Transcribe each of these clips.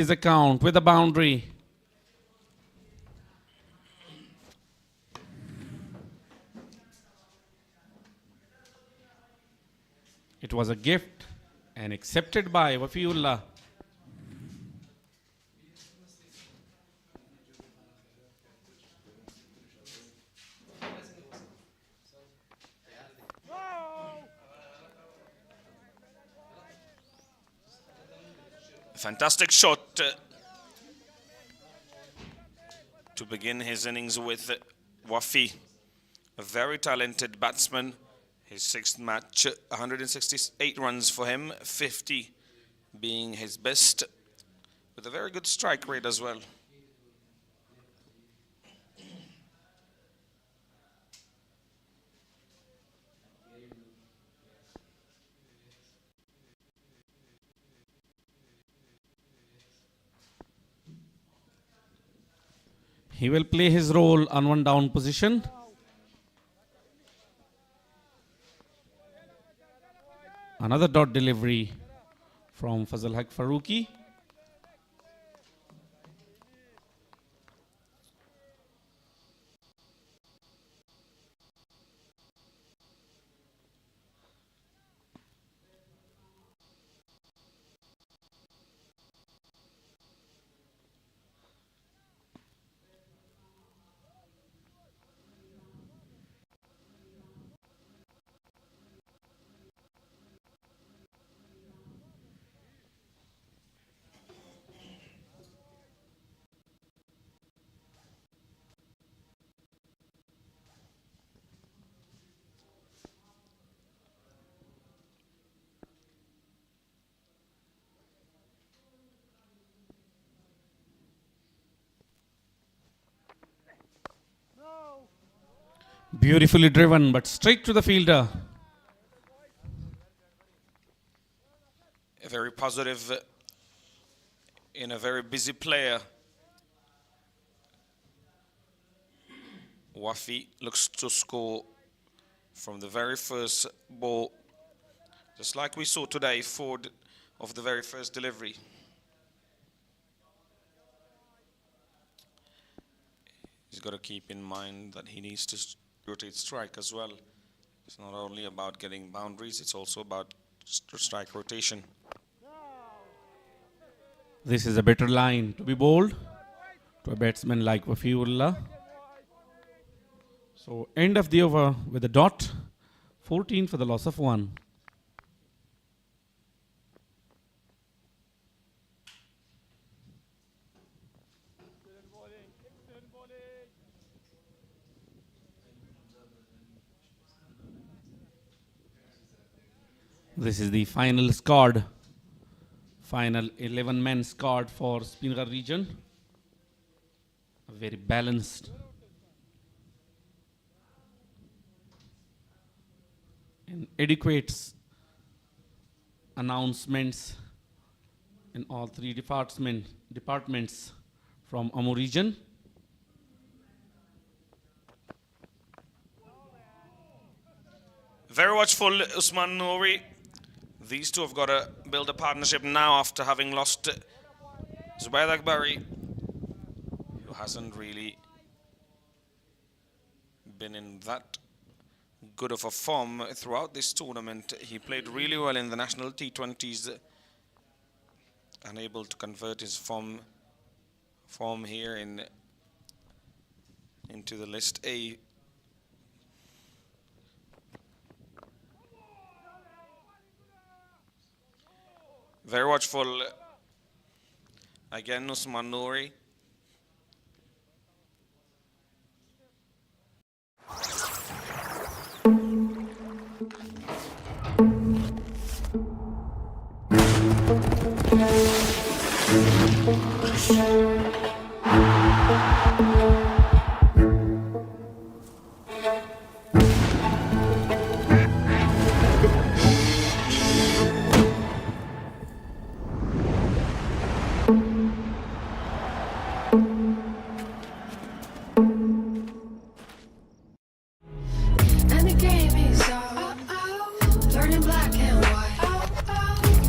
is a count with a boundary. It was a gift and accepted by Wafiullah. Fantastic shot to begin his innings with Wafi, a very talented batsman. His sixth match, 168 runs for him, 50 being his best, with a very good strike rate as well. He will play his role on one down position. Another dot delivery from Fazal Haq Farooqi. Beautifully driven, but straight to the fielder. Very positive in a very busy player. Wafi looks to score from the very first ball, just like we saw today, Ford of the very first delivery. He's got to keep in mind that he needs to rotate strike as well. It's not only about getting boundaries, it's also about strike rotation. This is a better line to be bowled to a batsman like Wafiullah. So end of the over with a dot, 14 for the loss of 1. This is the final squad, final 11-man squad for Speenghar region. A very balanced and adequate announcements in all 3 departments from Amur region. Very watchful, Usman Nouri. These two have got to build a partnership now after having lost Zubair Akbari, who hasn't really been in that good of a form throughout this tournament. He played really well in the national T20s, unable to convert his form here into the list A. Very watchful again, Usman Nouri.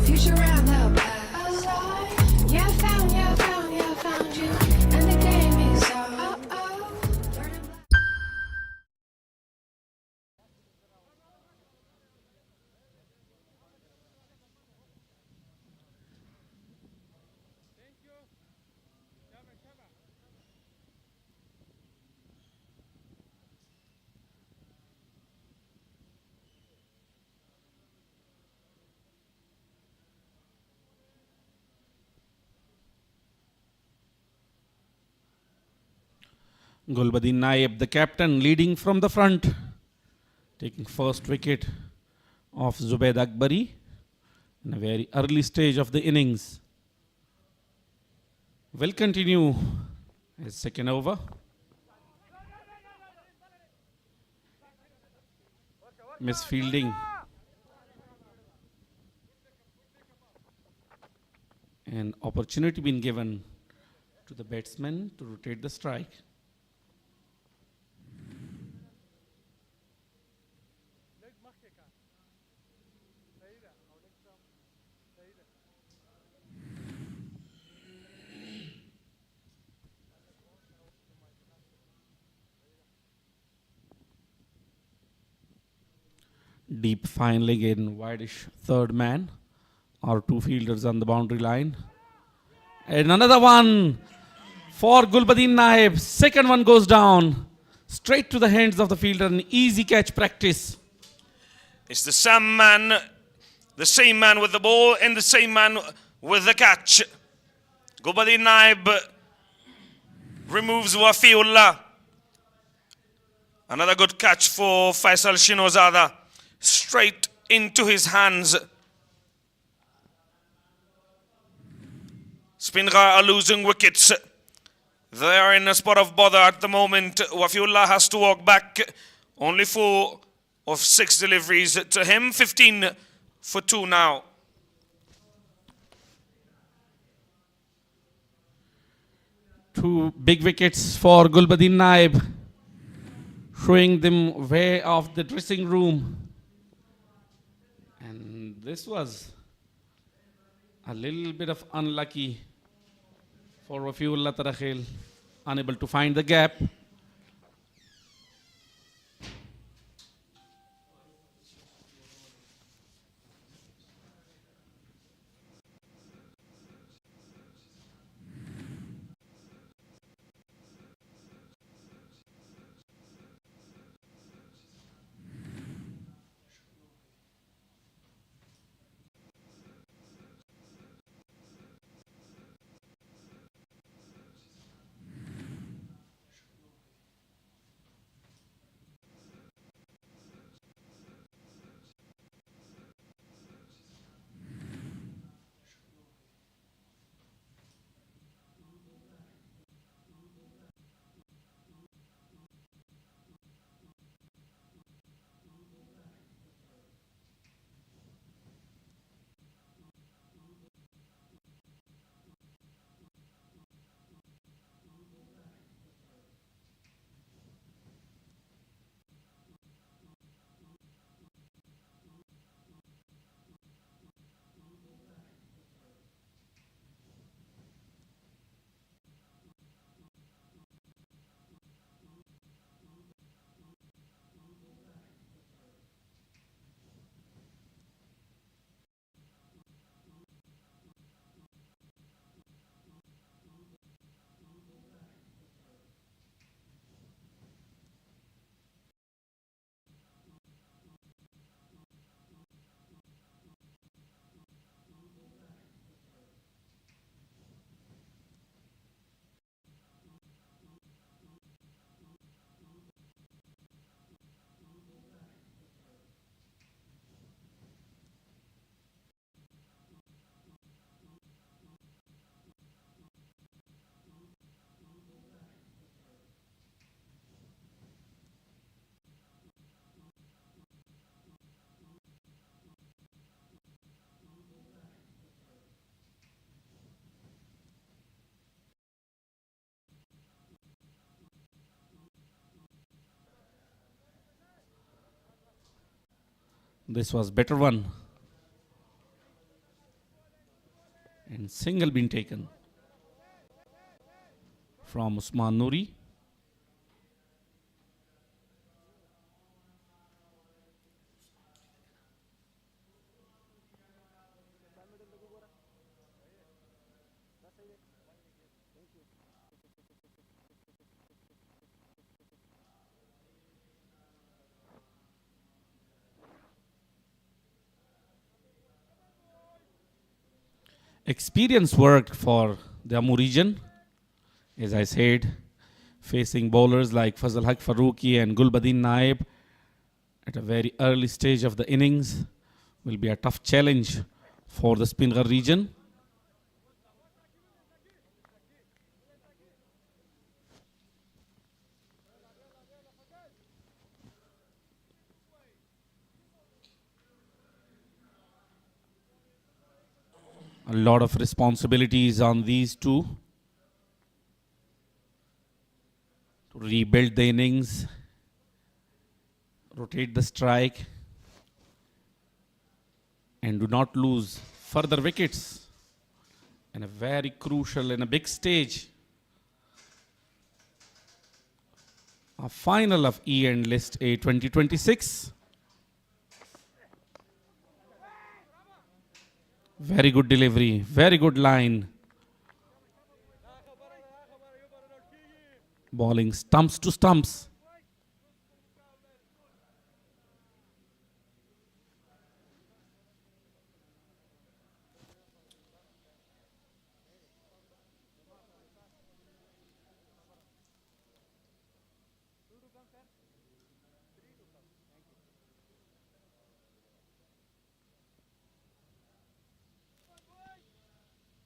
Future round the past. Yeah, I found you. Gulbuddin Naib, the captain, leading from the front, taking first wicket of Zubaid Akbari in a very early stage of the innings. Will continue his second over. Misfielding. An opportunity been given to the batsman to rotate the strike. Deep fine leg in wideish third man. Our two fielders on the boundary line. And another one for Gulbuddin Naib. Second one goes down. Straight to the hands of the fielder. An easy catch practice. It's the same man with the ball and the same man with the catch. Gulbuddin Naib removes Wafiullah. Another good catch for Faisal Shinozada. Straight into his hands. Speenghar are losing wickets. They are in a spot of bother at the moment. Wafiullah has to walk back. Only 4 of 6 deliveries to him. 15 for 2 now. Two big wickets for Gulbuddin Naib, showing them way off the dressing room. And this was a little bit of unlucky for Wafiullah Tarakhil, unable to find the gap. This was better one. And single been taken from Usman Noori. Experience worked for the Amur region. As I said, facing bowlers like Fazal Haq Farooqi and Gulbadin Naib at a very early stage of the innings will be a tough challenge for the Speenghar region. A lot of responsibilities on these two to rebuild the innings, rotate the strike, and do not lose further wickets in a very crucial and a big stage. A final of E and List A 2026. Very good delivery, very good line. Bowling stumps to stumps.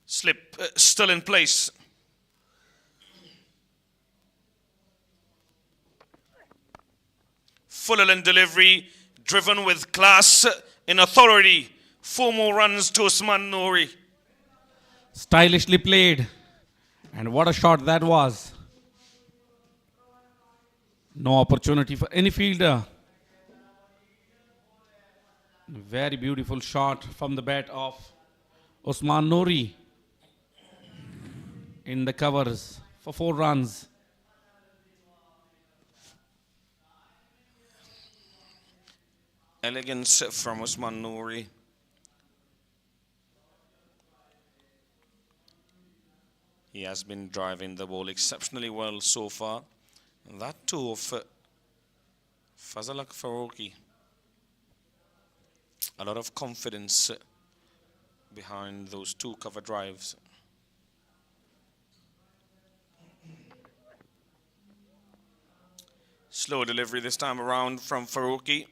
Slip still in place. Full delivery, driven with class in authority. 4 more runs to Usman Noori. Stylishly played. And what a shot that was. No opportunity for any fielder. Very beautiful shot from the bat of Usman Noori in the covers for 4 runs. Elegance from Usman Noori. He has been driving the ball exceptionally well so far. And that too of Fazal Haq Farooqi. A lot of confidence behind those 2 cover drives. Slow delivery this time around from Farooqi.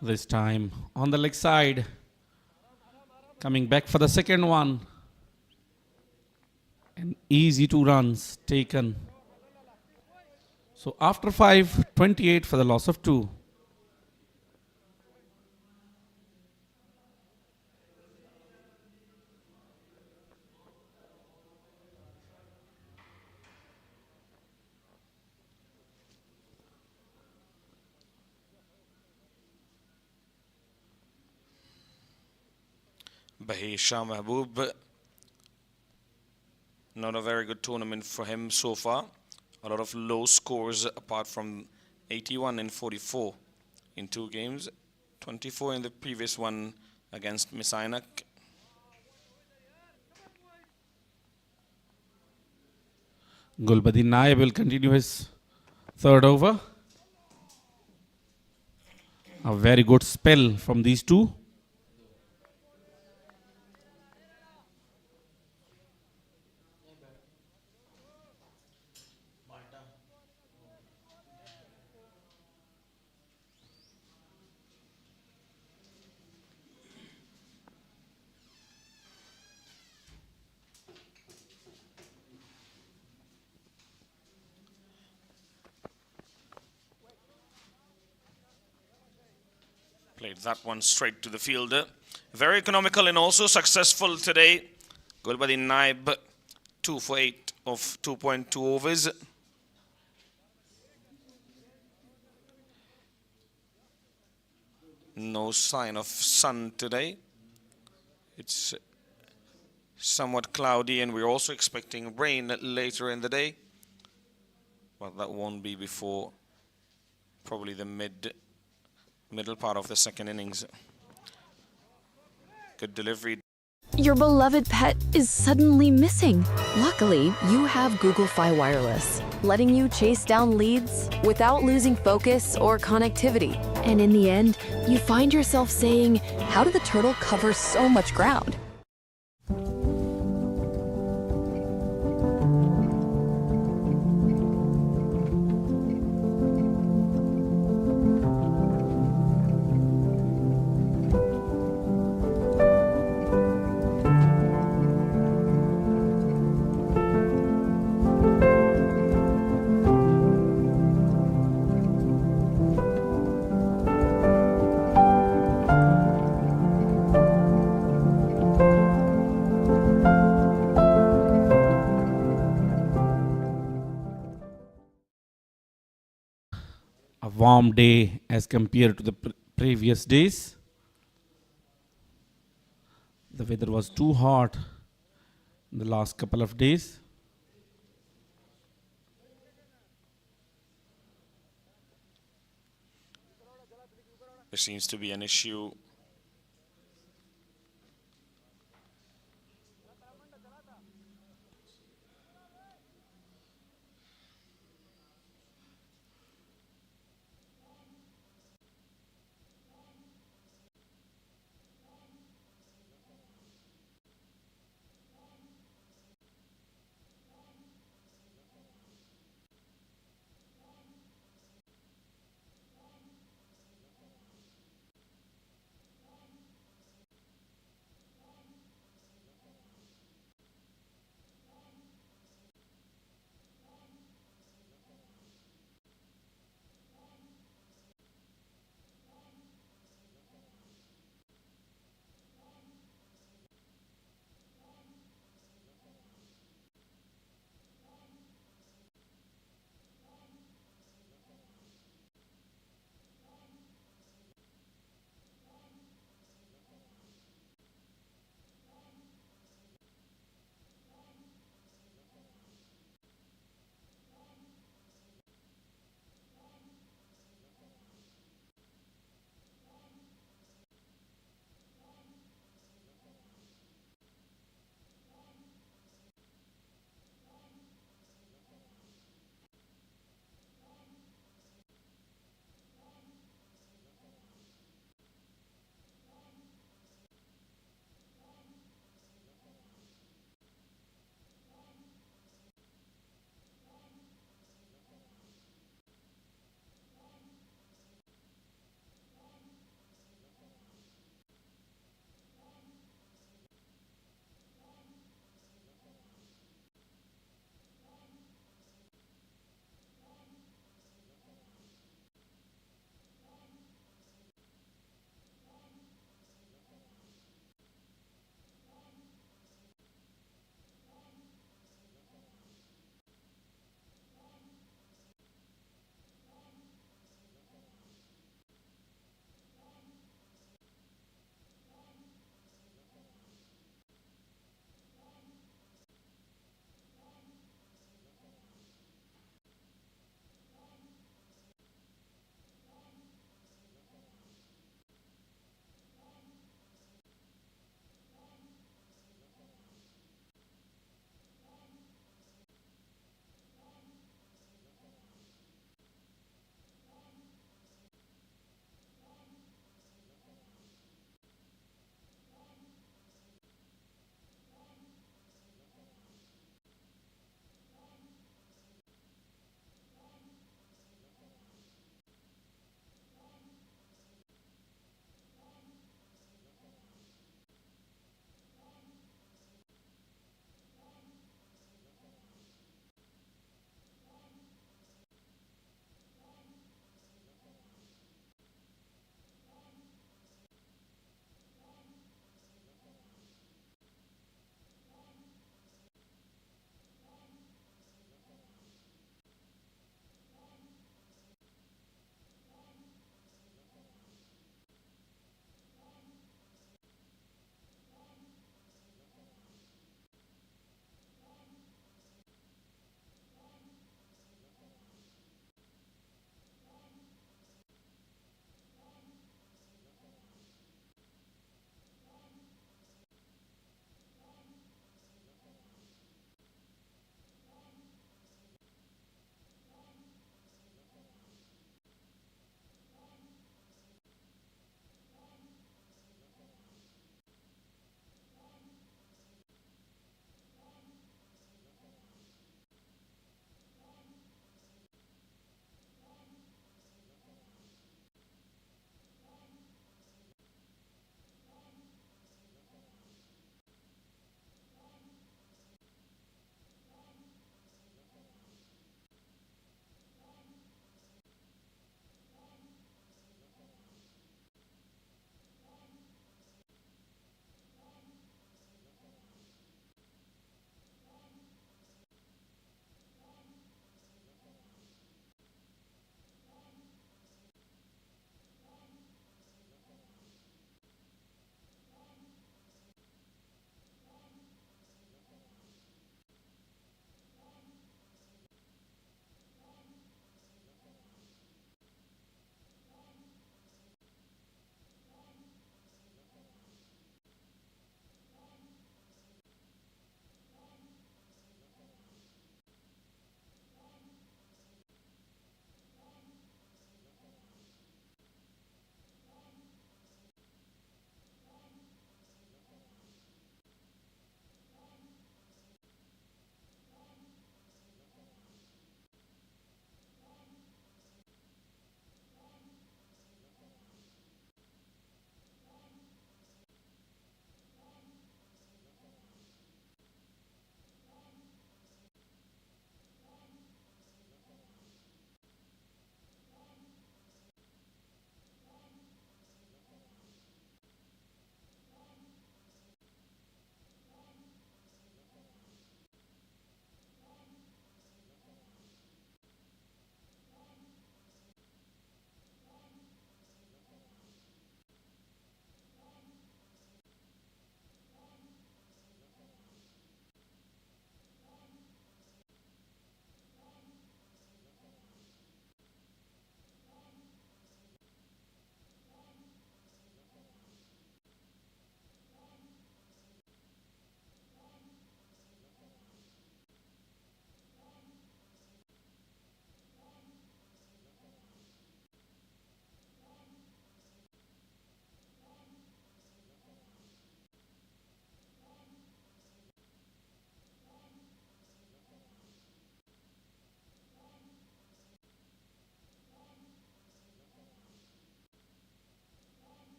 This time on the leg side. Coming back for the second one. And easy 2 runs taken. So after 5, 28 for the loss of 2. Shah Mahboob. Not a very good tournament for him so far. A lot of low scores apart from 81 and 44 in 2 games. 24 in the previous one against Misainak. Gulbadin Naib will continue his 3rd over. A very good spell from these 2. Played that one straight to the fielder. Very economical and also successful today. Gulbadin Naib, 2 for 8 of 2.2 overs. No sign of sun today. It's somewhat cloudy, and we're also expecting rain later in the day. Well, that won't be before probably the middle part of the second innings. Good delivery. Your beloved pet is suddenly missing. Luckily, you have Google Fi Wireless, letting you chase down leads without losing focus or connectivity. And in the end, you find yourself saying, how did the turtle cover so much ground? A warm day as compared to the previous days. The weather was too hot in the last couple of days. There seems to be an issue.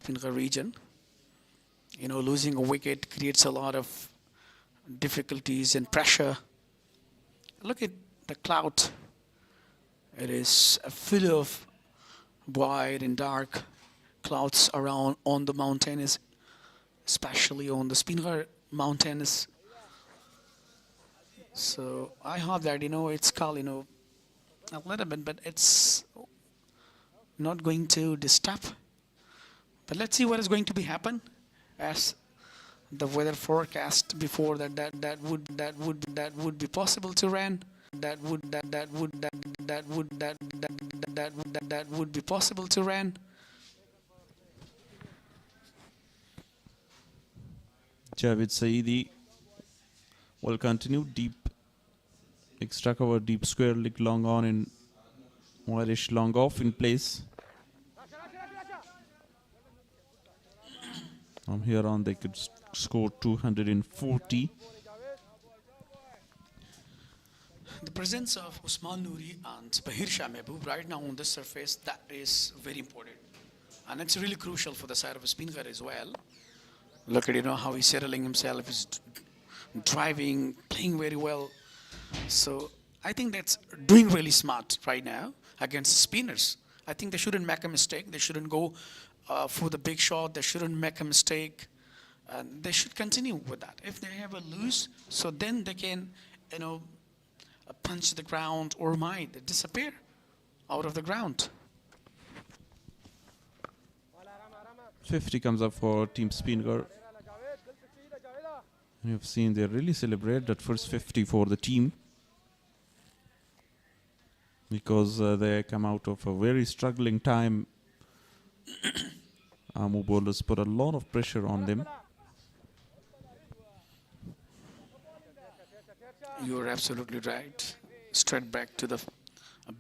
Speenghar region. You know, losing a wicket creates a lot of difficulties and pressure. Look at the cloud. It is full of wide and dark clouds around on the mountains, especially on the Speenghar mountains. So I hope that, you know, it's called, you know, a little bit, but it's not going to disturb. But let's see what is going to be happen, as the weather forecast before that would be possible to rain. That would be possible to rain. Javed Saidi will continue deep extra cover, deep square leg long on and whitish long off in place. From here on they could score 240. The presence of Usman Noori and Bahir Shah Mehboob right now on this surface, that is very important. And it's really crucial for the side of Speenghar as well. Look at, you know, how he's settling himself, he's driving, playing very well. So I think that's doing really smart right now against spinners. I think they shouldn't make a mistake. They shouldn't go for the big shot. They shouldn't make a mistake. They should continue with that. If they have a lose, so then they can, you know, punch the ground or might disappear out of the ground. 50 comes up for Team Speenghar. You've seen they really celebrate that first 50 for the team, because they come out of a very struggling time. Amu bowlers put a lot of pressure on them. You're absolutely right. Straight back to the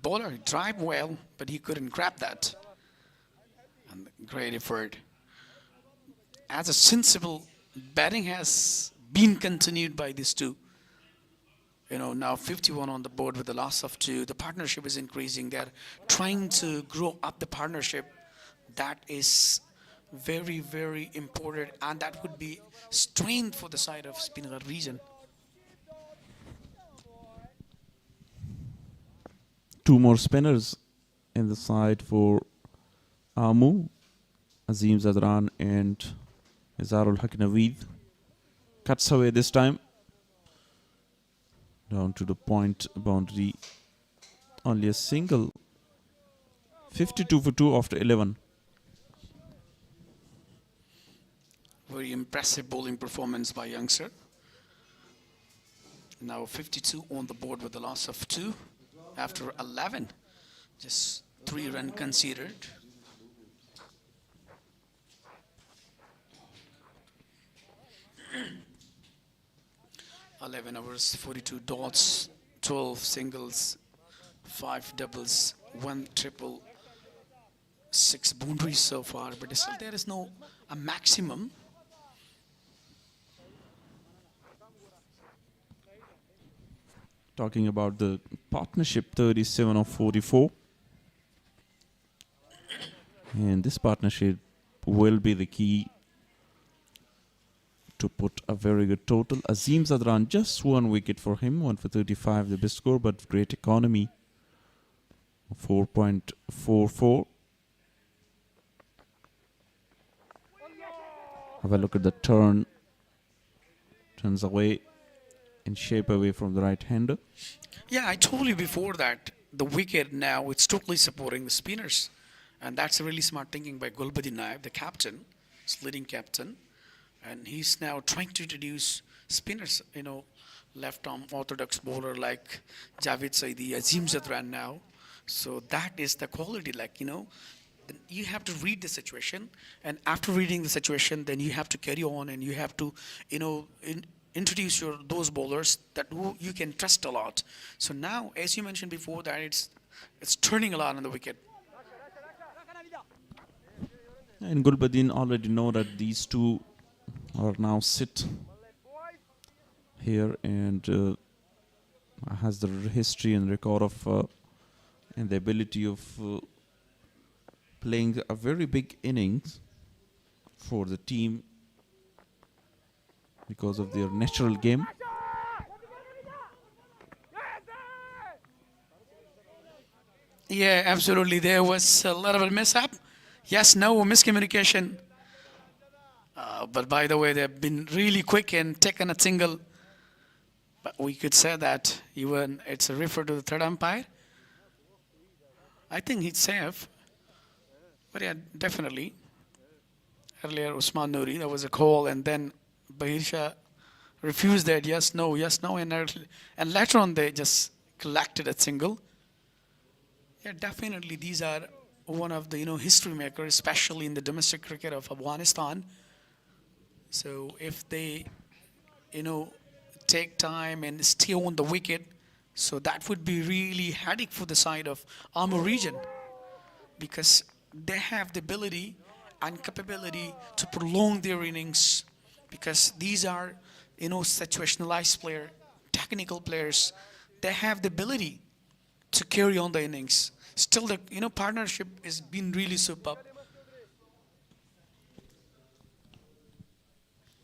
bowler. He drive well, but he couldn't grab that. And great effort. As a sensible batting has been continued by these two. You know, now 51 on the board with the loss of 2. The partnership is increasing. They're trying to grow up the partnership. That is very, very important, and that would be strength for the side of Speenghar region. 2 more spinners in the side for Amu, Azim Zadran and Izarul Haq Naveed. Cuts away this time. Down to the point boundary. Only a single. 52 for 2 after 11. Very impressive bowling performance by youngster. Now 52 on the board with the loss of 2 after 11. Just 3 runs conceded. (11 overs, 42 dots, 12 singles, 5 doubles, 1 triple, 6 boundaries so far. But still there is no a maximum. Talking about the partnership, 37 of 44. And this partnership will be the key to put a very good total. Azim Zadran, just 1 wicket for him, 1 for 35, the best score, but great economy, 4.44. Have a look at the turn. Turns away in shape away from the right-hander. Yeah, I told you before that the wicket now, it's totally supporting the spinners. And that's a really smart thinking by Gulbadin Naib, the captain, his leading captain. And he's now trying to introduce spinners, you know, left-arm orthodox bowler like Javed Saidi, Azim Zadran now. So that is the quality, like, you know, you have to read the situation. And after reading the situation, then you have to carry on and you have to, you know, introduce those bowlers that who you can trust a lot. So now, as you mentioned before, that it's turning a lot on the wicket. And Gulbadin already know that these two are now sit here and has the history and record of and the ability of playing a very big innings. for the team because of their natural game. Yeah, absolutely. There was a little bit mishap. Yes, no miscommunication. But by the way, they've been really quick and taken a single. But we could say that even it's a refer to the third umpire. I think he's safe. But yeah, definitely. Earlier, Usman Noori, there was a call, and then Bahir Shah refused that yes, no, and later on they just collected a single. Yeah, definitely these are one of the history makers, especially in the domestic cricket of Afghanistan. So if they take time and stay on the wicket, so that would be really headache for the side of Amur region, because they have the ability and capability to prolong their innings, because these are situationalized player, technical players. They have the ability to carry on the innings. Still, the partnership has been really superb.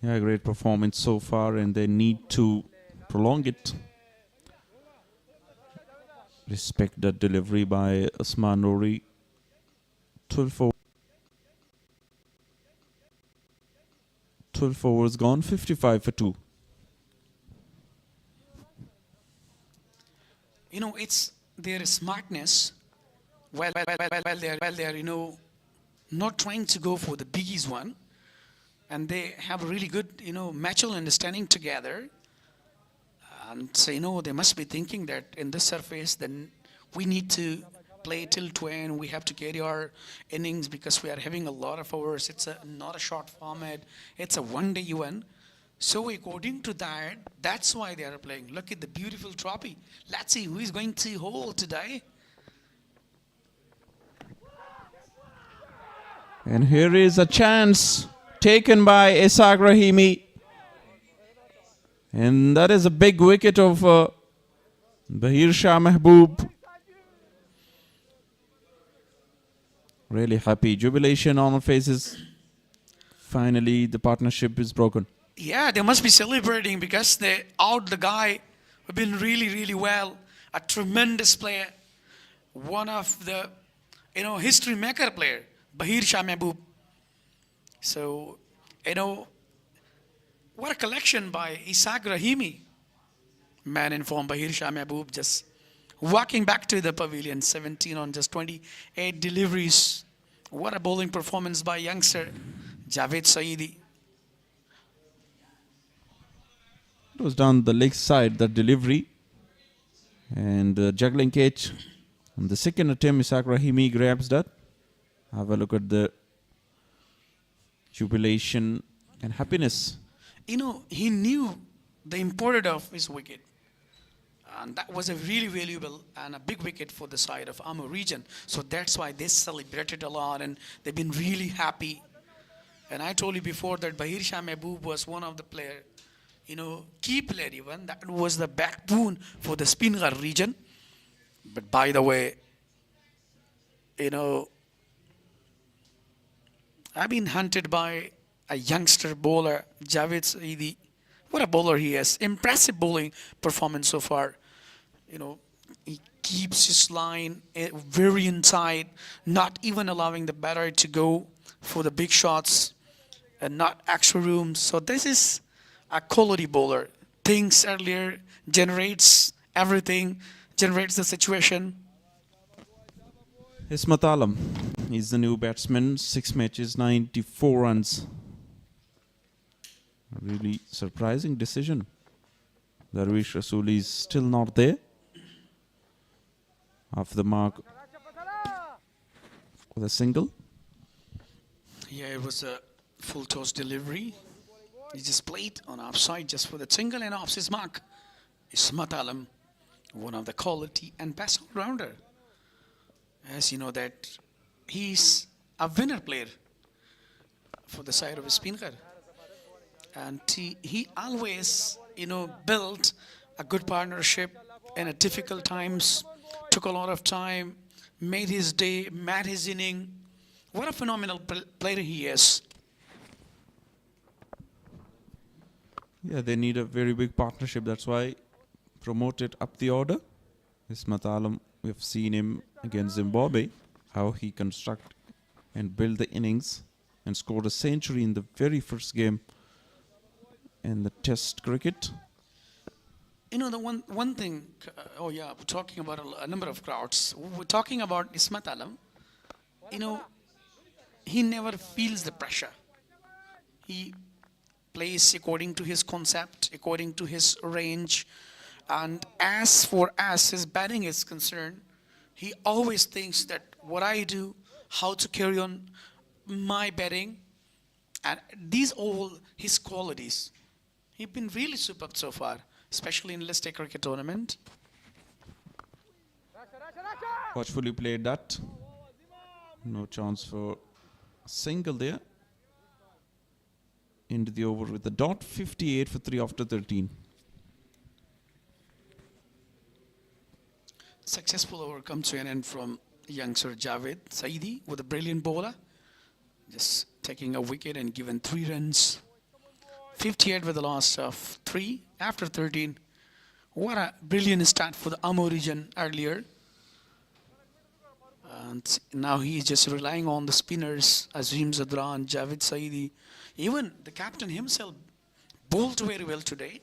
Yeah, great performance so far, and they need to prolong it. Respect that delivery by Usman Noori. 12 overs gone, 55 for 2. It's their smartness while they're not trying to go for the biggies one, and they have a really good mutual understanding together. And so they must be thinking that in this surface, then we need to play till 20. We have to carry our innings because we are having a lot of overs. It's not a short format. It's a one-day event. So according to that, that's why they are playing. Look at the beautiful trophy. Let's see who is going to hold today. And here is a chance taken by Ishaq Rahimi. And that is a big wicket of Bahir Shah Mahboob. Really happy. Jubilation on our faces. Finally, the partnership is broken. Yeah, they must be celebrating because they out the guy who've been really, really well. A tremendous player. One of the, history maker player, Bahir Shah Mahboob. So, what a collection by Ishaq Rahimi. Man in form, Bahir Shah Mahboob just walking back to the pavilion, 17 on just 28 deliveries. What a bowling performance by youngster Javed Saeedi. It was down the leg side, that delivery. And juggling catch. On the second attempt, Ishaq Rahimi grabs that. Have a look at the jubilation and happiness. He knew the importance of his wicket. And that was a really valuable and a big wicket for the side of Amur region. So that's why they celebrated a lot and they've been really happy. And I told you before that Bahir Shah Mahboob was one of the player, key player even. That was the backbone for the Speenghar region. But by the way, I've been hunted by a youngster bowler, Javed Saeedi. What a bowler he is. Impressive bowling performance so far. He keeps his line very inside, not even allowing the batter to go for the big shots and not extra room. So this is a quality bowler. Thinks earlier, generates everything, generates the situation. Ismat Alam is the new batsman. 6 matches, 94 runs. A really surprising decision. Darwish Rasooli is still not there. Off the mark with a single. Yeah, it was a full toss delivery. He just played on offside just for the single and off his mark. Ismat Alam, one of the quality and best all-rounder. As you know that he's a winner player for the side of Speenghar. And he always, built a good partnership in a difficult times, took a lot of time, made his day, made his inning. What a phenomenal player he is. Yeah, they need a very big partnership. That's why promoted up the order. Ismat Alam, we've seen him against Zimbabwe, how he construct and build the innings and scored a century in the very first game in the Test cricket. You know, the one thing, oh yeah, we're talking about a number of crowds. We're talking about Ismat Alam. You know, he never feels the pressure. He plays according to his concept, according to his range. And as far as his batting is concerned, he always thinks that what I do, how to carry on my batting, and these all his qualities. He's been really superb so far, especially in List A cricket tournament. Watchfully played that. No chance for a single there. Into the over with the dot. 58 for 3 after 13. Successful over comes to an end from youngster Javed Saidi with a brilliant bowler. Just taking a wicket and given 3 runs. 58 with the loss of 3 after 13. What a brilliant start for the Ammo region earlier. And now he's just relying on the spinners, Azim Zadran, Javed Saidi. Even the captain himself bowled very well today.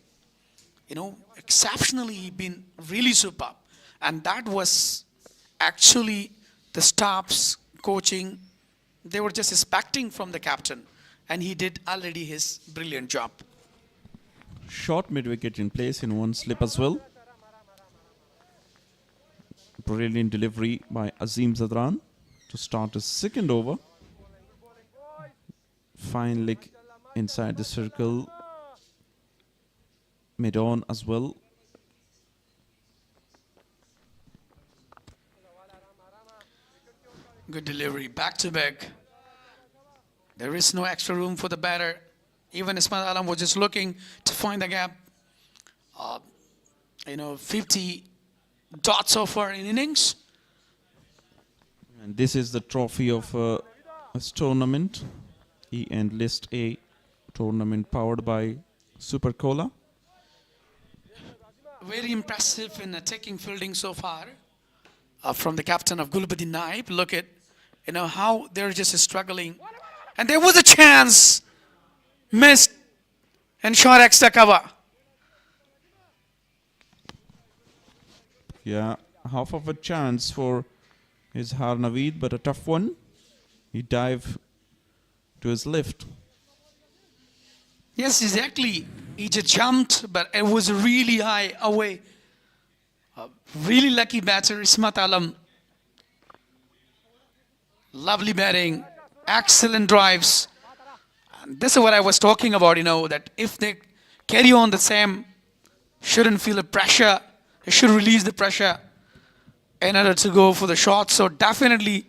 You know, exceptionally, he's been really superb. And that was actually the staff's coaching. They were just expecting from the captain. And he did already his brilliant job. Short mid-wicket in place in one slip as well. Brilliant delivery by Azim Zadran to start his second over. Fine lick inside the circle. Mid-on as well. Good delivery, back to back. There is no extra room for the batter. Even Ismail Alam was just looking to find the gap. 50 dots so far in innings. And this is the trophy of this tournament. E and List A tournament powered by Super Cola. Very impressive in attacking fielding so far. From the captain of Gulbuddin Naib. Look at how they're just struggling. And there was a chance. Missed. And shot extra cover. Yeah, half of a chance for Izhar Naveed, but a tough one. He dived to his left. Yes, exactly. He just jumped, but it was really high away. Really lucky batter, Ismat Alam. Lovely batting, excellent drives. And this is what I was talking about, that if they carry on the same, shouldn't feel the pressure, they should release the pressure in order to go for the shot. So definitely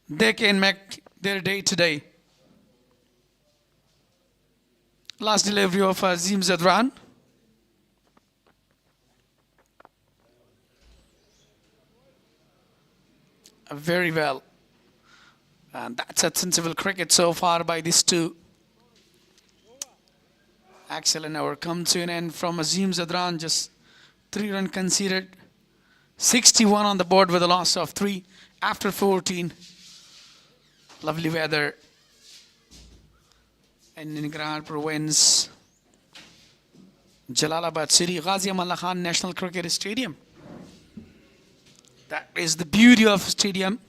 they can make their day today. Last delivery of Azim Zadran. Very well. And that's a sensible cricket so far by these two. Excellent hour come to an end from Azim Zadran. Just 3 runs conceded. 61 on the board with a loss of 3 after 14. Lovely weather. And Ningrar Province, Jalalabad City, Ghazi Amallah Khan National Cricket Stadium. That is the beauty of stadium.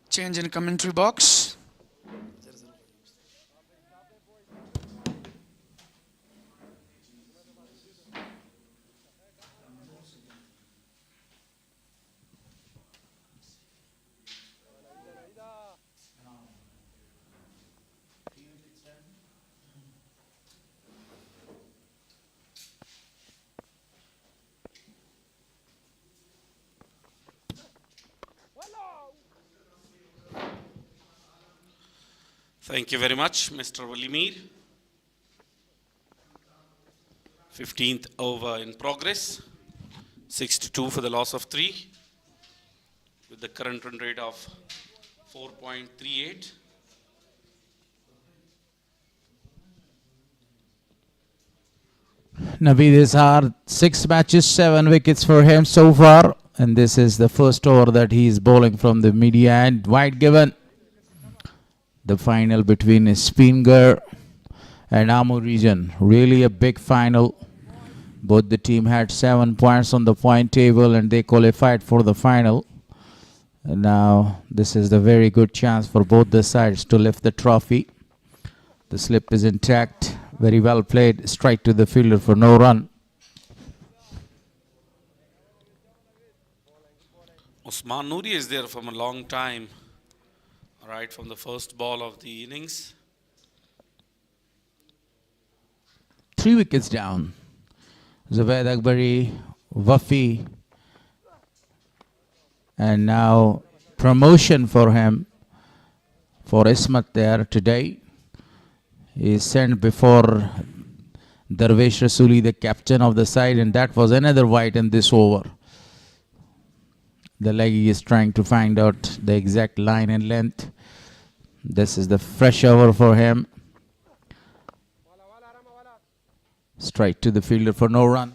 Change in commentary box. Thank you very much, Mr. Walimir. 15th over in progress. 62 for the loss of 3 with the current run rate of 4.38. Naveed Izhar, 6 matches, 7 wickets for him so far. And this is the first over that he is bowling from the media end. Wide given. The final between Speenghar and Amur region. Really a big final. Both the team had 7 points on the point table and they qualified for the final. And now this is the very good chance for both the sides to lift the trophy. The slip is intact. Very well played. Strike to the fielder for no run. Usman Noori is there from a long time, right from the first ball of the innings. 3 wickets down. Zubaid Akbari, Wafi, and now promotion for him, for Ismat there today. He is sent before Darvesh Rasuli, the captain of the side, and that was another wide in this over. The leggy is trying to find out the exact line and length. This is the fresh over for him. Strike to the fielder for no run.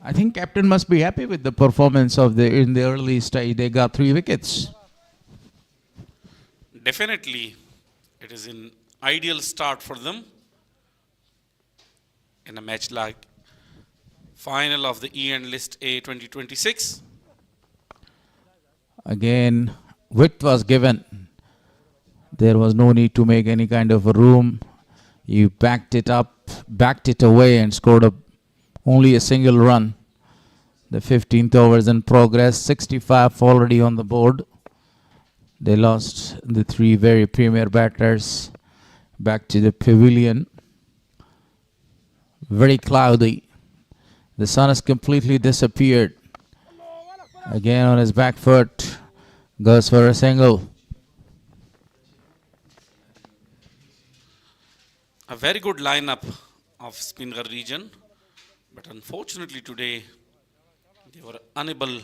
I think captain must be happy with the performance of in the early stage. They got 3 wickets. Definitely, it is an ideal start for them in a match like final of the E-End List A 2026. Again, width was given. There was no need to make any kind of a room. You backed it up, backed it away and scored only a single run. The 15th over is in progress. 65 already on the board. They lost the 3 very premier batters back to the pavilion. Very cloudy. The sun has completely disappeared. Again on his back foot. Goes for a single. A very good lineup of Speenghar region, but unfortunately today they were unable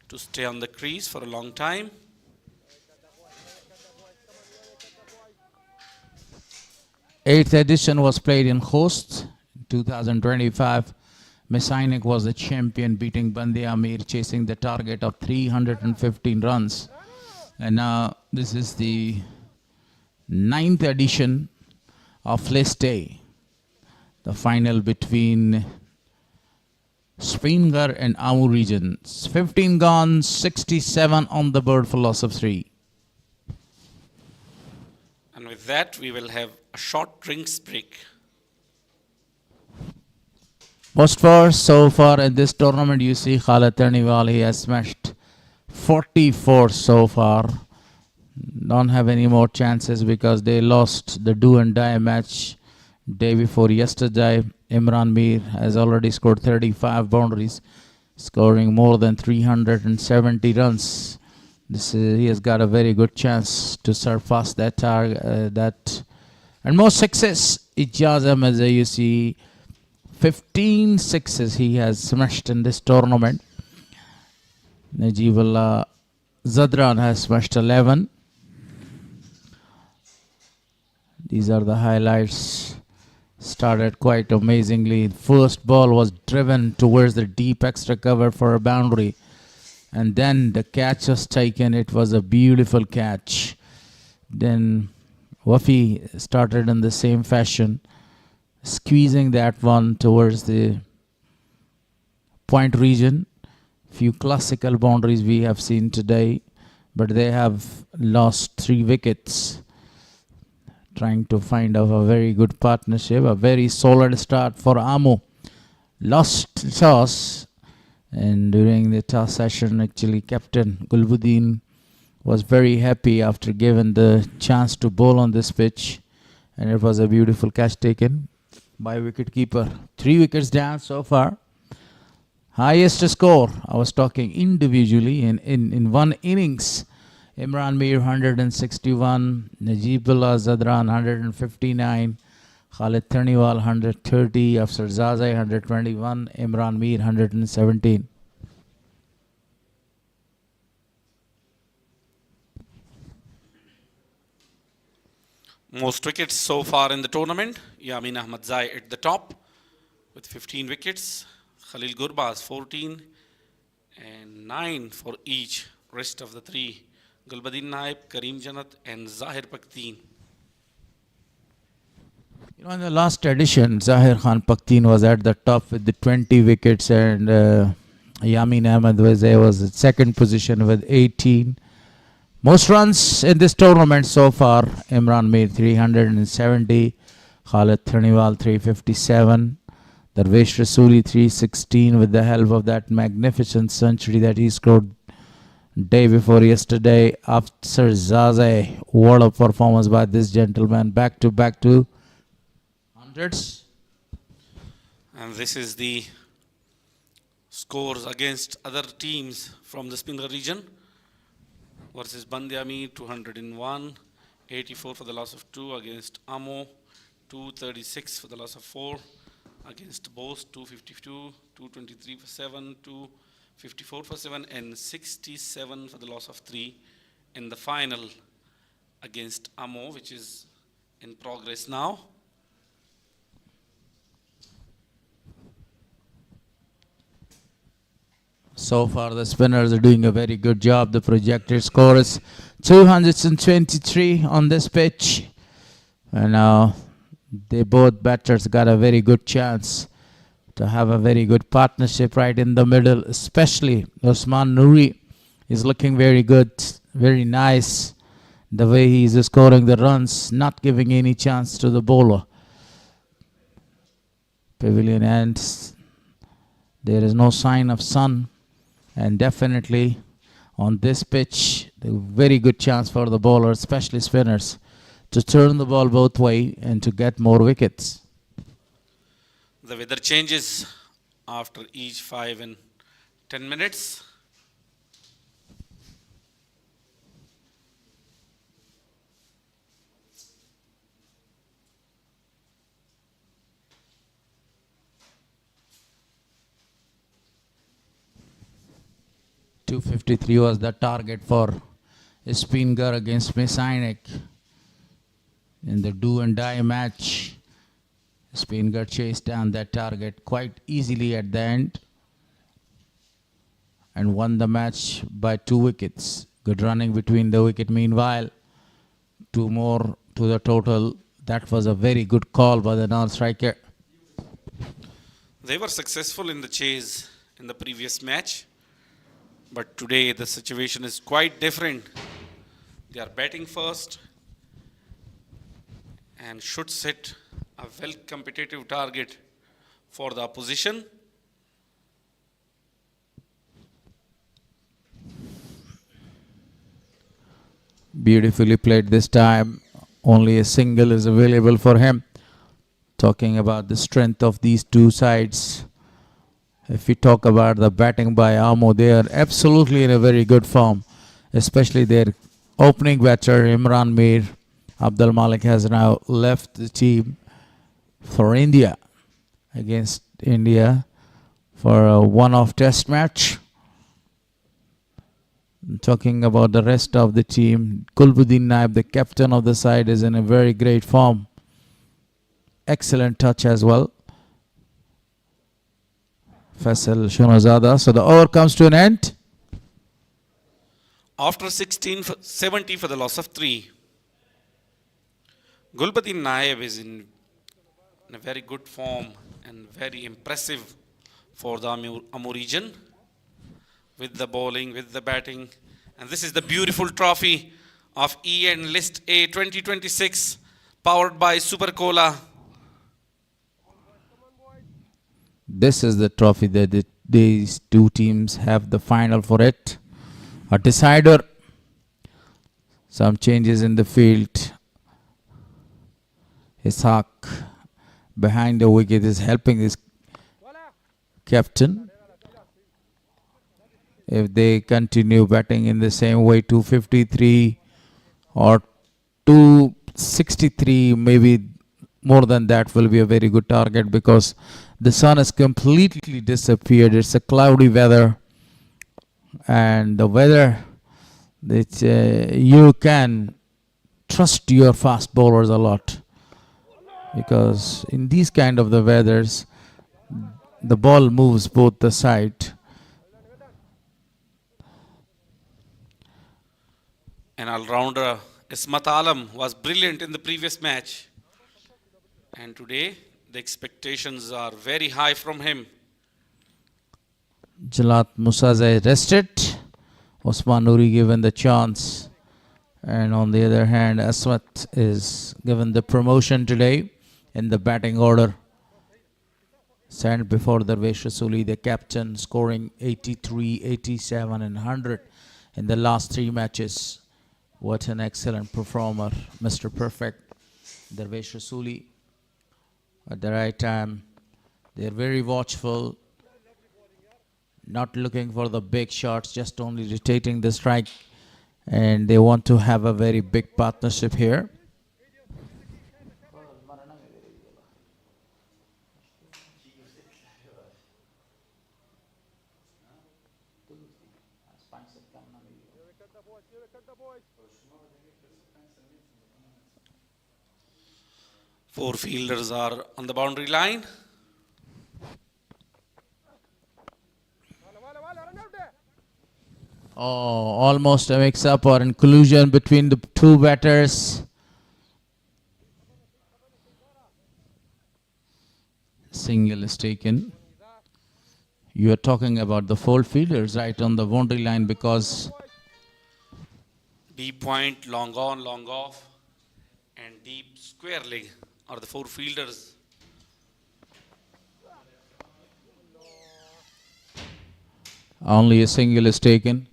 to stay on the crease for a long time. Eighth edition was played in Khost in 2025. Messianic was the champion, beating Bande Amir, chasing the target of 315 runs. And now this is the 9th edition of List A, the final between Speenghar and Amur regions. 15 gone, 67 on the board for loss of 3. And with that, we will have a short drinks break. Most for so far in this tournament, you see Khalid Tarniwal, he has smashed 44 so far. Don't have any more chances because they lost the do and die match day before yesterday. Imran Mir has already scored 35 boundaries, scoring more than 370 runs. He has got a very good chance to surpass that target. And more sixes. Ijaz Ahmed, you see 15 sixes he has smashed in this tournament. Najibullah Zadran has smashed 11. These are the highlights. Started quite amazingly. First ball was driven towards the deep extra cover for a boundary. And then the catch was taken. It was a beautiful catch. Then Wafi started in the same fashion, squeezing that one towards the point region. Few classical boundaries we have seen today, but they have lost 3 wickets. Trying to find out a very good partnership, a very solid start for Amu. Lost toss, and during the toss session, actually, Captain Gulbuddin was very happy after given the chance to bowl on this pitch, and it was a beautiful catch taken by wicketkeeper. 3 wickets down so far. Highest score, I was talking individually in one innings. Imran Mir 161, Najibullah Zadran 159, Khalid Taniwal 130, Afsar Zazai 121, Imran Mir 117. Most wickets so far in the tournament. Yamin Ahmad Zai at the top with 15 wickets. Khalil Gurbaz 14 and 9 for each. Rest of the three, Gulbuddin Naib, Kareem Janat and Zahir Pakteen. You know, in the last edition, Zahir Khan Pakteen was at the top with the 20 wickets, and Yamin Ahmad Zai was at second position with 18. Most runs in this tournament so far, Imran made 370, Khalid Taniwal 357, Darvesh Rasuli 316 with the help of that magnificent century that he scored day before yesterday. After Zazai, what a performance by this gentleman, back to hundreds. And this is the scores against other teams from the Speenghar region. Versus Bandiami 201, 84 for the loss of 2 against Amo, 236 for the loss of 4 against Bose, 252, 223 for 7, 254 for 7 and 67 for the loss of 3 in the final against Amo, which is in progress now. So far, the spinners are doing a very good job. The projected score is 223 on this pitch. And now they both batters got a very good chance to have a very good partnership right in the middle. Especially Osman Noori is looking very good, very nice. The way he is scoring the runs, not giving any chance to the bowler. Pavilion ends. There is no sign of sun. And definitely on this pitch, a very good chance for the bowlers, especially spinners, to turn the ball both way and to get more wickets. The weather changes after each 5 and 10 minutes. .253 was the target for Speenghar against Messianic in the do and die match. Speenghar chased down that target quite easily at the end and won the match by 2 wickets. Good running between the wicket. Meanwhile, 2 more to the total. That was a very good call by the non-striker. They were successful in the chase in the previous match. But today the situation is quite different. They are batting first and should set a well competitive target for the opposition. Beautifully played this time. Only a single is available for him. Talking about the strength of these two sides. If we talk about the batting by Amo, they are absolutely in a very good form. Especially their opening batter, Imran Mir. Abdul Malik has now left the team for India, against India for a one-off test match. Talking about the rest of the team, Gulbuddin Naib, the captain of the side, is in a very great form. Excellent touch as well. Faisal Shunazada. So the over comes to an end. After 70 for the loss of 3. Gulbuddin Naib is in a very good form and very impressive for the Amur region. With the bowling, with the batting. And this is the beautiful trophy of EN List A 2026, powered by Super Cola. This is the trophy that these two teams have the final for it. A decider. Some changes in the field. Ishaq behind the wicket is helping his captain. If they continue batting in the same way, 253 or 263, maybe more than that will be a very good target because the sun has completely disappeared. It's a cloudy weather, and the weather that you can trust your fast bowlers a lot, because in these kind of the weathers the ball moves both the side. An all-rounder, Ismat Alam, was brilliant in the previous match. And today, the expectations are very high from him. Jalat Musazai rested, Osman Nuri given the chance, and on the other hand Asmat is given the promotion today in the batting order. Sent before Darvesh Rasuli, the captain, scoring 83, 87 and 100 in the last 3 matches. What an excellent performer, Mr. Perfect, Darvesh Rasuli. At the right time, they're very watchful, not looking for the big shots, just only rotating the strike, and they want to have a very big partnership here. Four fielders are on the boundary line. Oh, almost a mix-up or inclusion between the 2 batters. Single is taken. You are talking about the 4 fielders right on the boundary line, because Deep point, long on, long off, and deep square leg are the 4 fielders. only a single is taken.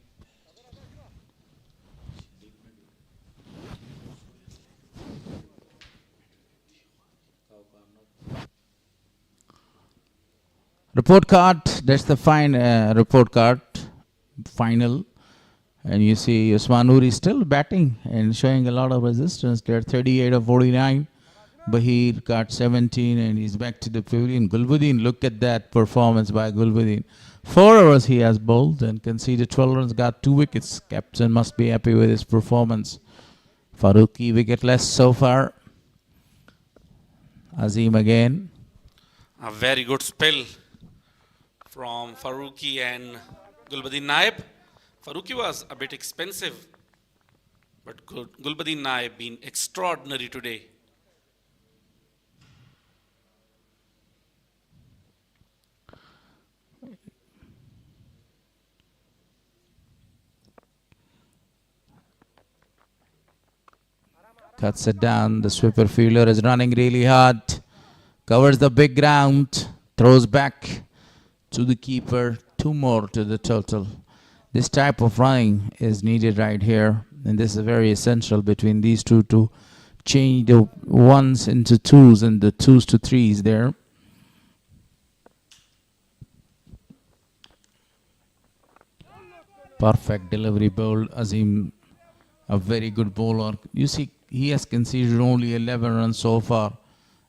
Report card, that's the fine report card, final. And you see Usman Nuri still batting and showing a lot of resistance there, 38 of 49. Bahir got 17 and he's back to the pavilion. Gulbuddin, look at that performance by Gulbuddin. 4 overs he has bowled and conceded 12 runs, got 2 wickets. Captain must be happy with his performance. Farooqi wicketless so far. Azim again. A very good spell from Farooqi and Gulbuddin Naib. Farooqi was a bit expensive, but Gulbuddin Naib been extraordinary today. Cuts it down. The sweeper fielder is running really hard. Covers the big ground. Throws back to the keeper. 2 more to the total. This type of running is needed right here. And this is very essential between these two to change the 1s into 2s and the 2s to 3s there. Perfect delivery bowl. Azim, a very good bowler. You see, he has conceded only 11 runs so far.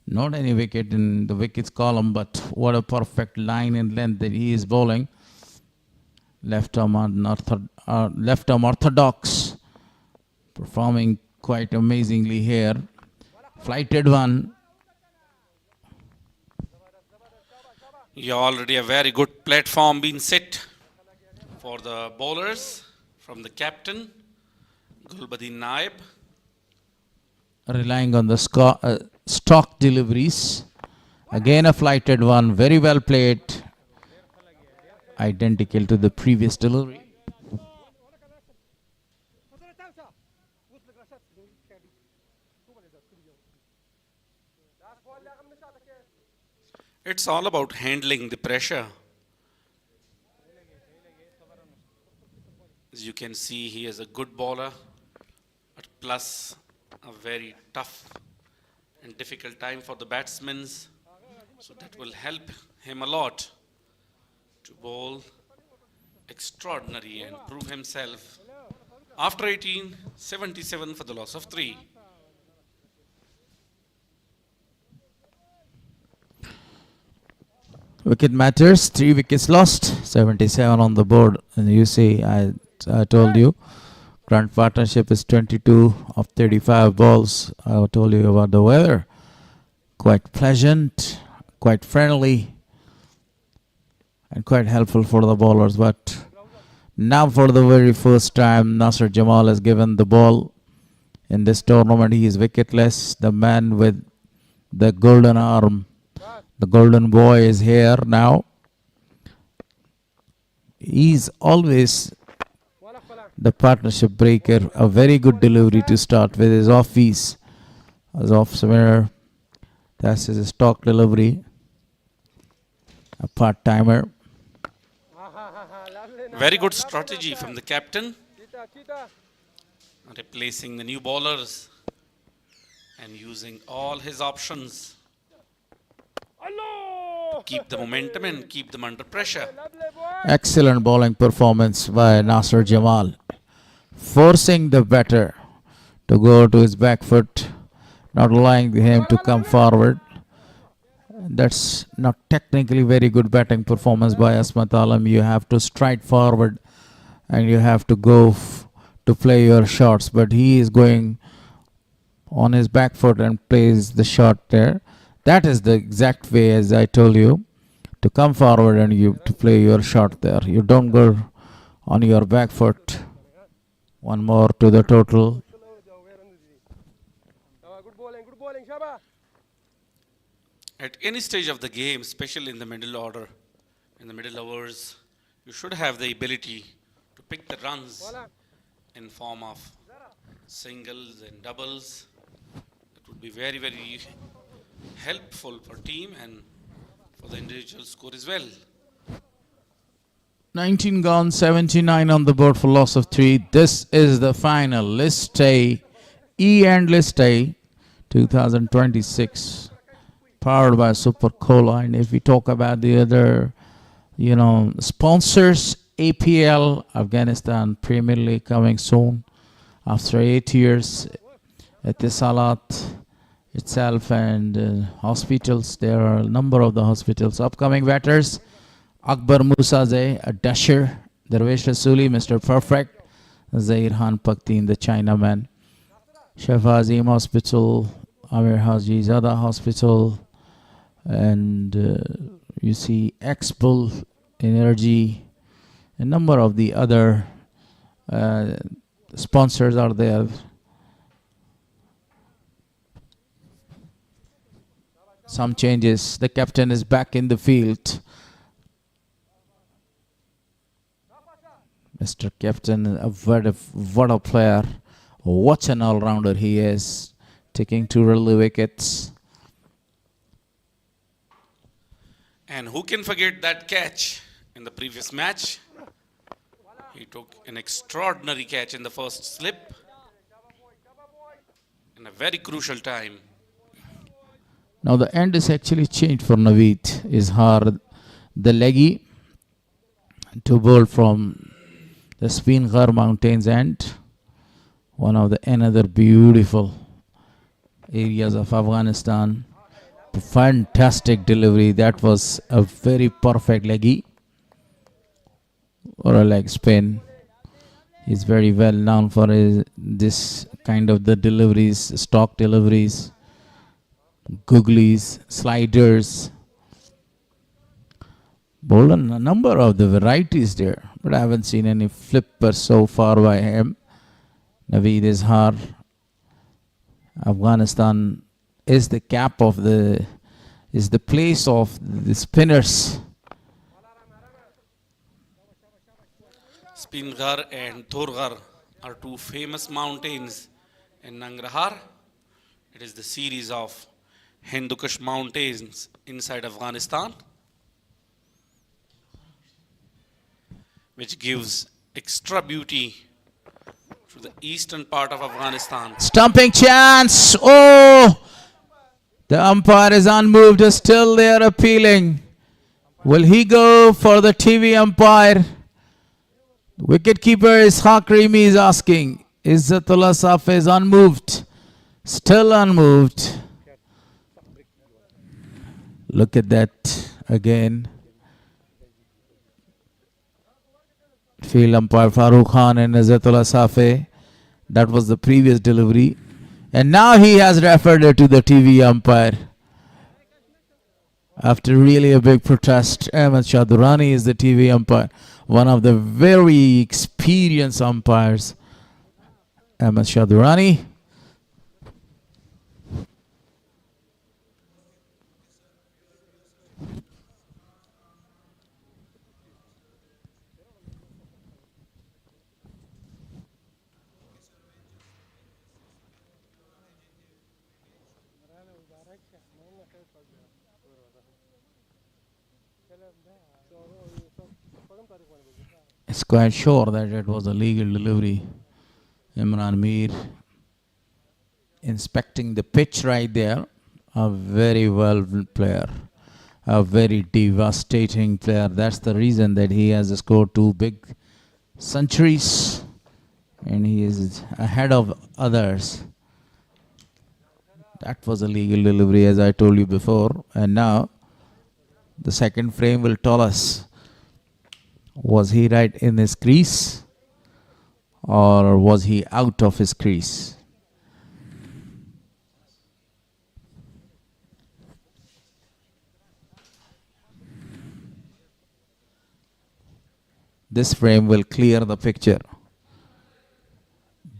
Not any wicket in the wickets column, but what a perfect line and length that he is bowling. Left arm orthodox, performing quite amazingly here. Flighted one. Yeah, already a very good platform being set for the bowlers from the captain, Gulbuddin Naib. Relying on the stock deliveries. Again a flighted one, very well played. Identical to the previous delivery. It's all about handling the pressure. As you can see, he is a good bowler, but plus a very tough and difficult time for the batsmen. So that will help him a lot to bowl extraordinary and prove himself. After 18, 77 for the loss of 3. Wicket matters. 3 wickets lost. 77 on the board. And you see, I told you, current partnership is 22 of 35 balls. I told you about the weather. Quite pleasant, quite friendly, and quite helpful for the bowlers. But now for the very first time, Nasser Jamal has given the ball in this tournament. He is wicketless. The man with the golden arm, the golden boy, is here now. He's always the partnership breaker. A very good delivery to start with his offies. As off spinner, that's his stock delivery. A part-timer. Very good strategy from the captain. Replacing the new bowlers and using all his options. Keep the momentum and keep them under pressure. Excellent bowling performance by Nasser Jamal. Forcing the batter to go to his back foot, not allowing him to come forward. That's not technically very good batting performance by Asmat Alam. You have to stride forward and you have to go to play your shots. But he is going on his back foot and plays the shot there. That is the exact way, as I told you, to come forward and you to play your shot there. You don't go on your back foot. One more to the total. At any stage of the game, especially in the middle order, in the middle overs, you should have the ability to pick the runs in form of singles and doubles. It would be very, very helpful for team and for the individual score as well. 19 gone, 79 on the board for loss of 3. This is the final list A, E and list A 2026, powered by Super Cola. And if we talk about the other, sponsors, APL, Afghanistan Premier League coming soon after 8 years. Etisalat itself and hospitals. There are a number of the hospitals. Upcoming batters: Akbar Musazeh, a dasher; Darvesh Rasuli, Mr. Perfect; Zahir Khan Paktin, the Chinaman; Shafa Azim Hospital, Amir Haji Zada Hospital, and you see X-Bull Energy. A number of the other sponsors are there. Some changes. The captain is back in the field. Mr. Captain, what a player. What an all-rounder he is. Taking 2 early wickets. And who can forget that catch in the previous match? He took an extraordinary catch in the first slip in a very crucial time. Now the end is actually changed for Naveed Izhar, the leggy, to bowl from the Speenghar Mountains end, one of the another beautiful areas of Afghanistan. Fantastic delivery. That was a very perfect leggy or a leg spin. He's very well known for this kind of the deliveries, stock deliveries, googlies, sliders. Bowled a number of the varieties there, but I haven't seen any flipper so far by him. Naveed Izhar. Afghanistan is the cap of is the place of the spinners. Speenghar and Thorghar are 2 famous mountains in Nangarhar. It is the series of Hindu Kush mountains inside Afghanistan, which gives extra beauty to the eastern part of Afghanistan. Stumping chance. Oh! The umpire is unmoved, is still there appealing. Will he go for the TV umpire? Wicketkeeper Ishaq Rimi is asking. Izzatullah Saf is unmoved. Still unmoved. Look at that again. Field umpire Farooq Khan and Izzatullah Safe. That was the previous delivery. And now he has referred it to the TV umpire. After really a big protest, Ahmed Shah Durrani is the TV umpire. One of the very experienced umpires. Ahmed Shah Durrani. It's quite sure that it was a legal delivery. Imran Mir inspecting the pitch right there. A very well player. A very devastating player. That's the reason that he has scored 2 big centuries. And he is ahead of others. That was a legal delivery, as I told you before. And now the second frame will tell us, was he right in his crease or was he out of his crease? This frame will clear the picture.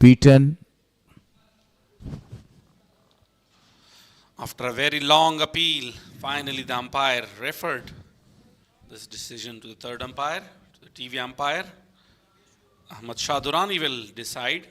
Beaten. After a very long appeal, finally the umpire referred this decision to the third umpire, to the TV umpire. Ahmed Shah Durrani will decide.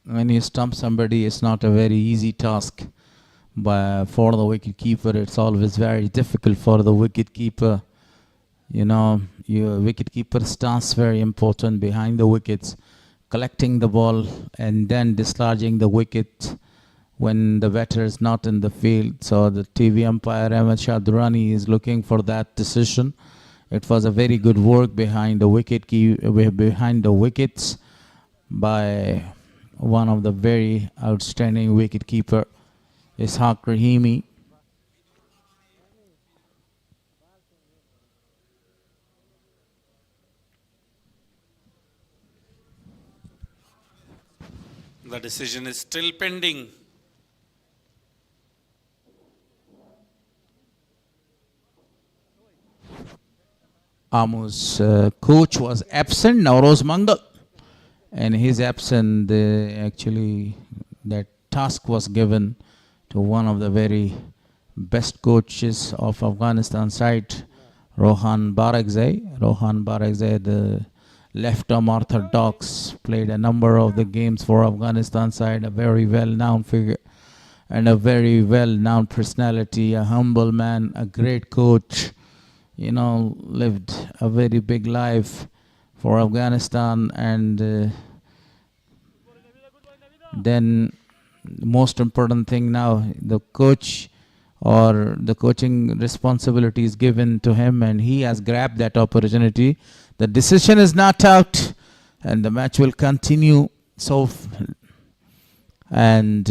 When you stump somebody, it's not a very easy task. But for the wicket keeper, it's always very difficult for the wicket keeper. You know, your wicket keeper stance very important behind the wickets, collecting the ball and then discharging the wicket when the batter is not in the field. So the TV umpire Ahmed Shah Durrani is looking for that decision. It was a very good work behind the wickets by one of the very outstanding wicket keeper, Ishaq Rahimi. The decision is still pending. Amu's coach was absent, Nauroz Mangal. And his absence, actually, that task was given to one of the very best coaches of Afghanistan side, Rohan Barakzai. Rohan Barakzai, the left-arm orthodox, played a number of the games for Afghanistan side, a very well-known figure and a very well-known personality, a humble man, a great coach, you know, lived a very big life for Afghanistan. And then most important thing now, the coach or the coaching responsibility is given to him, and he has grabbed that opportunity. The decision is not out and the match will continue. So and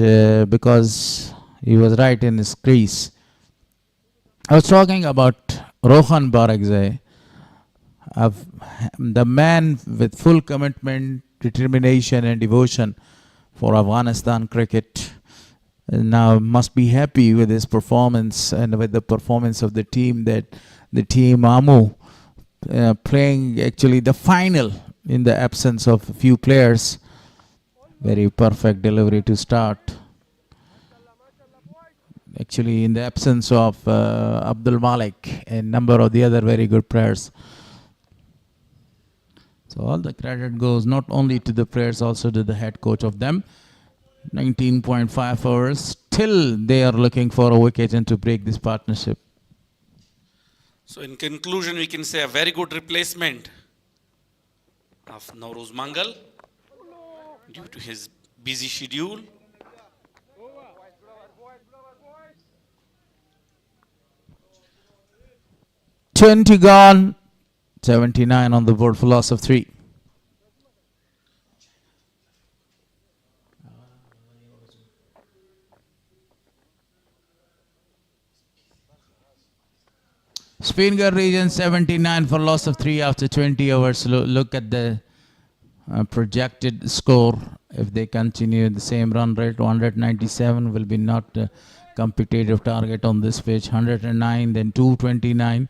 because he was right in his crease. I was talking about Rohan Barakzai, the man with full commitment, determination and devotion for Afghanistan cricket. Now must be happy with his performance and with the performance of the team, that the team Amu playing actually the final in the absence of a few players. Very perfect delivery to start. Actually in the absence of Abdul Malik and number of the other very good players. So all the credit goes not only to the players, also to the head coach of them. 19.5 overs. Still, they are looking for a wicket and to break this partnership. So in conclusion, we can say a very good replacement of Nauruz Mangal due to his busy schedule. Twenty gone, 79 on the board for loss of 3. Speenghar region 79 for loss of 3 after 20 overs. Look at the projected score. If they continue the same run rate, 197 will be not a competitive target on this pitch. 109, then 229.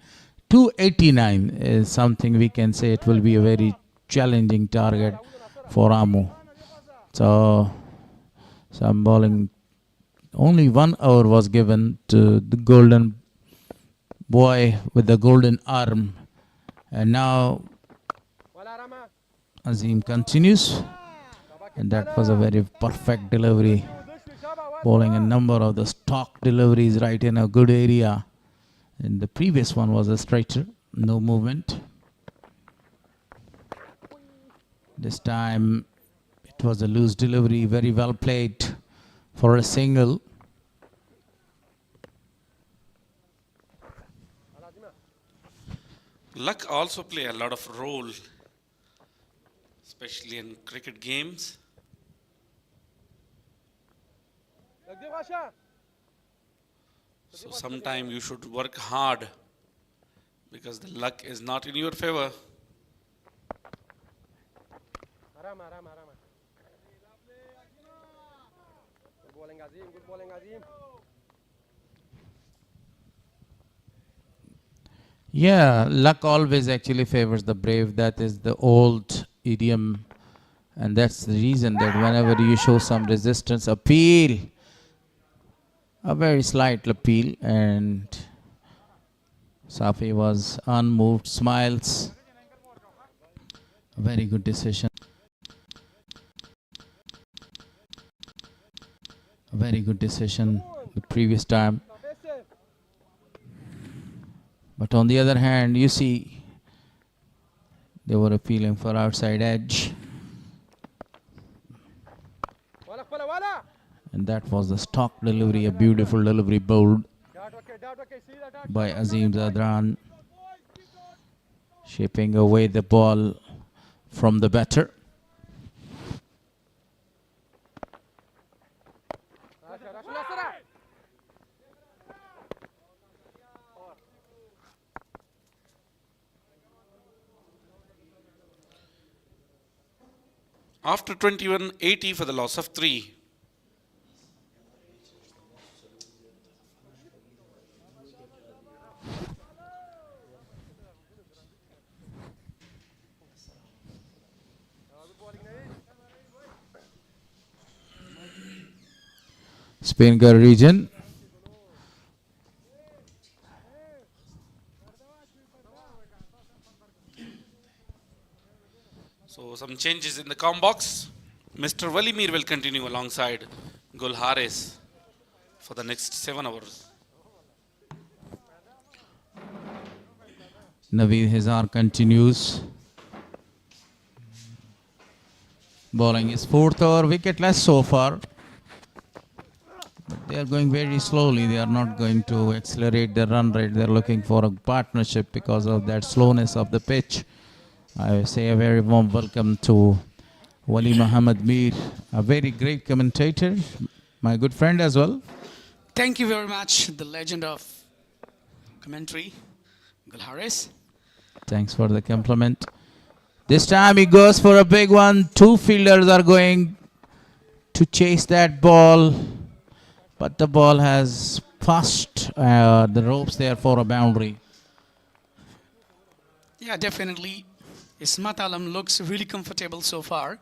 289 is something we can say it will be a very challenging target for Amu. So, some bowling. Only 1 hour was given to the golden boy with the golden arm. And now Azim continues. And that was a very perfect delivery. Bowling a number of the stock deliveries right in a good area. And the previous one was a straighter, no movement. This time it was a loose delivery, very well played for a single. Luck also play a lot of role, especially in cricket games. So sometimes you should work hard because the luck is not in your favor. Yeah, luck always actually favors the brave. That is the old idiom. And that's the reason that whenever you show some resistance, appeal, a very slight appeal, and Safi was unmoved, smiles. A very good decision. A very good decision the previous time. But on the other hand, you see, they were appealing for outside edge. And that was the stock delivery, a beautiful delivery bowled by Azim Zadran, shaping away the ball from the batter. After 21-80 for the loss of 3. Speenghar region. So some changes in the com box. Mr. Walimir will continue alongside Gul Haris for the next 7 hours. Naveed Hizar continues. Bowling his 4th over, wicketless so far. But they are going very slowly. They are not going to accelerate their run rate. They are looking for a partnership because of that slowness of the pitch. I say a very warm welcome to Wali Muhammad Mir, a very great commentator, my good friend as well. Thank you very much, the legend of commentary, Gul Haris. Thanks for the compliment. This time he goes for a big one. 2 fielders are going to chase that ball, but the ball has passed the ropes there for a boundary. Yeah, definitely. Ismat Alam looks really comfortable so far.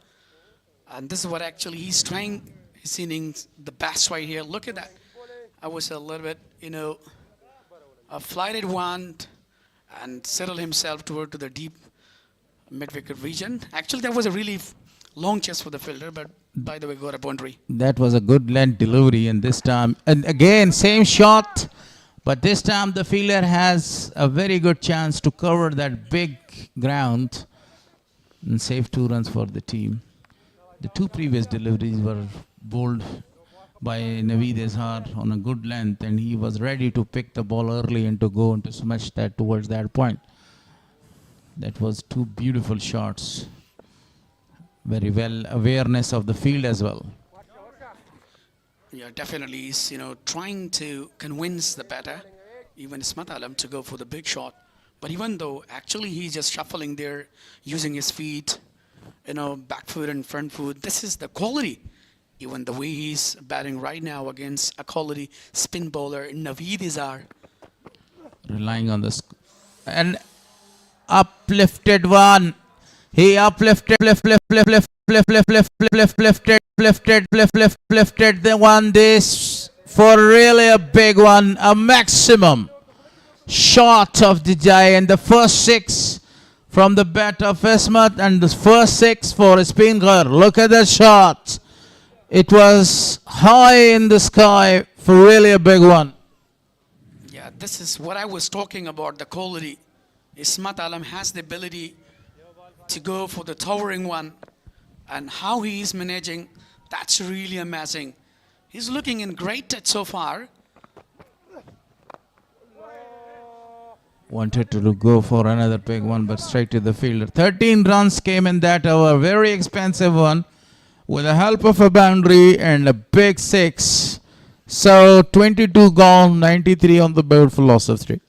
And this is what actually he's trying his innings the best right here. Look at that. I was a little bit, a flighted one and settled himself toward to the deep mid-wicket region. Actually, that was a really long chase for the fielder, but by the way, got a boundary. That was a good length delivery, and this time, and again, same shot, but this time the fielder has a very good chance to cover that big ground and save 2 runs for the team. The 2 previous deliveries were bowled by Naveed Azhar on a good length, and he was ready to pick the ball early and to go and to smash that towards that point. That was 2 beautiful shots. Very well awareness of the field as well. Yeah, definitely he's, trying to convince the batter, even Ismat Alam, to go for the big shot. But even though actually he's just shuffling there, using his feet, back foot and front foot, this is the quality. Even the way he's batting right now against a quality spin bowler, Naveed Azhar. Relying on the and uplifted one. He uplifted, lifted the one. This for really a big one, a maximum shot of the day, and the first 6 from the bat of Ismat, and the first 6 for Speenghar. Look at the shot. It was high in the sky for really a big one. Yeah, this is what I was talking about, the quality. Ismat Alam has the ability to go for the towering one, and how he is managing, that's really amazing. He's looking in great touch so far. Wanted to go for another big one, but straight to the fielder. 13 runs came in that over, very expensive one, with the help of a boundary and a big 6. So 22 gone, 93 on the board for loss of 3.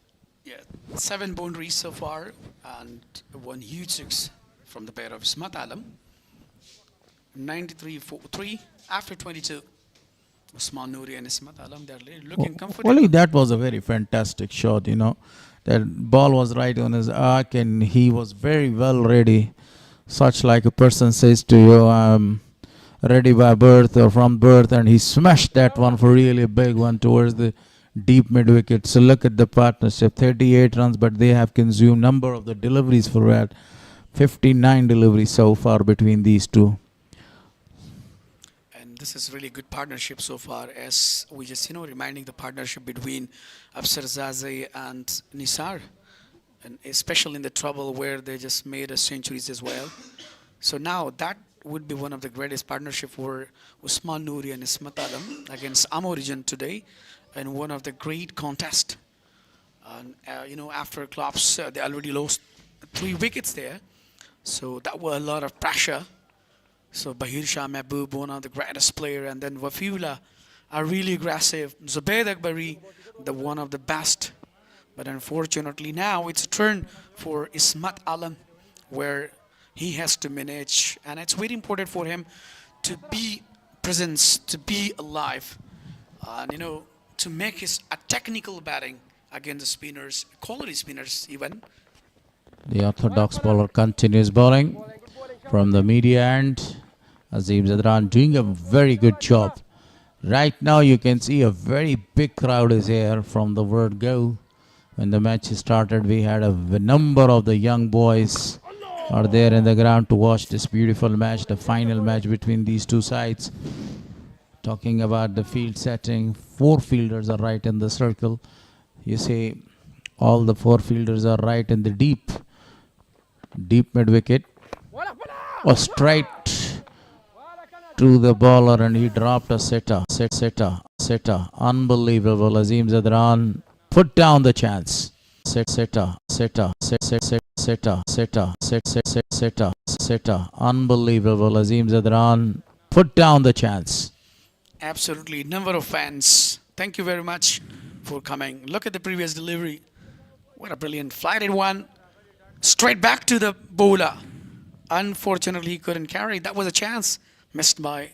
Yeah, 7 boundaries so far, and 1 huge 6 from the pair of Ismat Alam. 93 for 3 after 22. Usman Noori and Ismat Alam, they're looking comfortable. Well, that was a very fantastic shot, That ball was right on his arc, and he was very well ready. Such like a person says to you, I'm ready by birth or from birth, and he smashed that one for really a big one towards the deep mid wicket. So look at the partnership, 38 runs, but they have consumed number of the deliveries for that. 59 deliveries so far between these two. And this is really good partnership so far, as we just, reminding the partnership between Afsar Zaze and Nisar, and especially in the trouble where they just made a centuries as well. So now that would be one of the greatest partnership for Usman Noori and Ismat Alam against Amorigin today, and one of the great contest. And after Klopp's, they already lost 3 wickets there, so that was a lot of pressure. So Bahir Shah Mahbub, one of the greatest player, and then Wafiullah are really aggressive. Zubair Akbari, the one of the best. But unfortunately now it's a turn for Ismat Alam, where he has to manage, and it's very important for him to be present, to be alive, and to make his a technical batting against the spinners, quality spinners even. The orthodox bowler continues bowling from the media end. Azim Zadran doing a very good job. Right now you can see a very big crowd is here from the word go. When the match started, we had a number of the young boys are there in the ground to watch this beautiful match, the final match between these two sides. Talking about the field setting, 4 fielders are right in the circle. You see all the 4 fielders are right in the deep mid wicket. Oh, straight to the bowler, and he dropped a sitter. Unbelievable. Azim Zadran put down the chance. Sitter. Unbelievable. Azim Zadran put down the chance. Absolutely, number of fans. Thank you very much for coming. Look at the previous delivery. What a brilliant flighted one. Straight back to the bowler. Unfortunately, he couldn't carry. That was a chance missed by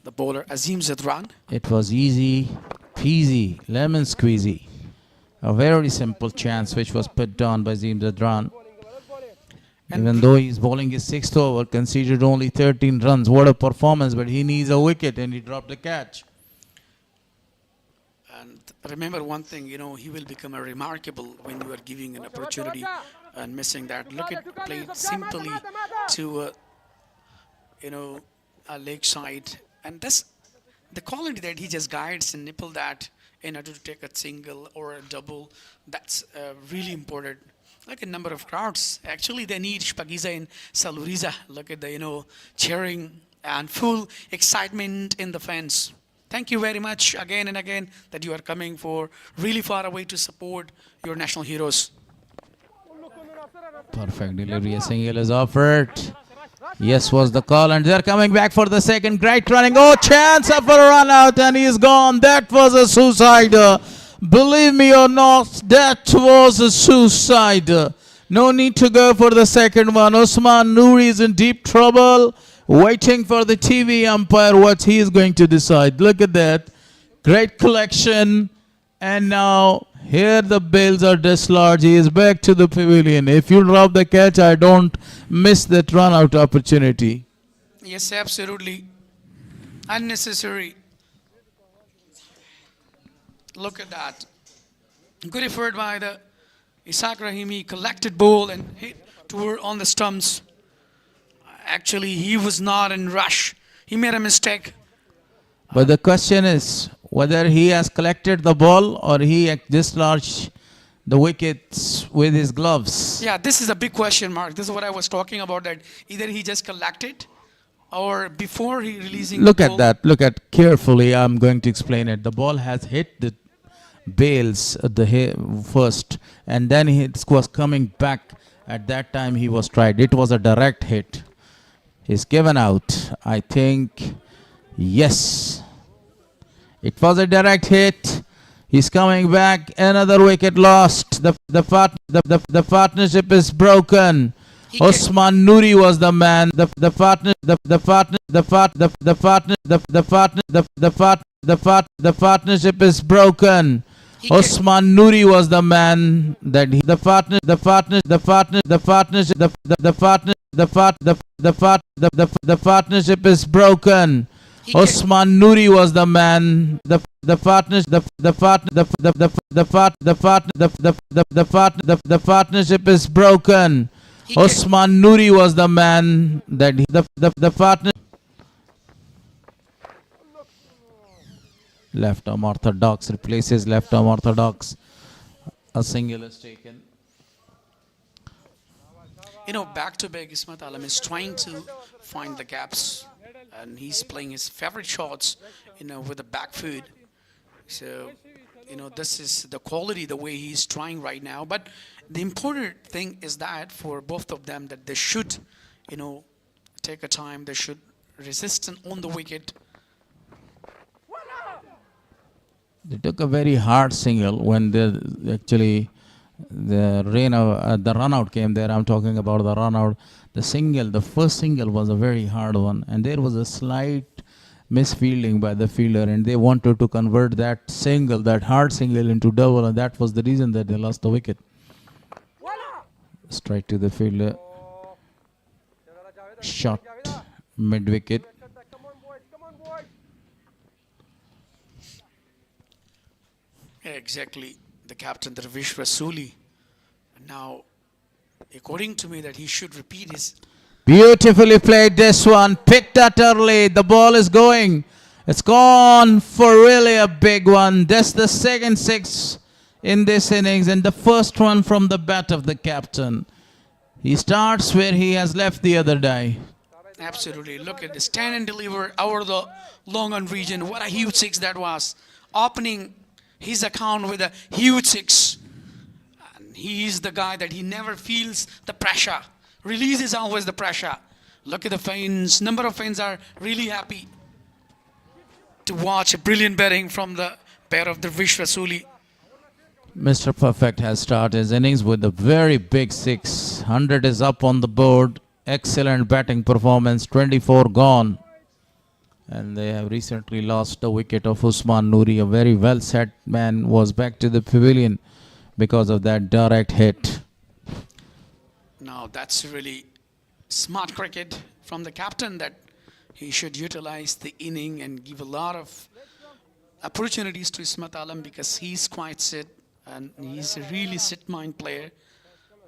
the bowler Azim Zadran. It was easy peasy, lemon squeezy. A very simple chance which was put down by Azim Zadran. Even though he's bowling his 6th over, conceded only 13 runs. What a performance, but he needs a wicket and he dropped the catch. And remember one thing, he will become a remarkable when you are giving an opportunity and missing that. Look at played simply to leg side. And that's the quality that he just guides and nipple that in order to take a single or a double. That's really important. Look at number of crowds. Actually, they need Shpagiza in Saluriza. Look at the, cheering and full excitement in the fans. Thank you very much again and again that you are coming for really far away to support your national heroes. Perfect delivery. A single is offered. Yes was the call, and they're coming back for the second. Great running. Oh, chance of a run out, and he's gone. That was a suicide. Believe me or not, that was a suicide. No need to go for the second one. Usman Noori is in deep trouble, waiting for the TV umpire what he is going to decide. Look at that. Great collection. And now here the bails are dislodged. He is back to the pavilion. If you drop the catch, I don't miss that run out opportunity. Yes, absolutely. Unnecessary. Look at that. Good effort by the Ishaq Rahimi. Collected ball and hit toward on the stumps. Actually, he was not in rush. He made a mistake. But the question is whether he has collected the ball or he dislodged the wickets with his gloves. Yeah, this is a big question mark. This is what I was talking about, that either he just collected or before he releasing Look the at ball. that. Look at carefully. I'm going to explain it. The ball has hit the bails at the first, and then it was coming back. At that time he was tried. It was a direct hit. He's given out. I think, yes, it was a direct hit. He's coming back. Another wicket lost. The partnership is broken. Usman Noori was the man. The partnership is broken. Usman Noori was the man that the partnership is broken. Usman Noori was the man. The partnership is broken. Usman Noori was the man that the partner. Left arm orthodox replaces left arm orthodox. A single is taken. Back to back, Ismat Alam is trying to find the gaps, and he's playing his favorite shots, with the back foot. So, this is the quality, the way he's trying right now. But the important thing is that for both of them, that they should, take a time. They should resist on the wicket. They took a very hard single when the run out came there. I'm talking about the run out. The first single was a very hard one, and there was a slight misfielding by the fielder, and they wanted to convert that hard single into double, and that was the reason that they lost the wicket. Straight to the fielder. Shot mid wicket. Exactly. The captain, Darvish Rasuli. Now, according to me, that he should repeat his. Beautifully played this one. Picked that early. The ball is going. It's gone for really a big one. That's the second six in this innings, and the first one from the bat of the captain. He starts where he has left the other day. Absolutely. Look at this. Stand and deliver over the long on region. What a huge six that was. Opening his account with a huge six. And he is the guy that he never feels the pressure. Release is always the pressure. Look at the fans. Number of fans are really happy to watch a brilliant batting from the pair of Darvish Rasuli. Mr. Perfect has started his innings with a very big six. 100 is up on the board. Excellent batting performance. 24 gone. And they have recently lost the wicket of Usman Noori. A very well set man was back to the pavilion because of that direct hit. Now that's really smart cricket from the captain, that he should utilize the inning and give a lot of opportunities to Ismat Alam, because he's quite set and he's a really set mind player.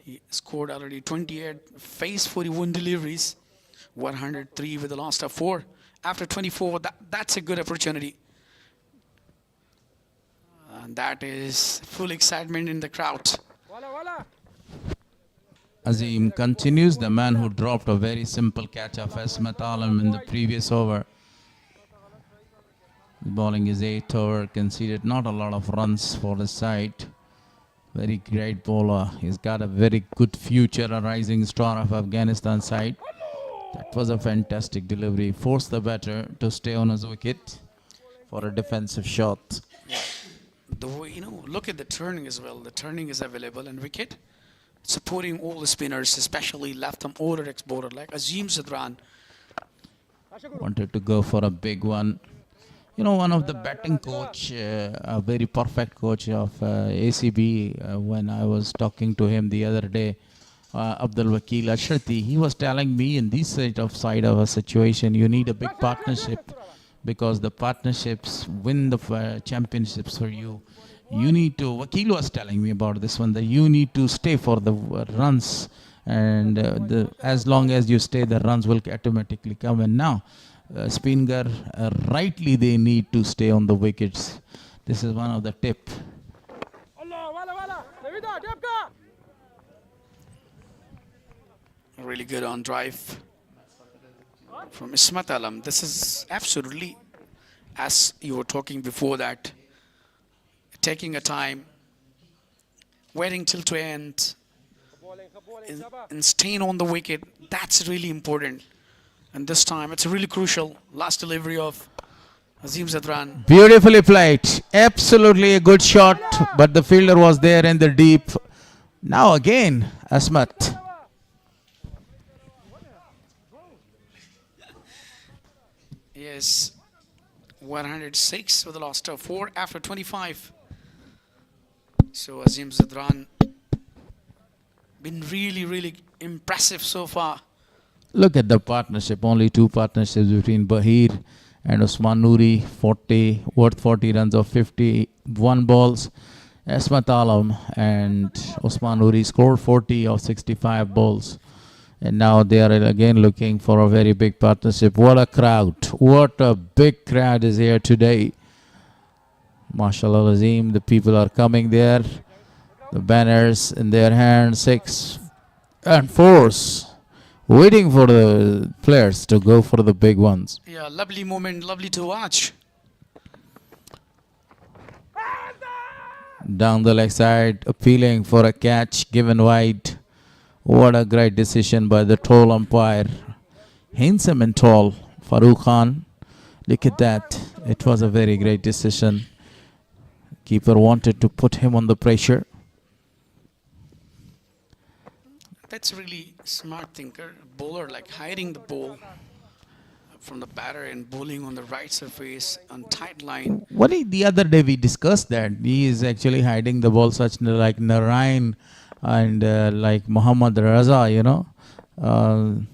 He scored already 28, faced 41 deliveries. 103 with the last of 4. After 24, that's a good opportunity. And that is full excitement in the crowd. Azim continues, the man who dropped a very simple catch of Esmat Alam in the previous over. Bowling his 8th over, conceded not a lot of runs for the side. Very great bowler. He's got a very good future, a rising star of Afghanistan side. That was a fantastic delivery. Forced the batter to stay on his wicket for a defensive shot. The way, look at the turning as well. The turning is available and wicket. Supporting all the spinners, especially left-arm order ex-bowler like Azim Zadran. Wanted to go for a big one. One of the batting coach, a very perfect coach of ACB, when I was talking to him the other day, Abdul Wakil Ashrati, he was telling me in this side of a situation, you need a big partnership because the partnerships win the championships for you. You need to, Wakil was telling me about this one, that you need to stay for the runs, and as long as you stay, the runs will automatically come. And now, Speenghar, rightly they need to stay on the wickets. This is one of the tip. Really good on drive from Ismat Alam. This is absolutely, as you were talking before that, taking a time, waiting till to end, and staying on the wicket. That's really important. And this time, it's really crucial. Last delivery of Azim Zadran. Beautifully played. Absolutely a good shot, but the fielder was there in the deep. Now again, Asmat. Yes, 106 with the last of 4 after 25. So Azim Zadran been really impressive so far. Look at the partnership. Only 2 partnerships between Bahir and Usman Noori. Worth 40 runs of 51 balls. Esmat Alam and Usman Noori scored 40 of 65 balls. And now they are again looking for a very big partnership. What a crowd. What a big crowd is here today. MashaAllah Azim, the people are coming there. The banners in their hands, 6 and 4s. Waiting for the players to go for the big ones. Yeah, lovely moment, lovely to watch. Down the leg side, appealing for a catch, given wide. What a great decision by the tall umpire. Handsome and tall, Farooq Khan. Look at that. It was a very great decision. Keeper wanted to put him on the pressure. That's really smart thinker. Bowler like hiding the ball from the batter and bowling on the right surface on tight line. The other day we discussed that. He is actually hiding the ball such like Narayan and like Muhammad Raza, the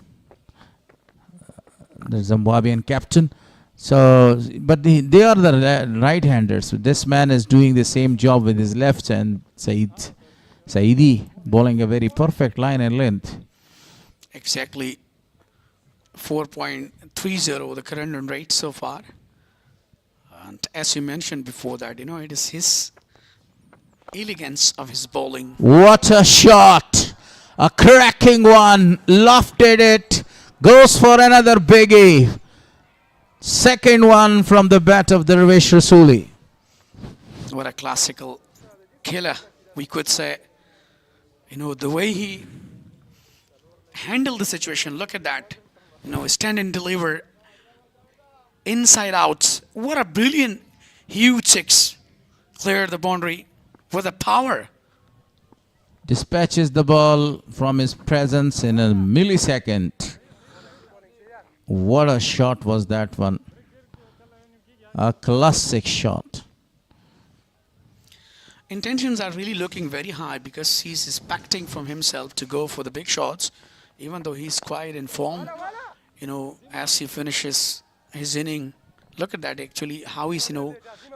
Zimbabwean captain. So, but they are the right-handers. So this man is doing the same job with his left, and Saidi bowling a very perfect line and length. Exactly 4.30 the current run rate so far. And as you mentioned before that, it is his elegance of his bowling. What a shot! A cracking one, lofted it, goes for another biggie. Second one from the bat of Darvish Rasuli. What a classical killer, we could say. The way he handled the situation, look at that. Stand and deliver, inside out. What a brilliant, huge 6. Clear the boundary with a power. Dispatches the ball from his presence in a millisecond. What a shot was that one. A classic shot. Intentions are really looking very high because he's expecting from himself to go for the big shots, even though he's quite in form. As he finishes his inning, look at that actually, how he's,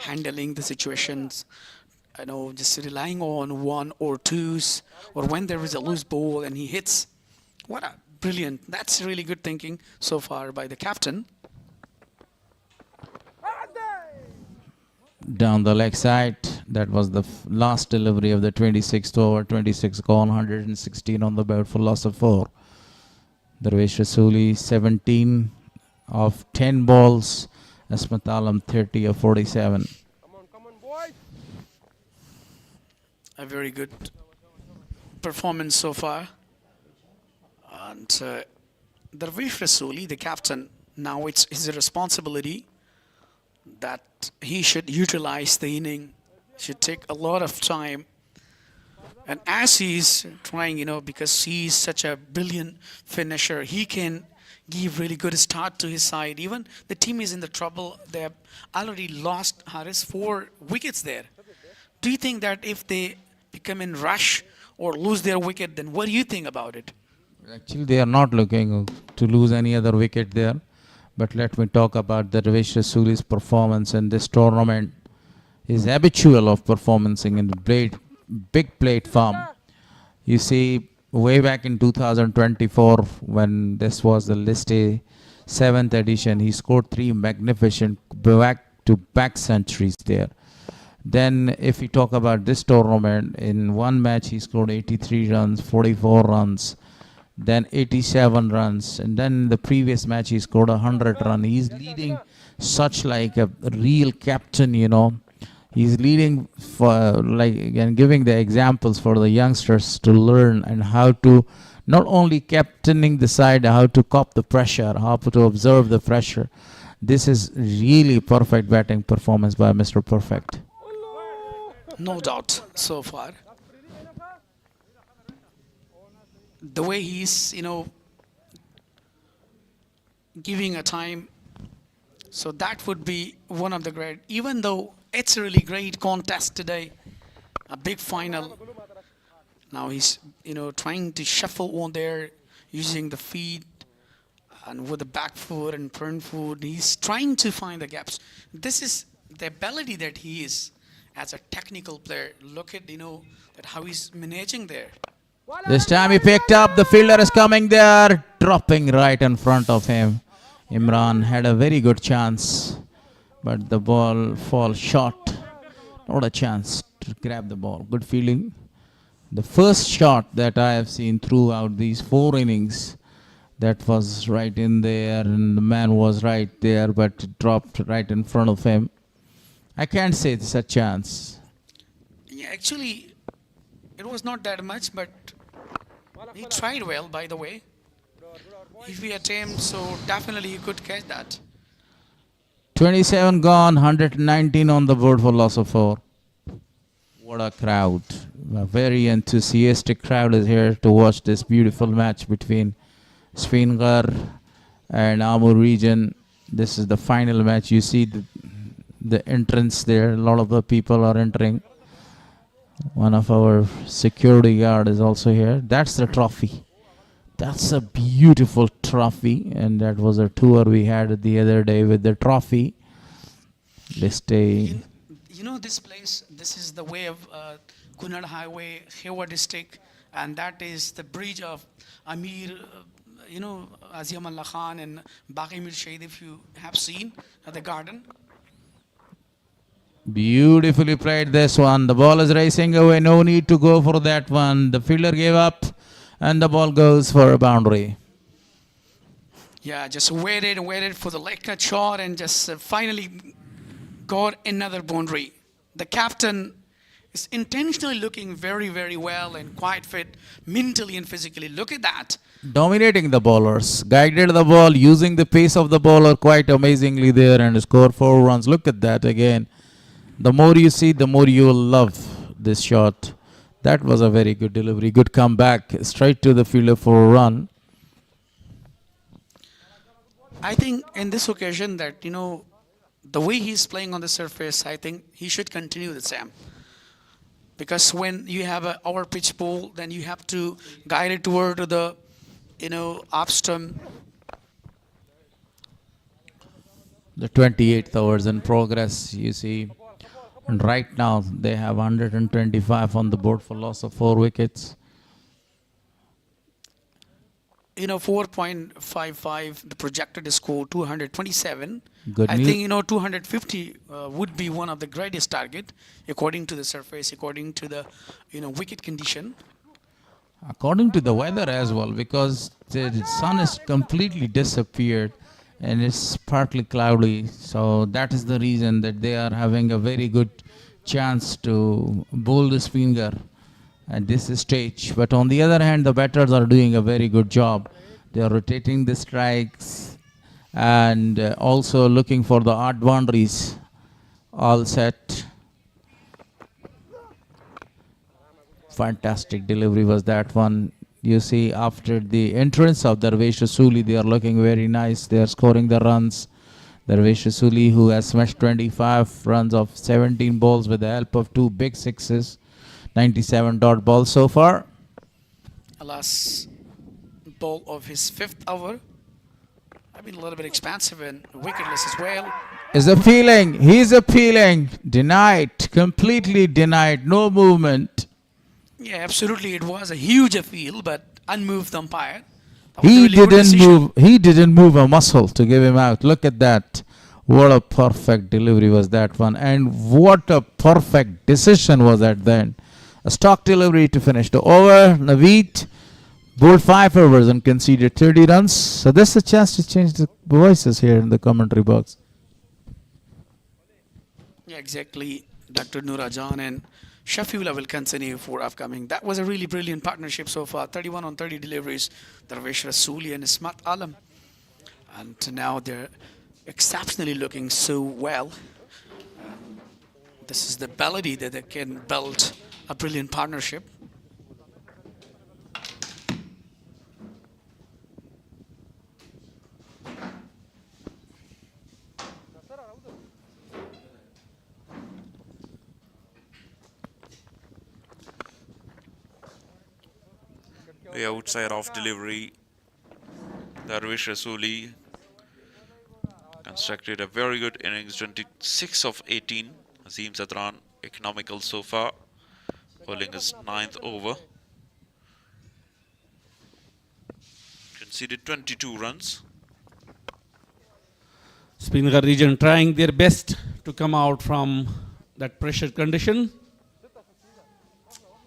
handling the situations. Just relying on 1 or 2s, or when there is a loose ball and he hits. What a brilliant. That's really good thinking so far by the captain. Down the leg side, that was the last delivery of the 26th over. 26 gone, 116 on the board for loss of 4. Darvesh Rasuli 17 of 10 balls. Asmat Alam 30 of 47. A very good performance so far. And Darvesh Rasuli, the captain, now it's his responsibility that he should utilize the inning, should take a lot of time. And as he's trying, because he's such a brilliant finisher, he can give really good start to his side. Even the team is in the trouble. They have already lost Haris 4 wickets there. Do you think that if they become in rush or lose their wicket, then what do you think about it? Actually, they are not looking to lose any other wicket there. But let me talk about the Darvesh Rasuli's performance in this tournament. He's habitual of performing in the big platform. You see, way back in 2024, when this was the List A 7th edition, he scored 3 magnificent back-to-back centuries there. Then, if we talk about this tournament, in one match he scored 83 runs, 44 runs. Then 87 runs, and then the previous match he scored 100 runs. He's leading such like a real captain, He's leading for and giving the examples for the youngsters to learn and how to not only captaining the side, how to cop the pressure, how to observe the pressure. This is really perfect batting performance by Mr. Perfect. No doubt so far. The way he's, giving a time, so that would be one of the great, even though it's a really great contest today, a big final. Now he's, trying to shuffle on there, using the feet and with the back foot and front foot. He's trying to find the gaps. This is the ability that he is as a technical player. Look at, that how he's managing there. This time he picked up, the fielder is coming there, dropping right in front of him. Imran had a very good chance, but the ball falls short. Not a chance to grab the ball. Good feeling. The first shot that I have seen throughout these 4 innings, that was right in there, and the man was right there, but it dropped right in front of him. I can't say it's a chance. Yeah, actually, it was not that much, but he tried well, by the way. If he attempt, so definitely he could catch that. 27 gone, 119 on the board for loss of 4. What a crowd. A very enthusiastic crowd is here to watch this beautiful match between Speenghar and Amur region. This is the final match. You see the entrance there. A lot of the people are entering. One of our security guard is also here. That's the trophy. That's a beautiful trophy, and that was a tour we had the other day with the trophy. This day. This place, this is the way of Cunard Highway, Hayward district, and that is the bridge of Amir, Azim Allah Khan and Baqi Mir Shahid, if you have seen at the garden. Beautifully played this one. The ball is racing away. No need to go for that one. The fielder gave up and the ball goes for a boundary. Yeah, just waited for the leg cut shot and just finally got another boundary. The captain is intentionally looking very, very well and quite fit mentally and physically. Look at that. Dominating the bowlers. Guided the ball, using the pace of the bowler quite amazingly there and scored 4 runs. Look at that again. The more you see, the more you will love this shot. That was a very good delivery. Good comeback. Straight to the fielder for a run. I think in this occasion that, the way he's playing on the surface, I think he should continue the same. Because when you have a over pitch ball, then you have to guide it toward the, off stump. The 28th overs in progress, you see. And right now, they have 125 on the board for loss of 4 wickets. 4.55, the projected score 227. Good I news. think 250 would be one of the greatest target according to the surface, according to the wicket condition. According to the weather as well, because the sun is completely disappeared and it's partly cloudy, so that is the reason that they are having a very good chance to bowl the Speenghar at this stage. But on the other hand, the batters are doing a very good job. They are rotating the strikes and also looking for the odd boundaries. All set. Fantastic delivery was that one. You see, after the entrance of Darvesh Rasuli, they are looking very nice. They are scoring the runs. Darvesh Rasuli, who has smashed 25 runs of 17 balls with the help of 2 big sixes. 97 dot balls so far. Last ball of his 5th over. I've been a little bit expansive and wicketless as well. Is appealing. He's appealing. Denied. Completely denied. No movement. Yeah, absolutely. It was a huge appeal, but unmoved umpire. That was a He really good didn't decision. move. He didn't move a muscle to give him out. Look at that. What a perfect delivery was that one. And what a perfect decision was that then. A stock delivery to finish the over. Naveed bowled 5 overs and conceded 30 runs. So this is a chance to change the voices here in the commentary box. Yeah, exactly. Dr. Nurajan and Shafiullah will continue for upcoming. That was a really brilliant partnership so far. 31 on 30 deliveries. Darvesh Rasuli and Ismat Alam. And now they're exceptionally looking so well. This is the ability that they can build a brilliant partnership. The outside off delivery. Darvish Rasuli constructed a very good innings, 26 of 18. Azim Zadran economical so far, bowling his 9th over. Conceded 22 runs. Speenghar region trying their best to come out from that pressure condition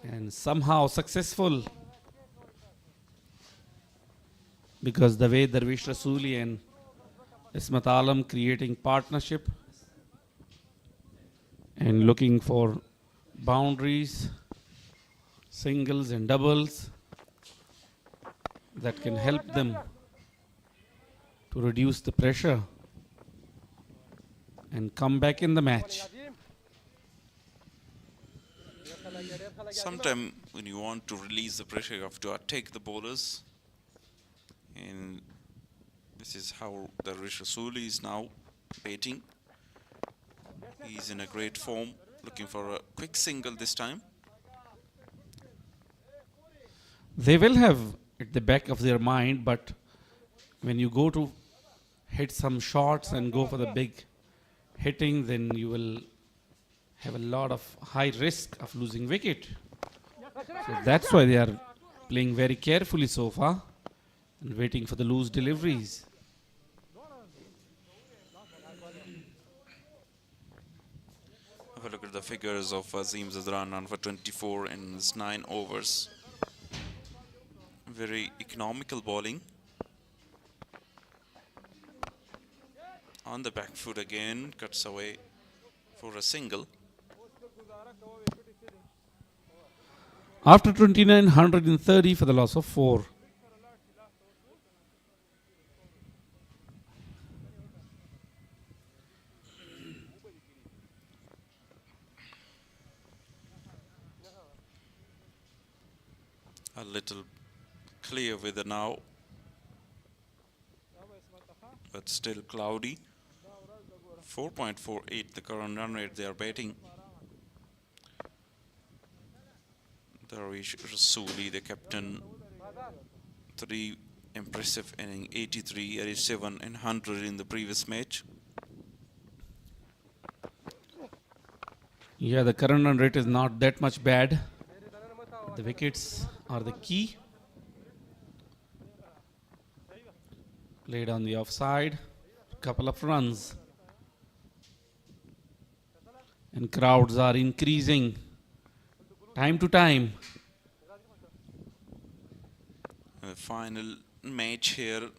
and somehow successful, because the way Darvish Rasuli and Ismat Alam creating partnership and looking for boundaries, singles and doubles that can help them to reduce the pressure and come back in the match. Sometime when you want to release the pressure, you have to attack the bowlers. And this is how Darvish Rasuli is now batting. He's in a great form, looking for a quick single this time. They will have at the back of their mind, but when you go to hit some shots and go for the big hitting, then you will have a lot of high risk of losing wicket. So that's why they are playing very carefully so far and waiting for the loose deliveries. Have a look at the figures of Azim Zadran on for 24 in his 9 overs. Very economical bowling. On the back foot again, cuts away for a single. After 29, 130 for the loss of 4. A little clear weather now, but still cloudy. 4.48 the current run rate they are batting. Darvish Rasuli, the captain, 3 impressive innings, 83, 87 and 100 in the previous match. Yeah, the current run rate is not that much bad. The wickets are the key. Played on the offside. Couple of runs. And crowds are increasing time to time. The final match here.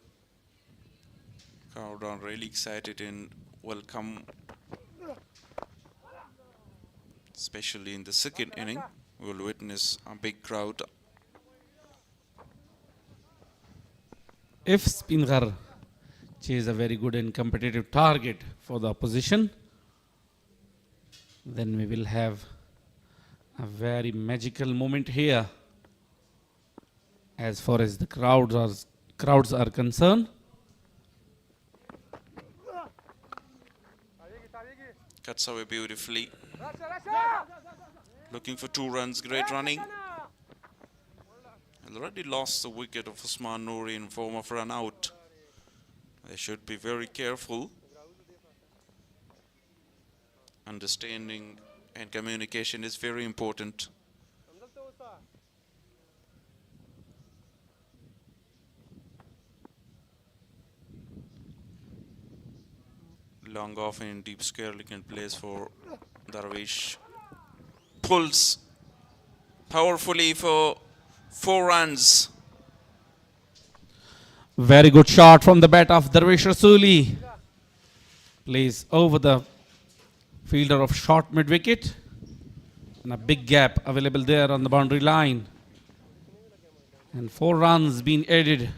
Crowd are really excited and welcome, especially in the second inning. We will witness a big crowd. If Speenghar chase a very good and competitive target for the opposition, then we will have a very magical moment here as far as the crowds are concerned. Cuts away beautifully. Looking for 2 runs. Great running. Already lost the wicket of Usman Noori in form of run out. They should be very careful. Understanding and communication is very important. Long off in deep square, looking place for Darvish. Pulls powerfully for 4 runs. Very good shot from the bat of Darvish Rasuli. Plays over the fielder of short mid wicket. And a big gap available there on the boundary line. And 4 runs being added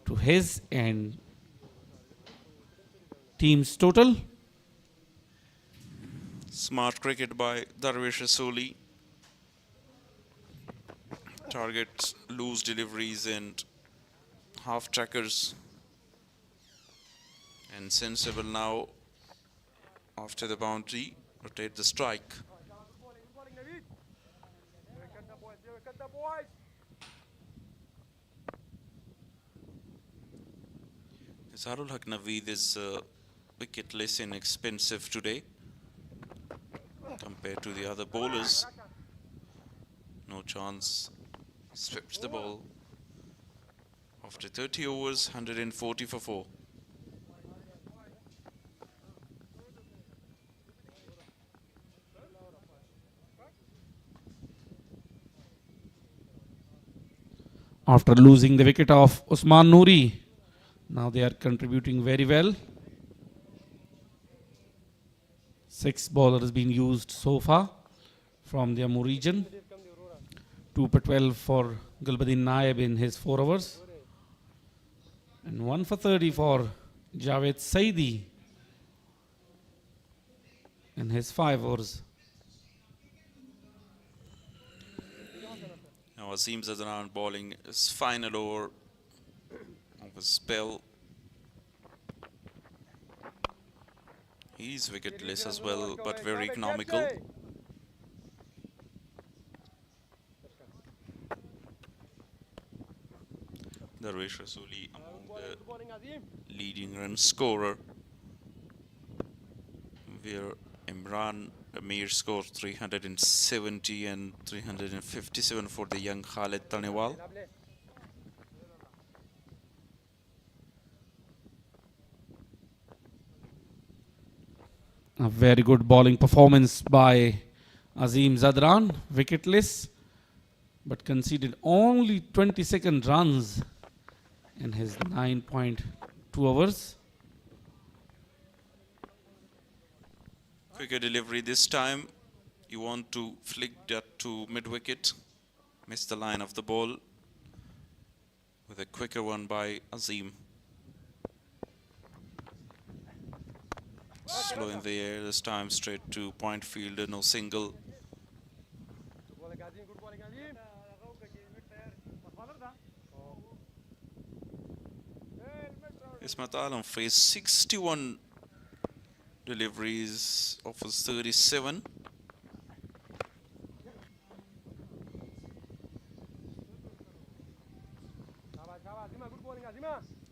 to his and team's total. Smart cricket by Darvish Rasuli. Targets loose deliveries and half trackers. And sensible now after the boundary. Rotate the strike. Zarul Haq Naveed is wicketless and expensive today compared to the other bowlers. No chance. Swept the ball. After 30 overs, 140 for 4. After losing the wicket of Usman Noori, now they are contributing very well. 6 bowlers being used so far from the Amur region. 2 for 12 for Gulbuddin Naib in his 4 overs. And 1 for 30 for Javed Saidi in his 5 overs. Now Azeem Zadran bowling his final over of his spell. He's wicketless as well, but very economical. Darvish Rasuli among the leading run scorer, where Imran Amir scored 370 and 357 for the young Khalid Tanewal. A very good bowling performance by Azeem Zadran, wicketless, but conceded only 22nd runs in his 9.2 overs. Quicker delivery this time. You want to flick that to mid-wicket. Missed the line of the ball with a quicker one by Azeem. Slow in the air this time, straight to point fielder, no single. Ismat Alam faced 61 deliveries, offers 37.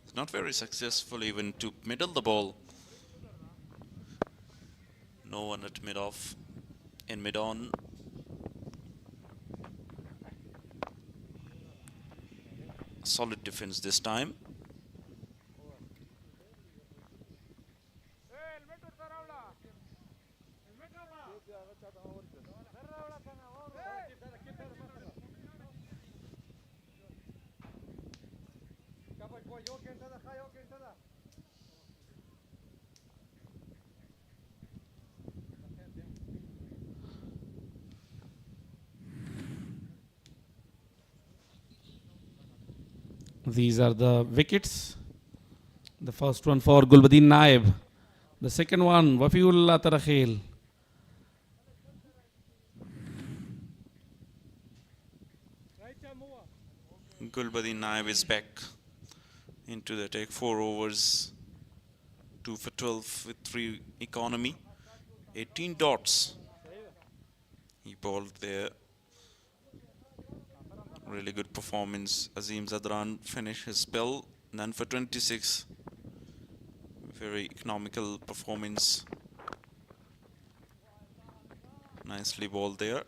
It's not very successful even to middle the ball. No one at mid-off, in mid-on. Solid defense this time. These are the wickets. The first one for Gulbadin Naib. The second one, Wafiullah Tarakhil. Gulbadin Naib is back into the attack. 4 overs, 2 for 12 with 3 economy. 18 dots. He bowled there. Really good performance. Azim Zadran finished his spell. None for 26. Very economical performance. Nicely bowled there.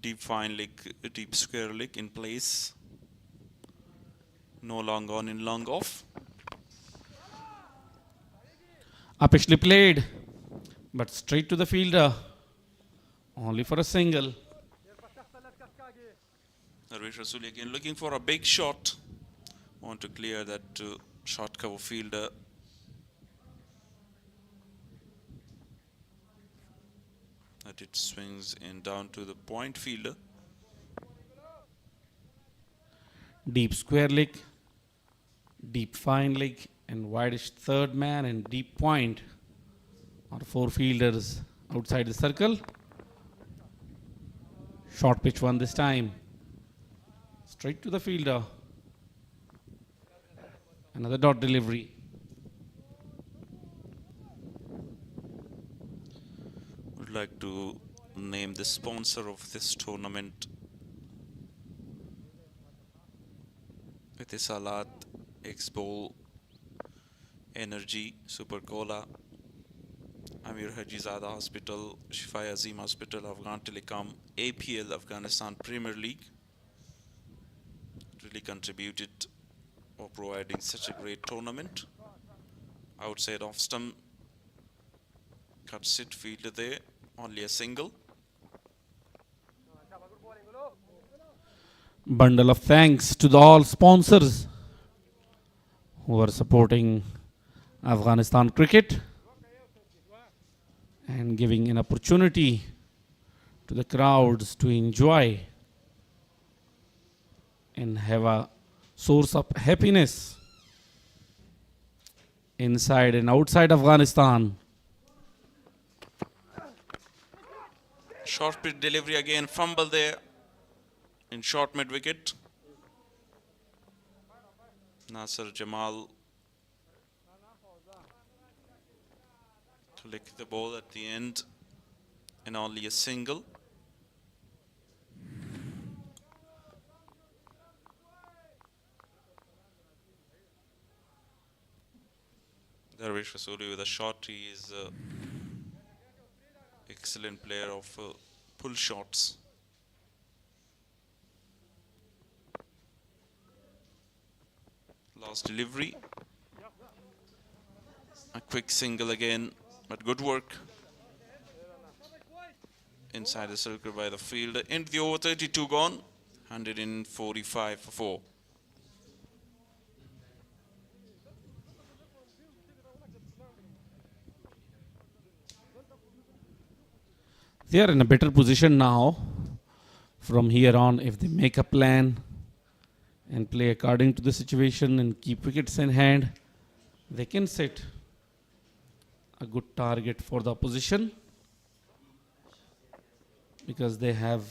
Deep fine leg, deep square leg in place. No long on in, long off. Upishly played, but straight to the fielder. Only for a single. Darvish Rasuli again looking for a big shot. Want to clear that short cover fielder. That it swings in down to the point fielder. Deep square leg, deep fine leg, and wideish third man and deep point are 4 fielders outside the circle. Short pitch one this time. Straight to the fielder. Another dot delivery. Would like to name the sponsor of this tournament. Etisalat, X-Bowl, Energy, Super Cola, Amir Hajizada Hospital, Shifai Azim Hospital, Afghan Telecom, APL, Afghanistan Premier League. Really contributed for providing such a great tournament. Outside off stump, cuts it, fielder there, only a single. Bundle of thanks to the all sponsors who are supporting Afghanistan cricket and giving an opportunity to the crowds to enjoy and have a source of happiness inside and outside Afghanistan. Short pitch delivery again, fumble there in short mid wicket. Nasser Jamal to lick the ball at the end and only a single. Darvish Rasuli with a shot. He is an excellent player of pull shots. Last delivery. A quick single again, but good work. Inside the circle by the fielder. Into the over, 32 gone. 145 for 4. They are in a better position now. From here on, if they make a plan and play according to the situation and keep wickets in hand, they can set a good target for the opposition, because they have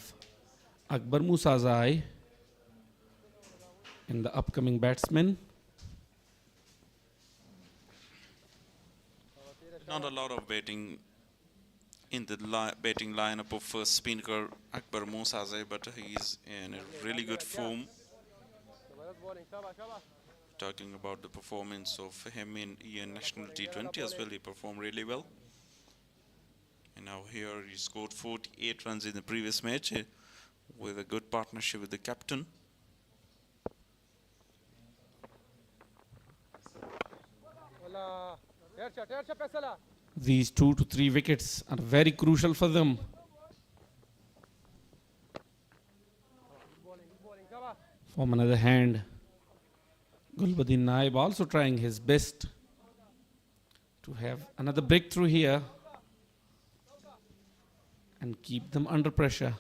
Akbar Musazai in the upcoming batsman. Not a lot of batting in the batting lineup of Speenghar Akbar Musazai, but he's in a really good form. Talking about the performance of him in EN National T20 as well, he performed really well. And now here he scored 48 runs in the previous match. with a good partnership with the captain. These 2 to 3 wickets are very crucial for them. From another hand, Gulbuddin Naib also trying his best to have another breakthrough here and keep them under pressure.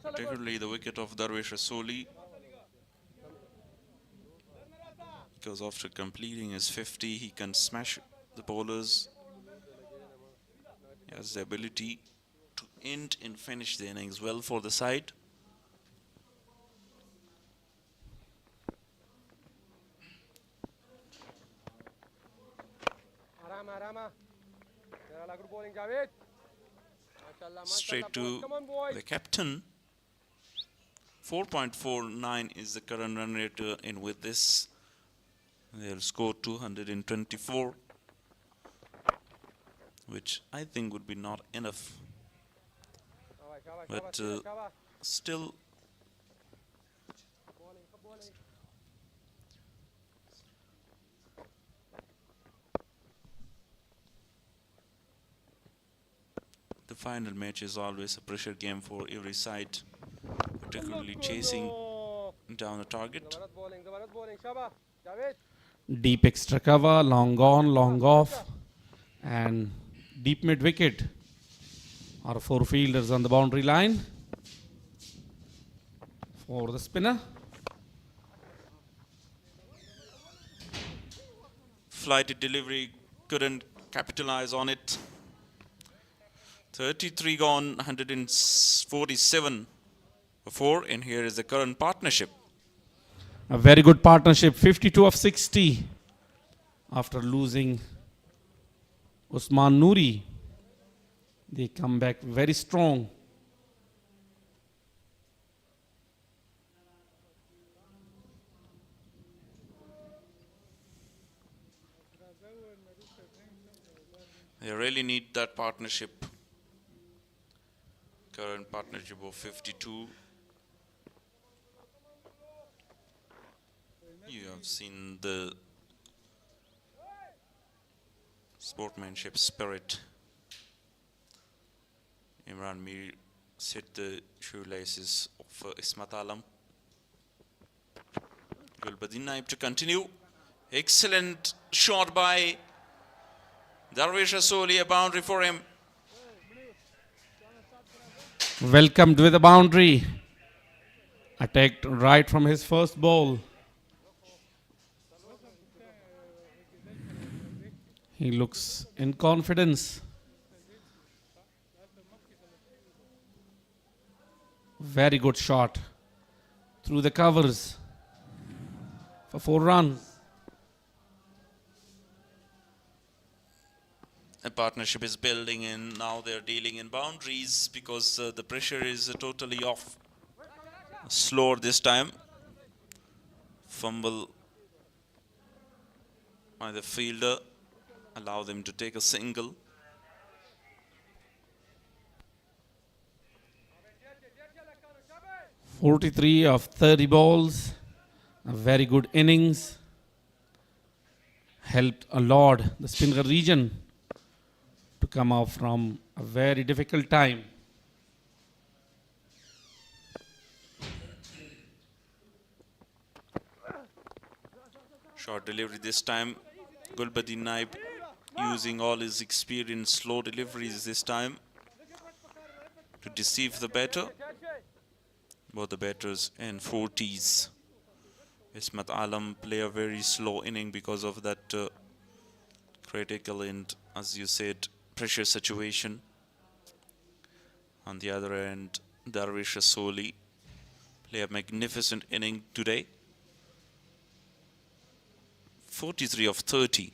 Particularly the wicket of Darvish Rasoli, because after completing his 50, he can smash the bowlers. He has the ability to end and finish the innings well for the side. Straight to the captain. 4.49 is the current run rate, and with this, they'll score 224, which I think would be not enough. But still, the final match is always a pressure game for every side, particularly chasing down a target. Deep extra cover, long on, long off, and deep mid wicket. Our 4 fielders on the boundary line for the spinner. Flighted delivery, couldn't capitalize on it. 33 gone, 147 before, and here is the current partnership. A very good partnership, 52 of 60 after losing Usman Noori. They come back very strong. They really need that partnership. Current partnership of 52. You have seen the sportsmanship spirit. Imran Mir set the shoelaces of Ismat Alam. Gulbuddin Naib to continue. Excellent shot by Darvish Rasoli, a boundary for him. Welcomed with a boundary. Attacked right from his first ball. He looks in confidence. Very good shot through the covers for 4 runs. A partnership is building, and now they're dealing in boundaries because the pressure is totally off. Slower this time. Fumble by the fielder. Allow them to take a single. .43 of 30 balls. A very good innings. Helped a lot the Speenghar region to come out from a very difficult time. Short delivery this time. Gulbuddin Naib using all his experience, slow deliveries this time to deceive the batter. Both the batters and 40s. Ismat Alam play a very slow inning because of that critical and, as you said, pressure situation. On the other end, Darvish Rasoli play a magnificent inning today. 43 of 30.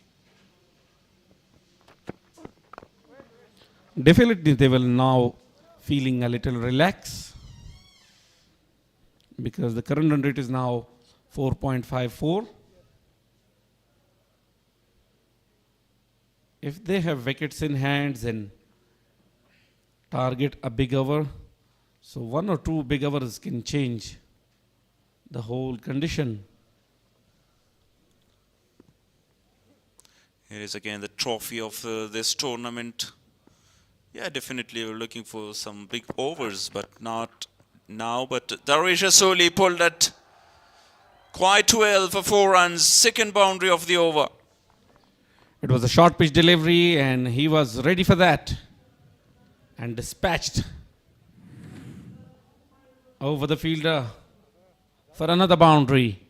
Definitely they will now feeling a little relaxed because the current run rate is now 4.54. if they have wickets in hands and target a big over, so 1 or 2 big overs can change the whole condition. Here is again the trophy of this tournament. Yeah, definitely we're looking for some big overs, but not now. But Darisha Soli pulled it quite well for 4 runs, second boundary of the over. It was a short pitch delivery and he was ready for that and dispatched over the fielder for another boundary.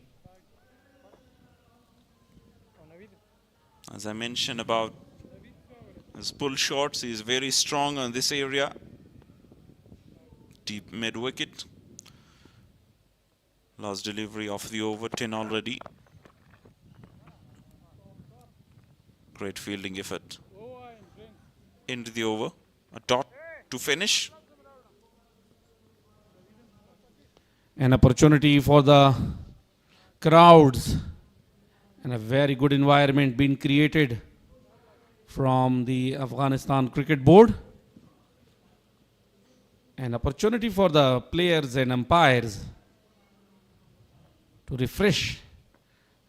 As I mentioned about his pull shots, he is very strong on this area. Deep mid wicket. Last delivery of the over, 10 already. Great fielding effort. Into the over. A dot to finish. An opportunity for the crowds and a very good environment being created from the Afghanistan Cricket Board. An opportunity for the players and umpires to refresh,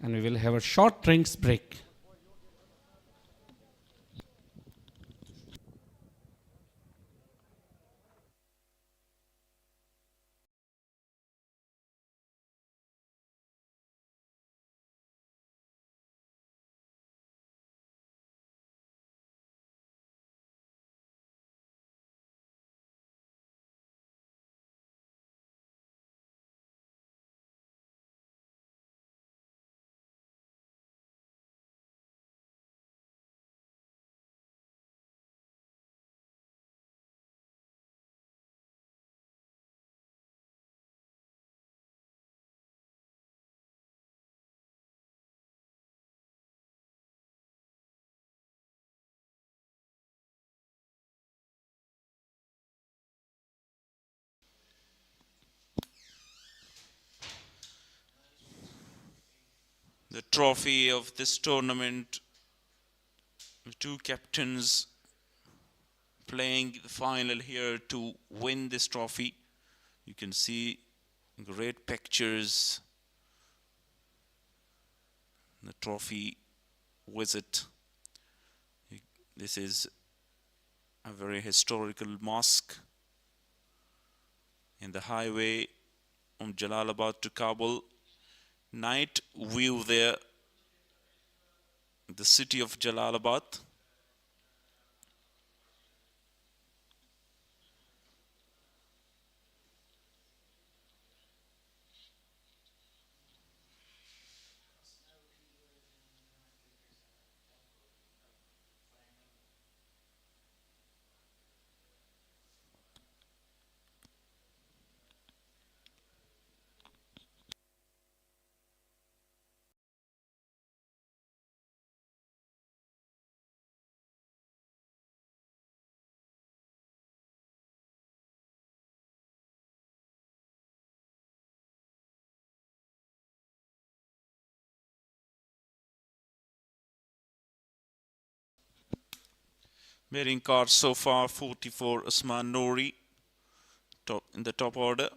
and we will have a short drinks break. The trophy of this tournament. The 2 captains playing the final here to win this trophy. You can see great pictures. The trophy visit. This is a very historical mosque in the highway from Jalalabad to Kabul. Night view there, the city of Jalalabad. Batting cards so far, 44 Usman Nori in the top order.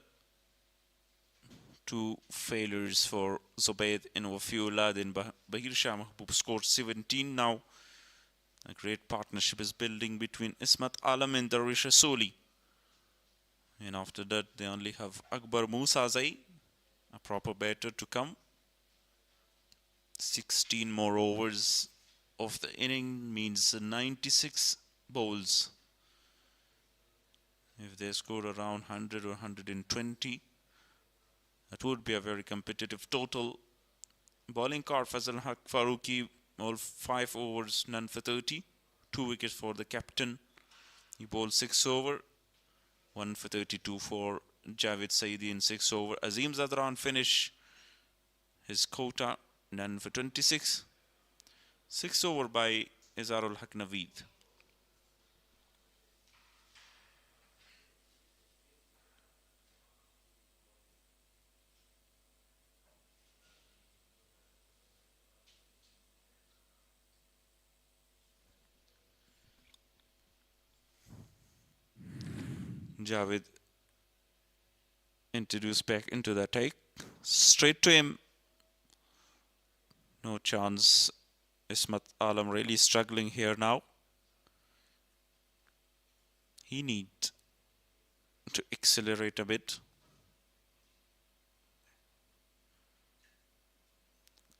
2 failures for Zubayd in Wafiullah. Then Bahir Shah Mahbub scored 17 now. A great partnership is building between Ismat Alam and Darisha Soli. And after that, they only have Akbar Musazai, a proper batter to come. 16 more overs of the inning means 96 bowls. If they score around 100 or 120, that would be a very competitive total. Bowling card Fazal Haq Faruqi, all 5 overs, none for 30. 2 wickets for the captain. He bowled 6 over, 1 for 32 for Javed Saidi in 6 over. Azim Zadran finish his quota, none for 26. 6 over by Izarul Haq Naveed. Javed introduced back into the attack. Straight to him. No chance. Ismat Alam really struggling here now. He needs to accelerate a bit.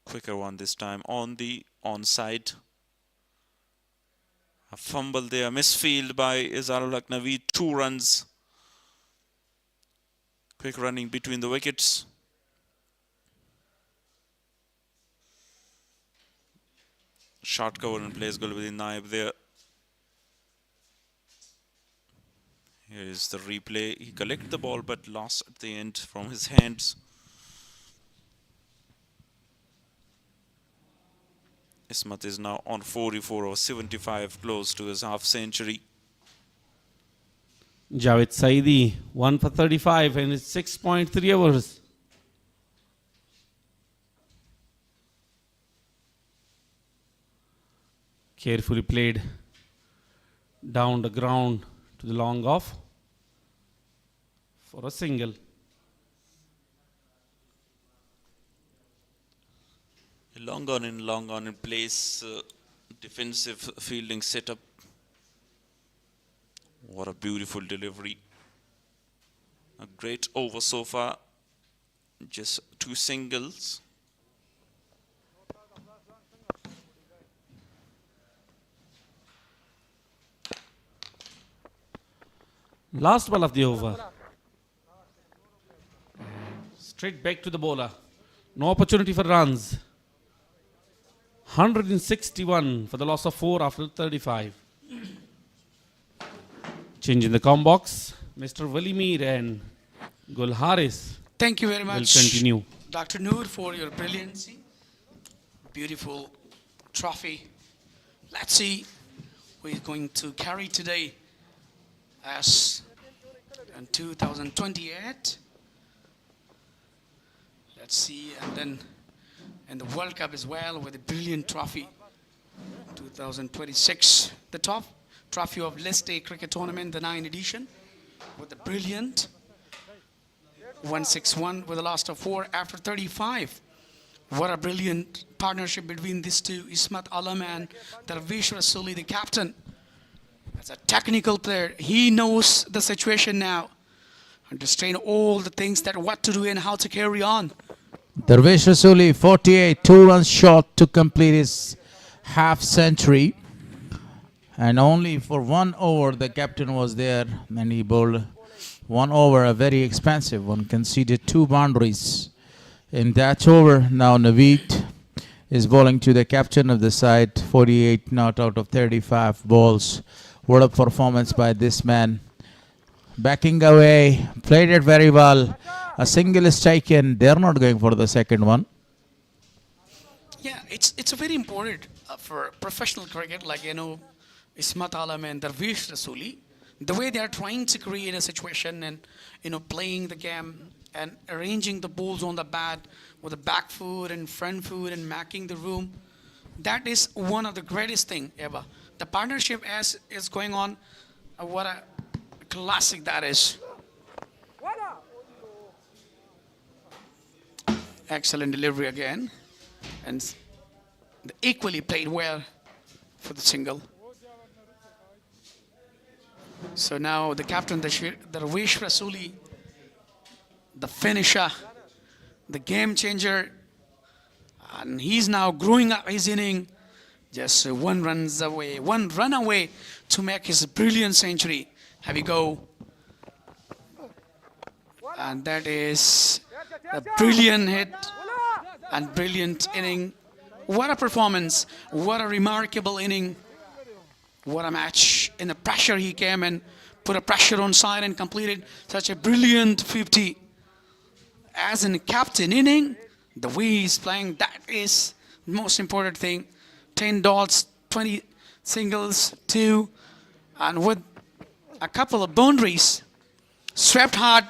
Quicker one this time on the onside. A fumble there, misfield by Izarul Naveed. 2 runs. Quick running between the wickets. Short cover and plays Gulbuddin Naib there. Here is the replay. He collected the ball but lost at the end from his hands. Ismat is now on 44 or 75, close to his half century. Javed Saidi, 1 for 35 and it's 6.3 overs. Carefully played down the ground to the long off for a single. Long on in place, defensive fielding setup. What a beautiful delivery. A great over so far. Just 2 singles. Last ball of the over. Straight back to the bowler. No opportunity for runs. 161 for the loss of 4 after 35. Changing the com box. Mr. Walimir and Gul Haris Thank you very will much, continue. Dr. Noor, for your brilliancy. Beautiful trophy. Let's see who is going to carry today as in 2028. Let's see, and then in the World Cup as well with a brilliant trophy. 2026, the top trophy of List A cricket tournament, the 9th edition, with a brilliant 161 with a loss of 4 after 35. What a brilliant partnership between these two, Ismat Alam and Darvish Rasuli, the captain. As a technical player, he knows the situation now. Understand all the things that what to do and how to carry on. Darvish Rasuli, 48, 2 runs short to complete his half century. And only for 1 over the captain was there, and he bowled 1 over, a very expensive one, conceded 2 boundaries. In that over, now Naveed is bowling to the captain of the side, 48 not out of 35 balls. What a performance by this man. Backing away, played it very well. A single is taken. They're not going for the second one. Yeah, it's a very important for professional cricket, like, Ismat Alam and Darvish Rasuli. The way they are trying to create a situation and, playing the game and arranging the balls on the bat with the back foot and front foot and marking the room. That is one of the greatest thing ever. The partnership as is going on, what a classic that is. Excellent delivery again, and equally played well for the single. So now the captain, the Darvish Rasuli, the finisher, the game changer, and he's now growing up his inning, just 1 run away to make his brilliant century. Have you go? And that is a brilliant hit and brilliant inning. What a performance. What a remarkable inning. What a match. In the pressure he came and put a pressure on side and completed such a brilliant 50. As in captain inning, the way he's playing, that is the most important thing. 10 dots, 20 singles, 2, and with a couple of boundaries. Swept hard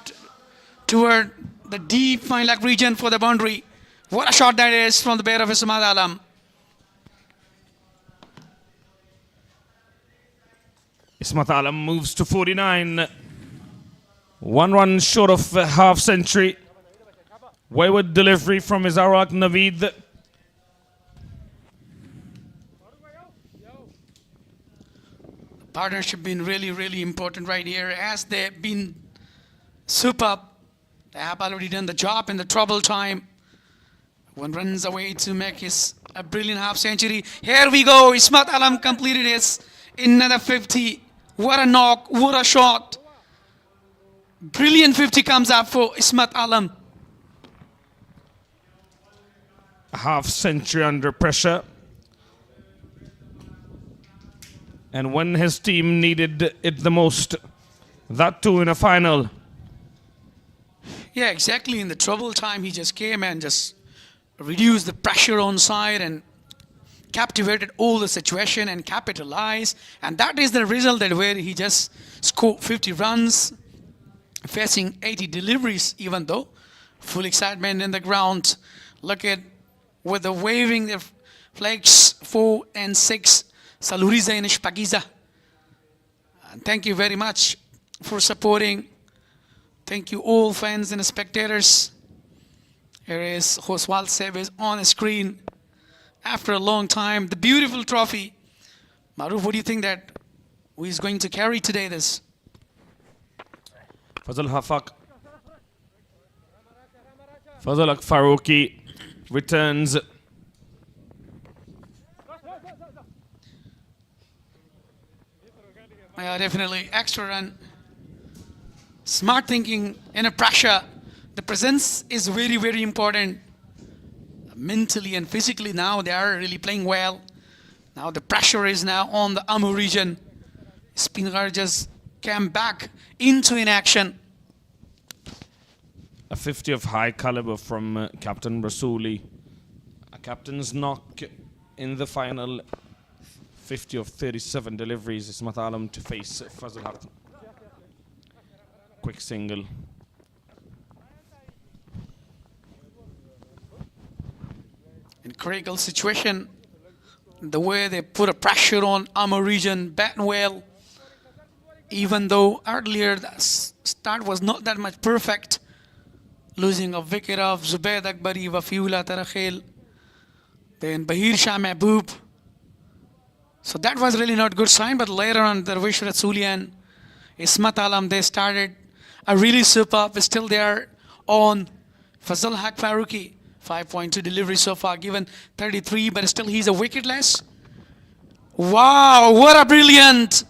toward the deep fine leg region for the boundary. What a shot that is from the bat of Ismat Alam. Ismat Alam moves to 49. 1 run short of a half century. Wayward delivery from his Arak Naveed. Partnership been really, really important right here as they've been superb. They have already done the job in the trouble time. One runs away to make his a brilliant half century. Here we go. Ismat Alam completed his another 50. What a knock. What a shot. Brilliant 50 comes up for Ismat Alam. A half century under pressure. And when his team needed it the most, that too in a final. Yeah, exactly. In the trouble time, he just came and just reduced the pressure on side and captivated all the situation and capitalized. And that is the result that where he just scored 50 runs, facing 80 deliveries, even though full excitement in the ground. Look at with the waving the flags 4 and 6. Saluriza and Ishpagiza. And thank you very much for supporting. Thank you all fans and spectators. Here is Hoswal Sebes on the screen. After a long time, the beautiful trophy. Maruf, what do you think that who is going to carry today this? Fazal Hafak. Fazal Farouki returns. Yeah, definitely. Extra run. Smart thinking in a pressure. The presence is very, very important. Mentally and physically now they are really playing well. Now the pressure is now on the Amur region. Speenghar just came back into inaction. A 50 of high caliber from Captain Rasuli. A captain's knock in the final. 50 of 37 deliveries. Ismat Alam to face Fazal Haq. Quick single. In critical situation, the way they put a pressure on Amur region, bat well. Even though earlier the start was not that much perfect. Losing a wicket of Zubayd Akbari, Wafiullah Tarakhil. Then Bahir Shah Mehboob. So that was really not a good sign, but later on, Darwish Rasulian, Ismat Alam, they started a really superb, still there on Fazal Haq Farouki. 5.2 delivery so far, given 33, but still he's a wicketless. Wow, what a brilliant.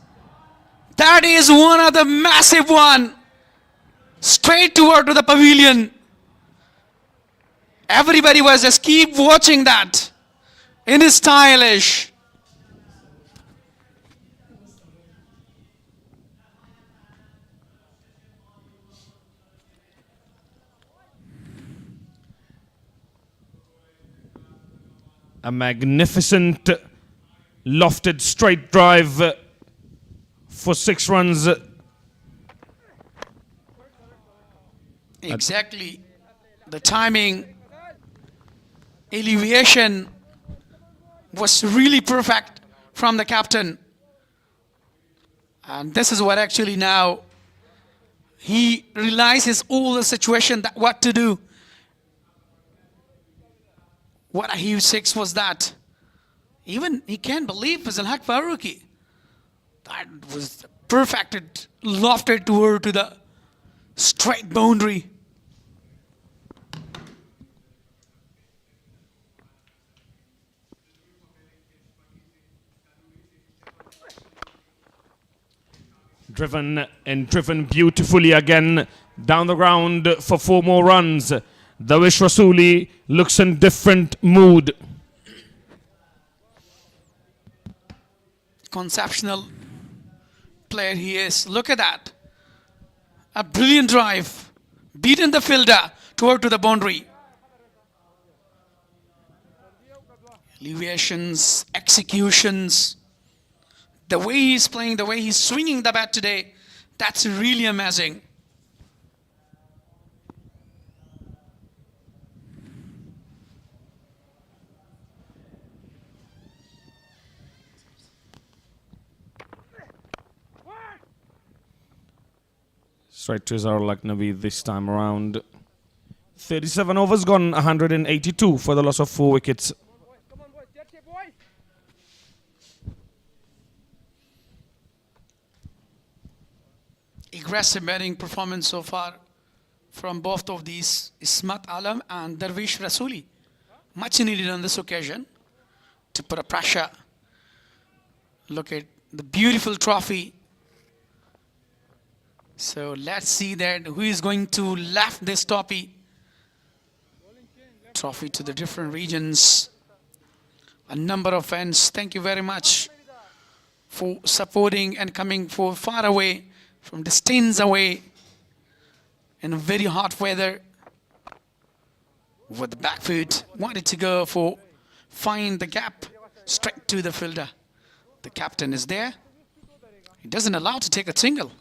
That is one of the massive one. Straight toward to the pavilion. Everybody was just keep watching that. In his stylish. A magnificent lofted straight drive for 6 runs. Exactly. The timing, elevation was really perfect from the captain. And this is what actually now he realizes all the situation that what to do. What a huge 6 was that. Even he can't believe Fazal Haq Farouki. That was perfected, lofted toward to the straight boundary. Driven beautifully again down the ground for 4 more runs. Darwish Rasuli looks in different mood. Conceptual player he is. Look at that. A brilliant drive. Beaten the fielder toward to the boundary. Elevations, executions. The way he's playing, the way he's swinging the bat today, that's really amazing. Straight to Arslan Naveed this time around. 37 overs gone, 182 for the loss of 4 wickets. Aggressive batting performance so far from both of these, Ismat Alam and Darvish Rasuli. Much needed on this occasion to put a pressure. Look at the beautiful trophy. So let's see that who is going to lift this trophy to the different regions. A number of fans, thank you very much for supporting and coming for far away, from distance away, in a very hot weather. With the back foot, wanted to go for find the gap straight to the fielder. The captain is there. He doesn't allow to take a single.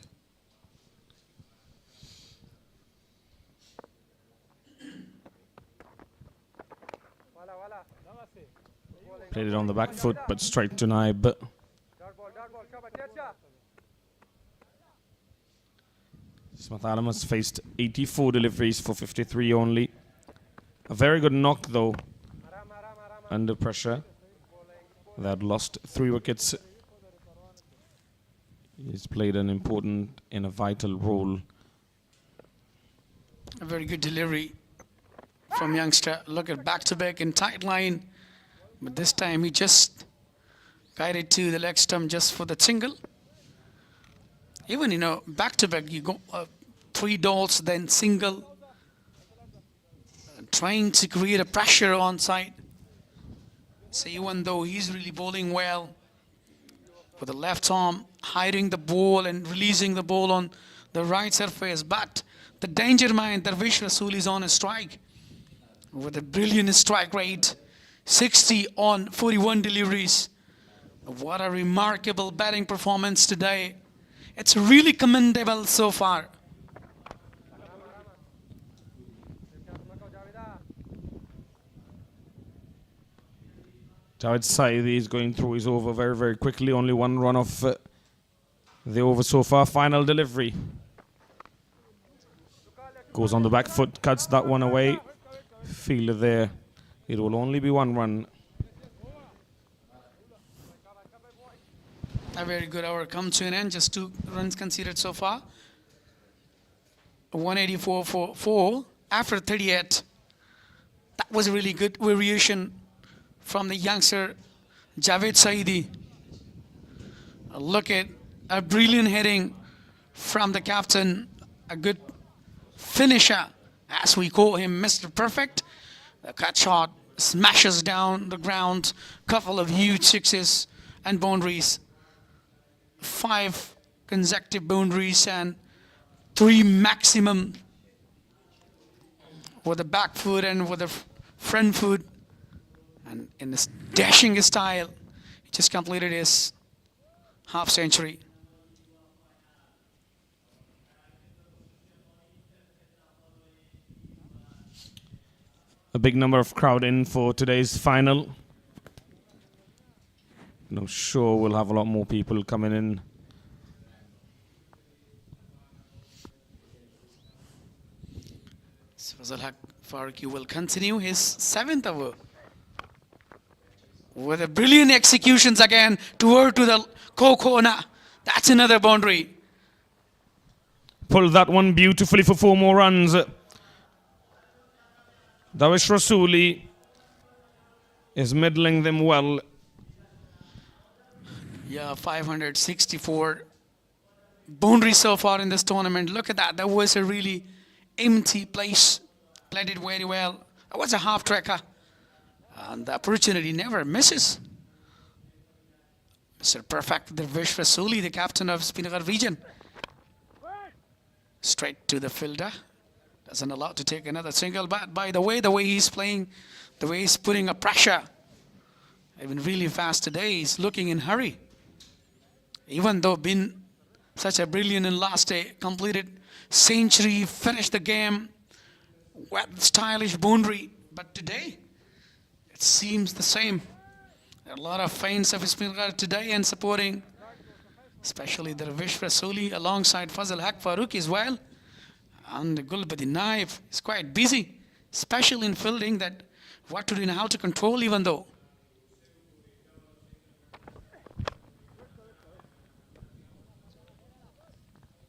Played it on the back foot, but straight to Naib. Ismat Alam has faced 84 deliveries for 53 only. A very good knock though, under pressure. They had lost 3 wickets. He's played an important and a vital role. A very good delivery from youngster. Look at back-to-back in tight line. But this time he just guided to the leg stump just for the single. Even, you know, back-to-back, you go 3 dots, then single. Trying to create a pressure on side. So even though he's really bowling well, with the left arm, hiding the ball and releasing the ball on the right surface. But the danger man, Darvish Rasool, is on a strike. With a brilliant strike rate. 60 on 41 deliveries. What a remarkable batting performance today. It's really commendable so far. Javed Saidi is going through his over very, very quickly. Only 1 run off the over so far. Final delivery. Goes on the back foot, cuts that one away. Fielder there. It will only be 1 run. A very good hour come to an end. Just 2 runs conceded so far. 184 for 4 after 38. That was a really good variation from the youngster Javed Saidi. Look at a brilliant heading from the captain. A good finisher, as we call him, Mr. Perfect. The cut shot smashes down the ground. Couple of huge sixes and boundaries. 5 consecutive boundaries and 3 maximum with the back foot and with the front foot. And in this dashing style, he just completed his half century. A big number of crowd in for today's final. I'm sure we'll have a lot more people coming in. Fazal Haq Farooqi will continue his 7th over with a brilliant executions again toward to the corner. That's another boundary. Pulled that one beautifully for 4 more runs. Darvish Rasooli is middling them well. Yeah, 564 boundaries so far in this tournament. Look at that. That was a really empty place. Played it very well. That was a half tracker. And the opportunity never misses. Mr. Perfect, Darvish Rasooli, the captain of Speenghar region. Straight to the fielder. Doesn't allow to take another single. But by the way he's playing, the way he's putting a pressure, even really fast today, he's looking in hurry. Even though been such a brilliant in last day, completed century, finished the game with stylish boundary. But today, it seems the same. There are a lot of fans of Speenghar today and supporting, especially Darvish Rasooli alongside Fazal Haq Farooqi as well. And Gulbadin Naif is quite busy, especially in fielding, that what to do and how to control even though.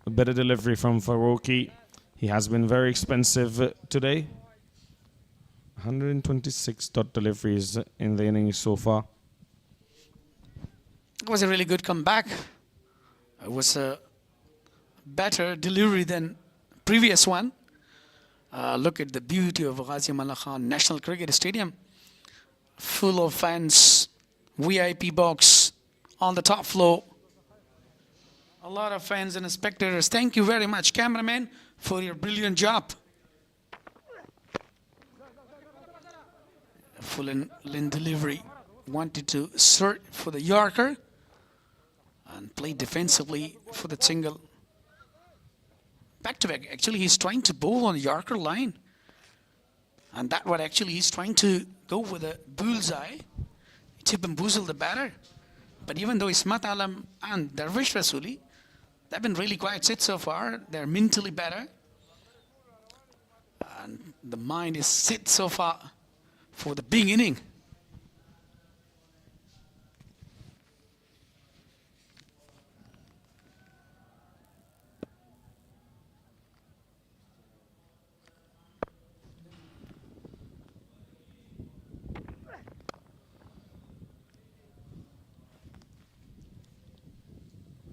A better delivery from Faruqi. He has been very expensive today. 126 dot deliveries in the innings so far. It was a really good comeback. It was a better delivery than previous one. Look at the beauty of Ghazi Aman Khan National Cricket Stadium. Full of fans, VIP box on the top floor. A lot of fans and spectators. Thank you very much, cameraman, for your brilliant job. Full in delivery. Wanted to search for the Yorker and play defensively for the single. Back to back. Actually, he's trying to bowl on the Yorker line. And that what actually he's trying to go with a bullseye. Tip and boozle the batter. But even though Ismat Alam and Darvish Rasuli, they've been really quiet set so far. They're mentally better. And the mind is set so far for the big inning.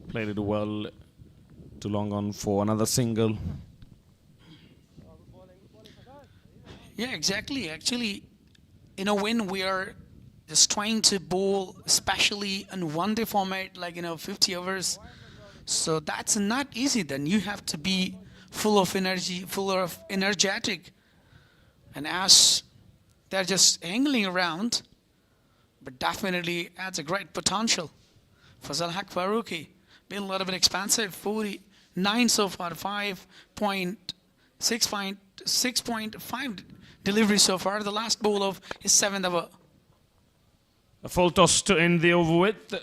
Played it well. Too long on for another single. Yeah, exactly. Actually, you know, when we are just trying to bowl, especially in one-day format, like, 50 overs, so that's not easy. Then you have to be full of energy, full of energetic. And as they're just angling around, but definitely adds a great potential. Fazal Haq Faruqi, been a little bit expansive, 49 so far, 6.5 delivery so far, the last ball of his 7th over. A full toss to end the over with.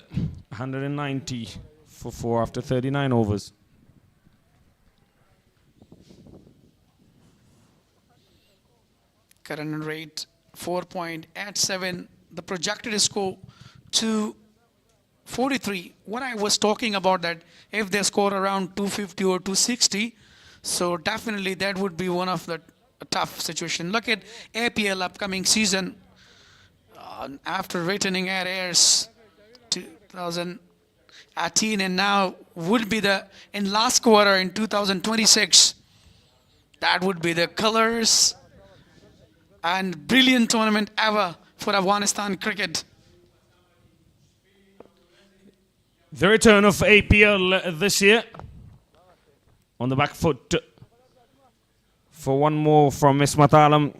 190 for 4 after 39 overs. Current rate 4.87. The projected score 243. What I was talking about, that if they score around 250 or 260, so definitely that would be one of the tough situation. Look at APL upcoming season. After returning at airs 2018 and now would be in last quarter in 2026. That would be the colors and brilliant tournament ever for Afghanistan cricket. The return of APL this year. On the back foot for one more from Ismat Alam.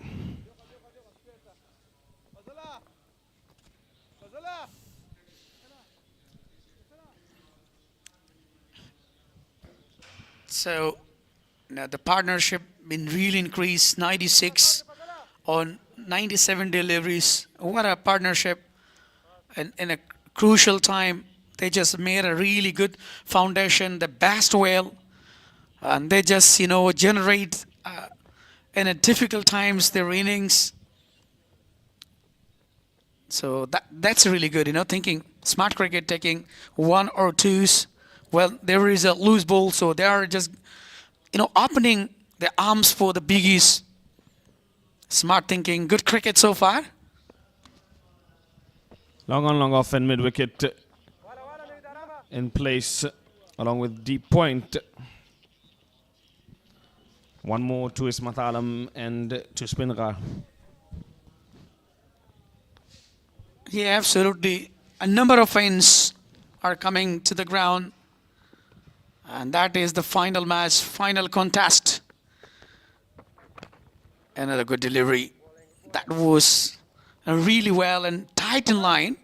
So now the partnership been really increased, 96 on 97 deliveries. What a partnership. And in a crucial time, they just made a really good foundation, the best well. And they just, generate in a difficult times their innings. So that's really good, thinking smart cricket, taking one or twos. Well, there is a loose ball, so they are just, opening their arms for the biggies. Smart thinking, good cricket so far. Long on, long off, and mid wicket in place, along with deep point. One more to Ismat Alam and to Speenghar. Yeah, absolutely. A number of fans are coming to the ground. And that is the final match, final contest. Another good delivery. That was really well and tight in line.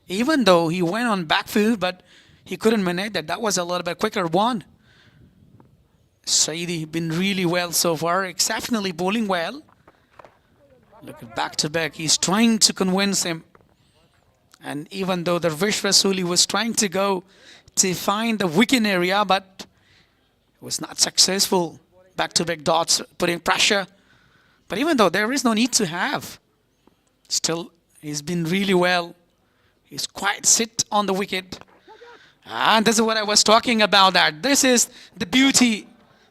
Even though he went on backfield, but he couldn't manage that. That was a little bit quicker one. Saidi been really well so far, exceptionally bowling well. Look at back to back. He's trying to convince him. And even though Darvish Rasuli was trying to go to find the wicket area, but it was not successful. back-to-back dots, putting pressure. But even though there is no need to have, still he's been really well. He's quite sit on the wicket. And this is what I was talking about, that this is the beauty.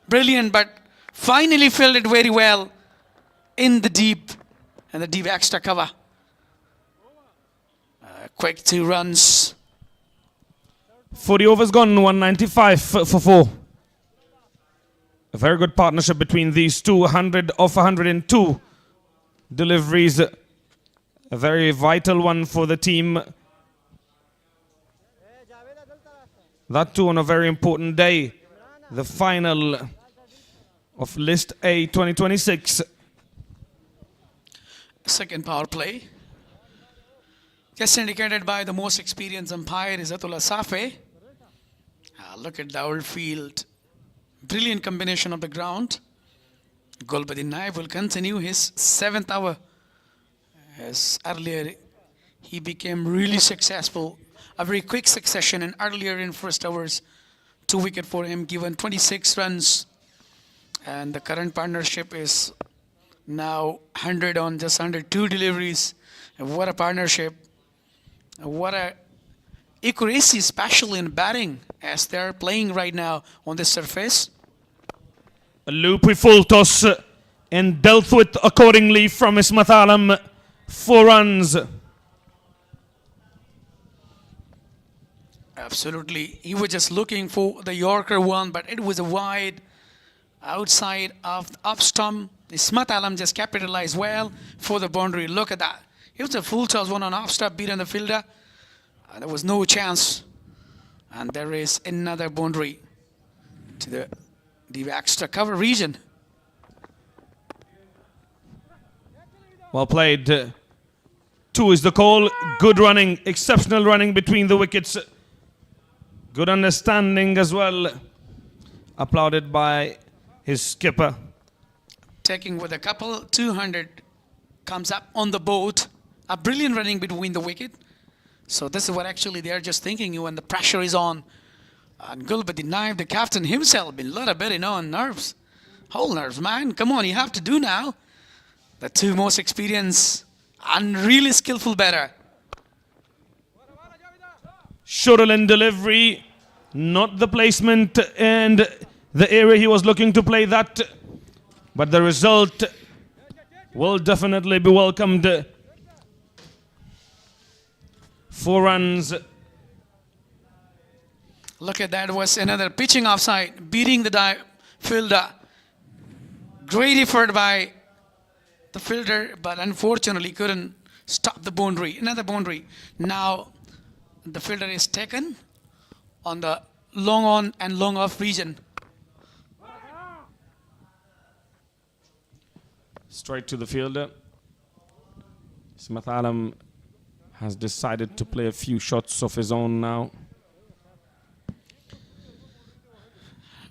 Brilliant, but finally fielded very well in the deep, and the deep extra cover. Quick 2 runs. 40 overs gone, 195 for 4. A very good partnership between these two. 100 of 102 deliveries. A very vital one for the team. That too on a very important day. The final of List A 2026. Second power play. Just indicated by the most experienced umpire, Izzatullah Safe. Look at the outfield. Brilliant combination of the ground. Gulbuddin Naib will continue his 7th hour. As earlier, he became really successful. A very quick succession, and earlier in first overs, 2 wicket for him, given 26 runs. And the current partnership is now 100 on just under 2 deliveries. And what a partnership. What a accuracy, especially in batting, as they're playing right now on this surface. A loopy full toss and dealt with accordingly from Ismath Alam. 4 runs. Absolutely. He was just looking for the Yorker one, but it was a wide outside of the up stump. Ismath Alam just capitalized well for the boundary. Look at that. It was a full toss one on off stump, beating the fielder. There was no chance. And there is another boundary to the extra cover region. Well played. 2 is the call. Good running, exceptional running between the wickets. Good understanding as well. Applauded by his skipper. Taking with a couple, 200 comes up on the boat. A brilliant running between the wicket. So this is what actually they are just thinking when the pressure is on. And Gulbuddin Naib, the captain himself, been a little bit, on nerves. Whole nerves, man. Come on, you have to do now. The 2 most experienced and really skillful batter. Shortland delivery, not the placement and the area he was looking to play that. But the result will definitely be welcomed. 4 runs. Look at that, was another pitching offside, beating the fielder. Great effort by the fielder, but unfortunately couldn't stop the boundary. Another boundary. Now the fielder is taken on the long on and long off region. Straight to the fielder. Ismath Alam has decided to play a few shots of his own now.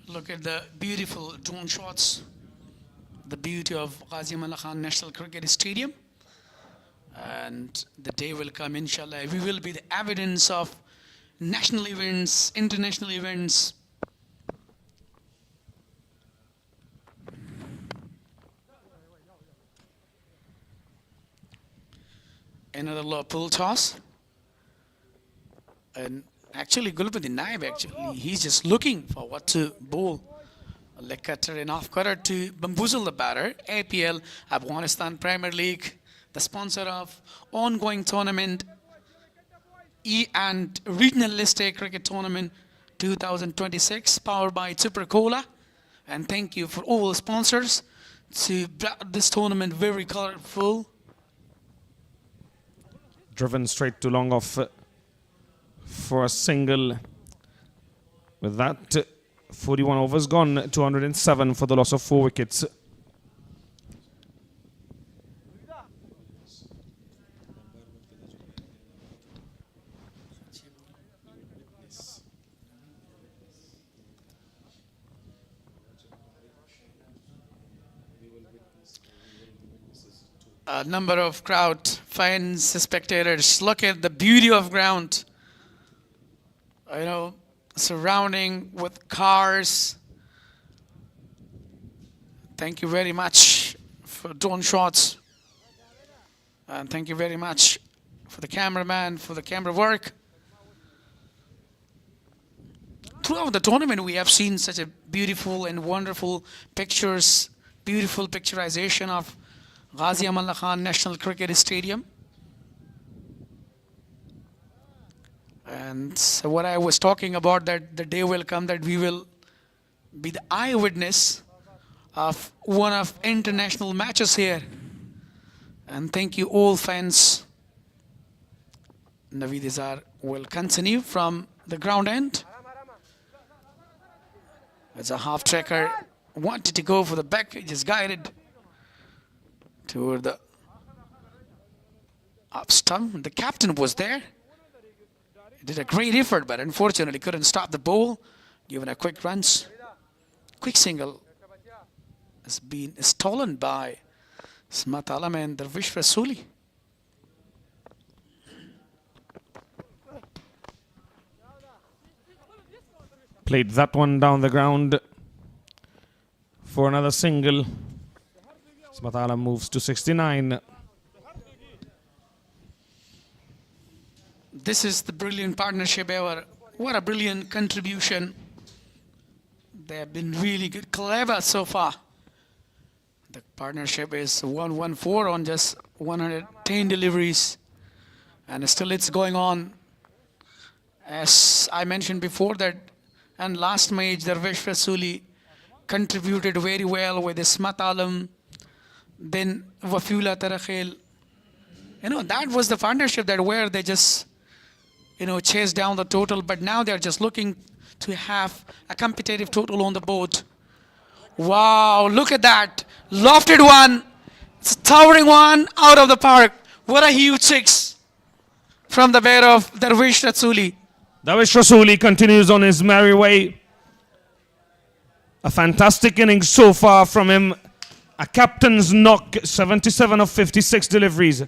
Look at the beautiful drone shots. The beauty of Ghazi Aman Khan National Cricket Stadium. And the day will come, inshallah. We will be the evidence of national events, international events. Another low pull toss. And actually, Gulbuddin Naib, he's just looking for what to bowl. A leg cutter and off cutter to bamboozle the batter. APL, Afghanistan Premier League, the sponsor of ongoing tournament and Regional List A Cricket Tournament 2026, powered by Super Cola. And thank you for all the sponsors to brought this tournament very colorful. Driven straight to long off for a single. With that, 41 overs gone, 207 for the loss of 4 wickets. A number of crowd, fans, spectators. Look at the beauty of ground. Surrounding with cars. Thank you very much for drone shots. And thank you very much for the cameraman, for the camera work. Throughout the tournament, we have seen such a beautiful and wonderful pictures, beautiful picturization of Ghazi Amanullah Khan National Cricket Stadium. And so what I was talking about, that the day will come that we will be the eyewitness of one of international matches here. And thank you all fans. Naveed Izar will continue from the ground end. As a half tracker wanted to go for the back, he just guided toward the up stump. The captain was there. He did a great effort, but unfortunately couldn't stop the ball. Given a quick runs, quick single has been stolen by Ismat Alam and Darvish Rasuli. Played that one down the ground for another single. Smatala moves to 69. This is the brilliant partnership ever. What a brilliant contribution. They have been really good, clever so far. The partnership is 114 on just 110 deliveries. And still it's going on. As I mentioned before that, and last match, Darvish Rasuli contributed very well with Ismat Alam, then Wafula Tarakhel. That was the partnership that where they just, chased down the total, but now they're just looking to have a competitive total on the board. Wow, look at that. Lofted one. It's a towering one out of the park. What a huge six from the bat of Darvish Rasuli. Darvish Rasuli continues on his merry way. A fantastic innings so far from him. A captain's knock, 77 of 56 deliveries.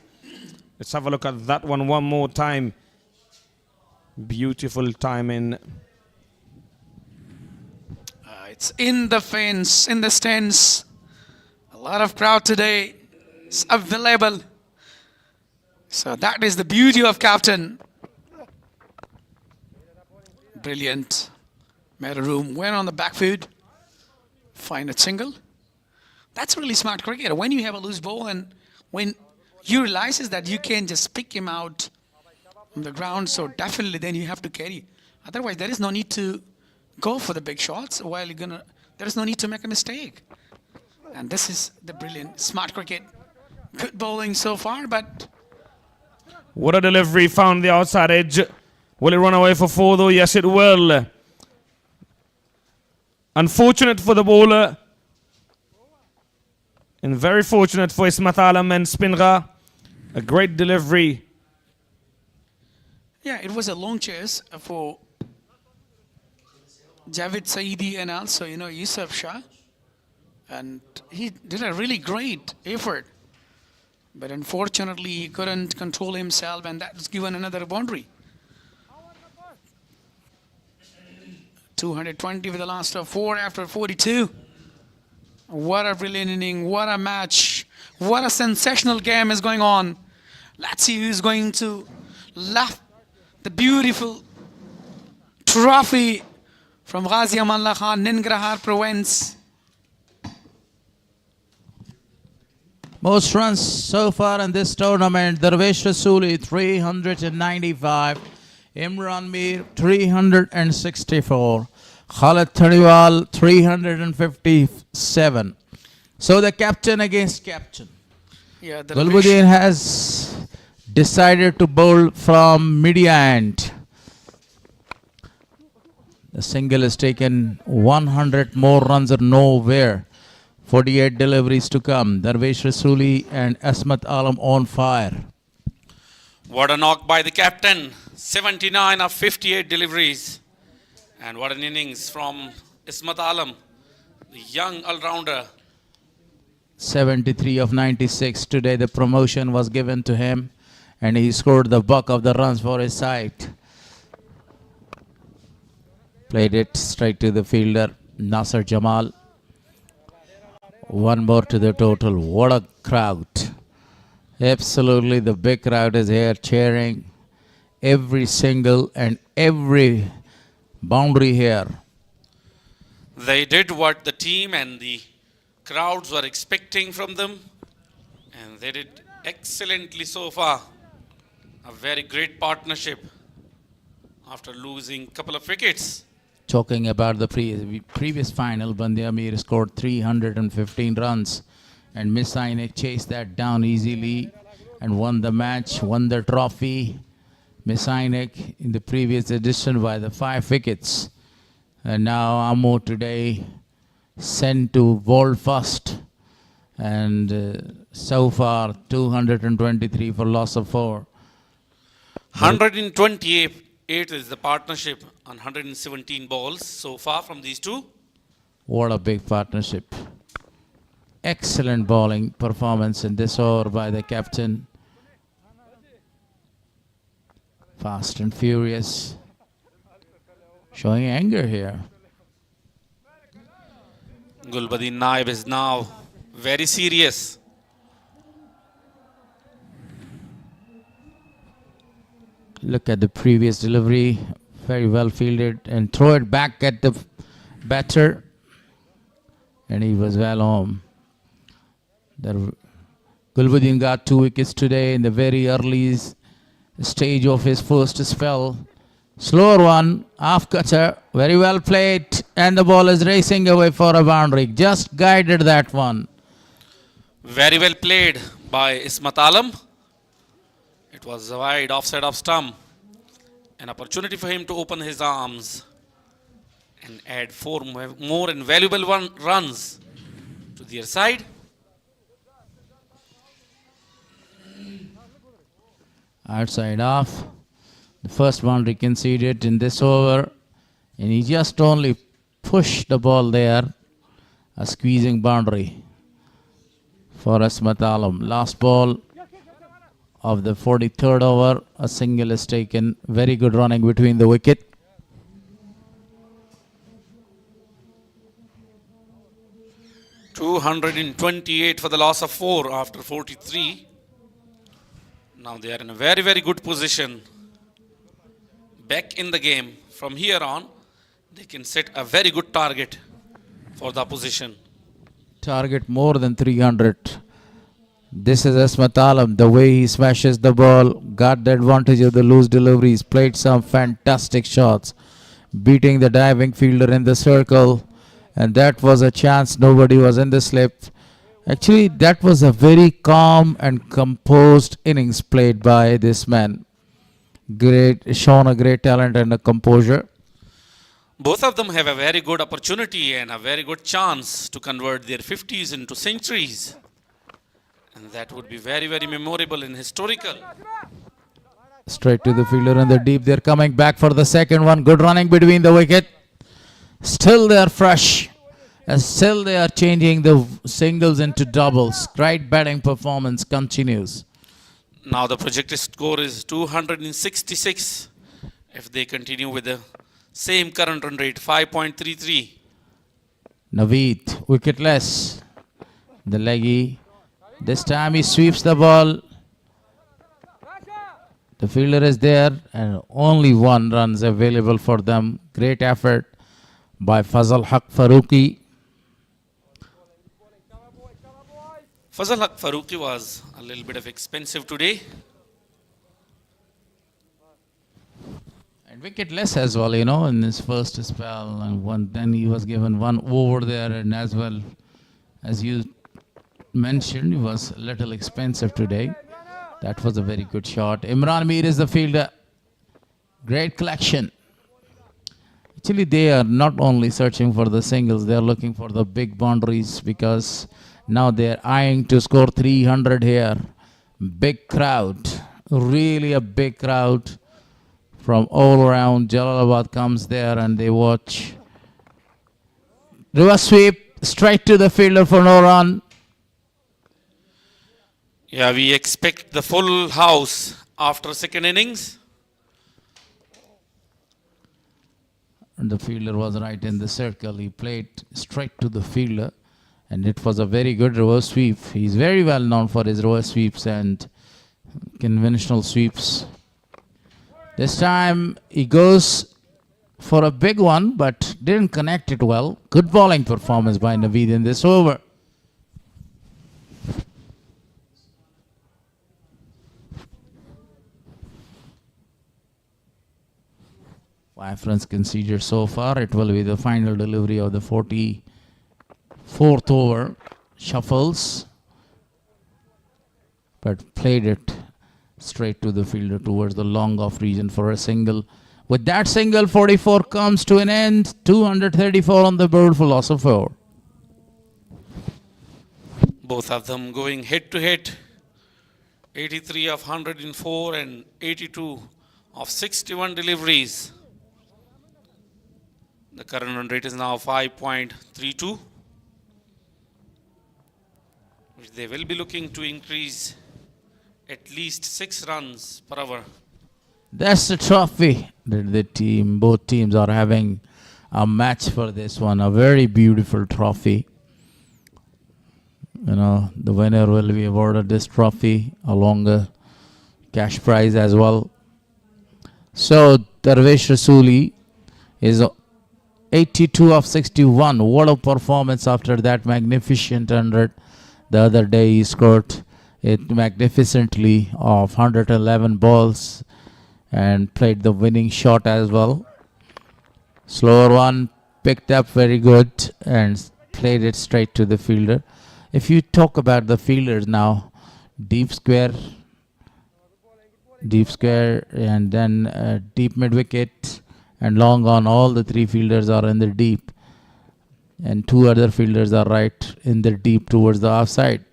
Let's have a look at that one more time. Beautiful timing. It's in the fence, in the stands. A lot of crowd today. It's available. So that is the beauty of captain. Brilliant. Made a room, went on the back foot, find a single. That's really smart cricket. When you have a loose ball and when you realize that you can just pick him out on the ground, so definitely then you have to carry. Otherwise, there is no need to go for the big shots while there is no need to make a mistake. And this is the brilliant, smart cricket. Good bowling so far, but... What a delivery, found the outside edge. Will it run away for four though? Yes, it will. Unfortunate for the bowler. And very fortunate for Ismat Alam and Speenghar. A great delivery. Yeah, it was a long chase for Javed Saidi and also, Yusuf Shah. And he did a really great effort. But unfortunately, he couldn't control himself and that was given another boundary. 220 with the last of 4 after 42. What a brilliant inning, what a match, what a sensational game is going on. Let's see who's going to lift the beautiful trophy from Ghazi Amanullah Khan Ningrahar province. Most runs so far in this tournament, Darvish Rasuli 395, Imran Mir 364, Khalid Thaniwal 357. So the captain against captain. Yeah, Gulbuddin has decided to bowl from media end. The single is taken, 100 more runs are nowhere. 48 deliveries to come. Darvish Rasuli and Ismat Alam on fire. What a knock by the captain. 79 of 58 deliveries. And what an innings from Ismat Alam, the young all-rounder. 73 of 96. Today the promotion was given to him and he scored the bulk of the runs for his side. Played it straight to the fielder, Nasser Jamal. One more to the total. What a crowd. Absolutely, the big crowd is here cheering every single and every boundary here. They did what the team and the crowds were expecting from them, and they did excellently so far. A very great partnership after losing a couple of wickets. Talking about the previous final, Bande Amir scored 315 runs, and Miss Ainek chased that down easily and won the match, won the trophy. Miss Ainek in the previous edition by the 5 wickets. And now Amo today sent to world first. And so far 223 for loss of 4. 128 is the partnership on 117 balls so far from these two. What a big partnership. Excellent bowling performance in this over by the captain. Fast and furious. Showing anger here. Gulbadin Naib is now very serious. Look at the previous delivery. Very well fielded and throw it back at the batter. And he was well home. Gulbadin got 2 wickets today in the very early stage of his first spell. Slower one, half cutter, very well played, and the ball is racing away for a boundary. Just guided that one. Very well played by Ismat Alam. It was a wide offside of stump. An opportunity for him to open his arms and add 4 more invaluable runs to their side. Outside off. The first boundary conceded in this over. And he just only pushed the ball there. A squeezing boundary for Ismat Alam. Last ball of the 43rd over. A single is taken. Very good running between the wicket. $228 for the loss of 4 after 43. Now they are in a very, very good position. Back in the game. From here on, they can set a very good target for the opposition. Target more than 300. This is Ismat Alam. The way he smashes the ball, got the advantage of the loose deliveries, played some fantastic shots, beating the diving fielder in the circle. And that was a chance. Nobody was in the slip. Actually, that was a very calm and composed innings played by this man. Shown a great talent and a composure. Both of them have a very good opportunity and a very good chance to convert their 50s into centuries. And that would be very, very memorable and historical. Straight to the fielder in the deep. They're coming back for the second one. Good running between the wicket. Still they are fresh. And still they are changing the singles into doubles. Great batting performance continues. Now the projected score is 266 if they continue with the same current run rate, 5.33. Naveed, wicketless. The leggy. This time he sweeps the ball. The fielder is there and only 1 run is available for them. Great effort by Fazal Haq Farooqi. Fazal Haq Farooqi was a little bit of expensive today. And wicketless as well, in his first spell. And then he was given 1 over there. And as well, as you mentioned, he was a little expensive today. That was a very good shot. Imran Mir is the fielder. Great collection. Actually, they are not only searching for the singles, they are looking for the big boundaries because now they are eyeing to score 300 here. Big crowd. Really a big crowd from all around. Jalalabad comes there and they watch. Reverse sweep. Straight to the fielder for no run. Yeah, we expect the full house after second innings. And the fielder was right in the circle. He played straight to the fielder. And it was a very good reverse sweep. He's very well known for his reverse sweeps and conventional sweeps. This time he goes for a big one, but didn't connect it well. Good bowling performance by Naveed in this over. Five runs conceded so far. It will be the final delivery of the 44th over. Shuffles, but played it straight to the fielder towards the long off region for a single. With that single, 44 comes to an end. 234 on the board for loss of 4. Both of them going head to head. 83 of 104 and 82 of 61 deliveries. The current run rate is now 5.32, which they will be looking to increase at least 6 runs per hour. That's the trophy that both teams are having a match for this one. A very beautiful trophy. You know, the winner will be awarded this trophy along a cash prize as well. So Darvesh Rasuli is 82 of 61. What a performance after that magnificent 100. The other day he scored it magnificently of 111 balls and played the winning shot as well. Slower one picked up very good and played it straight to the fielder. If you talk about the fielders now, deep square, and then deep mid wicket and long on, all the 3 fielders are in the deep and 2 other fielders are right in the deep towards the offside.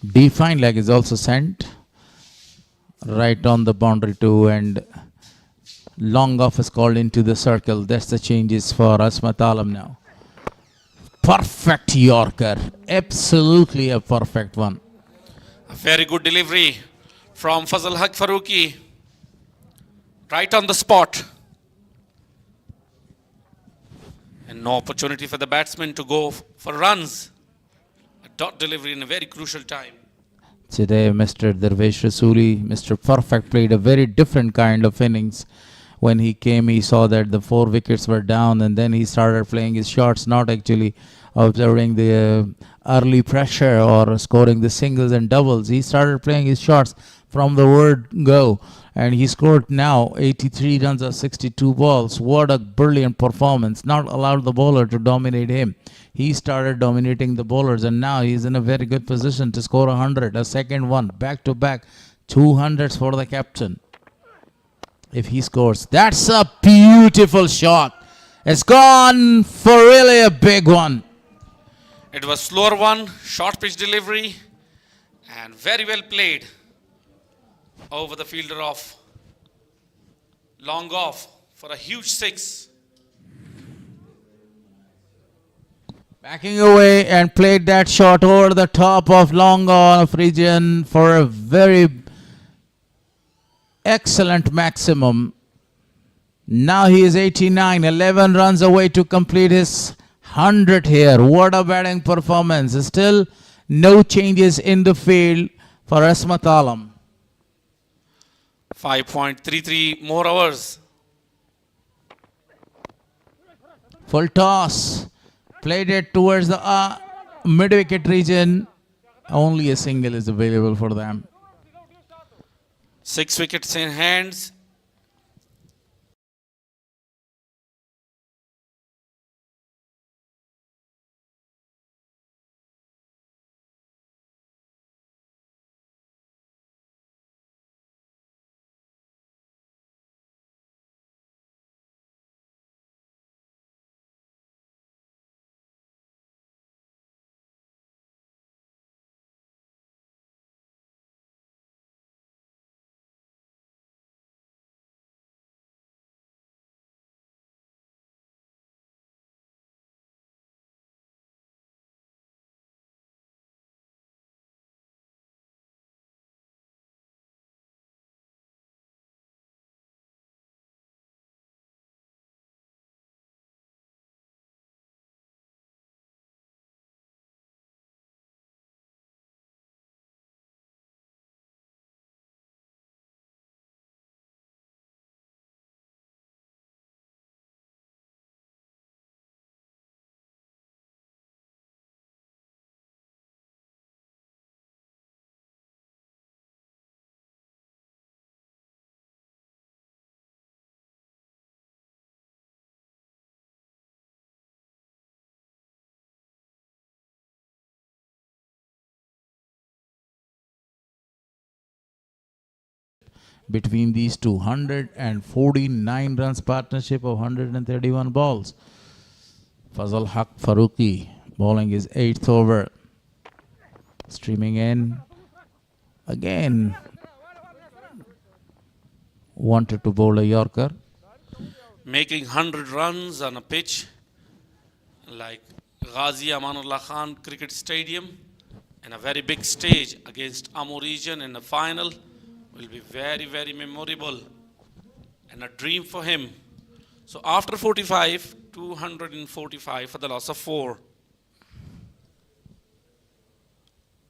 Defined leg is also sent right on the boundary too, and long off is called into the circle. That's the changes for Asmat Alam now. Perfect Yorker, absolutely a perfect one. A very good delivery from Fazal Haq Farooqi. Right on the spot. And no opportunity for the batsman to go for runs. A dot delivery in a very crucial time. Today, Mr. Darvesh Rasuli, Mr. Perfect, played a very different kind of innings. When he came, he saw that the 4 wickets were down, and then he started playing his shots, not actually observing the early pressure or scoring the singles and doubles. He started playing his shots from the word go, and he scored now 83 runs of 62 balls. What a brilliant performance. Not allowed the bowler to dominate him. He started dominating the bowlers, and now he's in a very good position to score 100, a second one, back-to-back, 200s for the captain. If he scores, that's a beautiful shot. It's gone for really a big one. It was slower one, short pitch delivery, and very well played over the fielder of long off for a huge 6. Backing away and played that shot over the top of long off region for a very excellent maximum. Now he is 89, 11 runs away to complete his 100 here. What a batting performance. Still no changes in the field for Asmat Alam. 5.33 more hours. Full toss. Played it towards the mid-wicket region. Only a single is available for them. 6 wickets in hands. between these two. 149 runs partnership of 131 balls. Fazal Haq Farooqi bowling his 8th over. Streaming in. Again, wanted to bowl a Yorker. Making 100 runs on a pitch like Ghazi Amanullah Khan Cricket Stadium and a very big stage against Ammo region in the final will be very, very memorable and a dream for him. So after 45, 245 for the loss of 4.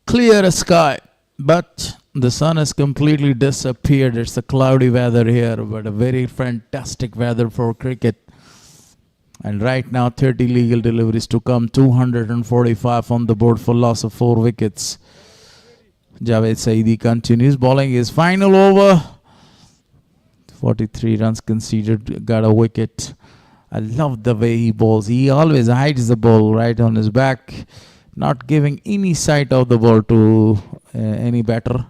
Clear sky, but the sun has completely disappeared. It's a cloudy weather here, but a very fantastic weather for cricket. And right now 30 legal deliveries to come, 245 on the board for loss of 4 wickets. Javed Saidi continues bowling his final over. 43 runs conceded, got a wicket. I love the way he bowls. He always hides the ball right on his back, not giving any sight of the ball to any batter.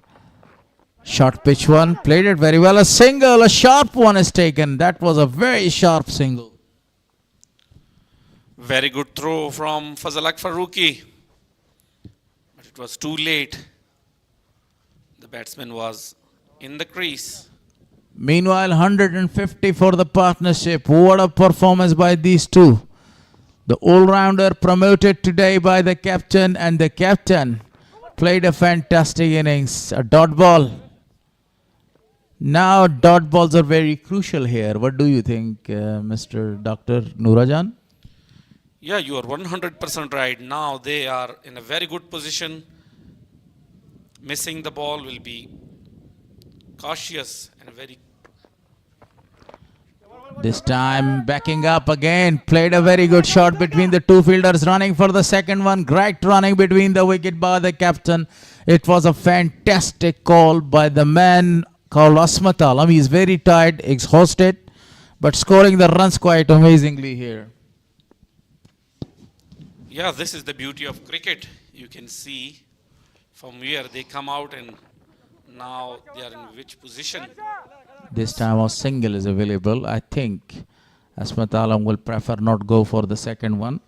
Short pitch one, played it very well. A single, a sharp one is taken. That was a very sharp single. Very good throw from Fazal Haq Farooqi, but it was too late. The batsman was in the crease. Meanwhile, 150 for the partnership. What a performance by these two. The all-rounder promoted today by the captain, and the captain played a fantastic innings. A dot ball. Now dot balls are very crucial here. What do you think, Mr. Dr. Nourajan? Yeah, you are 100% right. Now they are in a very good position. Missing the ball will be cautious and very. This time backing up again. Played a very good shot between the two fielders. Running for the second one. Great running between the wicket by the captain. It was a fantastic call by the man called Asmat Alam. He is very tired, exhausted, but scoring the runs quite amazingly here. Yeah, this is the beauty of cricket. You can see from where they come out and now they are in which position. This time a single is available. I think Asmat Alam will prefer not go for the second one.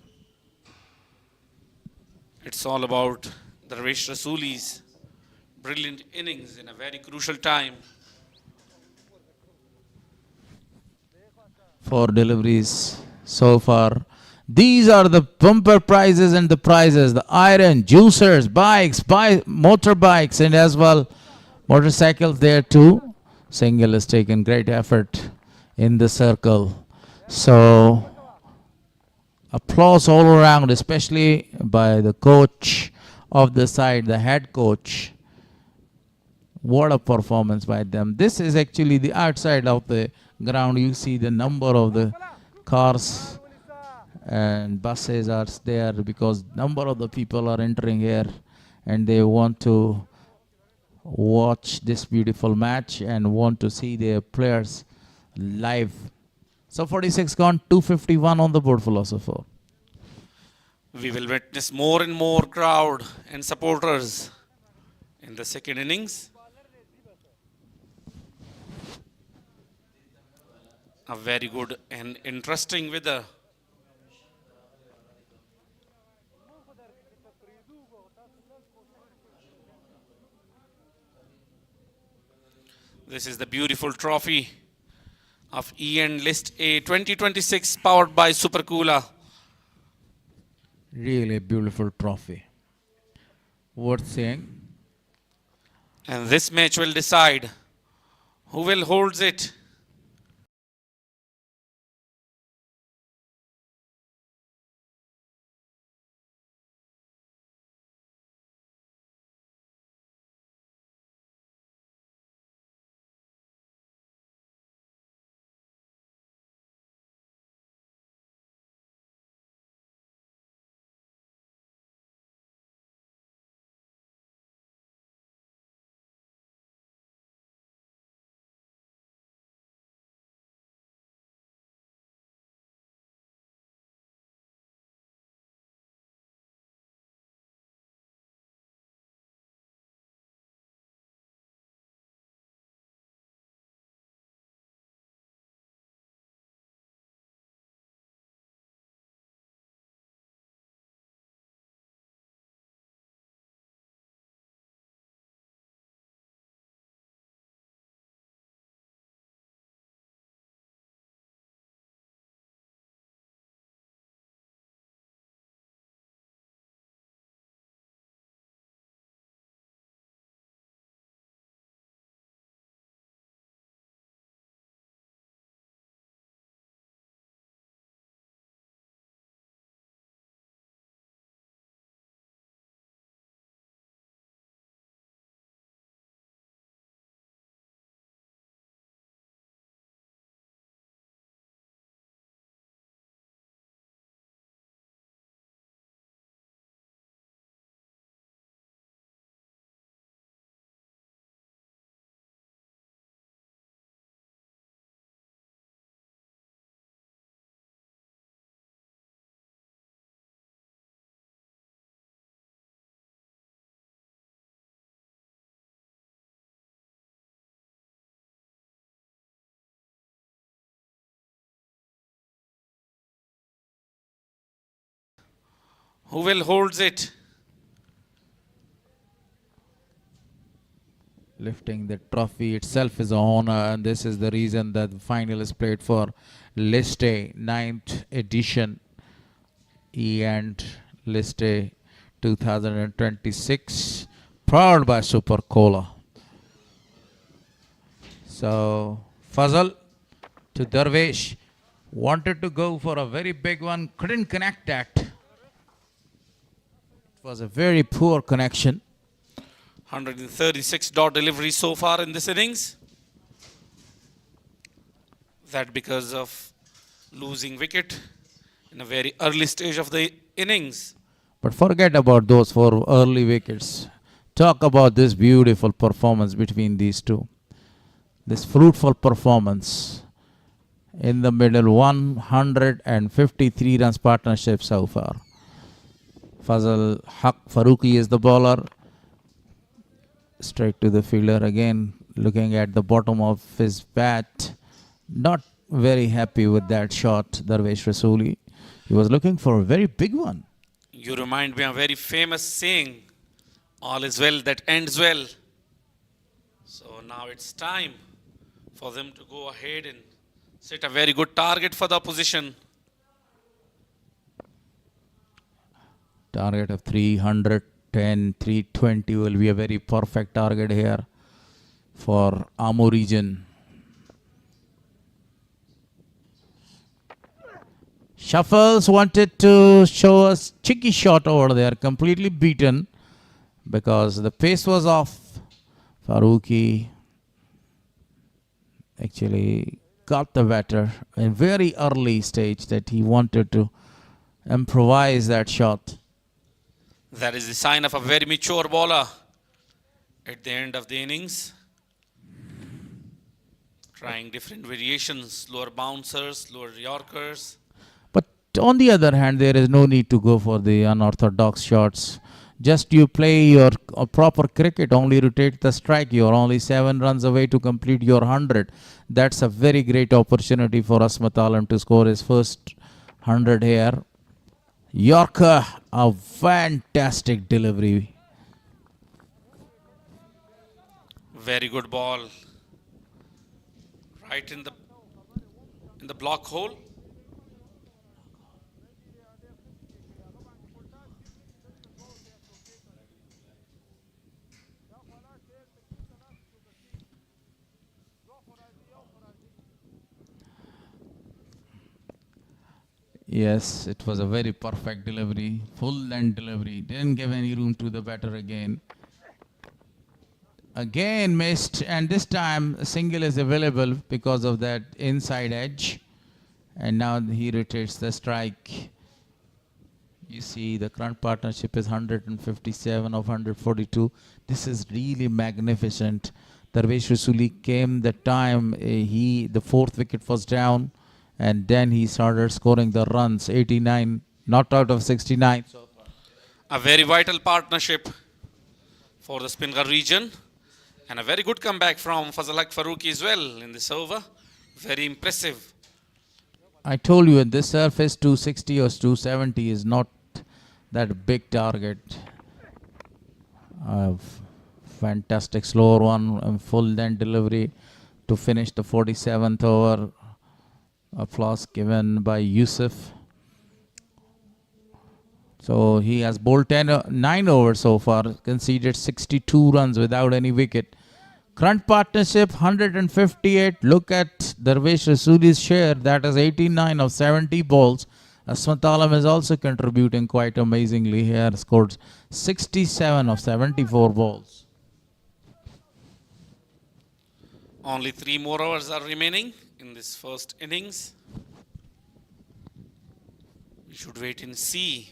It's all about the Ramesh Rasouli's brilliant innings in a very crucial time. 4 deliveries so far. These are the bumper prizes and the prizes. The iron, juicers, bikes, motorbikes, and as well motorcycles there too. Single is taken. Great effort in the circle. So applause all around, especially by the coach of the side, the head coach. What a performance by them. This is actually the outside of the ground. You see the number of the cars and buses are there because number of the people are entering here and they want to watch this beautiful match and want to see their players live. So 46 gone, 251 on the board for loss of 4. We will witness more and more crowd and supporters in the second innings. A very good and interesting weather. This is the beautiful trophy of EN List A 2026 powered by Super Cooler. Really beautiful trophy. Worth seeing. And this match will decide who will hold it. Who will holds it? Lifting the trophy itself is an honor, and this is the reason that the final is played for Liste 9th edition. And Liste 2026, powered by Super Cola. So Fazal to Darvesh, wanted to go for a very big one, couldn't connect that. It was a very poor connection. 136 dot delivery so far in this innings. That because of losing wicket in a very early stage of the innings. But forget about those 4 early wickets. Talk about this beautiful performance between these two. This fruitful performance in the middle, 153 runs partnership so far. Fazal Haq Farooqi is the bowler. Straight to the fielder again, looking at the bottom of his bat. Not very happy with that shot, Darvesh Rasuli. He was looking for a very big one. You remind me of a very famous saying, all is well that ends well. So now it's time for them to go ahead and set a very good target for the opposition. Target of 310, 320 will be a very perfect target here for Ammo region. Shuffles wanted to show us cheeky shot over there, completely beaten because the pace was off. Farooqi actually got the batter in very early stage that he wanted to improvise that shot. That is the sign of a very mature bowler at the end of the innings. Trying different variations, lower bouncers, lower yorkers. But on the other hand, there is no need to go for the unorthodox shots. Just you play your proper cricket, only rotate the strike. You're only 7 runs away to complete your 100. That's a very great opportunity for Asmat Alam to score his first 100 here. Yorker, a fantastic delivery. Very good ball. Right in the block hole. Yes, it was a very perfect delivery, full length delivery. Didn't give any room to the batter again. Again missed, and this time a single is available because of that inside edge. And now he rotates the strike. You see the current partnership is 157 of 142. This is really magnificent. Darvesh Rasuli came the time the 4th wicket was down. And then he started scoring the runs, 89, not out of 69. A very vital partnership for the Speenghar region. And a very good comeback from Fazal Haq Farooqi as well in this over. Very impressive. I told you, at this surface, 260 or 270 is not that big target. Fantastic slower one, and full length delivery to finish the 47th over. Applause given by Yusuf. So he has bowled 9 overs so far, conceded 62 runs without any wicket. Current partnership 158. Look at Darvesh Rasuli's share, that is 89 of 70 balls. Asmat Alam is also contributing quite amazingly here, scored 67 of 74 balls. Only 3 more overs are remaining in this first innings. We should wait and see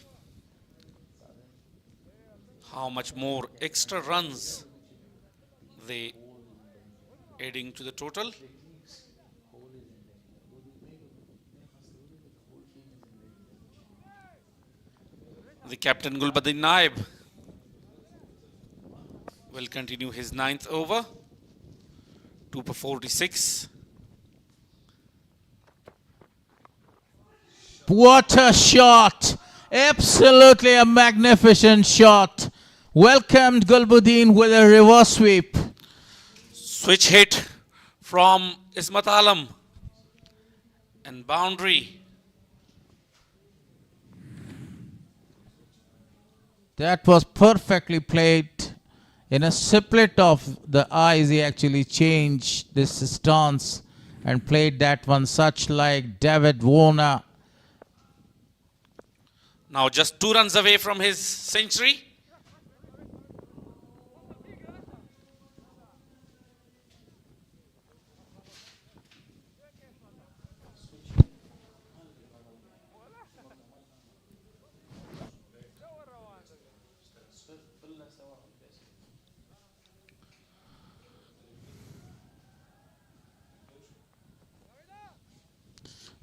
how much more extra runs they adding to the total. The captain Gulbuddin Naib will continue his 9th over. 2 for 46. What a shot! Absolutely a magnificent shot. Welcomed Gulbuddin with a reverse sweep. Switch hit from Ismat Alam. And boundary. That was perfectly played. In a split of the eyes, he actually changed this stance and played that one such like David Warner. Now just 2 runs away from his century.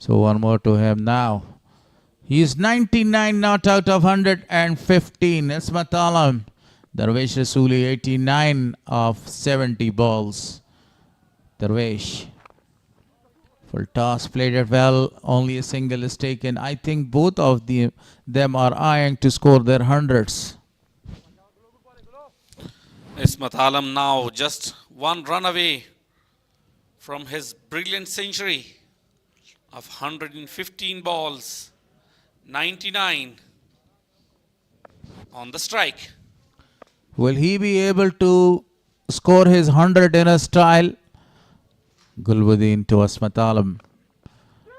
So one more to him now. He is 99 not out of 115. Ismat Alam. Darvesh Rasuli 89 of 70 balls. Darvesh. Full toss, played it well. Only a single is taken. I think both of them are eyeing to score their hundreds. Ismat Alam now just 1 run away from his brilliant century of 115 balls, 99 on the strike. Will he be able to score his 100 in a style? Gulbuddin to Ismat Alam.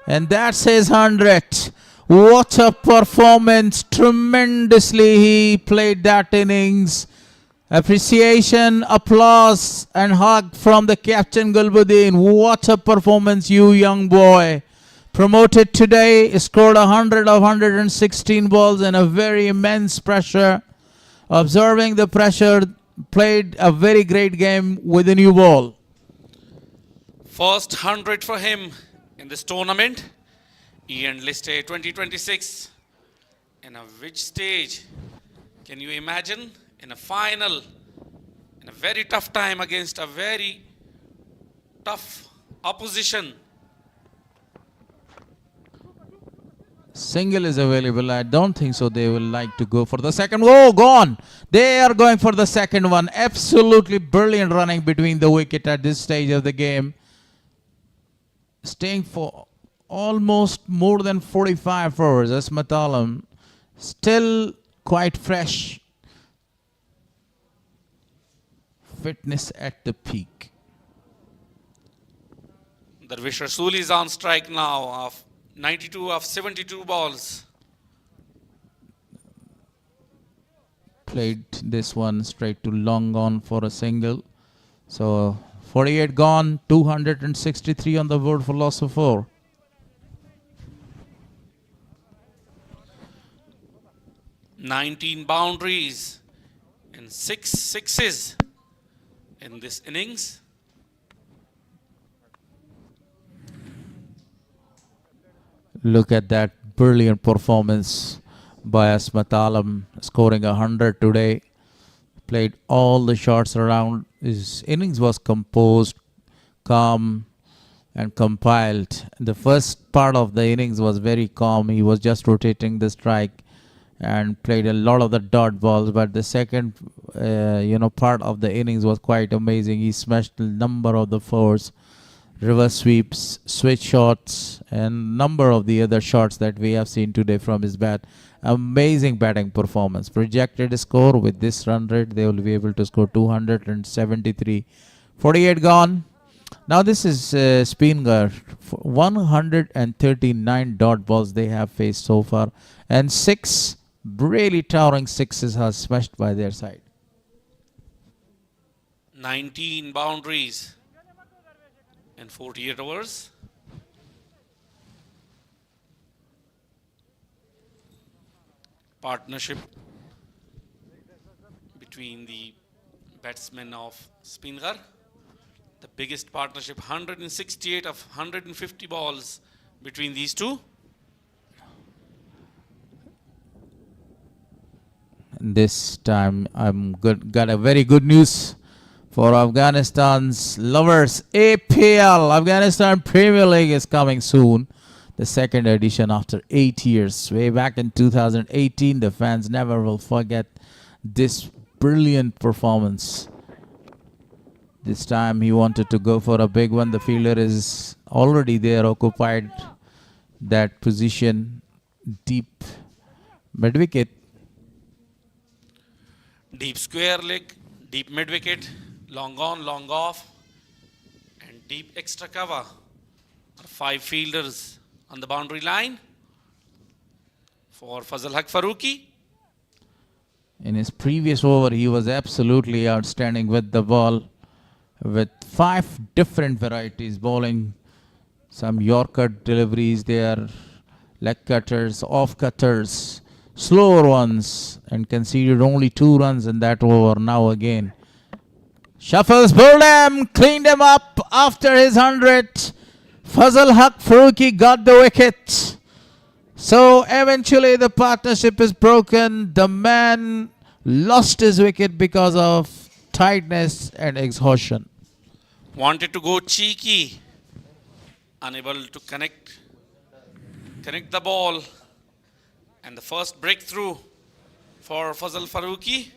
And that's his 100. What a performance. Tremendously he played that innings. Appreciation, applause and hug from the captain Gulbuddin. What a performance, you young boy. Promoted today, scored 100 of 116 balls in a very immense pressure. Observing the pressure, played a very great game with a new ball. First 100 for him in this tournament. Ian Liste 2026. And at which stage can you imagine? In a final, in a very tough time against a very tough opposition. Single is available. I don't think so. They will like to go for the second. Oh, gone. They are going for the second one. Absolutely brilliant running between the wicket at this stage of the game. Staying for almost more than 45 overs. Ismat Alam still quite fresh. Fitness at the peak. Darvish Rasool is on strike now of 92 of 72 balls. Played this one straight to long on for a single. So 48 gone, 263 on the board for loss of 4. "19 boundaries and 6 sixes in this innings. Look at that brilliant performance by Ismat Alam, scoring 100 today. Played all the shots around. His innings was composed, calm and compiled. The first part of the innings was very calm. He was just rotating the strike and played a lot of the dot balls. But the second, part of the innings was quite amazing. He smashed a number of the fours, reverse sweeps, switch shots, and number of the other shots that we have seen today from his bat. Amazing batting performance. Projected score with this run rate, they will be able to score 273. 48 gone. Now this is Speenghar. 139 dot balls they have faced so far, and 6 really towering sixes are smashed by their side. 19 boundaries in 48 overs. Partnership between the batsmen of Speenghar. The biggest partnership, 168 of 150 balls between these two. This time got a very good news for Afghanistan's lovers. APL, Afghanistan Premier League is coming soon. the second edition after 8 years. Way back in 2018, the fans never will forget this brilliant performance. This time he wanted to go for a big one. The fielder is already there, occupied that position, deep mid wicket. Deep square leg, deep mid wicket, long on, long off, and deep extra cover. 5 fielders on the boundary line for Fazal Haq Farooqi. In his previous over, he was absolutely outstanding with the ball, with 5 different varieties bowling. Some Yorker deliveries there, leg cutters, off cutters, slower ones, and conceded only 2 runs in that over. Now again, shuffles, bowled him, cleaned him up after his 100. Fazal Haq Farooqi got the wicket. So eventually the partnership is broken. The man lost his wicket because of tiredness and exhaustion. Wanted to go cheeky, unable to connect the ball, and the first breakthrough for Fazal Farooqi.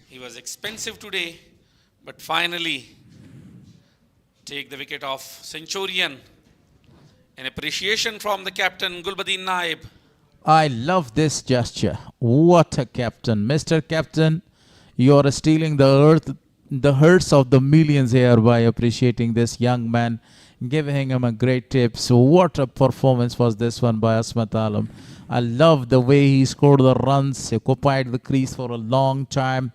He was expensive today, but finally take the wicket of Centurion. An appreciation from the captain Gulbadin Naib. I love this gesture. What a captain. Mr. Captain, you are stealing the hearts of the millions here by appreciating this young man, giving him a great tip. So what a performance was this one by Asmat Alam. I love the way he scored the runs, occupied the crease for a long time.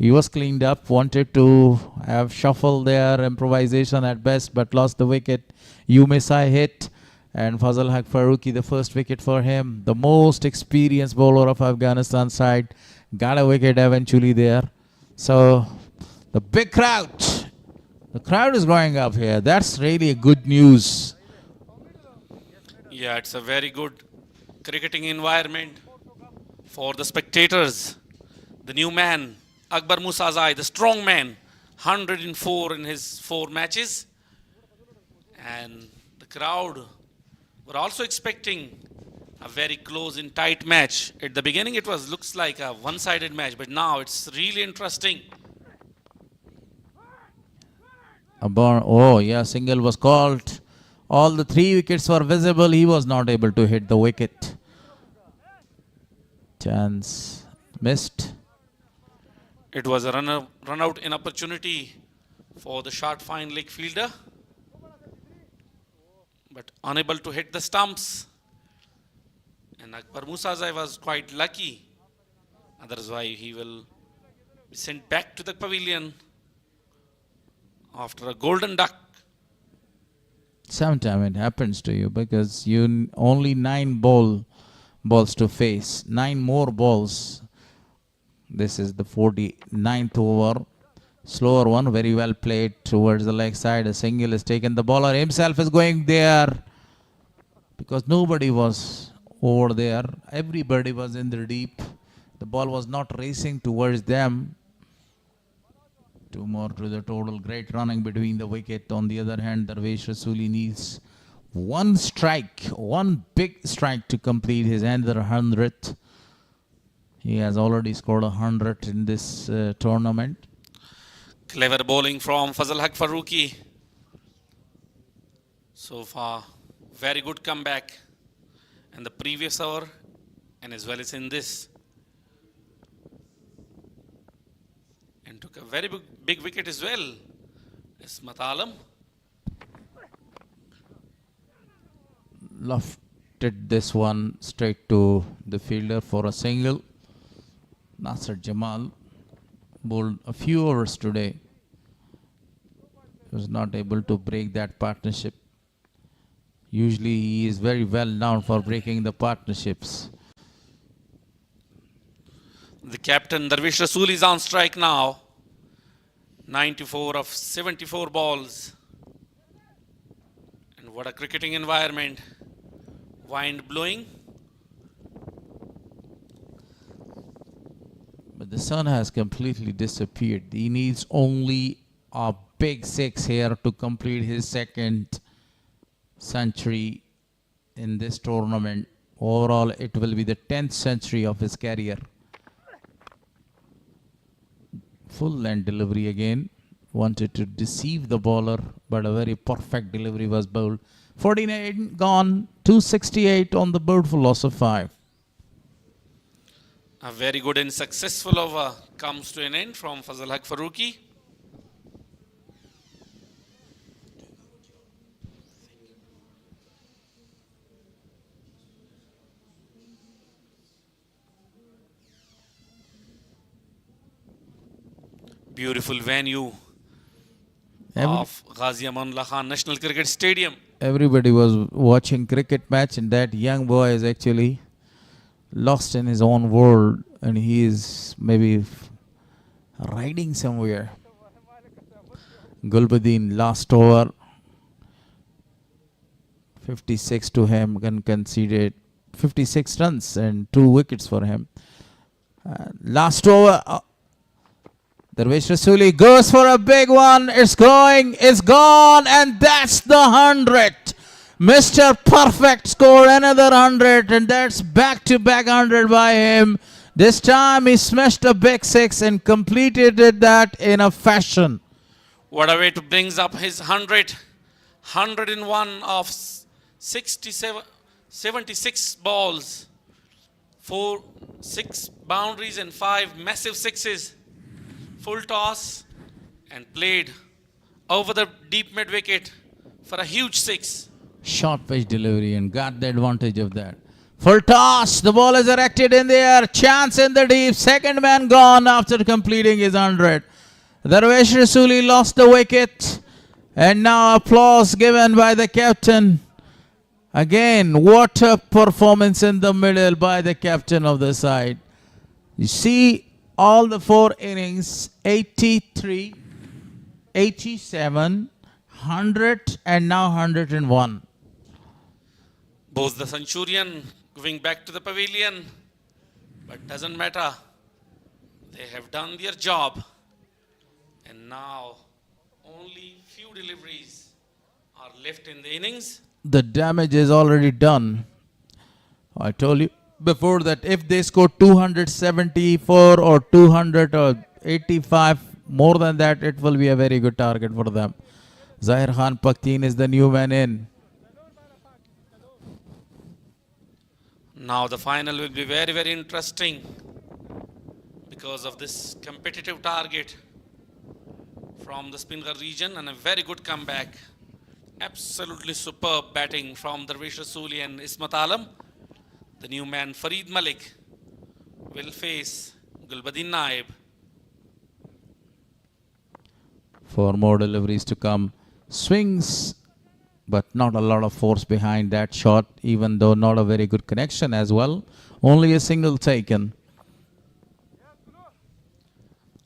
He was cleaned up, wanted to have shuffle there, improvisation at best, but lost the wicket. Umisai hit, and Fazal Haq Farooqi, the first wicket for him, the most experienced bowler of Afghanistan side, got a wicket eventually there. So the big crowd, the crowd is going up here. That's really good news. Yeah, it's a very good cricketing environment for the spectators. The new man, Akbar Musazai, the strong man, 104 in his 4 matches. And the crowd were also expecting a very close and tight match. At the beginning it looks like a one-sided match, but now it's really interesting. Oh yeah, single was called. All the 3 wickets were visible. He was not able to hit the wicket. Chance missed. It was a run out in opportunity for the short fine leg fielder, but unable to hit the stumps. And Akbar Musazai was quite lucky. Otherwise, he will be sent back to the pavilion after a golden duck. Sometimes it happens to you because you only 9 balls to face. 9 more balls. This is the 49th over. Slower one, very well played towards the leg side. A single is taken. The bowler himself is going there because nobody was over there. Everybody was in the deep. The ball was not racing towards them. 2 more to the total. Great running between the wicket. On the other hand, Darvesh Rasuli needs 1 strike, 1 big strike to complete his another 100th. He has already scored 100 in this tournament. Clever bowling from Fazal Haq Farooqi. So far, very good comeback in the previous over and as well as in this. And took a very big wicket as well. Asmat Alam. Lofted this one straight to the fielder for a single. Nasser Jamal bowled a few overs today. He was not able to break that partnership. Usually he is very well known for breaking the partnerships. The captain Darvish Rasool is on strike now. 94 of 74 balls. And what a cricketing environment. Wind blowing. But the sun has completely disappeared. He needs only a big 6 here to complete his second century in this tournament. Overall, it will be the 10th century of his career. Full length delivery again. Wanted to deceive the bowler, but a very perfect delivery was bowled. 49 gone, 268 on the board for loss of 5. A very good and successful over comes to an end from Fazal Haq Farooqi. Beautiful venue of Ghazi Amanullah Khan National Cricket Stadium. Everybody was watching cricket match, and that young boy is actually lost in his own world, and he is maybe riding somewhere. Gulbuddin last over, 56 to him, and conceded 56 runs and 2 wickets for him. Last over, Darvish Rasuli goes for a big one. It's going, it's gone, and that's the 100. Mr. Perfect scored another 100, and that's back-to-back 100 by him. This time he smashed a big 6 and completed that in a fashion. What a way to bring up his 100. 101 of 76 balls. 6 boundaries and 5 massive sixes. Full toss and played over the deep mid wicket for a huge 6. Short pitch delivery and got the advantage of that. Full toss, the ball is erected in the air, chance in the deep, second man gone after completing his 100. Darvish Rasuli lost the wicket, and now applause given by the captain. Again, what a performance in the middle by the captain of the side. You see, all the 4 innings, 83, 87, 100 and now 101. Both the Centurion going back to the pavilion, but doesn't matter. They have done their job, and now only few deliveries are left in the innings. The damage is already done. I told you before that if they score 274 or 200 or 85, more than that, it will be a very good target for them. Zahir Khan Pakhtien is the new man in. Now the final will be very, very interesting because of this competitive target from the Speenghar region and a very good comeback. Absolutely superb batting from Darvish Rasuli and Ismat Alam. The new man Farid Malik will face Gulbuddin Naib. 4 more deliveries to come. Swings, but not a lot of force behind that shot, even though not a very good connection as well. Only a single taken.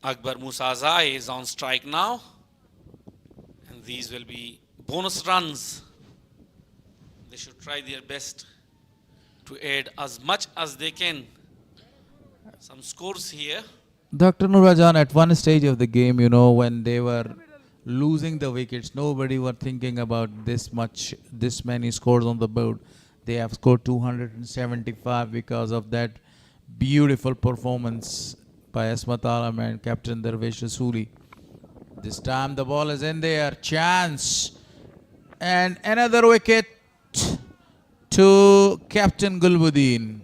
Akbar Musazai is on strike now. And these will be bonus runs. They should try their best to add as much as they can. Some scores here. Dr. Nurajan, at one stage of the game, you know, when they were losing the wickets, nobody were thinking about this many scores on the board. They have scored 275 because of that beautiful performance by Ismat Alam and Captain Darvish Rasuli. This time the ball is in there, chance, and another wicket to Captain Gulbuddin.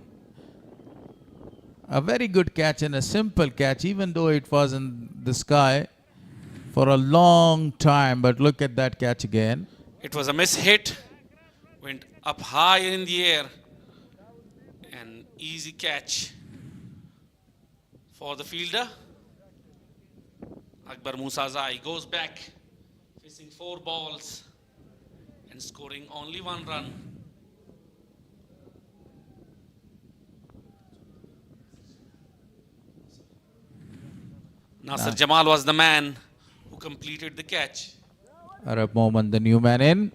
A very good catch and a simple catch, even though it was in the sky for a long time. But look at that catch again. It was a miss hit. Went up high in the air. An easy catch for the fielder. Akbar Musazai goes back, facing 4 balls and scoring only 1 run. Nasir Jamal was the man who completed the catch. Arab Mohammed, the new man in.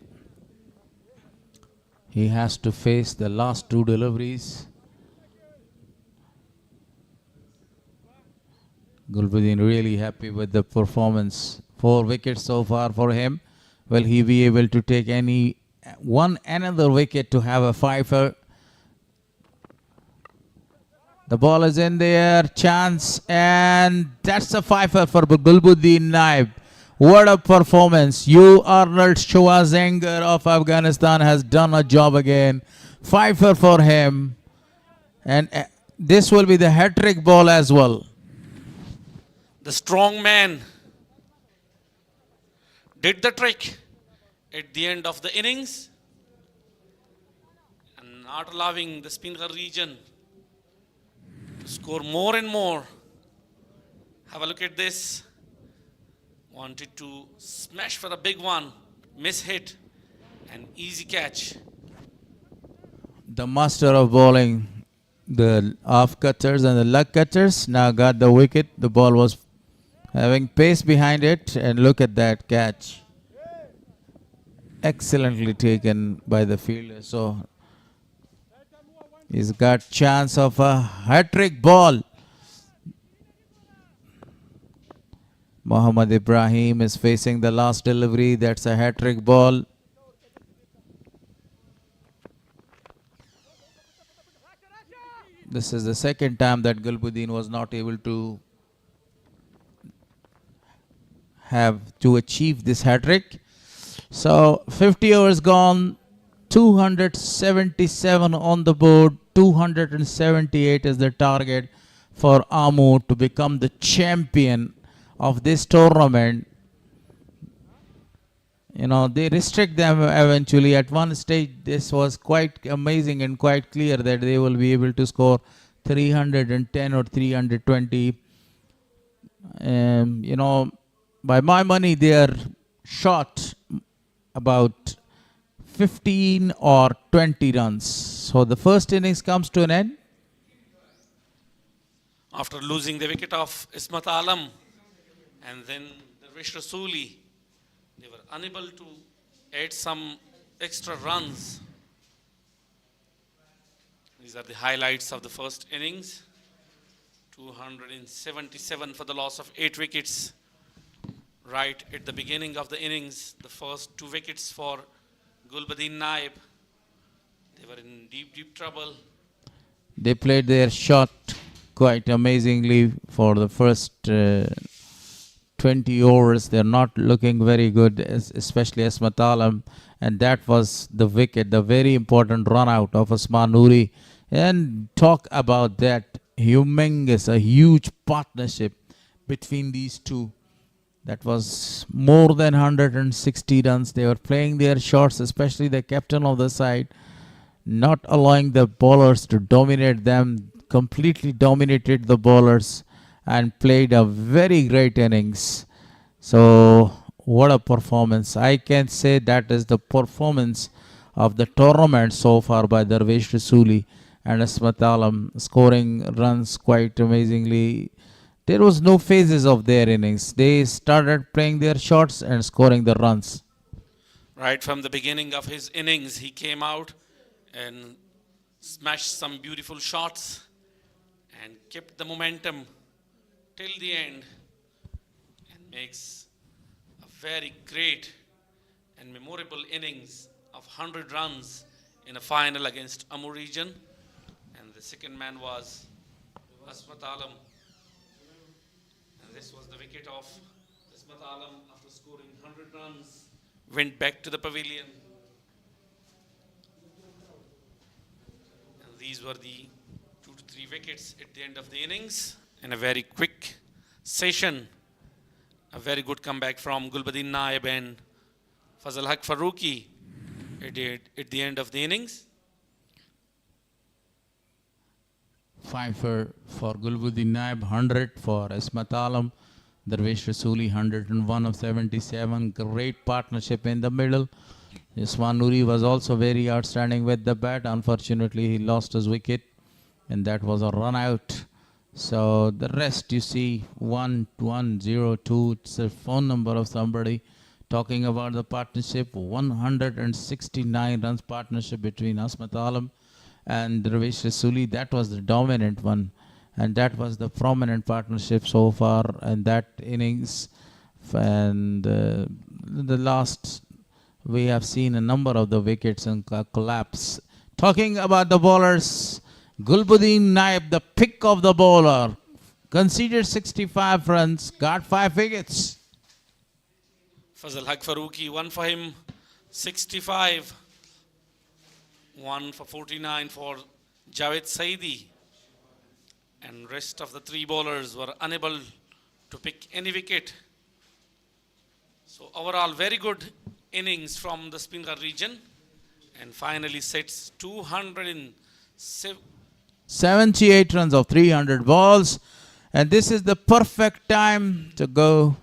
He has to face the last 2 deliveries. Gulbuddin really happy with the performance. 4 wickets so far for him. Will he be able to take any one another wicket to have a fifer. The ball is in the air, chance, and that's a fifer for Gulbuddin Naib. What a performance. You, Arnold Schwarzenegger of Afghanistan, has done a job again. Fifer for him. And this will be the hat-trick ball as well. The strong man did the trick at the end of the innings and not allowing the Speenghar region to score more and more. Have a look at this. Wanted to smash for a big one, miss hit, and easy catch. The master of bowling, the off cutters and the leg cutters, now got the wicket. The ball was having pace behind it, and look at that catch. Excellently taken by the fielder. So he's got chance of a hat-trick ball. Mohammad Ibrahim is facing the last delivery. That's a hat-trick ball. This is the second time that Gulbuddin was not able to achieve this hat-trick. So 50 overs gone, 277 on the board, 278 is the target for Amu to become the champion of this tournament. You know, they restrict them eventually. At one stage, this was quite amazing and quite clear that they will be able to score 310 or 320. You know, by my money, they are short about 15 or 20 runs. So the first innings comes to an end. After losing the wicket of Ismat Alam and then Darvish Rasuli, they were unable to add some extra runs. These are the highlights of the first innings. 277 for the loss of 8 wickets. Right at the beginning of the innings, the first 2 wickets for Gulbuddin Naib. They were in deep, deep trouble. They played their shot quite amazingly for the first 20 overs. They're not looking very good, especially Ismat Alam. And that was the wicket, the very important run out of Osman Noori. And talk about that humongous, a huge partnership between these two. That was more than 160 runs. They were playing their shots, especially the captain of the side, not allowing the bowlers to dominate them, completely dominated the bowlers and played a very great innings. So what a performance. I can say that is the performance of the tournament so far by Darvish Rasuli and Ismat Alam, scoring runs quite amazingly. There was no phases of their innings. They started playing their shots and scoring the runs. Right from the beginning of his innings, he came out and smashed some beautiful shots and kept the momentum till the end and makes a very great and memorable innings of 100 runs in a final against Amur region. And the second man was Ismat Alam. And this was the wicket of Ismat Alam after scoring 100 runs. Went back to the pavilion. And these were the 2 to 3 wickets at the end of the innings. In a very quick session, a very good comeback from Gulbuddin Naib and Fazal Haq Farooqi at the end of the innings. Fifer for Gulbuddin Naib, 100 for Ismat Alam. Darvish Rasuli, 101 of 77. Great partnership in the middle. Osman Noori was also very outstanding with the bat. Unfortunately, he lost his wicket, and that was a run out. So the rest you see 1102. It's a phone number of somebody talking about the partnership. 169 runs partnership between Ismat Alam and Darvish Rasuli. That was the dominant one, and that was the prominent partnership so far in that innings. And the last we have seen a number of the wickets and collapse. Talking about the bowlers, Gulbuddin Naib, the pick of the bowler, conceded 65 runs, got 5 wickets. Fazal Haq Farooqi, one for him, 65. One for 49 for Javed Saidi. And rest of the 3 bowlers were unable to pick any wicket. So overall, very good innings from the Speenghar region. And finally sets 78 runs of 300 balls. And this is the perfect time to go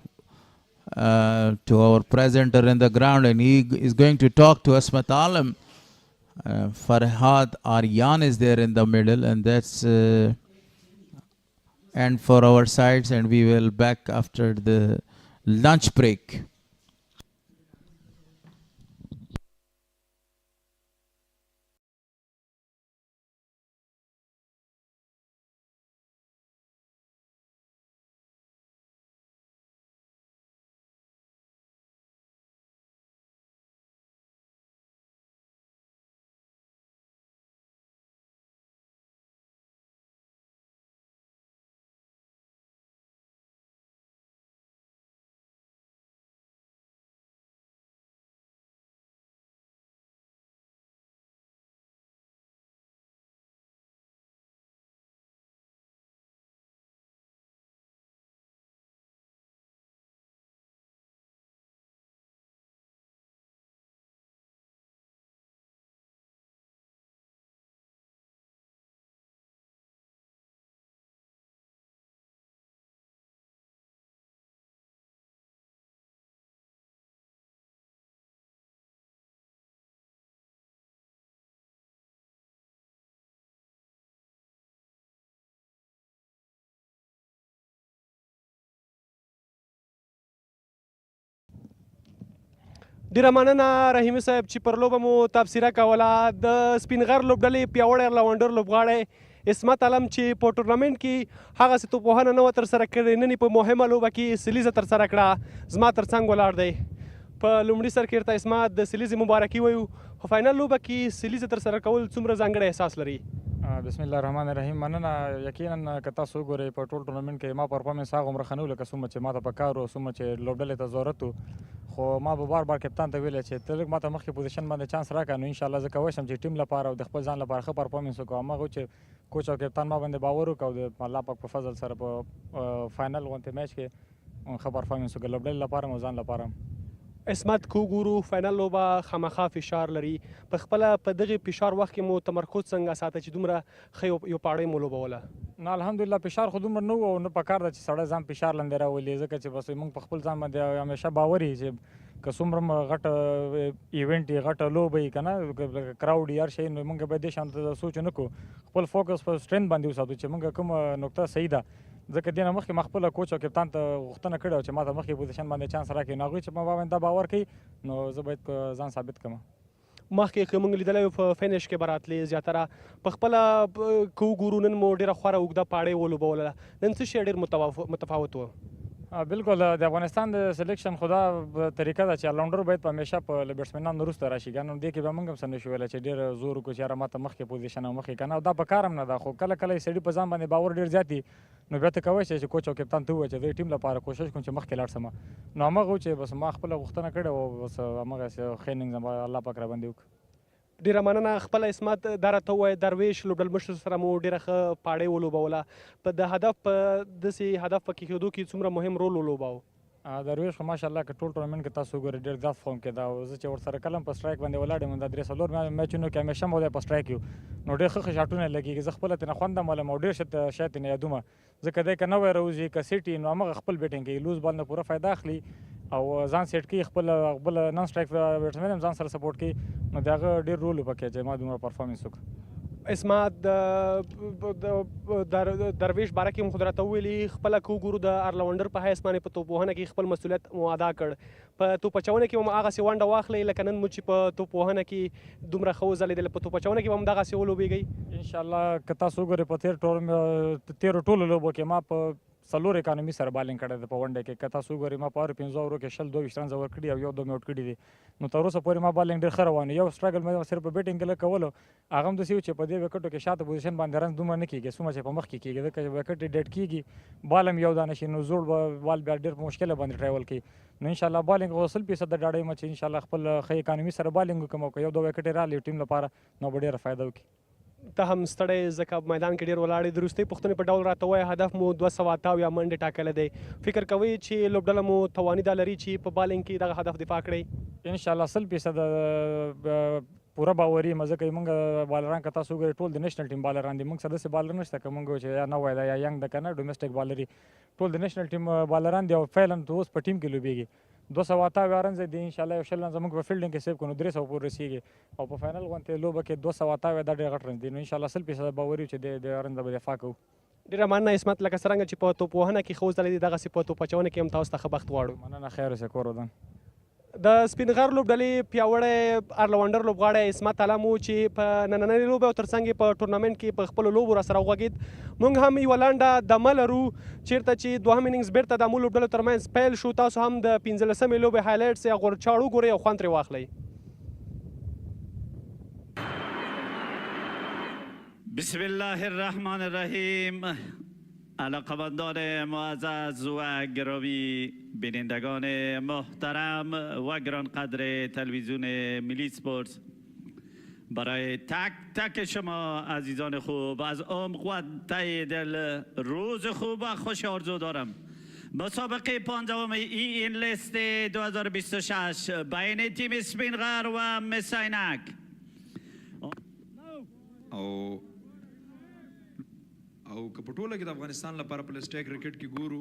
to our presenter in the ground. And he is going to talk to us, Matalam. Farhad Aryan is there in the middle. And that's... and for our sides, and we will back after the lunch break. ډیره مننه رحیمي صاحب چې پر لوبه مو تبصره کوله. د سپینغر لوبډلې پیاوړی راونډر لوبغاړی عصمت علم چې په ټورنمنټ کې هغسې توپوهنه نه وه ترسره کړې، نن یې په مهمه لوبه کې سلیزه ترسره کړه. زما تر څنګ ولاړ دی. په لومړي سر کې ورته عصمت د سلیزې مبارکي وایو، په فاینل لوبه کې سلیزه ترسره کول څومره ځانګړی احساس لري؟ بسم الله الرحمن الرحیم. مننه. یقینا که تاسو وګورئ په ټول ټورنمنټ کې ما پرفارمنس هغومره ښه نه و لکه څومره چې ما ته پکار و، څومره چې لوبډلې ته ضرورت و. خو ما به بار بار کپتان ته ویلی چې ته لږ ما ته مخکې پوزیشن باندې چانس راکړه، نو انشاءالله زه کولی شم چې ټیم لپاره او د خپل ځان لپاره ښه پرفارمنس وکړم. هماغه چې کوچ او کپتان ما باندې باور وکړ او د الله پاک په فضل سره په فاینل غونتې میچ کې ښه پرفارمنس وکړ، لوبډلې لپاره او ځان لپاره. عصمت که وګورو فاینل لوبه خامخا فشار لري، په خپله په دغې فشار وخت کې مو تمرکز څنګه ساته چې دومره ښه یو پاړۍ مو لوبوله؟ نه الحمدلله فشار خو دومره نه و او نه پکار ده چې سړی ځان فشار لاندې راولي، ځکه چې بس موږ په خپل ځان باندې همیشه باور یي چې که څومره غټه ایونټ یي، غټه لوبه یي که نه کراوډ یي، هر شی، نو موږ باید دې شان ته سوچ ونه کړو، خپل فوکس په سټرینث باندې وساتو چې موږ کومه نقطه صحیح ده. ځکه دې نه مخکې ما خپله کوچ او کپتان ته غوښتنه کړې وه چې ما ته مخکې پوزیشن باندې چانس راکړي، نو هغوی چې په ما باندې دا باور کوي نو زه باید ځان ثابت کړم. مخکې که موږ لیدلی په فینش کې به راتلې زیاتره په خپله که وګورو نن مو ډېره خوره اوږده پاړۍ ولوبوله، نن څه شی ډېر متفاوت و؟ بالکل د افغانستان د سلیکشن خو دا طریقه ده چې الراونډر باید په همیشه په له بیټسمنانو وروسته راشي، که نه دې کې به موږ هم څه نشو ویلی چې ډېر زور وکړو چې یاره ما ته مخکې پوزیشن او مخکې که نه، او دا په کار هم نه ده، خو کله کله یې سړي په ځان باندې باور ډېر زیات وي، نو بیا ته کولی شې چې کوچ او کپتان ته ووایې چې زه ټیم لپاره کوشش کوم چې مخکې لاړ شم، نو همغه و چې بس ما خپله غوښتنه کړې وه او بس همغسې ښه اننګز الله پاک راباندې وکړو. ډیره مننه. خپل عصمت دا راته ووایه درویش لوبډل مشر سره مو ډیره ښه پاړۍ ولوبوله، په د هدف په داسې هدف په کېښودو کې څومره مهم رول ولوباوه؟ درویش خو ماشاءالله که ټول ټورنمنټ کې تاسو وګورئ ډېر زیات فارم کې ده او زه چې ورسره کله هم په سټرایک باندې ولاړ یم، دا 3-4 میچونو کې همیشه مو دی په سټرایک یو، نو ډېر ښه شاټونه لګېږي، زه خپله ترېنه خوند هم ولم او ډېر شی ترېنه یادومه، ځکه دی که نوی راوځي که سیټ وي نو همغه خپل بیټینګ کوي، لوز بال نه پوره فایده اخلي او ځان سیټ کوي، خپل نن سټرایک بیټسمین هم ځان سره سپورټ کوي، نو د هغه ډېر رول پکې چې ما دومره پرفارمنس وکړو. عصمت درویش باره کې مو خو راته وویلي، خپله که وګورو د ارلاونډر په حیث باندې په توپوهنه کې خپل مسؤلیت مو ادا کړ، په توپ اچونه کې به مو هغسې ونډه واخلئ لکه نن مو چې په توپوهنه کې دومره ښه وځلېدل، په توپ اچونه کې به هم دغسې ولوبېږئ؟ انشاءالله که تاسو وګورئ په تېرو ټولو لوبو کې ما په څلور اکانومي سره بالینګ کړی دی په ون ډے کې که تاسو وګورئ ما په هرو 15 اوورو کې 22 رنز ورکړي او یو 2 مې آوټ کړي دي نو تر اوسه پورې ما بالینګ ډېر ښه روان یو سټرګل مې صرف په بیټینګ کې لږ کولو هغه هم داسې و چې په دې وکټو کې شاته پوزیشن باندې رنز دومره نه کېږي څومره چې په مخ کې کېږي ځکه چې وکټ یې ډیډ کېږي بال هم یو دانه شي نو زوړ بال بیا ډېر په مشکله باندې ټریول کوي نو انشاءالله بالینګ 100% د ډاډه یم چې انشاءالله خپل ښه اکانومي سره بالینګ وکړم او که یو 2 وکټ یې راغلی ټیم لپاره نو به ډېره فایده وکړي ته هم ستړی ځکه میدان کې ډېر ولاړې د وروستۍ پوښتنې په ډول راته وایه هدف مو 288 منډې ټاکلی دی فکر کوئ چې لوبډله مو تواني دا لري چې په بالینګ کې دغه هدف دفاع کړئ انشاءالله 100% پوره باوري یم ځکه موږ بالران که تاسو وګورئ ټول د نیشنل ټیم بالران دي موږ سره داسې بالر نشته که موږ چې یا نوی ده یا ینګ ده که نه ډومestic بالري ټول د نیشنل ټیم بالران دي او فعلا اوس په ټیم کې لوبېږي 288 رنز دي انشاءالله یو 20 رنز موږ په فیلډینګ کې سیو کړو 300 پورې رسیږي او په فاینل غونډې لوبه کې 288 دا ډېر غټ رنز دي نو انشاءالله 100% باوري چې د رنز به دفاع کوو ډېره مننه عصمت لکه څرنګه چې په توپوهنه کې ښه وځلېدې دغسې په توپچونه کې هم تاسو ته ښه بخت غواړو مننه خیر اوسې کور ودان د سپینغر لوبډلې پیاوړی ارلونډر لوبغاړی عصمت علم و چې په نننۍ لوبې او ترڅنګ یې په ټورنمنټ کې په خپلو لوبو راسره وغږېد موږ هم یوه لنډه دمه لرو چیرته چې دوهم انینګز بیرته د مو لوبډلو ترمنځ پیل شو تاسو هم د 15مې لوبې هایلایټس یا غورچاړ وګورئ او خوند ترې واخلئ بسم الله الرحمن الرحیم علاقمندان معزز و گرامی بینندگان محترم و گرانقدر تلویزیون ملی سپورت برای تک تک شما عزیزان خوب از عمق و ته دل روز خوب و خوش آرزو دارم مسابقه 15 این لیست 2026 بین تیم سپینغر و مساینک او که په ټوله کې د افغانستان لپاره په لیسټ کرکټ کې ګورو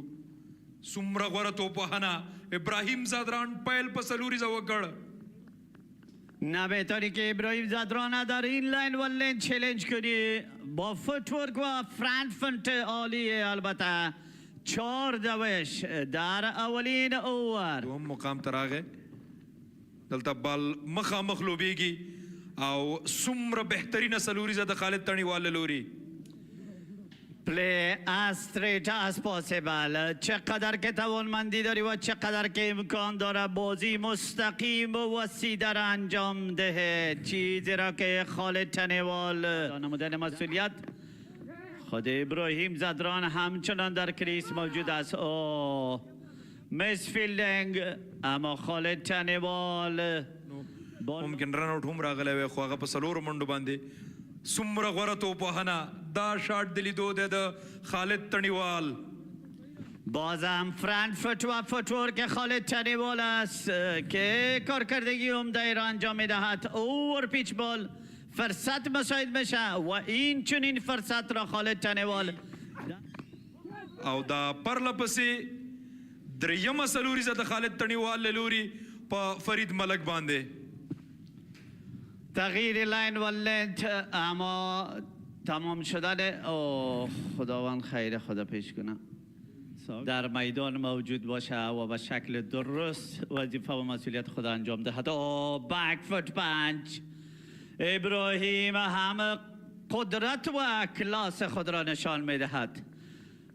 څومره غوره توپوهنه ابراهیم زادران پیل په څلوریزه وکړ نه بهتری که ابراهیم زادران در این لاین و لین چلنج کنی با فوتورک و فرانت فنت عالیه البته 4 دوش در اولین اوور دوم مقام ته راغی دلته بال مخامخ لوبیږي او څومره بهترینه څلوریزه د خالد تڼیوال له لوري play as straight as possible چقدر که توانمندی داری و چقدر که امکان داره بازی مستقیم و وسیع در انجام ده چیزی را که خالد تنیوال نمودن مسئولیت خود ابراهیم زادران همچنان در کریس موجود است مس فیلدینگ اما خالد تنیوال ممکن رن آوټ هم راغلی وی خو هغه په څلورو منډو باندې څومره غوره توپوهنه دا شاټ د لیدو دی د خالد تڼیوال بازم فرانکفورت و فوتورک خالد تنیوال است که کارکردگی عمده را انجام میدهد اوور پیچ بال فرصت مساعد میشه و این چنین فرصت را خالد تنیوال او دا پرله پسې دریمه څلوریزه د خالد تڼیوال له لوري په فرید ملک باندې تغییر لاین و لنت اما تمام شدن خداوند خیر خدا پیش کنه در میدان موجود باشه و به شکل درست وظیفه و مسئولیت خود انجام دهد بک فوت پنچ ابراهیم هم قدرت و کلاس خود را نشان میدهد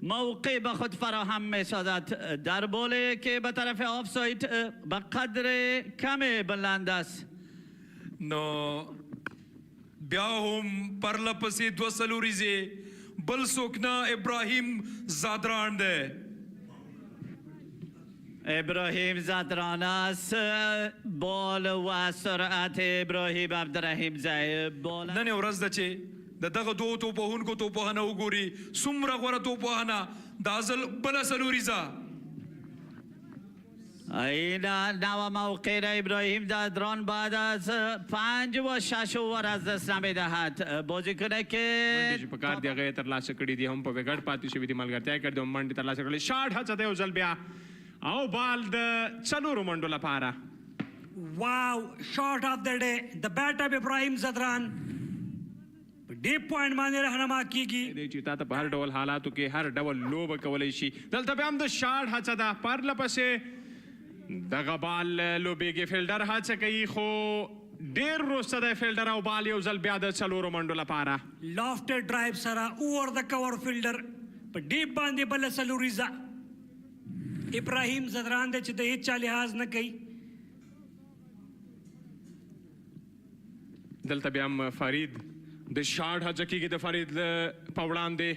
موقع به خود فراهم میسازد در باله که به طرف آفساید به قدر کم بلند است نو بیا هم پرله پسې دوه څلوریزې بل څوک نه ابراهیم زادران دی ابراهیم زادران است بال و سرعت ابراهیم عبدالرحیم زی بال نن ورځ ده چې د دغه دوو توپوهونکو توپوهنه وګوري څومره غوره توپوهنه دا ځل بله څلوریزه این نو موقع را ابراهیم زادران بعد از 5 و 6 اوور از دست نمیدهد بازیکن که چې په کار دی هغه یې ترلاسه کړي دي هم په وکټ پاتې شوي دي ملګرتیا یې کړې ده منډې ترلاسه کړلې شاټ هڅه دی یو ځل بیا او بال د څلورو منډو لپاره واو شاٹ آف د ډے د بیٹ اپ ابراهیم زادران ډیپ پوینټ باندې راهنما کیږي دی چې تا ته په هر ډول حالاتو کې هر ډول لوبه کولی شي دلته بیا هم د شاټ هڅه ده پرله پسې دغه بال لوبیږي فیلډر هڅه کوي خو ډېر وروسته دی فیلډر او بال یو ځل بیا د څلورو منډو لپاره لافټ ډرایو سره اوور د کور فیلډر په ډیپ باندې بل سلوریزه ابراهیم زدران دی چې د هیڅ چا لحاظ نه کوي. دلته بیا هم فرید د شاړ هڅه کېږي د فرید په وړاندې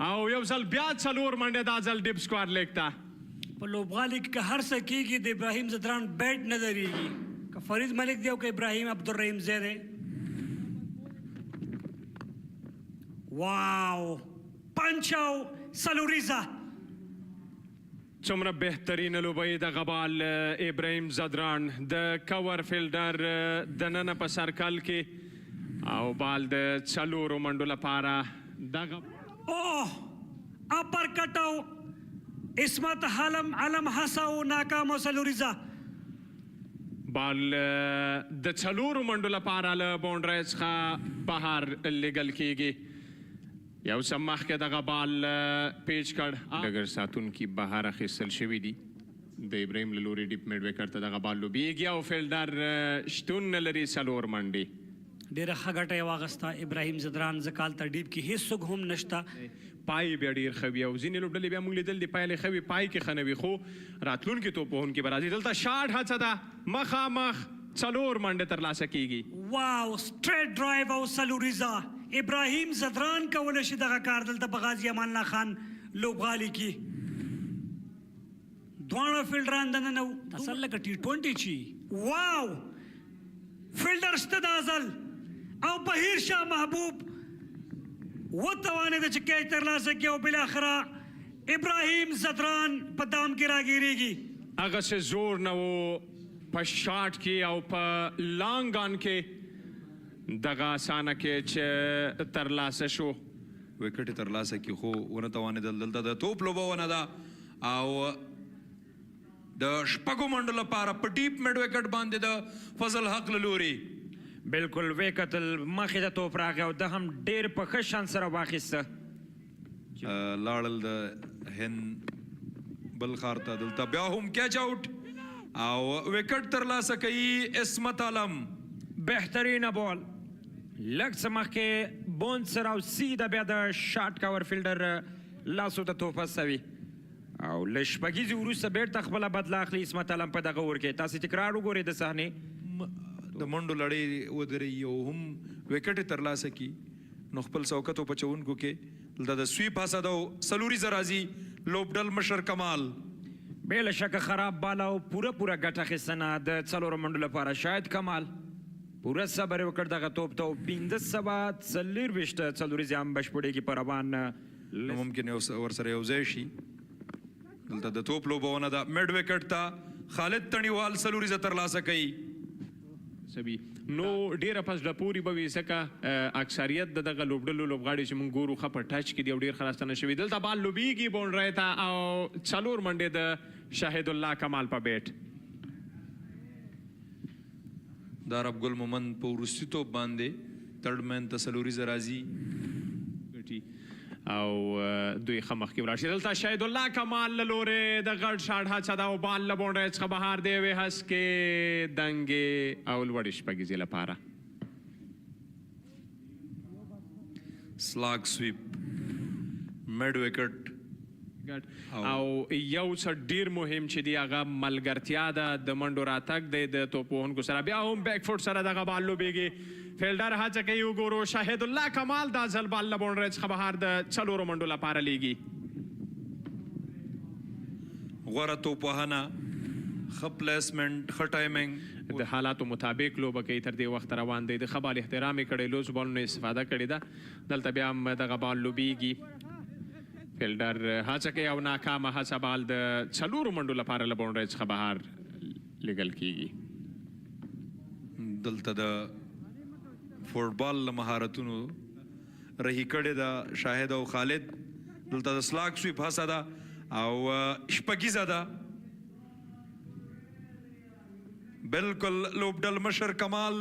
او یو ځل بیا 4 منډې دا ځل ډیپ سکوار لیګ ته په لوبغالي کې که هر څه کېږي د ابراهیم زدران بیټ نه درېږي، که فرید ملک دی او که ابراهیم عبدالرحیم زی دی. واو پنچ او سلوریزه څومره بهترینه لوبه یې دغه بال ابراهیم زدران د کور فیلډر دننه په سرکل کې او بال د 4 منډو لپاره دغه اوه اپر کټ او اسمت علم حسا او ناکام او سلوریزه بال د 4 منډو لپاره له باونډرۍ څخه بهر لیږل کېږي. یو څه مخکې دغه بال پیچ کړ ډګر ساتونکي بهر اخیستل شوي دي. د ابراهیم له لورې ډیپ میډ وکټ ته دغه بال لوبیږي او فیلډر شتون نه لري 4 منډې. ډېره ښه ګټه یې واخیسته ابراهیم زدران. ځکه هلته ډیپ کې هېڅوک هم نشته. پای بیا ډېر ښه وي او ځینې لوبډلې بیا موږ لیدل دي پایلې ښه وي پای کې ښه نه وي، خو راتلونکي توپوهونکي به راځي. دلته شاټ هڅه ده مخامخ 4 منډې ترلاسه کېږي. واو سټریټ ډرایو او سلوریزه ابراهیم زدران کولی شي دغه کار دلته په غازي امان الله خان لوبغالي کې. دواړه فیلډران دننه اصل لکه T20 چی. واو فیلډر شته دا ځل او بهیر شاه محبوب وتوانېده چې کیچ ترلاسه کړي او بالاخره ابراهیم زدران په دام کې راګیرېږي. هغسې زور نه و په شاټ کې او په لانګان کې دغه اسانه کې چې ترلاسه شو وکټ ترلاسه کې، خو ونه توانېدل. دلته د توپ لوبه ونه ده او د 6 منډو لپاره په ډیپ میډ وکټ باندې د فضل حق له لوري بالکل وکتل مخې ته توپ راغی او ده هم ډېر په ښه شان سره واخیسته. لاړل د هند بل ښار ته. دلته بیا هم کیچ آوټ او وکټ ترلاسه کوي اسمت عالم. بهترینه بال لږ څه مخکې بوند سره او سیده بیا د شاټ کور فیلډر لاسو ته توپ هڅوي او له شپږیزې وروسته بیرته خپله بدله اخلي اسمت علم په دغه اور کې. تاسې تکرار وګورئ د صحنې د منډو لړۍ ودرېږي او هم وکټ ترلاسه کړي نو خپل څوکتو په چونکو کې دلته د سویپ هڅه ده او سلوریزه راځي لوبډل مشر کمال. بې له شکه خراب بال او پوره ګټه اخیستنه د 4 منډو لپاره. شاید کمال پوره صبر یې وکړ دغه توپ ته او 1524 څلوریزې هم بشپړېږي په روان نو ممکن ورسره یو ځای شي. دلته د توپ لوبه ونه ده میډ وکټ ته خالد تڼیوال سلوریزه ترلاسه کوي. سبي نو ډیره پس ډپوري به وي ځکه اکثریت د دغه لوبډلو لوبغاړي چې موږ ګورو ښه په ټچ کې دي او ډېر ښه راستنه شوي. دلته بال لوبیږي باونډرۍ ته او 4 منډې د شاهد الله کمال په بیټ. د عرب ګل مومند په وروستي توپ باندې ترډ مین ته سلوریزه راځي او دوی ښه مخکې ولاړ شي. دلته شاهد الله کمال له لورې د غټ شاټ هڅه ده او بال له باونډرۍ څخه بهر دی یوې هسکې دنګې او لوړې شپږیزې لپاره. سلاګ سویپ میډ وکټ او یو څه ډیر مهم چې دی هغه ملګرتیا ده د منډو راتګ دی د توپوهونکو سره. بیا هم بیک فوټ سره دغه بال لوبیږي. فیلډر هڅه کوي وګورو شاهد الله کمال دا ځل بال له باونډرۍ څخه بهر د 4 منډو لپاره لیږي. غوره توپوهنه ښه پلیسمنټ ښه ټایمنګ د حالاتو مطابق لوبه کوي. تر دې وخت روان دی. د ښه بال احترام یې کړی لوز بالونو استفاده کړې ده. دلته بیا هم دغه بال لوبیږي. فیلډر هڅه کوي او ناکامه هڅه بال د 4 منډو لپاره له باونډرۍ څخه بهر لیږل کېږي. دلته د فوټبال له مهارتونو رهي کړې ده شاهد او خالد. دلته د سلاګ سویپ هڅه ده او شپږیزه ده. بالکل لوبډل مشر کمال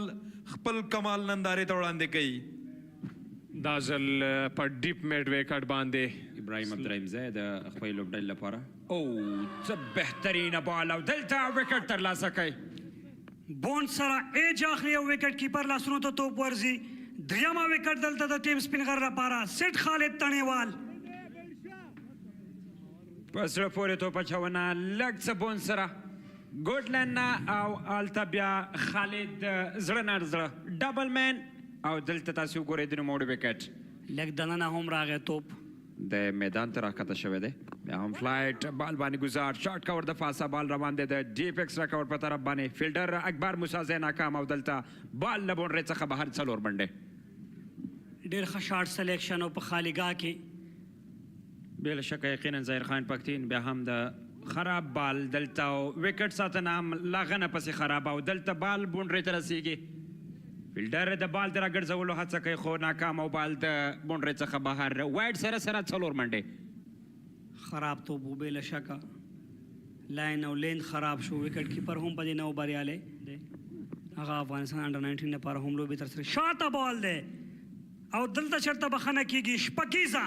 خپل کمال نندارې ته وړاندې کوي. دا ځل په ډیپ میډ وکټ باندې ابراهیم عبدالرحیم زی د خپل لوبډلې لپاره او څه بهترینه بال او دلته وکټ ترلاسه کوي. بوند سره ایج اخلي او وکټ کیپر لاسونو ته توپ ورځي. دریمه وکټ دلته د ټیم سپینغر لپاره سیټ خالد تڼیوال. په زړه پورې توپ اچونه لږ څه بون سره ګوډ لاین نه او هلته بیا خالد زړه نه زړه ډبل مین او دلته تاسې وګورئ د نوموړي وکټ لږ دننه هم راغی توپ د میدان ته راښکته شوی دی بیا هم فلایټ بال باندې ګزار شارټ کور د فاسه بال روان دی د ډیپ ایکسټرا کور په طرف باندې فیلډر اکبر موسی ناکام او دلته بال له بونډرۍ څخه بهر 4 منډې ډېر ښه شارټ سلیکشن او په خالیګاه کې بلا شکه یقینا ظاهر خان پښتین بیا هم د خراب بال دلته وکټ ساتنه هم لاغه نه پسې خراب او دلته بال بونډرۍ ته رسیږي فیلډر د بال د راګرځولو هڅه کوي خو ناکام او بال د بونډرۍ څخه بهر وایډ سره 4 منډې خراب توپ و بې له شکه لاین او لین خراب شو وکټ کیپر هم په دې نه بریالی دی هغه افغانستان انډر 19 لپاره هم لوبې ترسره شاته بال دی او دلته چېرته بخښنه کېږي شپکیزه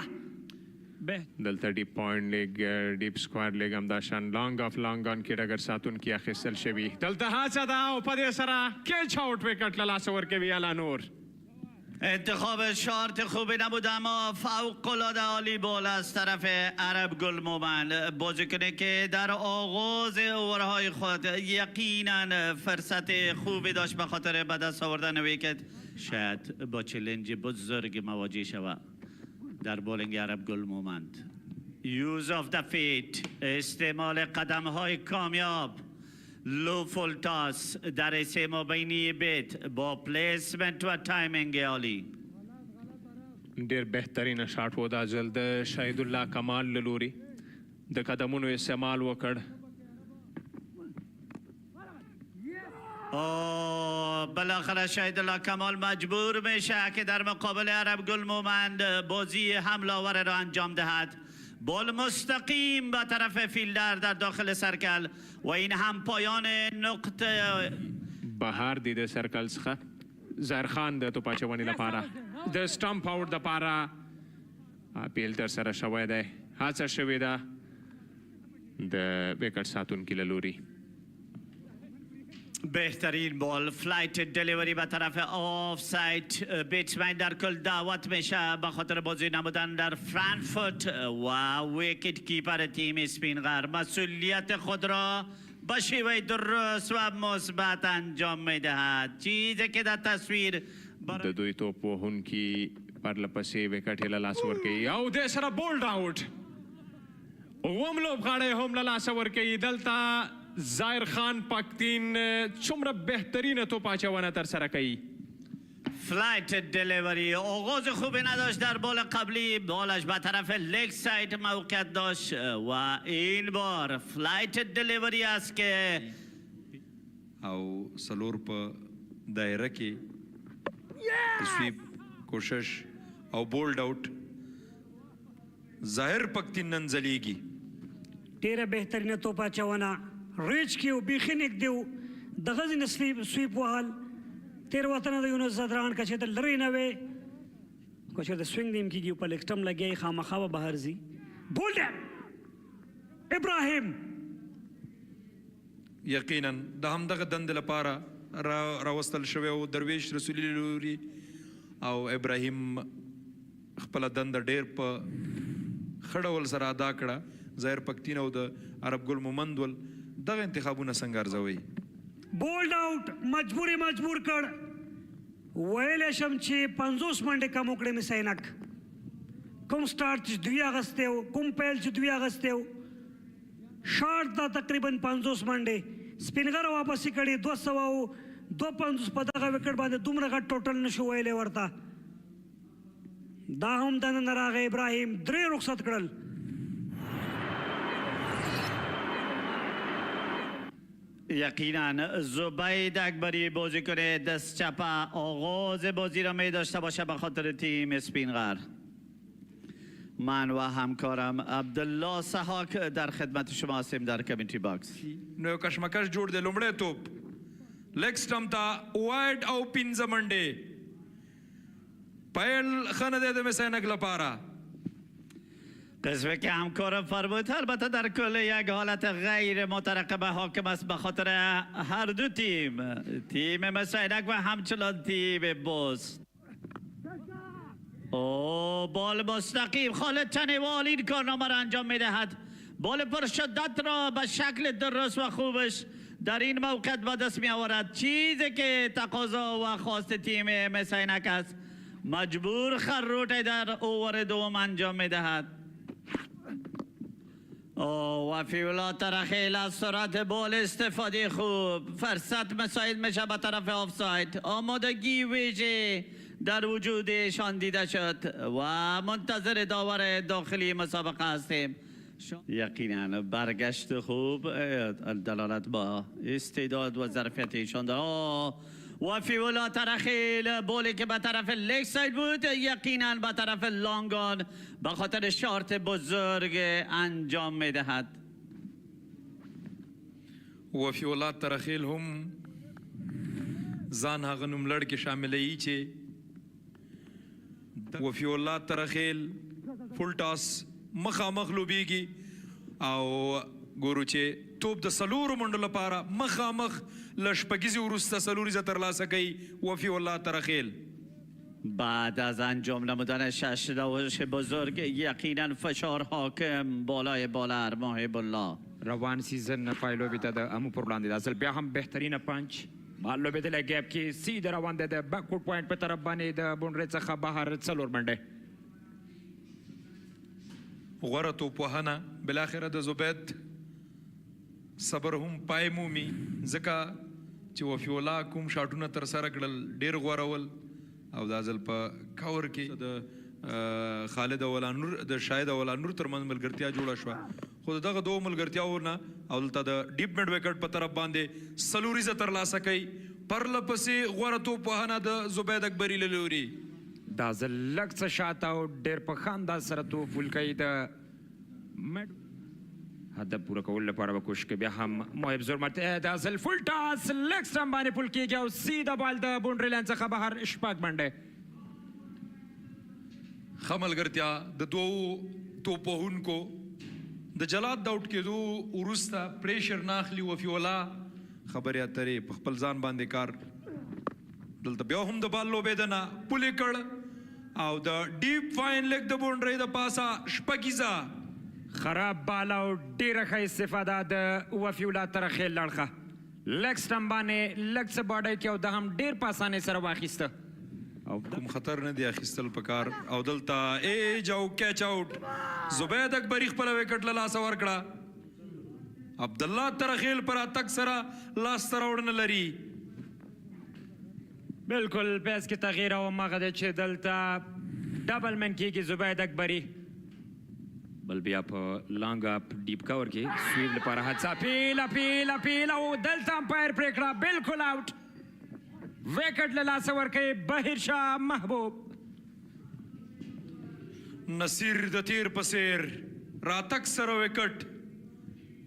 دلته ډیپ پوینټ لیګ ډیپ سکوار لیګ همداشان لانګ آف لانګ آن کې ډګر ساتونکي اخیستل شوي دلته هڅه ده او په دې سره کیچ آوټ وکټ له لاسه ورکوي الا نور انتخاب شارت خوبی نبود اما فوق‌العاده عالی بال از طرف عرب گل مومند بازیکنی که در آغاز اورهای خود یقینا فرصت خوبی داشت به خاطر به دست آوردن ویکت شاید با چلنج بزرگ مواجه شود در بولینگ عرب گل مومند یوز آف د فیت استعمال قدم های کامیاب لو فول تاس در ایسه مابینی بیت با پلیسمنت و تایمینگ عالی ډیر بهترینه شاټ و دا ځل د شهید الله کمال له لوري د قدمونو استعمال وکړ بالاخره شهید الله کمال مجبور میشه که در مقابل عرب گل مومند بازی حمله آور را انجام دهد بال مستقیم به طرف فیلدر در داخل سرکل و این هم پایان نقطه بهر دی د سرکل څخه ظاهر خان د توپ اچونې لپاره د سټمپ آوټ دپاره اپیل ترسره شوی دی هڅه شوې ده د وکټ ساتونکي له لوري بهترین بال فلایت دلیوری به طرف آف سایت بیتسمن در کل دعوت میشه به خاطر بازی نمودن در فرانکفورت و ویکت کیپر تیم اسپینغر مسئولیت خود را به شیوه درست و مثبت انجام میدهد چیزی که در تصویر د دوی توپ وهونکي پرلپسې وکټ یې له لاسه ورکوي او دې سره بولډ آوټ اووم لوبغاړی هم له لاسه ورکوي دلته ظاهر خان پاکتین څومره بهترینه توپ اچونه ترسره کوي فلایت دلیوری آغاز خوبی نداشت در بال قبلی بالش به طرف لیگ سایت موقعیت داشت و این بار فلایت دلیوری است که او سلور په دایره کې سویپ کوشش او بولډ آوټ ظاهر پختین نن ځلیږي ډیره بهترینه توپ اچونه ریچ کې او بیخي نږدې و د غزې نه سویپ وهل تېروتنه د یونس زدران که چېرته لرې نه وې که چېرته سوینګ دې هم کېږي په لیګ سټمپ لګیا یې خامخا به بهر ځي بولډ ابراهیم یقینا د همدغه دندې لپاره راوستل شوی و درویش رسولي لوري او ابراهیم خپله دنده ډېر په ښه ډول سره ادا کړه ظاهر پختین او د عرب ګل مومند ول دغه انتخابونه څنګه ارزوئ بولډ آوټ مجبور کړ ویلی شم چې 50 منډې کم وکړې مې سینک کوم سټارټ چې دوی اخیستی و کوم پیل چې دوی اخیستی و شارټ دا تقریبا 50 منډې سپینغر واپسې کړې 252 په دغه وکټ باندې دومره غټ ټوټل نشو ویلی ورته دا هم دننه راغی ابراهیم 3 رخصت کړل یقینا زبید اکبری بازیکن دست چپ آغاز بازی را می داشته باشه به خاطر تیم اسپینغر من و همکارم عبدالله سحاک در خدمت شما هستیم در کمیونټي باکس نو کشمکش جوړ دی لومړی توپ لیګ سټمپ ته وایډ او 15 منډې پیل ښه نه دی د مسینک لپاره قسمه که همکارم فرمود البته در کل یک حالت غیر مترقبه حاکم است به خاطر هر دو تیم مسینک و همچنان تیم بوس بال مستقیم خالد تنیوال این کارنامه را انجام میدهد بال پرشدت را به شکل درست و خوبش در این موقع به دست می آورد. چیزی که تقاضا و خواست تیم مسینک است، مجبور خروٹ در اوور دوم انجام می دهد. و فیولا ترخیل از سرعت بال استفاده خوب، فرصت مساعد میشه به طرف آفساید. آمادگی ویژه در وجودشان دیده شد و منتظر داور داخلی مسابقه هستیم. یقینا برگشت خوب دلالت با استعداد و ظرفیت ایشان داره. و فیولا ترخیل بولی که به طرف لیگ ساید بود، یقینا به طرف لانگان به خاطر شارت بزرگ انجام میدهد. و فیولا ترخیل هم ځان هغه نوملړ کې شاملوي چې و فیولا ترخیل فول ټاس مخامخ لوبیږي او ګورو چې توپ د څلورو منډو لپاره مخامخ له شپږیزې وروسته څلوریزه ترلاسه کوي و فیولا ترخیل. بعد از انجام نمودن 6 روش بزرگ، یقینا فشار حاکم بالای بالر محب الله. روان سیزن پایلوبې ته د امو پر وړاندې د اصل بیا هم بهترینه پنچ بال لوبېدلی ګیپ کې سیده روان دی د بیکورډ پوینټ په طرف باندې د بونډرۍ څخه بهر 4 منډې. غوره توپوهنه بالاخره د زبید صبر هم پای مومي، ځکه چې و فیولا کوم شاټونه ترسره کړل ډېر غوره ول او دا ځل په کور کې د خالد اولانور د شاهد اولانور ترمنځ ملګرتیا جوړه شوه، خو دغه دوه ملګرتیاو نه او دلته د ډیپ مډ وکټ په طرف باندې څلوریزه ترلاسه کوي. پرله پسې غوره توپوهنه د زبید اکبري له لوري. دا ځل لږ څه شاته او ډېر په ښه انداز سره توپ ول کوي. د هدف پوره کولو لپاره به کوشش کوي. بیا هم محب زور مرتې دا ځل فول ټاس لږ سټمپ باندې پول کېږي او سیده بال د بونډرۍ لاین څخه بهر 6 منډې. ښه ملګرتیا د دوو توپوهونکو د جلاد د آوټ کېدو وروسته پریشر نه اخلي و فیولا خبرې اترې په خپل ځان باندې کار. دلته بیا هم د بال لوبېدنه پولې کړ او د ډیپ فاین لیګ د بونډرۍ د پاسه شپږیزه خراب بال او ډېره ښه استفاده د وفیولا ترخیل لړخه لږ سټمپ باندې لږ څه باډۍ کې او د هم ډېر په اسانۍ سره واخیسته او کوم خطر نه دی اخیستل پکار. او دلته ایج او کیچ آوټ زبید اکبري خپله وکټ له لاسه ورکړه. عبدالله ترخیل پر اتک سره لاسته راوړنه لري. بالکل پیس کې تغییر او هماغه دی چې دلته ډبل من کېږي زبید اکبري. بل بیا په لانګ اپ ډیپ کور کې سویپ لپاره هڅه پیل او دلته امپایر پرېکړه بالکل آوټ. وکټ له لاسه ورکوي بهیر شاه محبوب. نصیر د تیر په څېر راتک سره وکټ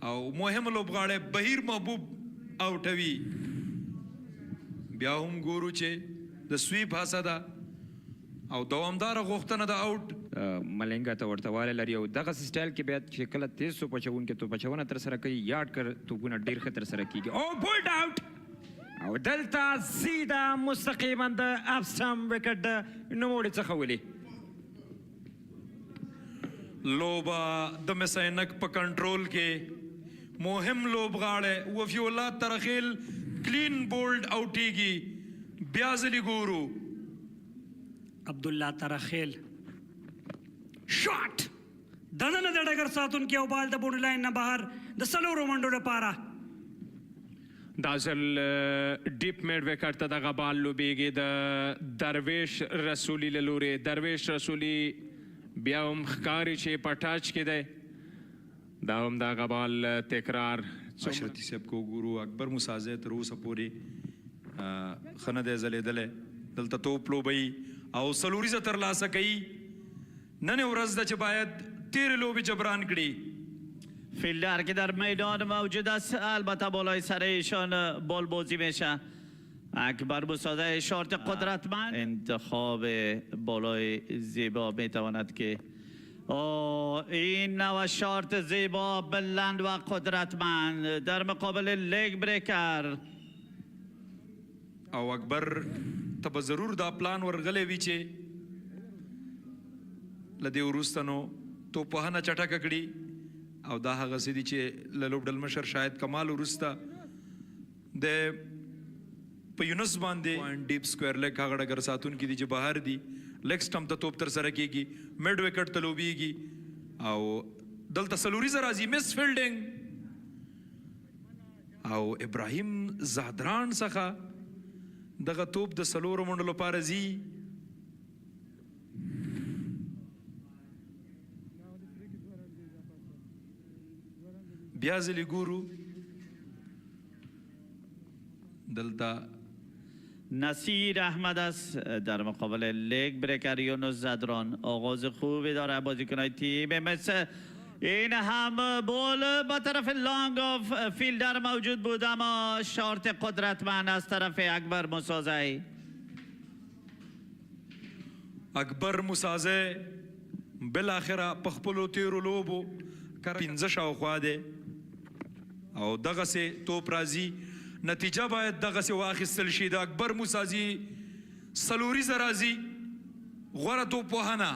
او مهم لوبغاړی بهیر محبوب آوټوي. بیا هم ګورو چې د سویپ هڅه ده او دوامداره غوښتنه د آوټ. ملنګه ته ورته والی لري او دغسې سټایل کې بیا چې کله تیز توپ اچوونکي توپ اچونه ترسره کوي یاډ کر توپونه ډېر ښه ترسره کېږي. او بولډ آوټ او دلته سیده مستقیما د افسم وکټ د نوموړي څخه ولي. لوبه د مسینک په کنټرول کې مهم لوبغاړی وفیولا ترخیل کلین بولډ آوټیږي. بیا ځلې ګورو عبدالله ترخیل شاټ دننه د ډګر ساتونکي او بال د بونډرۍ لاین نه بهر د 4 منډو لپاره. دا ځل ډیپ میډ وکټ ته دغه بال لوبیږي د درویش رسولي له لورې. درویش رسولي بیا هم ښکاري چې په ټاچ کې دی. دا هم دغه بال تکرار اشرتي صاحب کو ګورو اکبر مسازه تر اوسه پورې ښه نه دی ځلېدلی. دلته توپ لوبوي او څلوریزه ترلاسه کوي. نن ورځ ده چې باید تیرې لوبې جبران کړي. فیلدر که در میدان موجود است البته بالای سر ایشان بال بازی میشه. اکبر مسازه شارت قدرتمند انتخاب بالای زیبا میتواند که این نوع شارت زیبا بلند و قدرتمند در مقابل لیگ بریکر. او اکبر ته به ضرور دا پلان ورغلی وي چې له دې وروسته نو توپوهنه چټکه کړي او دا هغه څه دي چې له لوبډل مشر شاید کمال وروسته د په یونس باندې ډیپ سکویر لیګ هغه ډګر ساتونکي دي چې بهر دي لیګ سټمپ ته توپ ترسره کیږي میډ وکټ ته لوبیږي او دلته سلوریزه راځي مس فیلډینګ او ابراهیم زهدران څخه دغه توپ د څلورو منډو لپاره ځي بیا ځلې ګورو دلته نصیر احمد است در مقابل لیگ بریکر یونس زدران. آغاز خوبی داره بازیکن‌های تیم مثل این هم بول با طرف لانگ آف فیلدر موجود بود اما شارت قدرتمند از طرف اکبر مسازی. اکبر مسازی بالاخره په خپلو تیرو لوبو 15 شاوخوا دی او دغسې توپ راځي نتیجه باید دغسې واخیستل شي د اکبر مسازي سلوریزه راځي غوره توپ وهنه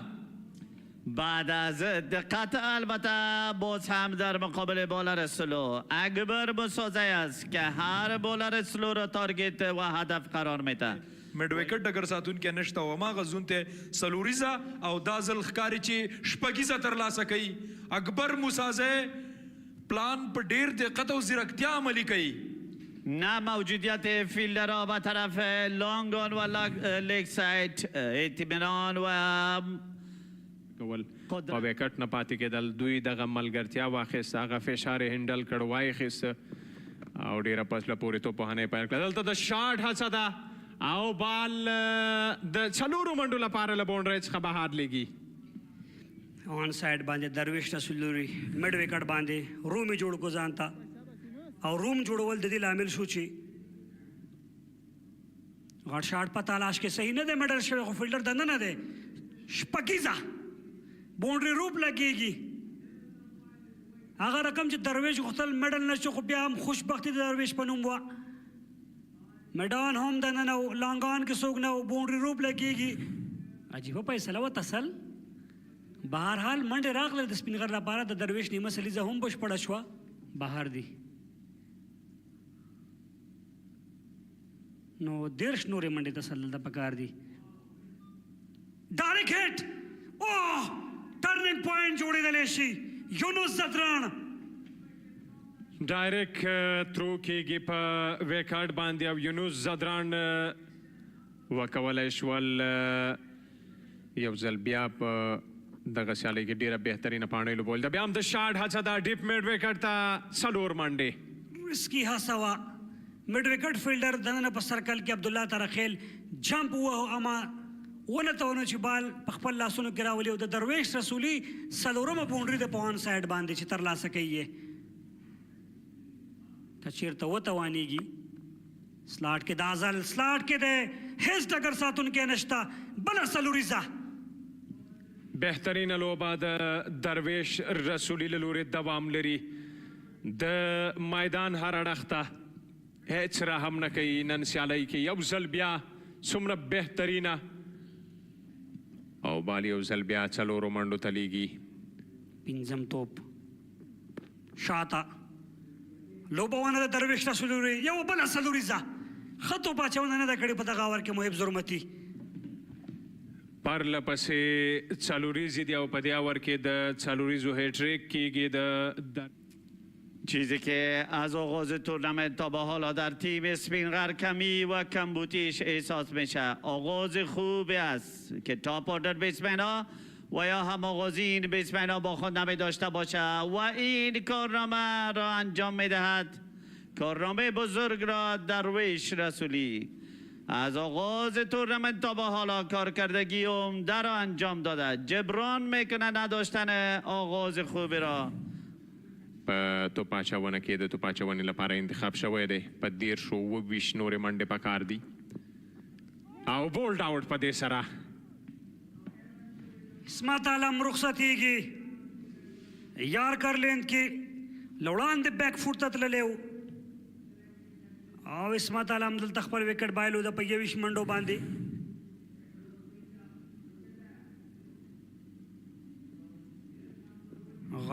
بعد از دقت البته باز هم در مقابل بالر سلو اکبر مسازی است که هر بالر سلو را تارگت و هدف قرار میده. میډ وکټ ډګر ساتونکی نشته او هماغه زون ته سلوریزه او دا ځل ښکاري چې شپږیزه ترلاسه کوي. اکبر مسازی پلان په ډیر دقت او ځیرکتیا عملي کوي. نه موجودیت فیلدرها به طرف لانگان و لیگ سایت اطمینان و کول په وکټ نه پاتې کېدل دوی دغه ملګرتیا واخیسته هغه فشار یې هینډل کړ وایخیسته او ډېره پسله پورې توپ وهنه یې پیل کړه. دلته د شاټ هڅه ده او بال د څلورو منډو لپاره له باونډرۍ څخه بهر لګي. آن سایډ باندې درویش رسول لوري میډ وکټ باندې روم یې جوړ کو ځان ته او روم جوړول د دې لامل شو چې غټ شاټ په تلاش کې صحیح نه دی میډل شوی خو فیلډر دننه نه دی شپږیزه باونډري روپ لګېږي هغه رقم چې درویش غوښتل میډل نه شو خو بیا هم خوشبختي د درویش په نوم وه میدان هم دننه و لانګان کې څوک نه و باونډري روپ لګېږي عجیبه فیصله وه تسل بهرحال منډې راغله د سپین غر لپاره د درویش نیمه سلیزه هم بشپړه شوه بهر دی نو 13 نورې منډې تسل دلته پکار دي. ډایرکټ هټ اوه ټرنینګ پوینټ جوړېدلی شي یونس زدران ډایرکټ ترو کېږي په وکټ باندې او یونس زدران وکولی شول یو ځل بیا په دغه سیالۍ کې ډېره بهترینه پاڼۍ لوبول ده. بیا هم د شاټ هڅه ده ډیپ میډ وکټ ته څلور منډې رسکي هڅه وه میډ وکټ فیلډر دننه په سرکل کې عبدالله ترخیل جمپ ووهو اما ونه تونه چې بال په خپل لاسونو کې راولي او د درویش رسولي څلورمه باونډري د په آن سایډ باندې چې ترلاسه کوي یې که چېرته وتوانېږي سلاټ کې دا ځل سلاټ کې دی هیڅ ډګر ساتونکی نشته بله سلوریزه بهترینه لوبه د درویش رسولي له لورې دوام لري د میدان هر اړخ ته هیڅ رحم نه کوي. نن سیالۍ کې یو ځل بیا څومره بهترینه او بال یو ځل بیا څلورو منډو ته لیږي. پنځم توپ شاته لوبونه د درویش رسول لوري یو بله سلوریزه ښه توپ اچونه نه ده کړې په دغه اور کې محب زرمتي پرله پسې څلوریزې دي او په دې اور کې د څلوریزو هیټریک کېږي د چیزی که از آغاز تورنمنت تا به حالا در تیم اسپینغر کمی و کمبودیش احساس میشه. آغاز خوبی است که تاپ آردر بیسمن ها و یا هم آغازین بیسمن ها با خود نمی داشته باشه و این کارنامه را انجام میدهد کارنامه بزرگ را درویش رسولی از آغاز تورنمنت تا به حالا کارکردگی عمده را انجام داده. جبران میکنه نداشتن آغاز خوبی را. په توپ اچونه کې د توپ اچونې لپاره انتخاب شوی دی په 13 نورې منډې پکار دي او بولډ آوټ په دې سره اسمت عالم رخصتېږي یارکر لیند کې له وړاندې بیک فوټ ته تللی و او اسمت عالم دلته خپل وکټ بایلوده په 21 منډو باندې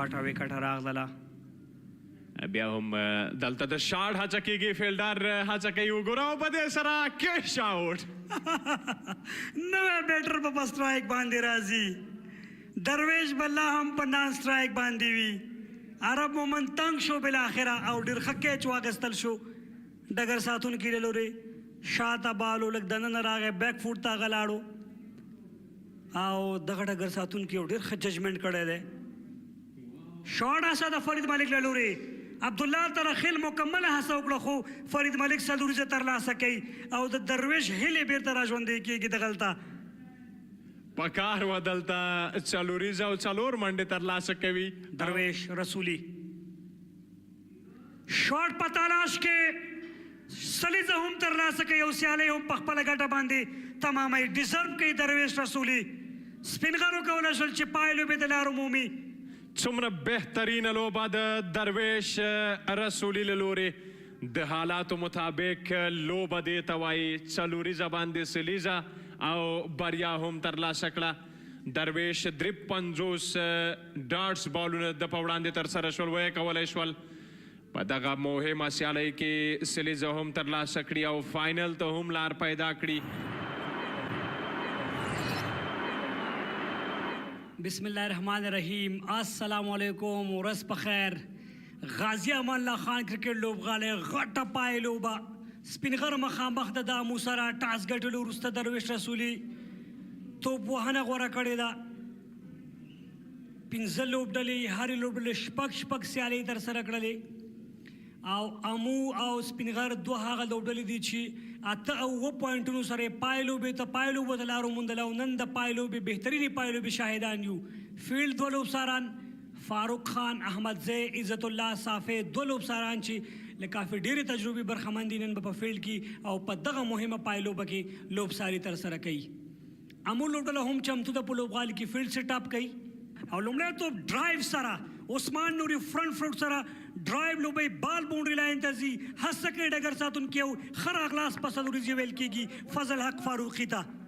خاټه وکټه راغله بیا هم دلته د شاړ هڅه کېږي فیلډر هڅه کوي وګوره او په دې سره کیش آوټ نوی بیټر په سټرایک باندې راځي درویش بلا هم په نان سټرایک باندې وي عرب مومن تنگ شو بالاخره او ډېر ښه کیچ واخیستل شو ډګر ساتونکي له لورې شاته بالو لږ دننه راغی بیک فوټ ته هغه لاړو او دغه ډګر ساتونکي یو ډېر ښه ججمنټ کړی دی شاټ هڅه د فرید ملک له لورې عبدالله ترخیل مکمله هڅه وکړه خو فرید ملک څلوریزه ترلاسه کوي او د درویش هیلې بیرته راژوندۍ کېږي دغلته پکار و دلته څلوریزه او څلور منډې ترلاسه کوي درویش رسولی شاټ په تلاش کې سلیزه هم ترلاسه کوي او سیالۍ هم په خپله ګټه باندې تماموي ډیزرو کوي درویش رسولی سپینغر وکولی شول چې پای لوبې د لارو مومي څومره بهترینه لوبه د درویش رسولي له لورې د حالاتو مطابق لوبه دې ته وایي څلوریزه باندې سلیزه او بریا هم ترلاسه کړه درویش 53 ډاټس بالونه د په وړاندې ترسره شول ویې کولی شول په دغه مهمه سیالۍ کې سلیزه هم ترلاسه کړي او فاینل ته هم لار پیدا کړي بسم الله الرحمن الرحیم السلام علیکم ورځ په خیر غازی امان الله خان کرکټ لوبغالی غټه پای لوبه سپینغر مخامخ د دامو سره ټاس ګټلو وروسته درویش رسولي توپ وهنه غوره کړې ده پنځه لوبډلې هرې لوبډلې شپږ سیالۍ ترسره کړلې او امو او سپینغر دوه هغه لوبډلې دي چې 8 او 9 پوینټونو سره پای لوبې ته پای لوبه ته لارو موندله او نن د پای لوبې بهترینې پای لوبې شاهدان یو فیلډ دوه لوبساران فاروق خان احمدزی عزت الله صافی دوه لوبساران چې له کافي ډېرې تجربې برخمن دي نن به په فیلډ کې او په دغه مهمه پای لوبه کې لوبساري ترسره کوي امو لوبډله هم چمتو ده په لوبغالي کې فیلډ سیټ اپ کوي او لومړی توپ ډرایو سره عثمان نوري فرنٹ فوټ سره ډرایو لوبې بال باونډري لاین ته ځي هڅه کوي ډګر ساتونکي او ښه راغلاست په څلوریزې ویل کېږي فضل حق فاروقي ته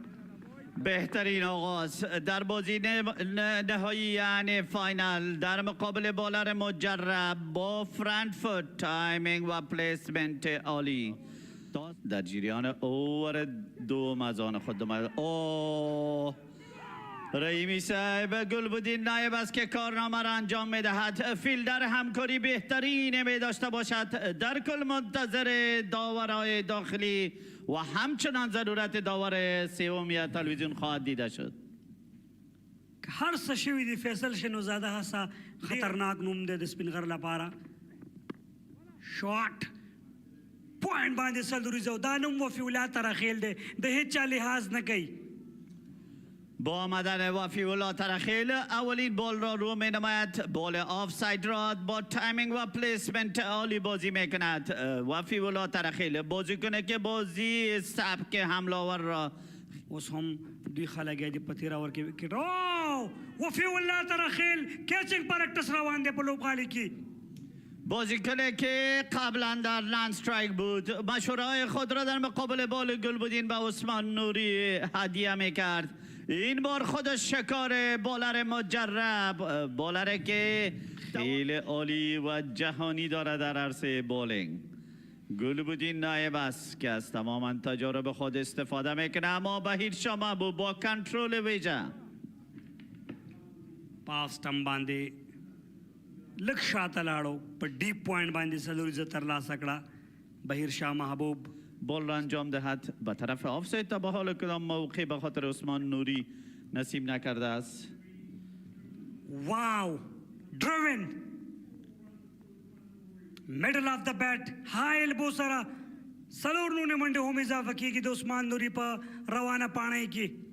بهترین آغاز در بازی نهایی یعنی فاینال در مقابل بالر مجرب با فرنٹ فوت تایمینگ و پلیسمنت عالی در جریان اوور دوم از آن خود اوه رحیمی صاحب گلبدین نایب است که کارنامه را انجام میدهد فیلدر همکاری بهترین می داشته باشد در کل منتظر داورای داخلی و همچنان ضرورت داور سوم یا تلویزیون خواهد دیده شد هر څه شوي دي فیصل شنوزاده هڅه خطرناک نوم دی د سپینغر لپاره شاټ پوینټ باندې څلوریزه او دا نوم وفي الله ترخیل دی د هیچ چا لحاظ نه کوي با آمدن وفی الله ترخیل اولین بال را رو می نماید بال آفساید را با تایمینگ و پلیسمنت عالی بازی می کند وفی الله ترخیل بازی کنه که بازی سبک حملاور را اوس هم دوی خلک دی په تیره ور کې وکټ او وفی الله ترخیل کیچینګ پریکټس روان دی په لوبغالي کې بازیکن که قبلا در نان استرایک بود مشوره‌های خود را در مقابل بال گلبدین به عثمان نوری هدیه می کرد این بار خودش شکار بالر مجرب بالره که خیلی عالی و جهانی داره در عرصه بالینگ گلبدین نایب است که از تماما تجارب خود استفاده میکنه اما بهیر شاه محبوب با کنترل ویژه پاس ټم باندې لږ شاته لاړو په ډیپ پوینټ باندې څلوریزه ترلاسه کړه بهیر شاه محبوب بال را انجام دهد به طرف آفساید تا به حال کدام موقع به خاطر عثمان نوری نصیب نکرده است واو ډروین میډل اف د بیٹ های البو سره څلور نونه منډې هم اضافه کېږي د عثمان نوری په روانه پاڼۍ کې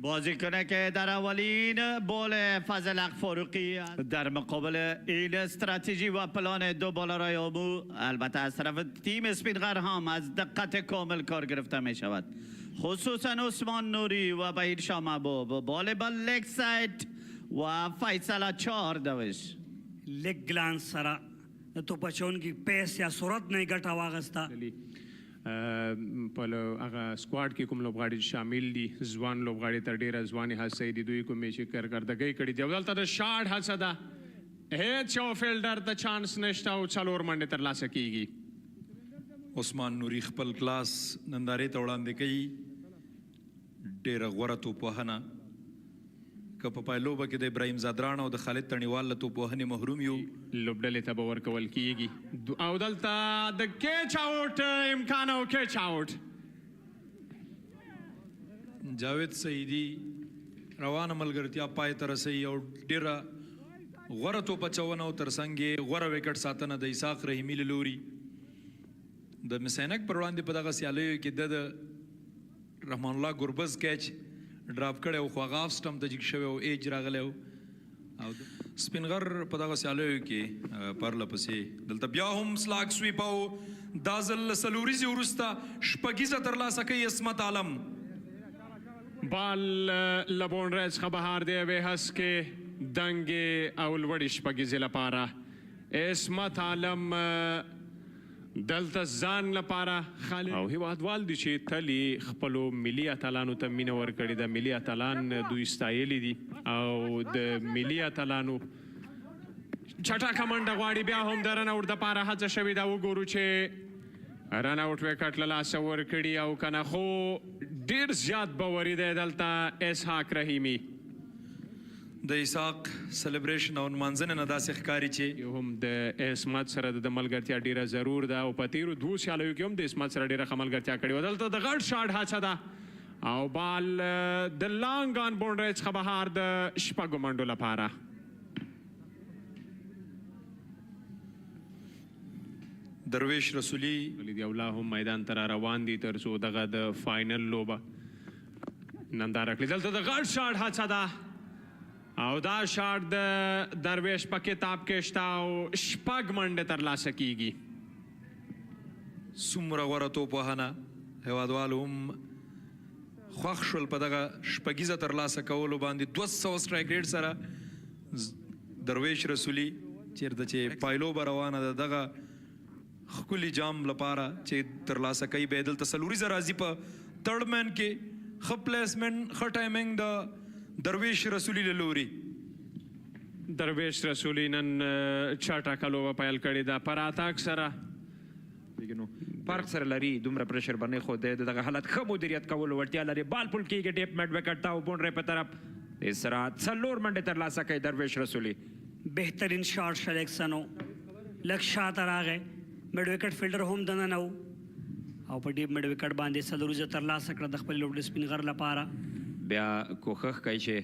بازیکن که در اولین بال فضل حق فاروقی در مقابل این استراتژی و پلان دو بالرای آمو البته از طرف تیم اسپینغر هم از دقت کامل کار گرفته می شود خصوصا عثمان نوری و بهیر شاه محبوب بال با لگ سایت و فیصله 4 دوش لگ گلانس سره د توپ اچونکي پیس یا سرعت نه ګټه واغسته په هغه سکواډ کې کوم لوبغاړي شامل دي ځوان لوبغاړي تر ډیره ځوانې هڅې دي دوی کومې چې کارکردګۍ کړې دي او دلته د شاټ هڅه ده هیڅ یو فیلډر ته چانس نشته او 4 منډې ترلاسه کیږي عثمان نوري خپل کلاس نندارې ته وړاندې کوي ډېره غوره توپوهنه که په پایلوبه کې د ابراهیم زادران او د خالد تڼیوال له توپوهنې محروم یو لوبډلې ته به ورکول کیږي او دلته د کیچ آوټ امکان او کیچ آوټ جاوید سعیدي روانه ملګرتیا پای ته رسوي او ډېره غوره توپ اچونه او ترڅنګ یې غوره وکټ ساتنه د اسحاق رحیمي له لوري د مسینک پر وړاندې په دغه سیالیو کې د رحمان الله ګربز کیچ ډراپ کړی او خو هغه آف سټمپ ته جګ شوی او ایج راغلی او سپینغر په دغه سیالیو کې پرله پسې دلته بیا هم سلاګ سویپ او دا ځل له څلوریزې وروسته شپږیزه ترلاسه کوي عصمت عالم بال له بونډرۍ څخه بهر دی یوې هسکې دنګې او لوړې شپږیزې لپاره عصمت عالم دلته ځان لپاره او هیوادوال دي چې تل خپلو ملي اتلانو ته مینه ورکړې ده ملي اتلان دوی ستایلي دي او د ملي اتلانو چټکه منډه غواړي بیا هم د رن آوټ دپاره هڅه شوې ده وګورو چې رن آوټ وکټ له لاسه ورکړي او که نه خو ډېر زیات باوري دی دلته اسحاق رحیمي د اسحاق سلیبریشن او نمانځنې نه داسې ښکاري چې یو هم د عصمت سره د ملګرتیا ډیره ضرور ده او په تیرو 2 سیالیو کې هم د عصمت سره ډیره ښه ملګرتیا کړې وه دلته د غټ شاټ هڅه ده او بال د لانګ آن بونډرۍ څخه بهر د شپږو منډو لپاره درویش رسولي او لا هم میدان ته را روان دي تر څو دغه د فاینل لوبه ننداره کړي دلته د غټ شاټ هڅه ده او دا شاټ د درویش په کتاب کې شته او شپږ منډې ترلاسه کیږي څومره غوره توپوهنه هیوادوالو هم خوښ شول په دغه شپږیزه ترلاسه کولو باندې 200 سټرایک ریټ سره درویش رسولي چیرته چې پایلوبه روانه ده دغه ښکلي جام لپاره چې ترلاسه کوي به یې دلته څلوریزه راځي په تھرډ مین کې ښه پلیسمنټ ښه ټایمنګ د درویش رسولي له لوري درویش رسولي نن چټکه لوبه پیل کړې ده پر اتاک سره پارک سره لري دومره پریشر باندې خو دغه حالت ښه مدیریت کولو وړتیا لري بال پل کېږي ډیپ میډ وکټ ته او بونډرۍ په طرف د سرعت 4 منډې ترلاسه کوي درویش رسولي بهترین شاټ سلیکشن و لږ شاته راغی میډ وکټ فیلډر هم دننه و او په ډیپ میډ وکټ باندې څلوریزه ترلاسه کړه د خپل لوبډلې سپینغر لپاره بیا کوښښ کوي چې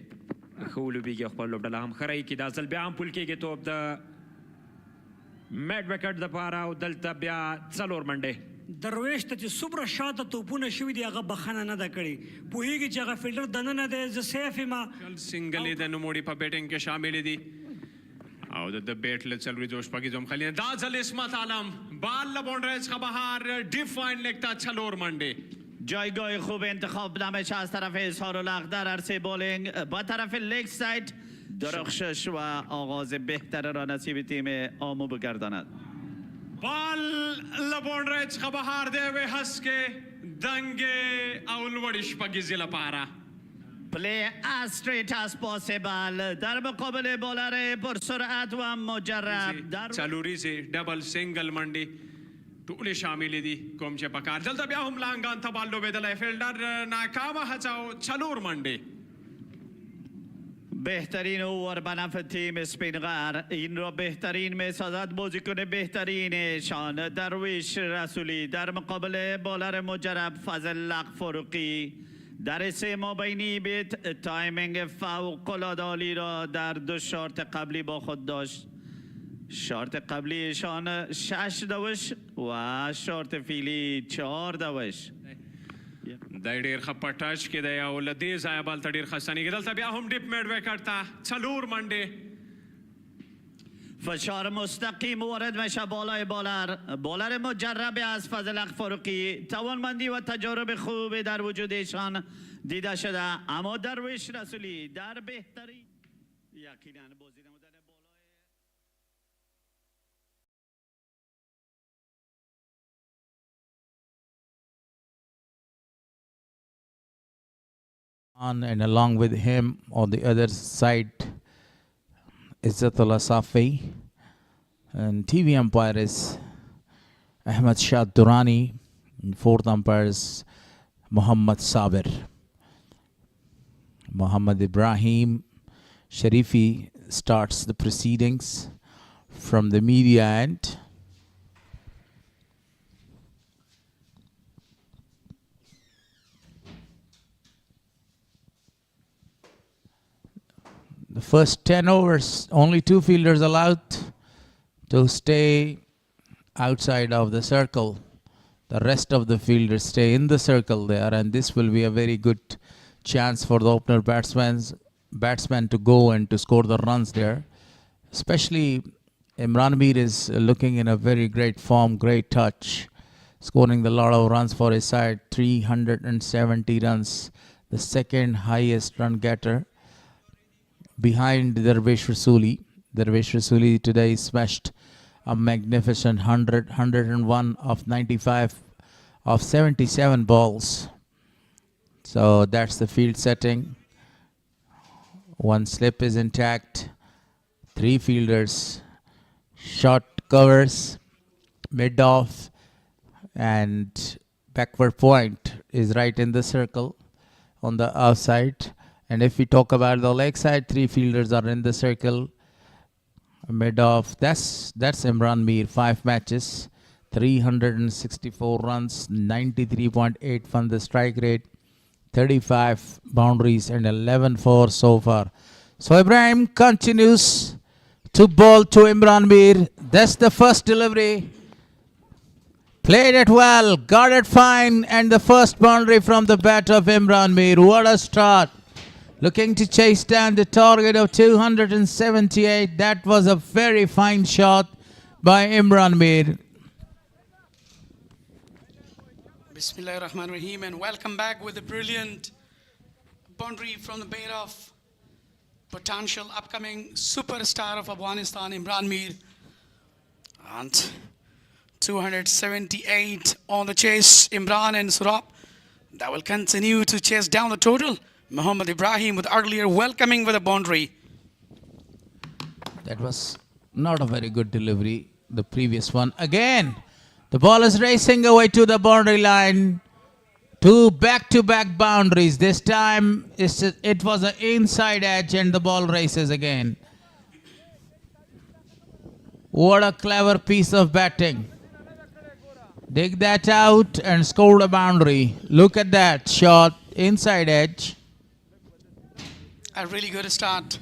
ښه ولوبېږي خپل لوبډله هم ښه رایي کړي دا ځل بیا هم پول کېږي توپ د میډ وکټ دپاره او دلته بیا 4 منډې درویش ته چې څومره شاته توپونه شوي دي هغه بخښنه نه ده کړې پوهېږي چې هغه فیلډر دننه دی زه سیف یم سنګل یې د نوموړي په بیټینګ کې شامل دي او د بیټ له څلوریزو شپږیزو هم خالي دا ځل عصمت عالم بال له بونډرۍ څخه بهر ډیفاین لیگ ته 4 منډې جایگاه خوب انتخاب نمیشه از طرف اظهار الاخ در عرصه بولینگ با طرف لیگ ساید درخشش و آغاز بهتر را نصیب تیم آمو بگرداند بال لبونډرۍ څخه بهر دی وې هسکې دنګې او لوړې شپږیزې لپاره پلی as straight as possible در مقابل بولر پرسرعت و مجرب څلوریزې ډبل سنگل منډې ټولې شاملې دي کوم چې په کار دلته بیا هم لانګان ته بال لوبېدلی فیلډر ناکامه هڅه او 4 منډې بهترین اوور به نفع تیم اسپینغر این را بهترین میسازد بازیکن بهترینشان درویش رسولی در مقابل بولر مجرب فضل فاروقی در سه مابینی بیت تایمینگ فوق‌العاده عالی را در 2 شارت قبلی با خود داشت شارت قبلیشان 6 دوش و شارت فیلی 4 دوش دا ډېر ښه په ټچ کې دی او له دې ځایه بال ته ډېر ښه ستنېږي دلته بیا هم ډیپ میډ وکټ ته 4 منډې فشار مستقیم وارد میشه بالای بولر مجرب از فضل فاروقی توانمندی و تجارب خوبی در وجودشان دیده شده اما درویش رسولی در بهترین یقینا بازی And along with him on the other side, Izzatullah Safi. And TV umpire is Ahmed Shah Durrani. And fourth umpire is Muhammad Sabir. Muhammad Ibrahim Sharifi starts the proceedings from the media end. The first 10 overs, only 2 fielders allowed to stay outside of the circle. The rest of the fielders stay in the circle there, and this will be a very good chance for the opener batsman to go and to score the runs there. Especially Imran Mir is looking in a very great form, great touch, scoring a lot of runs for his side, 370 runs, the second highest run getter behind Darvesh Rasuli. Darvesh Rasuli today smashed a magnificent 101 of 95 of 77 balls. So that's the field setting. One slip is intact. 3 fielders, short covers, mid-off, and backward point is right in the circle on the outside. And if we talk about the leg side, 3 fielders are in the circle. Mid-off, that's Imran Mir, 5 matches, 364 runs, 93.8 from the strike rate, 35 boundaries and 11 4 so far. So Ibrahim continues to bowl to Imran Mir. That's the first delivery. Played it well, got it fine, and the first boundary from the bat of Imran Mir. What a start. Looking to chase down the target of 278. That was a very fine shot by Imran Mir. Bismillahir Rahmanir Rahim, and welcome back with a brilliant boundary from the bat of potential upcoming superstar of Afghanistan, Imran Mir. And 278 on the chase, Imran and Surab. That will continue to chase down the total. Muhammad Ibrahim with earlier welcoming with a boundary. That was not a very good delivery, the previous one. Again, the ball is racing away to the boundary line. 2 back-to-back boundaries. This time it was an inside edge and the ball races again. What a clever piece of batting. Dig that out and scored a boundary. Look at that shot, inside edge. A really good start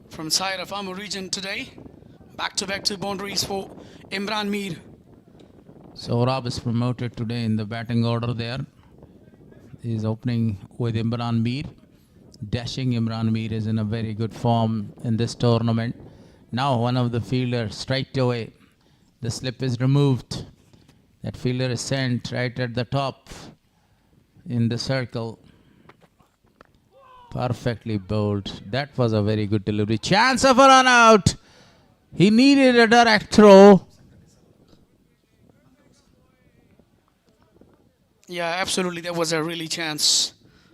from side of Amur region today. Back-to-back 2 boundaries for Imran Mir. So Rob is promoted today in the batting order there. He is opening with Imran Mir. Dashing Imran Mir is in a very good form in this tournament. Now one of the fielders straight away. The slip is removed. That fielder is sent right at the top in the circle. Perfectly bowled. That was a very good delivery. Chance of a run out. He needed a direct throw. Yeah, absolutely. That was a really chance.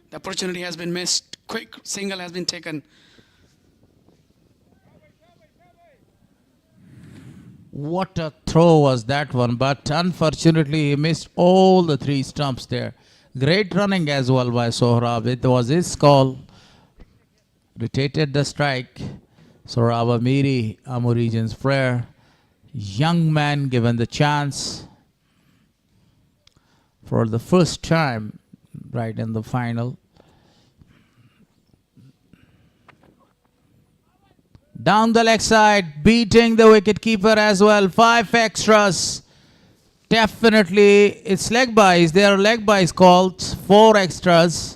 The opportunity has been missed. Quick single has been taken. What a throw was that one, but unfortunately he missed all the 3 stumps there. Great running as well by Sohrab. It was his call. Rotated the strike. Sohrab Amiri, Amur region's player. Young man given the chance for the first time right in the final. Down the leg side, beating the wicketkeeper as well. 5 extras. Definitely, it's leg byes. There are leg byes called. 4 extras.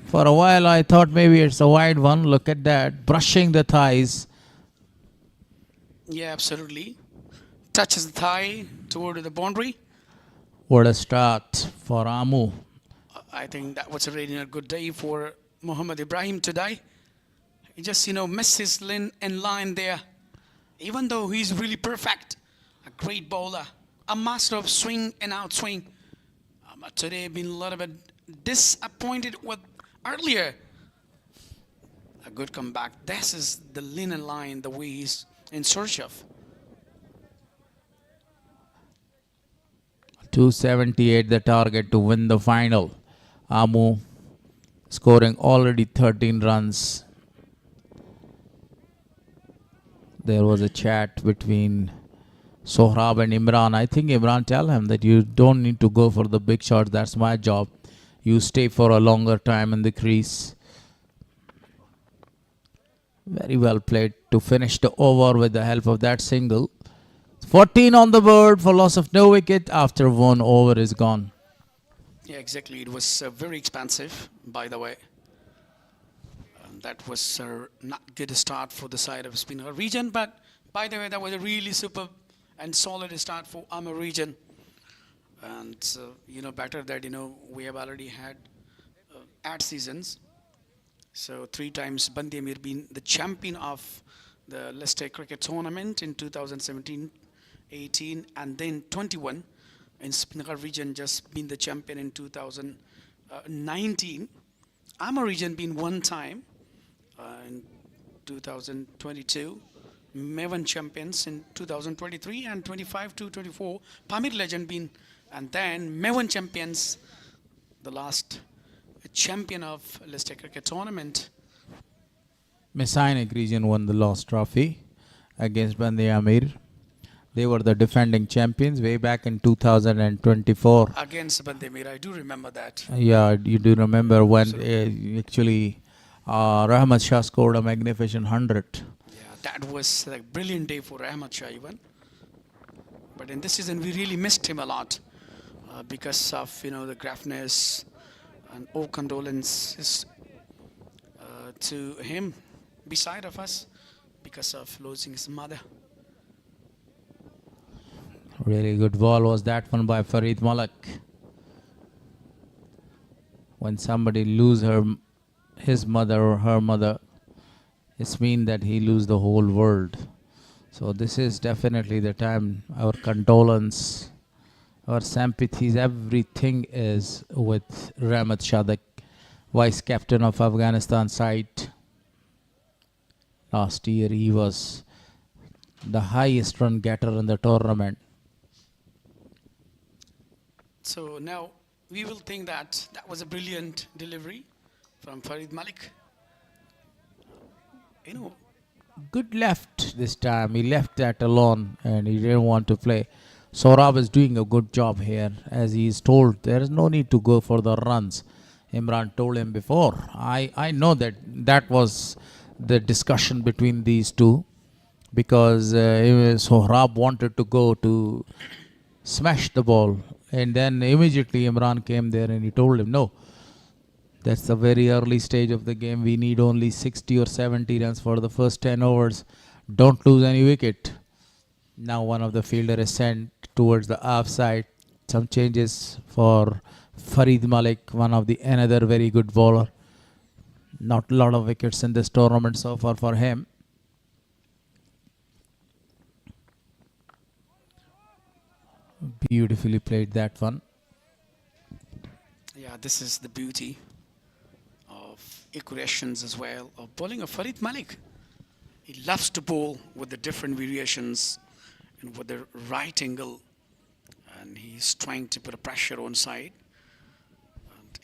For a while, I thought maybe it's a wide one. Look at that. Brushing the thighs. Yeah, absolutely. Touches the thigh toward the boundary. What a start for Amu. I think that was a really a good day for Muhammad Ibrahim today. He just, missed his line there. Even though he's really perfect. A great bowler. A master of swing and outswing. But today been a little bit disappointed with earlier. A good comeback. This is the linen line, the way he's in search of. 278 the target to win the final. Amu scoring already 13 runs. There was a chat between Sohrab and Imran. I think Imran tell him that you don't need to go for the big shots. That's my job. You stay for a longer time in the crease. Very well played to finish the over with the help of that single. 14 on the board for loss of no wicket after 1 over is gone. Yeah, exactly. It was very expensive, by the way. That was not good start for the side of Speenghar region, but by the way, that was a really superb and solid start for Amur region. And better that we have already had 8 seasons. So 3 times Bandi Amir been the champion of the Leicester cricket tournament in 2017, 18, and then 21. In Speenghar region just been the champion in 2019. Amur region been 1 time in 2022. Mevan champions in 2023 and 25 to 24. Pamir legend been, and then Mevan champions, the last champion of Leicester cricket tournament. Messianic region won the lost trophy against Bandi Amir. They were the defending champions way back in 2024. Against Bandi Amir, I do remember that. Yeah, you do remember when actually Rahmat Shah scored a magnificent 100. That was like brilliant day for Rahmat Shah even. But in this season we really missed him a lot because of the gruffness, and all condolences to him beside of us because of losing his mother. Really good ball was that one by Farid Malik. When somebody lose his mother or her mother, it's mean that he lose the whole world. So this is definitely the time. Our condolence, our sympathies, everything is with Rahmat Shah, the vice captain of Afghanistan side. Last year he was the highest run getter in the tournament. So now we will think that that was a brilliant delivery from Farid Malik. Good left this time. He left that alone and he didn't want to play. Sohrab is doing a good job here. As he is told, there is no need to go for the runs. Imran told him before. I know that was the discussion between these two, because Sohrab wanted to go to smash the ball, and then immediately Imran came there and he told him, no, that's the very early stage of the game. We need only 60 or 70 runs for the first 10 overs. Don't lose any wicket. Now one of the fielder is sent towards the offside. Some changes for Farid Malik, another very good bowler. Not a lot of wickets in this tournament so far for him. Beautifully played that one. Yeah, this is the beauty of equations as well of bowling of Farid Malik. He loves to bowl with the different variations and with the right angle, and he's trying to put a pressure on side.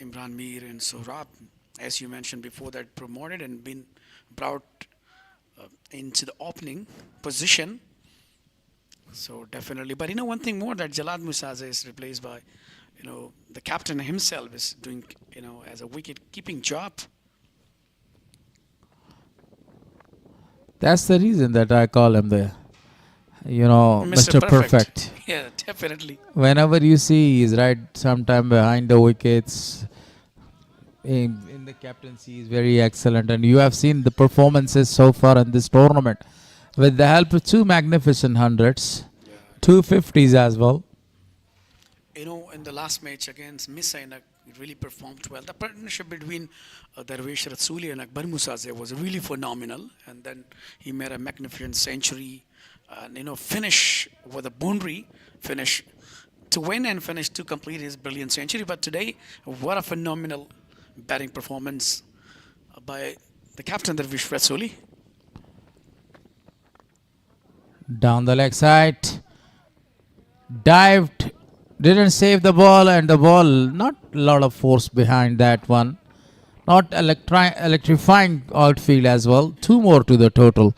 And Imran Mir and Sohrab, as you mentioned before, that promoted and been brought into the opening position. So definitely, but one thing more, that Jalad Musaze is replaced by, the captain himself is doing, as a wicket keeping job. That's the reason that I call him the, Mr. Perfect. Yeah, definitely. Whenever you see he's right sometime behind the wickets, in the captaincy is very excellent, and you have seen the performances so far in this tournament with the help of 2 magnificent 100s, 2 50s as well. In the last match against Miss Ainak, it really performed well. The partnership between Darvesh Rasuli and Akbar Musaze was really phenomenal, and then he made a magnificent century and finish with a boundary finish to win and finish to complete his brilliant century. But today, what a phenomenal batting performance by the captain, Darvish Rasuli. Down the leg side, dived, didn't save the ball, and the ball, not a lot of force behind that one. Not electrifying outfield as well. 2 more to the total.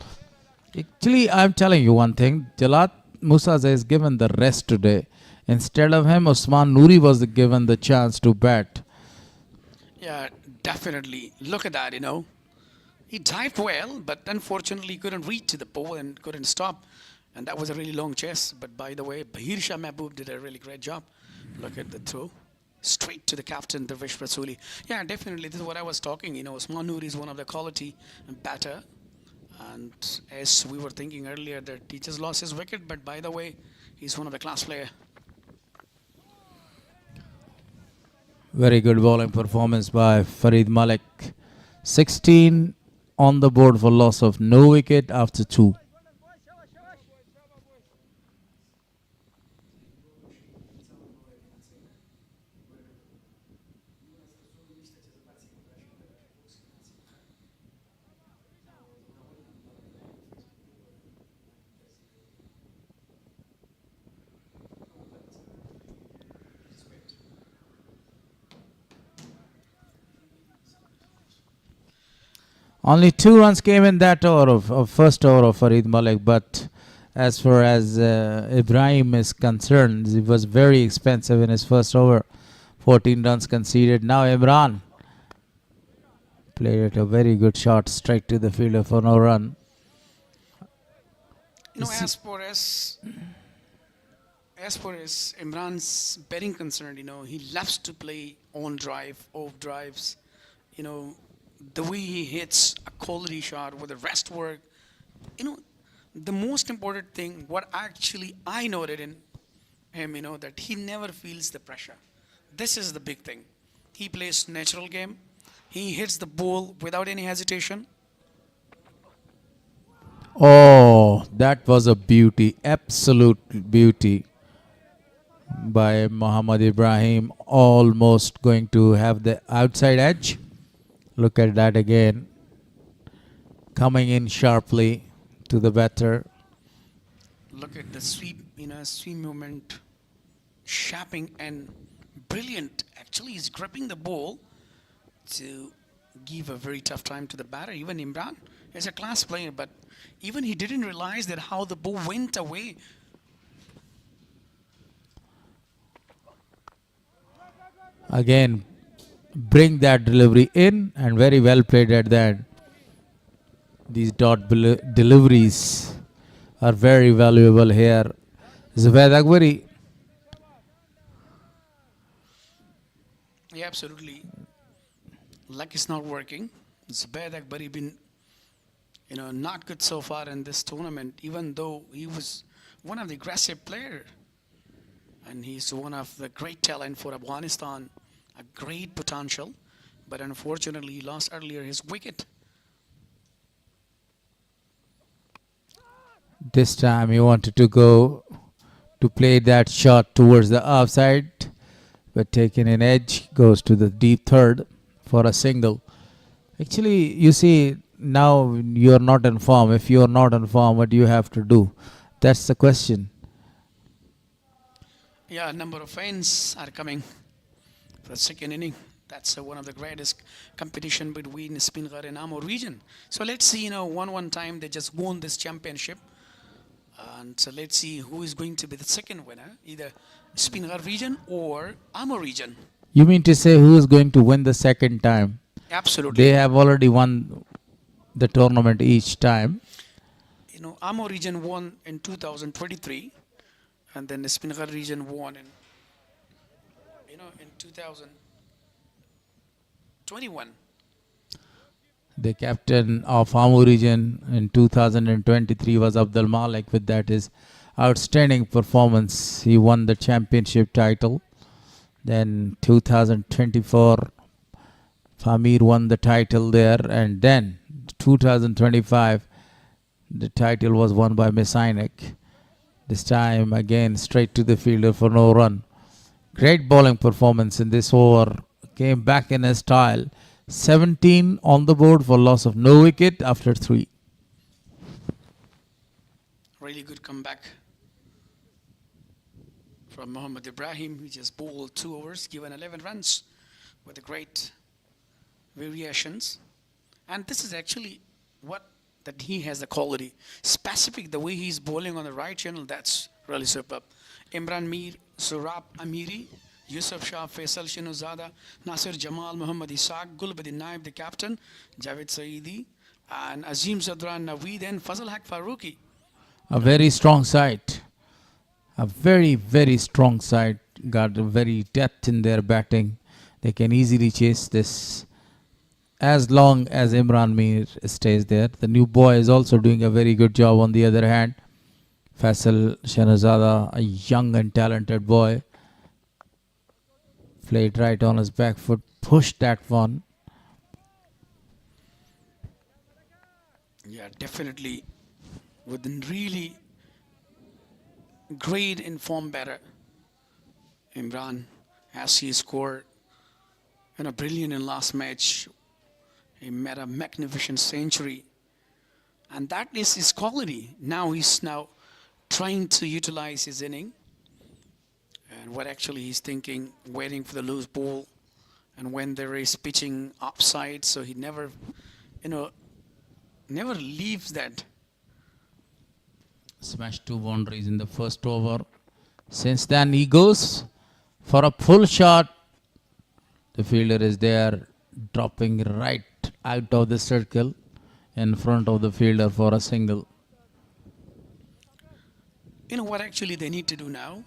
Actually, I'm telling you one thing. Jalat Musaza is given the rest today. Instead of him, Usman Noori was given the chance to bat. Yeah, definitely. Look at that, He dived well, but unfortunately couldn't reach to the pole and couldn't stop. And that was a really long chase. But by the way, Bahir Shah Mahboob did a really great job. Look at the throw. Straight to the captain, Darvish Rasuli. Yeah, definitely. This is what I was talking. Usman Noori is one of the quality batter. And as we were thinking earlier, that he just lost his wicket. But by the way, he's one of the class player. Very good bowling performance by Farid Malik. 16 on the board for loss of no wicket after 2. Only 2 runs came in that over of first over of Farid Malik, but as far as Ibrahim is concerned, he was very expensive in his first over. 14 runs conceded. Now Imran played it a very good shot straight to the fielder for no run. As far as Imran's betting concerned, he loves to play on drive, off drives, the way he hits a quality shot with the rest work. The most important thing, what actually I noted in him, that he never feels the pressure. This is the big thing. He plays natural game. He hits the ball without any hesitation. Oh, that was a beauty, absolute beauty by Muhammad Ibrahim, almost going to have the outside edge. Look at that again, coming in sharply to the batter. Look at the sweep, sweep movement, sharping and brilliant. Actually, he's gripping the ball to give a very tough time to the batter. Even Imran is a class player, but even he didn't realize that how the ball went away. Again, bring that delivery in, and very well played at the end. These dot deliveries are very valuable here. Zubaid Akbari. Yeah, absolutely. Luck is not working. Zubaid Akbari been, not good so far in this tournament, even though he was one of the aggressive player. And he's one of the great talent for Afghanistan. A great potential, but unfortunately he lost earlier his wicket. This time he wanted to go to play that shot towards the offside, but taking an edge, goes to the deep third for a single. Actually, you see, now you are not in form. If you are not in form, what do you have to do? That's the question. Yeah, a number of fans are coming for the second inning. That's one of the greatest competition between Speenghar and Amur region. So let's see, one time they just won this championship. And so let's see who is going to be the second winner, either Speenghar region or Amur region. You mean to say who is going to win the second time? Absolutely. They have already won the tournament each time. Amur region won in 2023, and then the Speenghar region won in 2021. The captain of Amur region in 2023 was Abdul Malik. With that, his outstanding performance, he won the championship title. Then 2024, Famir won the title there, and then 2025, the title was won by Messianic. This time again straight to the fielder for no run. Great bowling performance in this over. Came back in his style. 17 on the board for loss of no wicket after 3. Really good comeback from Mohammad Ibrahim. He just bowled 2 overs, given 11 runs with the great variations. And this is actually what that he has the quality. Specific, the way he's bowling on the right channel, that's really superb. Imran Mir, Surab Amiri, Yusuf Shah, Faisal Shinuzada, Nasir Jamal, Muhammad Isaac, Gulbuddin Naib, the captain, Javed Saeedi, and Azim Zadran Naveed, and Fazal Haq Faruqi. A very strong side. A very, very strong side. Got a very depth in their batting. They can easily chase this as long as Imran Mir stays there. The new boy is also doing a very good job on the other hand. Faisal Shanazada, a young and talented boy. Played right on his back foot, pushed that one. Yeah, definitely with a really great informed batter. Imran, as he scored brilliant in last match. He made a magnificent century. And that is his quality. Now he's trying to utilize his inning. And what actually he's thinking, waiting for the loose ball. And when there is pitching upside, so he never leaves that. Smashed 2 boundaries in the first over. Since then he goes for a pull shot. The fielder is there, dropping right out of the circle in front of the fielder for a single. You know what actually they need to do now?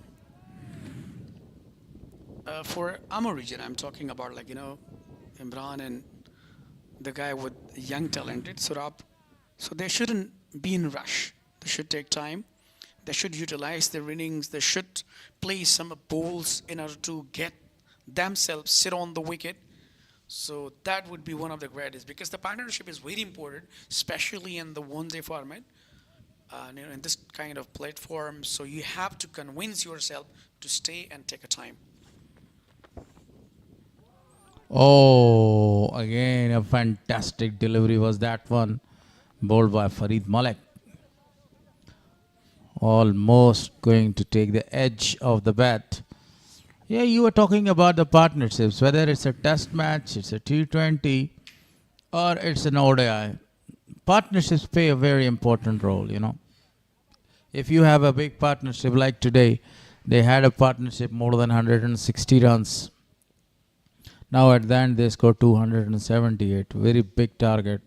For our region, I'm talking about Imran and the guy with young talented Surab. So they shouldn't be in a rush. They should take time. They should utilize their innings. They should play some bowls in order to get themselves sit on the wicket. So that would be one of the greatest, because the partnership is very important, especially in the one-day format, in this kind of platform. So you have to convince yourself to stay and take a time. Oh, again a fantastic delivery was that one, bowled by Farid Malik. Almost going to take the edge of the bat. Yeah, you were talking about the partnerships, whether it's a test match, it's a T20, or it's an ODI. Partnerships play a very important role, If you have a big partnership like today, they had a partnership more than 160 runs. Now at the end they scored 278, very big target.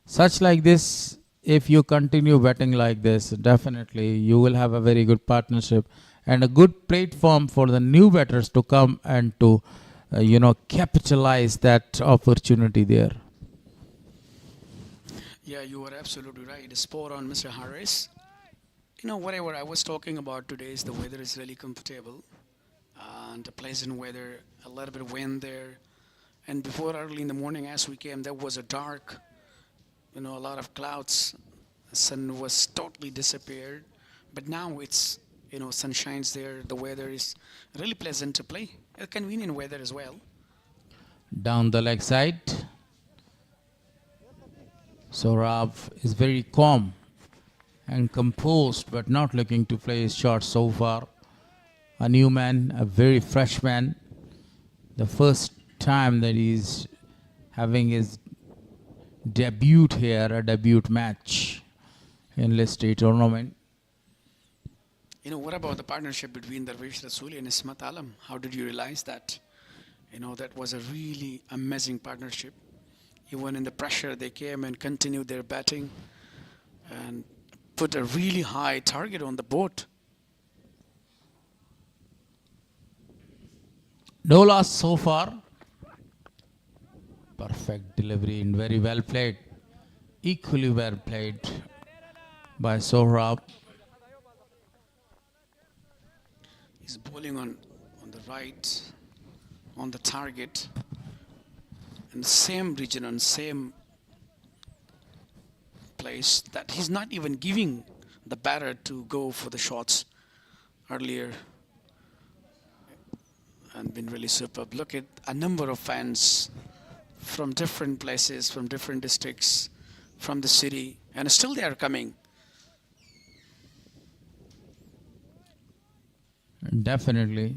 Such like this, if you continue betting like this, definitely you will have a very good partnership and a good platform for the new batters to come and to, capitalize that opportunity there. Yeah, you are absolutely right. Spot on, Mr. Harris. Whatever I was talking about today is the weather is really comfortable and a pleasant weather, a little bit of wind there. And before early in the morning as we came, there was a dark, a lot of clouds. The sun was totally disappeared. But now it's, sun shines there. The weather is really pleasant to play. A convenient weather as well. Down the leg side. Saurabh is very calm and composed, but not looking to play his shot so far. A new man, a very fresh man. The first time that he's having his debut here, a debut match in List A tournament. What about the partnership between Darvish Rasooli and Ismat Alam? How did you realize that? That was a really amazing partnership. Even in the pressure, they came and continued their batting and put a really high target on the board. No loss so far. Perfect delivery and very well played. Equally well played by Saurabh. He's bowling on the right, on the target, in the same region, on same place, that he's not even giving the batter to go for the shots earlier and been really superb. Look at a number of fans from different places, from different districts, from the city, and still they are coming. Definitely.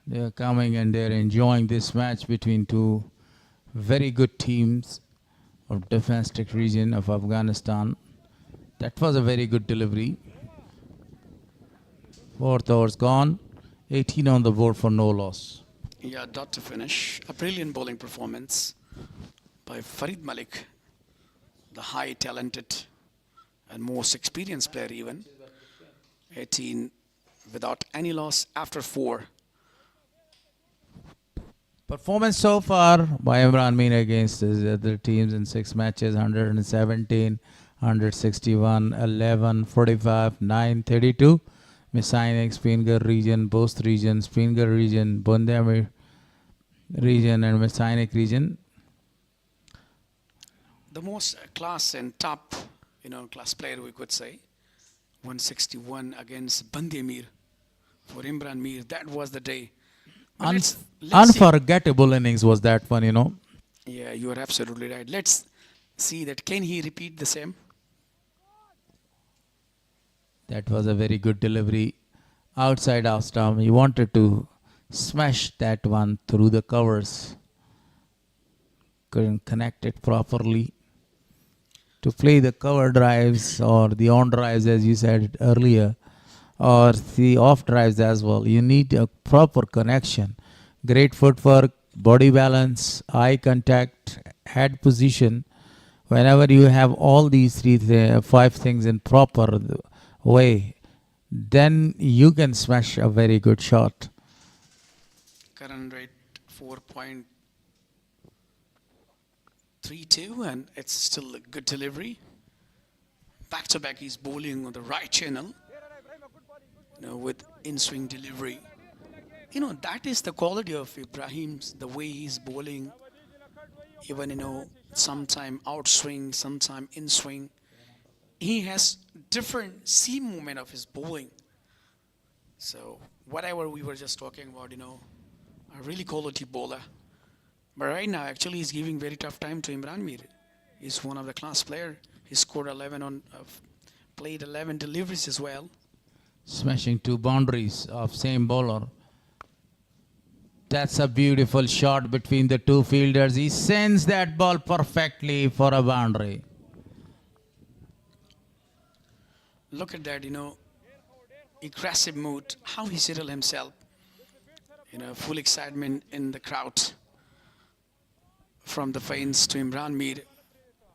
They are coming and they're enjoying this match between two very good teams of domestic region of Afghanistan. That was a very good delivery. Fourth over's gone. 18 on the board for no loss. Yeah, dot to finish. A brilliant bowling performance by Farid Malik, the high talented and most experienced player even. 18 without any loss after 4. Performance so far by Imran Mir against the other teams in 6 matches: 117, 161, 11, 45, 9, 32. Messianic, Speenghar region, both regions, Speenghar region, Bundamir region and Messianic region. The most class and top, class player we could say. 161 against Bandemir for Imran Mir. That was the day. Let's Unforgettable innings was that one, Yeah, you are absolutely right. Let's see that. Can he repeat the same? That was a very good delivery. Outside off stump. He wanted to smash that one through the covers. Couldn't connect it properly. To play the cover drives or the on drives, as you said earlier, or the off drives as well, you need a proper connection. Great footwork, body balance, eye contact, head position. Whenever you have all these 5 things in proper way, then you can smash a very good shot. Current rate 4.32, and it's still a good delivery. Back to back, he's bowling on the right channel, with in-swing delivery. That is the quality of Ibrahim's, the way he's bowling. Even, sometime outswing, sometime in-swing. He has different seam movement of his bowling. So whatever we were just talking about, a really quality bowler. But right now, actually, he's giving very tough time to Imran Mir. He's one of the class player. He scored 11 played 11 deliveries as well. Smashing 2 boundaries of same bowler. That's a beautiful shot between the 2 fielders. He sends that ball perfectly for a boundary. Look at that, aggressive mood, how he settled himself. Full excitement in the crowd. From the fans to Imran Mir.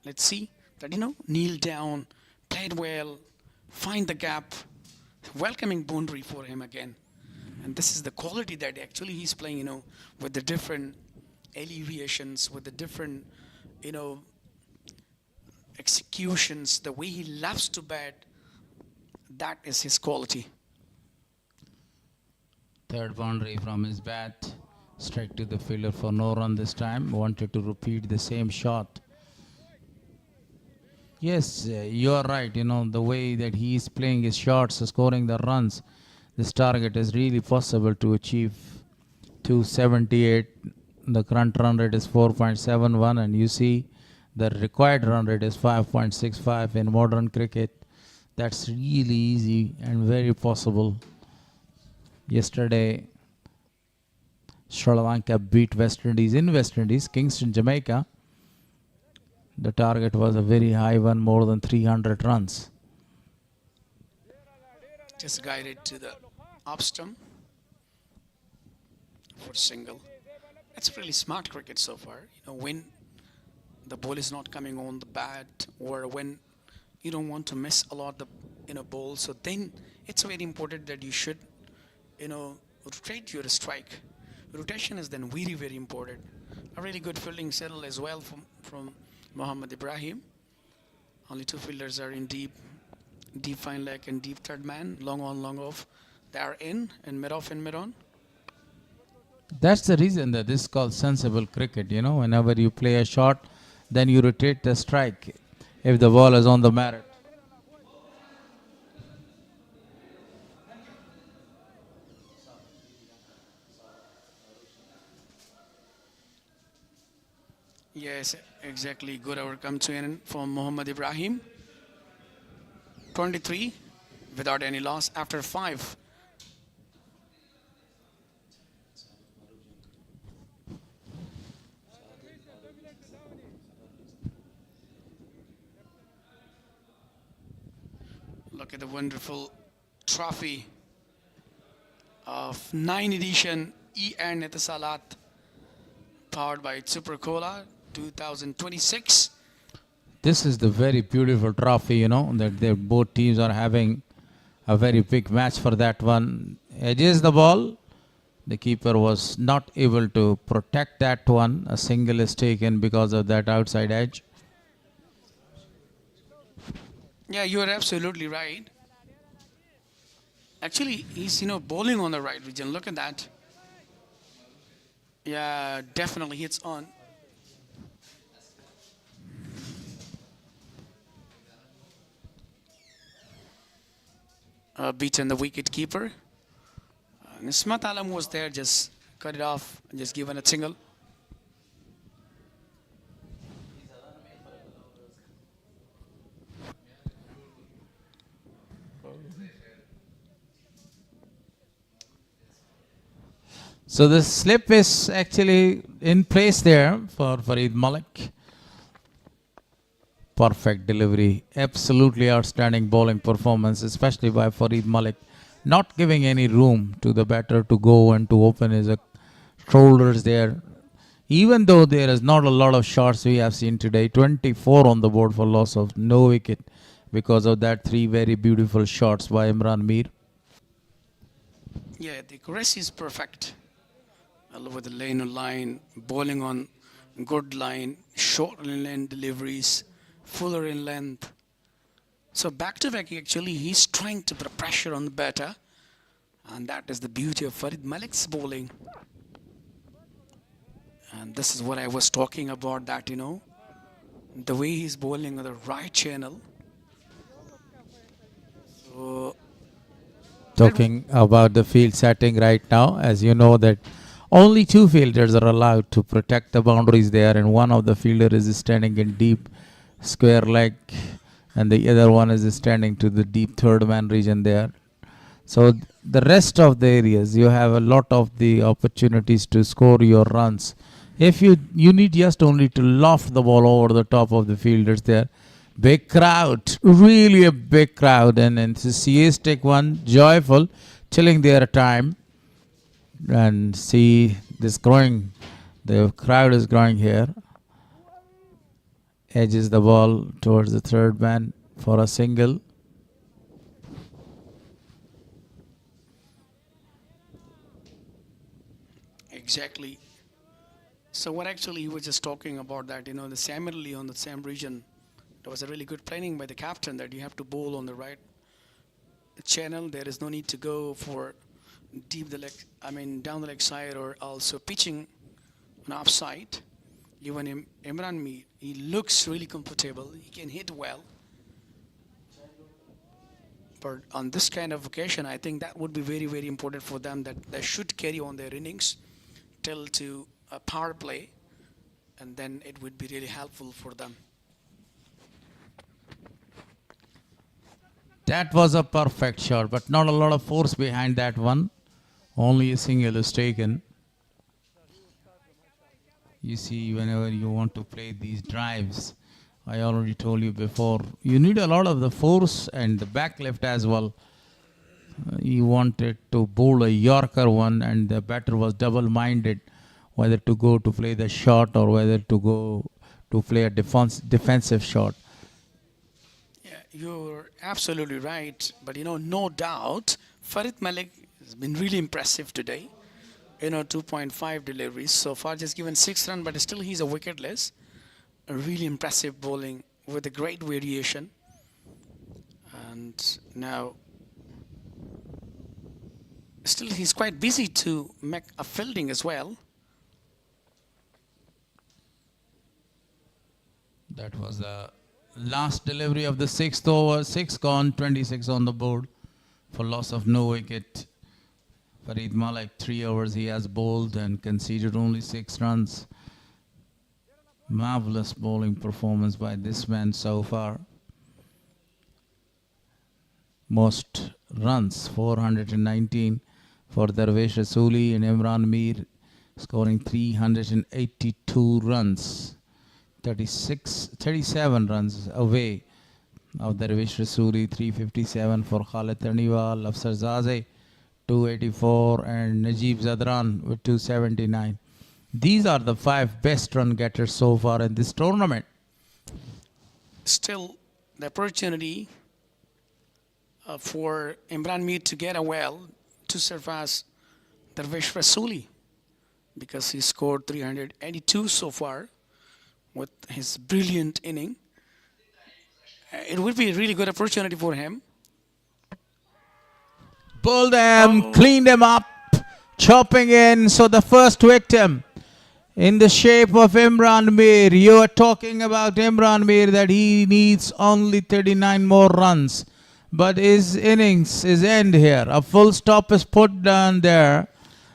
Let's see that, kneel down, played well, find the gap, welcoming boundary for him again. And this is the quality that actually he's playing, with the different alleviations, with the different, executions, the way he loves to bat. That is his quality. 3rd boundary from his bat. Strike to the fielder for no run this time. Wanted to repeat the same shot. Yes, you are right. The way that he is playing his shots, scoring the runs, this target is really possible to achieve 278. The current run rate is 4.71, and you see the required run rate is 5.65 in modern cricket. That's really easy and very possible. Yesterday, Sri Lanka beat West Indies in West Indies, Kingston, Jamaica. The target was a very high one, more than 300 runs. Just guided to the off stump for single. It's really smart cricket so far. When the ball is not coming on the bat, or when you don't want to miss a lot the ball, so then it's very important that you should rotate your strike. Rotation is then very, very important. A really good fielding settle as well from Mohammad Ibrahim. Only 2 fielders are in deep fine leg and deep third man, long on, long off. They are in and mid off and mid on. That's the reason that this is called sensible cricket. Whenever you play a shot, then you rotate the strike if the ball is on the merit. Yes, exactly. Good over come to in from Mohammad Ibrahim. 23 without any loss after 5. Look at the wonderful trophy of 9 edition E&N Etisalat powered by Super Cola 2026. This is the very beautiful trophy, you know, that both teams are having a very big match for that one. Edges the ball. The keeper was not able to protect that one. A single is taken because of that outside edge. Yeah, you are absolutely right. Actually, he's, bowling on the right region. Look at that. Yeah, definitely hits on. Beaten the wicket keeper. Nismat Alam was there, just cut it off, and just given a single. So the slip is actually in place there for Farid Malik. Perfect delivery. Absolutely outstanding bowling performance, especially by Farid Malik. Not giving any room to the batter to go and to open his shoulders there. Even though there is not a lot of shots we have seen today, 24 on the board for loss of no wicket because of that 3 very beautiful shots by Imran Mir. Yeah, the accuracy is perfect. All over the lane on line, bowling on good line, short in length deliveries, fuller in length. So back to back, actually, he's trying to put pressure on the batter. And that is the beauty of Farid Malik's bowling. And this is what I was talking about, that, the way he's bowling on the right channel. So, talking about the field setting right now, as you know that only 2 fielders are allowed to protect the boundaries there, and one of the fielder is standing in deep square leg and the other one is standing to the deep third man region there. So the rest of the areas you have a lot of the opportunities to score your runs. If you need just only to loft the ball over the top of the fielders there. Big crowd, really a big crowd, and enthusiastic one, joyful, chilling their time. And see this growing, the crowd is growing here. Edges the ball towards the third man for a single. Exactly. So what actually he was just talking about that, the similarly on the same region, there was a really good planning by the captain that you have to bowl on the right channel. There is no need to go for deep the leg, down the leg side, or also pitching on offside. Even Imran Mir, he looks really comfortable. He can hit well. But on this kind of occasion, I think that would be very, very important for them, that they should carry on their innings till to a power play, and then it would be really helpful for them. That was a perfect shot, but not a lot of force behind that one. Only a single is taken. You see, whenever you want to play these drives, I already told you before, you need a lot of the force and the back left as well. You wanted to bowl a Yorker one, and the batter was double-minded whether to go to play the shot or whether to go to play a defensive shot. Yeah, you're absolutely right. But, no doubt, Farid Malik has been really impressive today. 2.5 deliveries so far, just given 6 runs, but still he's a wicketless. A really impressive bowling with a great variation. And now, still he's quite busy to make a fielding as well. That was the last delivery of the 6th over. 6 gone, 26 on the board for loss of no wicket. Farid Malik, 3 overs he has bowled and conceded only 6 runs. Marvelous bowling performance by this man so far. Most runs, 419 for Darvesh Rasuli, and Imran Mir scoring 382 runs. 37 runs away of Darvesh Rasuli, 357 for Khalid Tarniwal, Afsar Zaze, 284, and Najib Zadran with 279. These are the 5 best run getters so far in this tournament. Still, the opportunity for Imran Mir to get a well to surpass Darvesh Rasuli, because he scored 382 so far with his brilliant inning. It would be a really good opportunity for him. Pull them, clean them up, chopping in. So the first victim in the shape of Imran Mir. You are talking about Imran Mir that he needs only 39 more runs. But his innings is end here. A full stop is put down there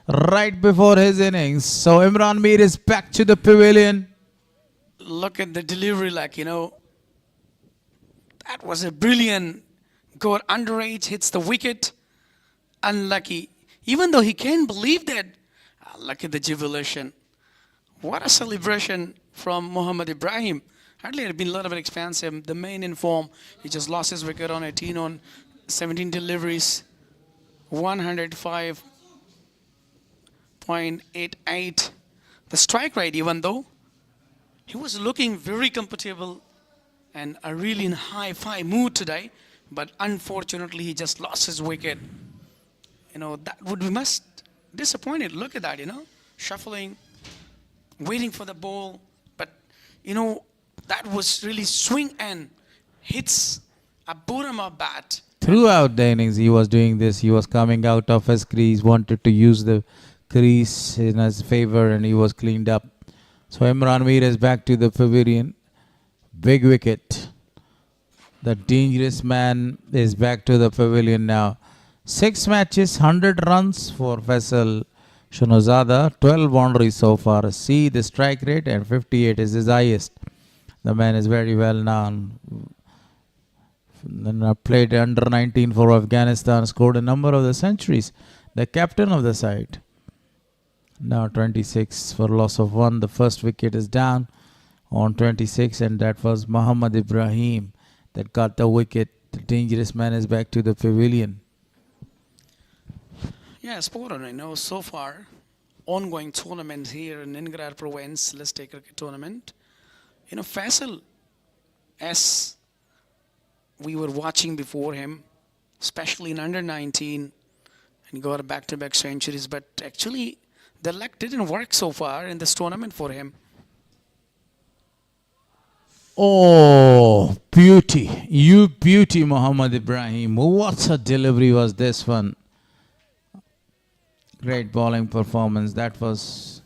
right before his innings. So Imran Mir is back to the pavilion. Look at the delivery, that was a brilliant goal. Underage hits the wicket. Unlucky. Even though he can't believe that. Look at the jubilation. What a celebration from Mohammad Ibrahim. Hardly had been a lot of expansive. The main in form. He just lost his wicket on 18 on 17 deliveries. 105.88. The strike rate, even though he was looking very comfortable and a really in high mood today, but unfortunately he just lost his wicket. That would be much disappointed. Look at that, shuffling, waiting for the ball, but that was really swing and hits a bottom of bat. Throughout the innings he was doing this. He was coming out of his crease, wanted to use the crease in his favor, and he was cleaned up. So Imran Mir is back to the pavilion. Big wicket. The dangerous man is back to the pavilion now. 6 matches, 100 runs for Faisal Shunozada. 12 boundaries so far. See the strike rate, and 58 is his highest. The man is very well known. Then played under 19 for Afghanistan. Scored a number of the centuries. The captain of the side. Now 26 for loss of 1. The first wicket is down on 26, and that was Muhammad Ibrahim that got the wicket. The dangerous man is back to the pavilion. Yeah, spot on. So far, ongoing tournament here in Ingrar Province, let's take cricket tournament. Faisal, as we were watching before him, especially in under 19, and he got a back-to-back centuries, but actually the luck didn't work so far in this tournament for him. Oh, beauty. You beauty, Muhammad Ibrahim. What a delivery was this one. Great bowling performance. That was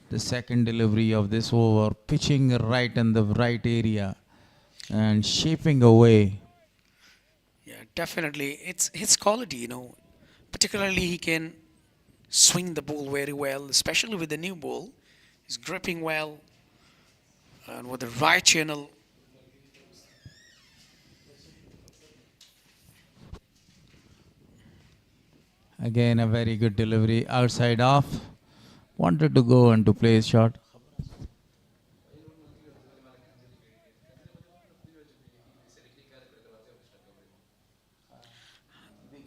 the second delivery of this over. Pitching right in the right area and shaping away. Yeah, definitely. It's his quality, Particularly he can swing the ball very well, especially with the new ball. He's gripping well and with the right channel. Again, a very good delivery. Outside off. Wanted to go and to play his shot.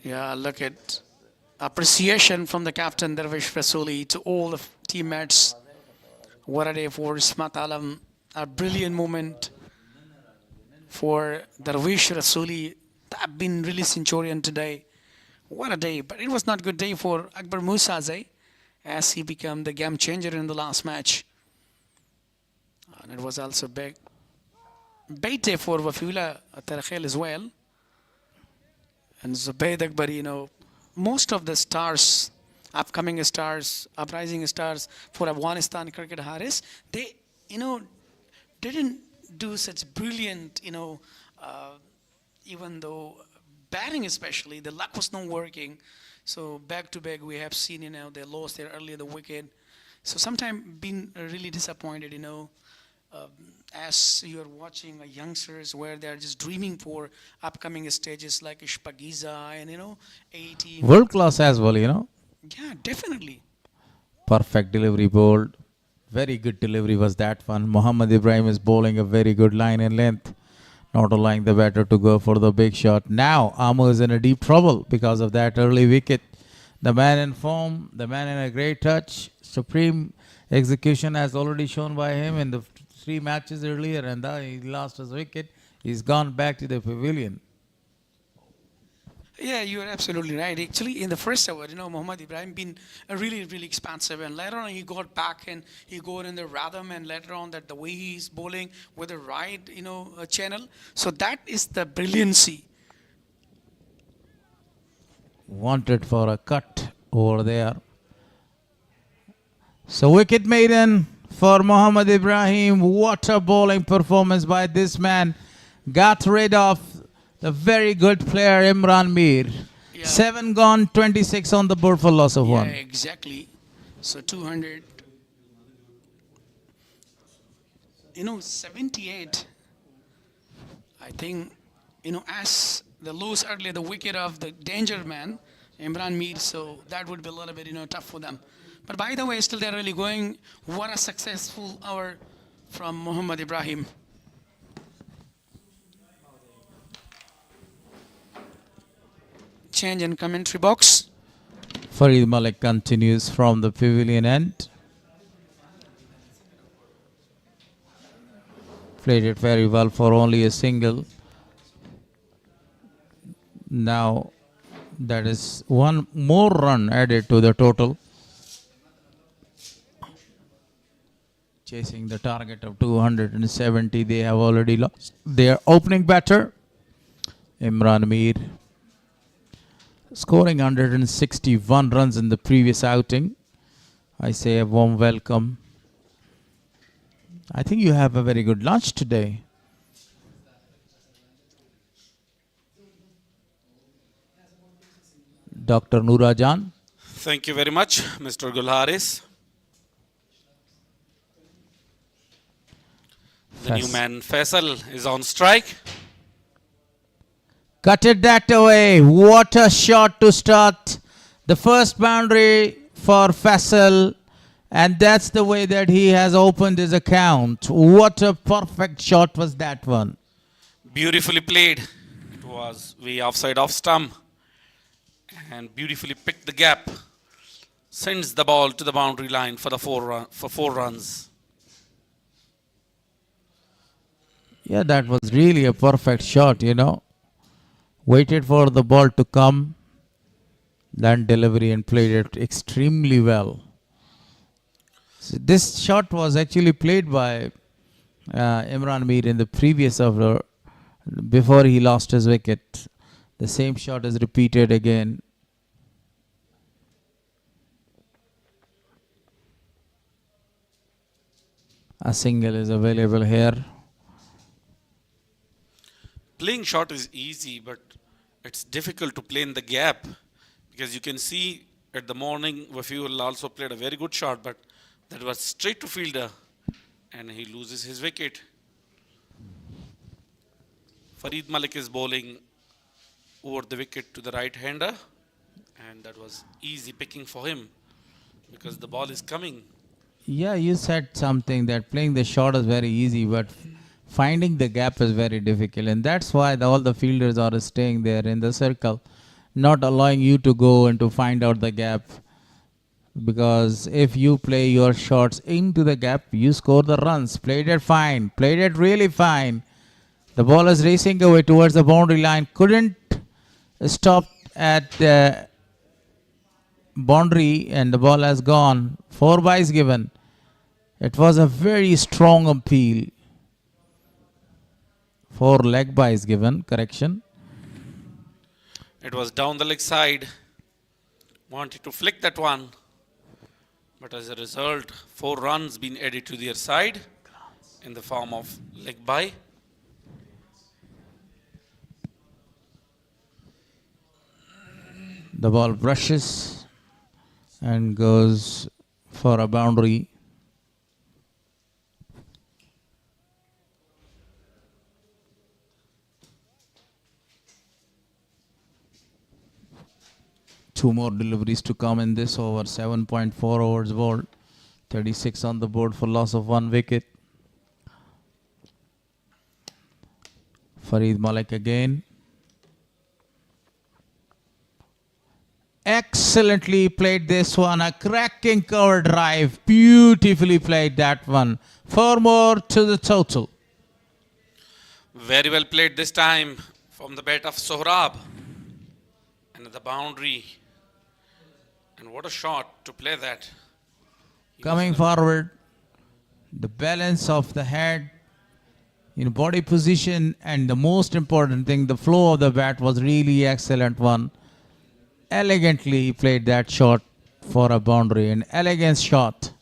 Yeah, look at appreciation from the captain Darvesh Rasuli to all the teammates. What a day for Ismat Alam. A brilliant moment for Darvesh Rasuli. That been really centurion today. What a day. But it was not a good day for Akbar Musaze, as he became the game changer in the last match. And it was also big day for Wafula Tarakhel as well. And Zubayd Akbar, most of the stars, upcoming stars, uprising stars for Afghanistan cricket Haris, they, didn't do such brilliant, even though batting especially, the luck was not working. So back to back we have seen, they lost their earlier the wicket. So sometimes been really disappointed, as you're watching youngsters where they're just dreaming for upcoming stages like Ishpagiza and 80. World class as well, Yeah, definitely. Perfect delivery bowled. Very good delivery was that one. Mohammad Ibrahim is bowling a very good line and length, not allowing the batter to go for the big shot. Now Amar is in a deep trouble because of that early wicket. The man in form, the man in a great touch, supreme execution as already shown by him in the 3 matches earlier, and he lost his wicket. He's gone back to the pavilion. Yeah, you're absolutely right. Actually, in the first over, Mohammad Ibrahim been really, really expansive, and later on he got back and he got in the rhythm, and later on that the way he's bowling with the right, channel. So that is the brilliancy. Wanted for a cut over there. So wicket maiden for Mohammad Ibrahim. What a bowling performance by this man. Got rid of the very good player Imran Mir. Yeah. 7 gone, 26 on the board for loss of 1. Yeah, exactly. So 200. 78. I think, as the lose earlier, the wicket of the danger man, Imran Mir, so that would be a little bit, tough for them. But by the way, still they're really going. What a successful hour from Mohammad Ibrahim. Change in commentary box. Farid Malik continues from the pavilion end. Played it very well for only a single. Now that is 1 more run added to the total. Chasing the target of 270, they have already lost. Their opening batter, Imran Mir, scoring 161 runs in the previous outing. I say a warm welcome. I think you have a very good lunch today. Dr. Noora Jan. Thank you very much, Mr. Gulharis. The new man Faisal is on strike. Cut it that away. What a shot to start. The first boundary for Faisal. And that's the way that he has opened his account. What a perfect shot was that one. Beautifully played. It was way offside off stump. And beautifully picked the gap. Sends the ball to the boundary line for the 4 runs. Yeah, that was really a perfect shot, Waited for the ball to come. Then delivery and played it extremely well. So this shot was actually played by Imran Mir in the previous over before he lost his wicket. The same shot is repeated again. A single is available here. Playing shot is easy, but it's difficult to play in the gap. Because you can see at the morning, Wafiul also played a very good shot, but that was straight to fielder. And he loses his wicket. Farid Malik is bowling over the wicket to the right-hander. And that was easy picking for him. Because the ball is coming. Yeah, you said something that playing the shot is very easy, but finding the gap is very difficult. And that's why all the fielders are staying there in the circle, not allowing you to go and to find out the gap. Because if you play your shots into the gap, you score the runs. Played it fine. Played it really fine. The ball is racing away towards the boundary line. Couldn't stop at the boundary and the ball has gone. 4 byes given. It was a very strong appeal. 4 leg byes given. Correction. It was down the leg side. Wanted to flick that one. But as a result, 4 runs been added to their side in the form of leg bye. The ball brushes and goes for a boundary. 2 more deliveries to come in this over. 7.4 overs bowled. 36 on the board for loss of 1 wicket. Farid Malik again. Excellently played this one. A cracking cover drive. Beautifully played that one. 4 more to the total. Very well played this time from the bat of Sohrab. And the boundary. And what a shot to play that. Coming forward, the balance of the head in body position, and the most important thing, the flow of the bat was really excellent one. Elegantly played that shot for a boundary, an elegant shot.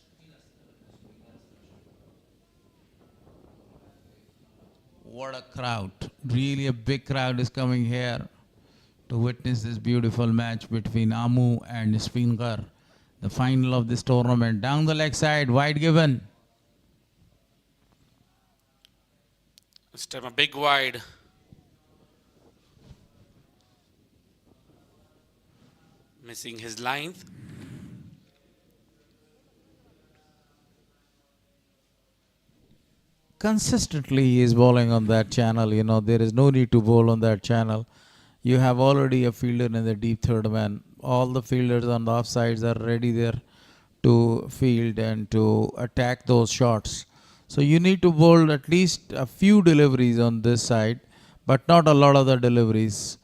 What a crowd. Really a big crowd is coming here to witness this beautiful match between Amu and Speenghar. The final of this tournament. Down the leg side, wide given. This time a big wide. Missing his length. Consistently he is bowling on that channel. You know, there is no need to bowl on that channel. You have already a fielder in the deep third man. All the fielders on the offsides are ready there to field and to attack those shots. So you need to bowl at least a few deliveries on this side, but not a lot of the deliveries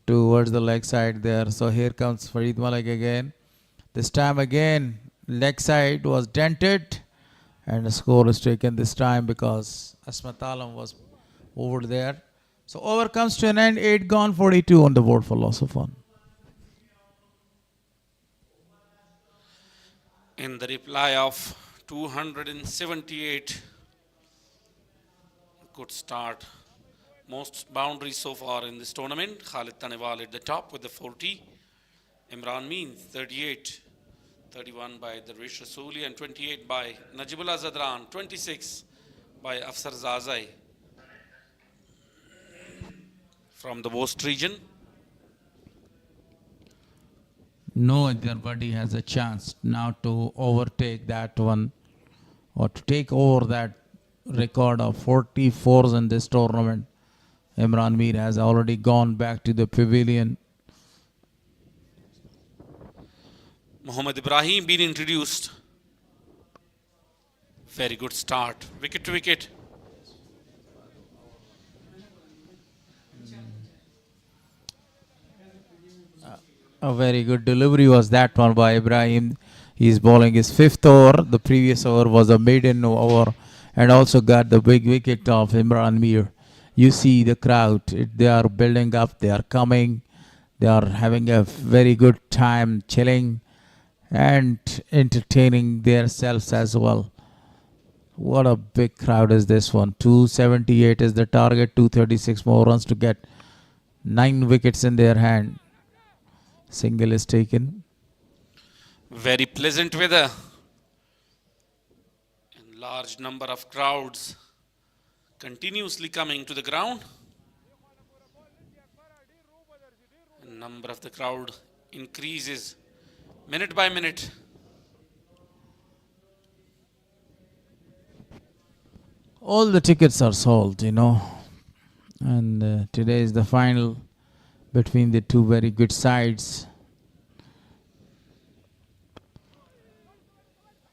towards the leg side there. So here comes Farid Malik again. This time again, leg side was dented, and the score is taken this time because Asmat Alam was over there. So over comes to an end, 8 gone, 42 on the board for loss of 1. In the reply of 278. Good start. Most boundaries so far in this tournament. Khalid Tanewal at the top with the 40. Imran Mean 38. 31 by Darwish Rasooli and 28 by Najibullah Zadran. 26 by Afsar Zazai from the West region. No other buddy has a chance now to overtake that one or to take over that record of 44s in this tournament. Imran Mir has already gone back to the pavilion. Muhammad Ibrahim being introduced. Very good start. Wicket to wicket. A very good delivery was that one by Ibrahim. He is bowling his 5th over. The previous over was a maiden over and also got the big wicket of Imran Mir. You see the crowd. They are building up. They are coming. They are having a very good time chilling and entertaining themselves as well. What a big crowd is this one. 278 is the target. 236 more runs to get. 9 wickets in their hand. Single is taken. Very pleasant weather. And large number of crowds continuously coming to the ground. And number of the crowd increases minute by minute. All the tickets are sold, you know. And today is the final between the two very good sides.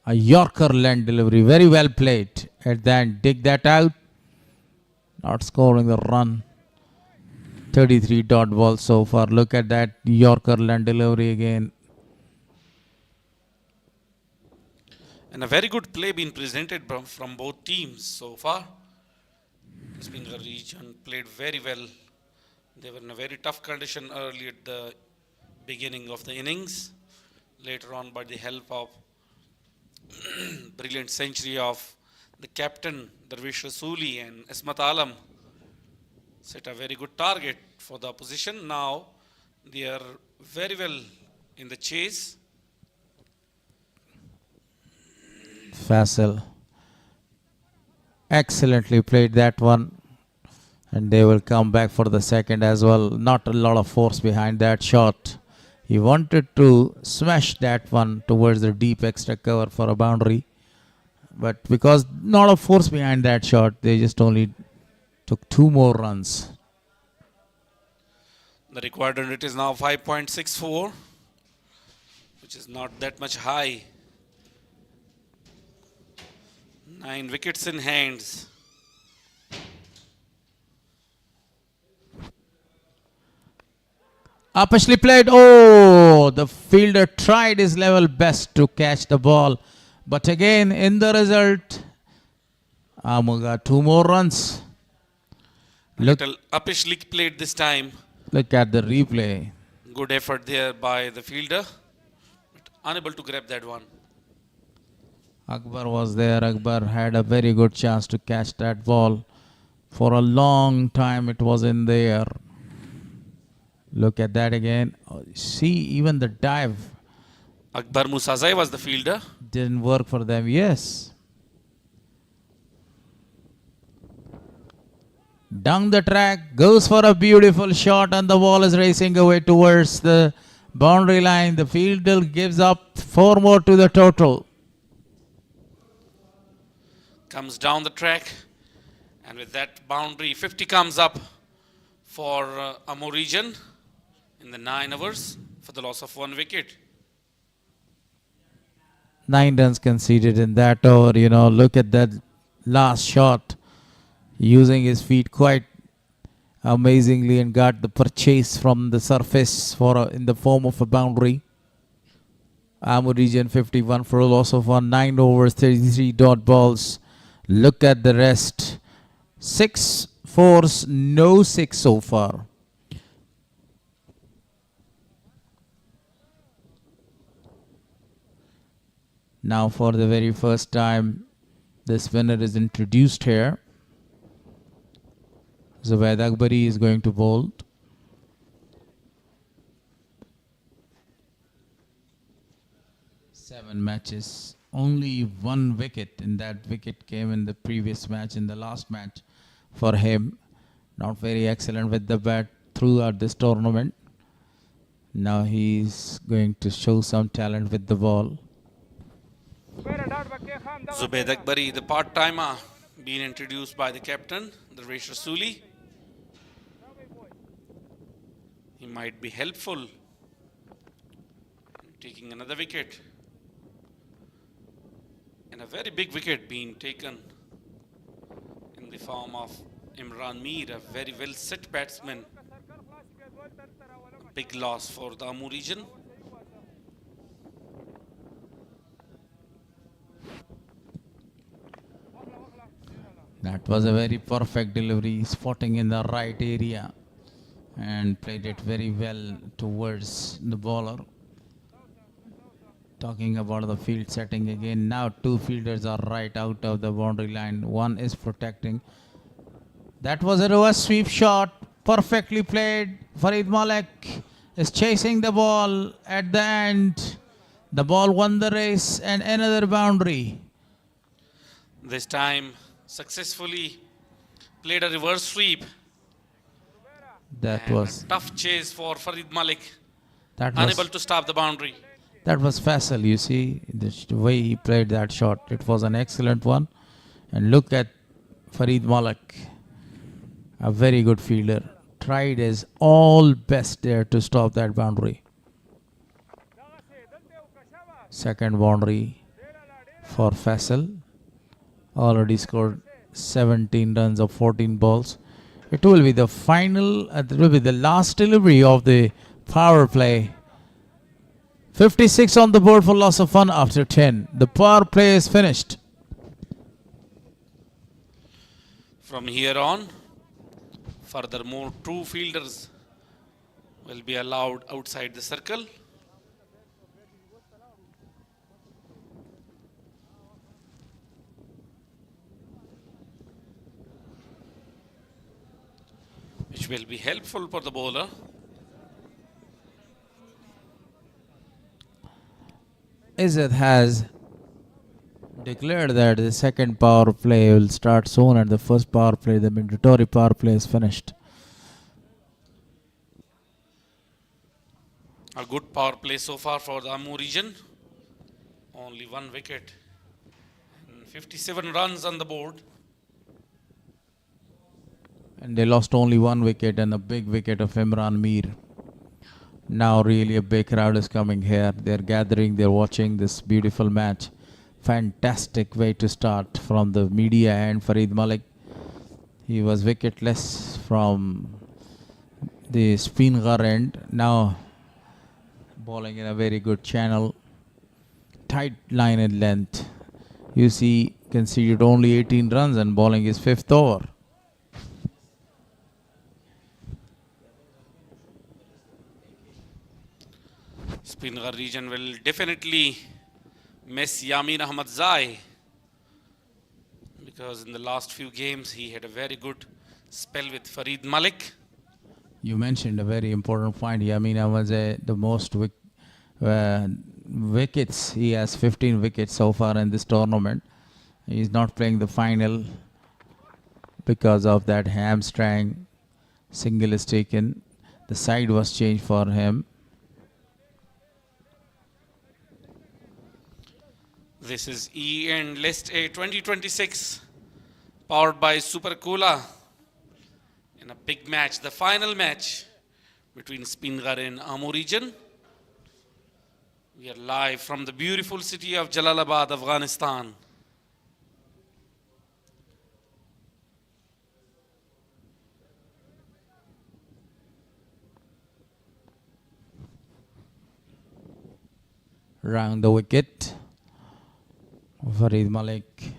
A Yorker land delivery, very well played. At the end, dig that out. Not scoring the run. 33 dot ball so far. Look at that Yorker land delivery again. And a very good play being presented from both teams so far. Speenghar region played very well. They were in a very tough condition early at the beginning of the innings. Later on, by the help of brilliant century of the captain Darwish Rasooli and Asmat Alam, set a very good target for the opposition. Now they are very well in the chase. Faisal excellently played that one. And they will come back for the second as well. Not a lot of force behind that shot. He wanted to smash that one towards the deep extra cover for a boundary. But because not a force behind that shot, they just only took 2 more runs. The required run rate is now 5.64, which is not that much high. 9 wickets in hands. Uppishly played. Oh, the fielder tried his level best to catch the ball. But again, in the result, Amu got 2 more runs. Look, Little uppishly played this time. look at the replay. Good effort there by the fielder, but unable to grab that one. Akbar was there. Akbar had a very good chance to catch that ball. For a long time it was in the air. Look at that again. Oh, see, even the dive Akbar Musazai was the fielder. didn't work for them. Yes. Down the track, goes for a beautiful shot, and the ball is racing away towards the boundary line. The fielder gives up 4 more to the total. Comes down the track, and with that boundary, 50 comes up for Amur region in the 9 overs for the loss of 1 wicket. 9 runs conceded in that over. You know, look at that last shot, using his feet quite amazingly, and got the purchase from the surface for in the form of a boundary. Amur region 51 for a loss of 1. 9 overs, 33 dot balls. Look at the rest. 6 fours, no 6 so far. Now for the very first time, this winner is introduced here. Zubaid Akbari is going to bowl. Seven matches, only 1 wicket, and that wicket came in the previous match, in the last match for him. Not very excellent with the bat throughout this tournament. Now he's going to show some talent with the ball. Zubaid Akbari, the part-timer, being introduced by the captain, the Darvesh Rasuli. He might be helpful in taking another wicket. And a very big wicket being taken in the form of Imran Mir, a very well set batsman. A big loss for the Amur region. That was a very perfect delivery, spotting in the right area, and played it very well towards the bowler. Talking about the field setting again, now 2 fielders are right out of the boundary line. One is protecting. That was a reverse sweep shot, perfectly played. Farid Malik is chasing the ball at the end. The ball won the race, and another boundary. This time successfully played a reverse sweep. That And was a tough chase for Farid Malik. that was Unable to stop the boundary. That was Faisal, you see, the way he played that shot. It was an excellent one. And look at Farid Malik, a very good fielder. Tried his all best there to stop that boundary. Second boundary for Faisal. Already scored 17 runs of 14 balls. It will be the final, it will be the last delivery of the power play. 56 on the board for loss of 1 after 10. The power play is finished. From here on, furthermore, 2 fielders will be allowed outside the circle. Which will be helpful for the bowler. Izzat has declared that the second power play will start soon, and the first power play, the mandatory power play, is finished. A good power play so far for the Amur region. Only 1 wicket. And 57 runs on the board. And they lost only 1 wicket and a big wicket of Imran Mir. Now really a big crowd is coming here. They're gathering, they're watching this beautiful match. Fantastic way to start from the media and Farid Malik. He was wicketless from the Speenghar end. Now bowling in a very good channel. Tight line and length. You see, conceded only 18 runs and bowling his 5th over. Speenghar region will definitely miss Yamin Ahmad Zai, because in the last few games he had a very good spell with Farid Malik. You mentioned a very important point. Yamin Ahmad Zai, the most wickets. He has 15 wickets so far in this tournament. He's not playing the final because of that hamstring. Single is taken. The side was changed for him. This is E and List A 2026, powered by Super Cola, in a big match, the final match between Speenghar and Amur region. We are live from the beautiful city of Jalalabad, Afghanistan. Round the wicket. Farid Malik.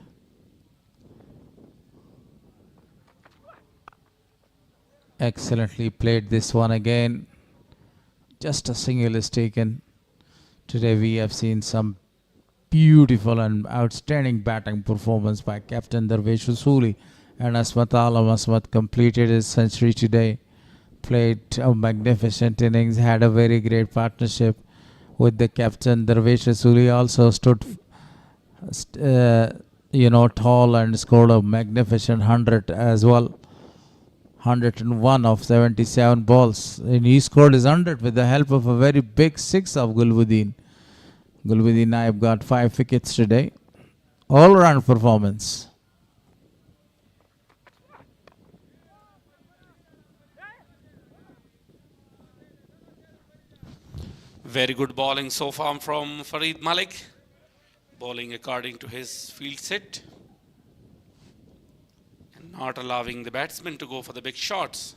Excellently played this one again. Just a single is taken. Today we have seen some beautiful and outstanding batting performance by Captain Darvesh Usuli, and Asmat Alam Asmat completed his century today. Played a magnificent innings, had a very great partnership with the captain. Darvesh Usuli also stood tall and scored a magnificent 100 as well. 101 of 77 balls. And he scored his 100 with the help of a very big 6 of Gulbuddin. Gulbuddin Naib got 5 wickets today. All-round performance. Very good bowling so far from Farid Malik. Bowling according to his field set and not allowing the batsman to go for the big shots.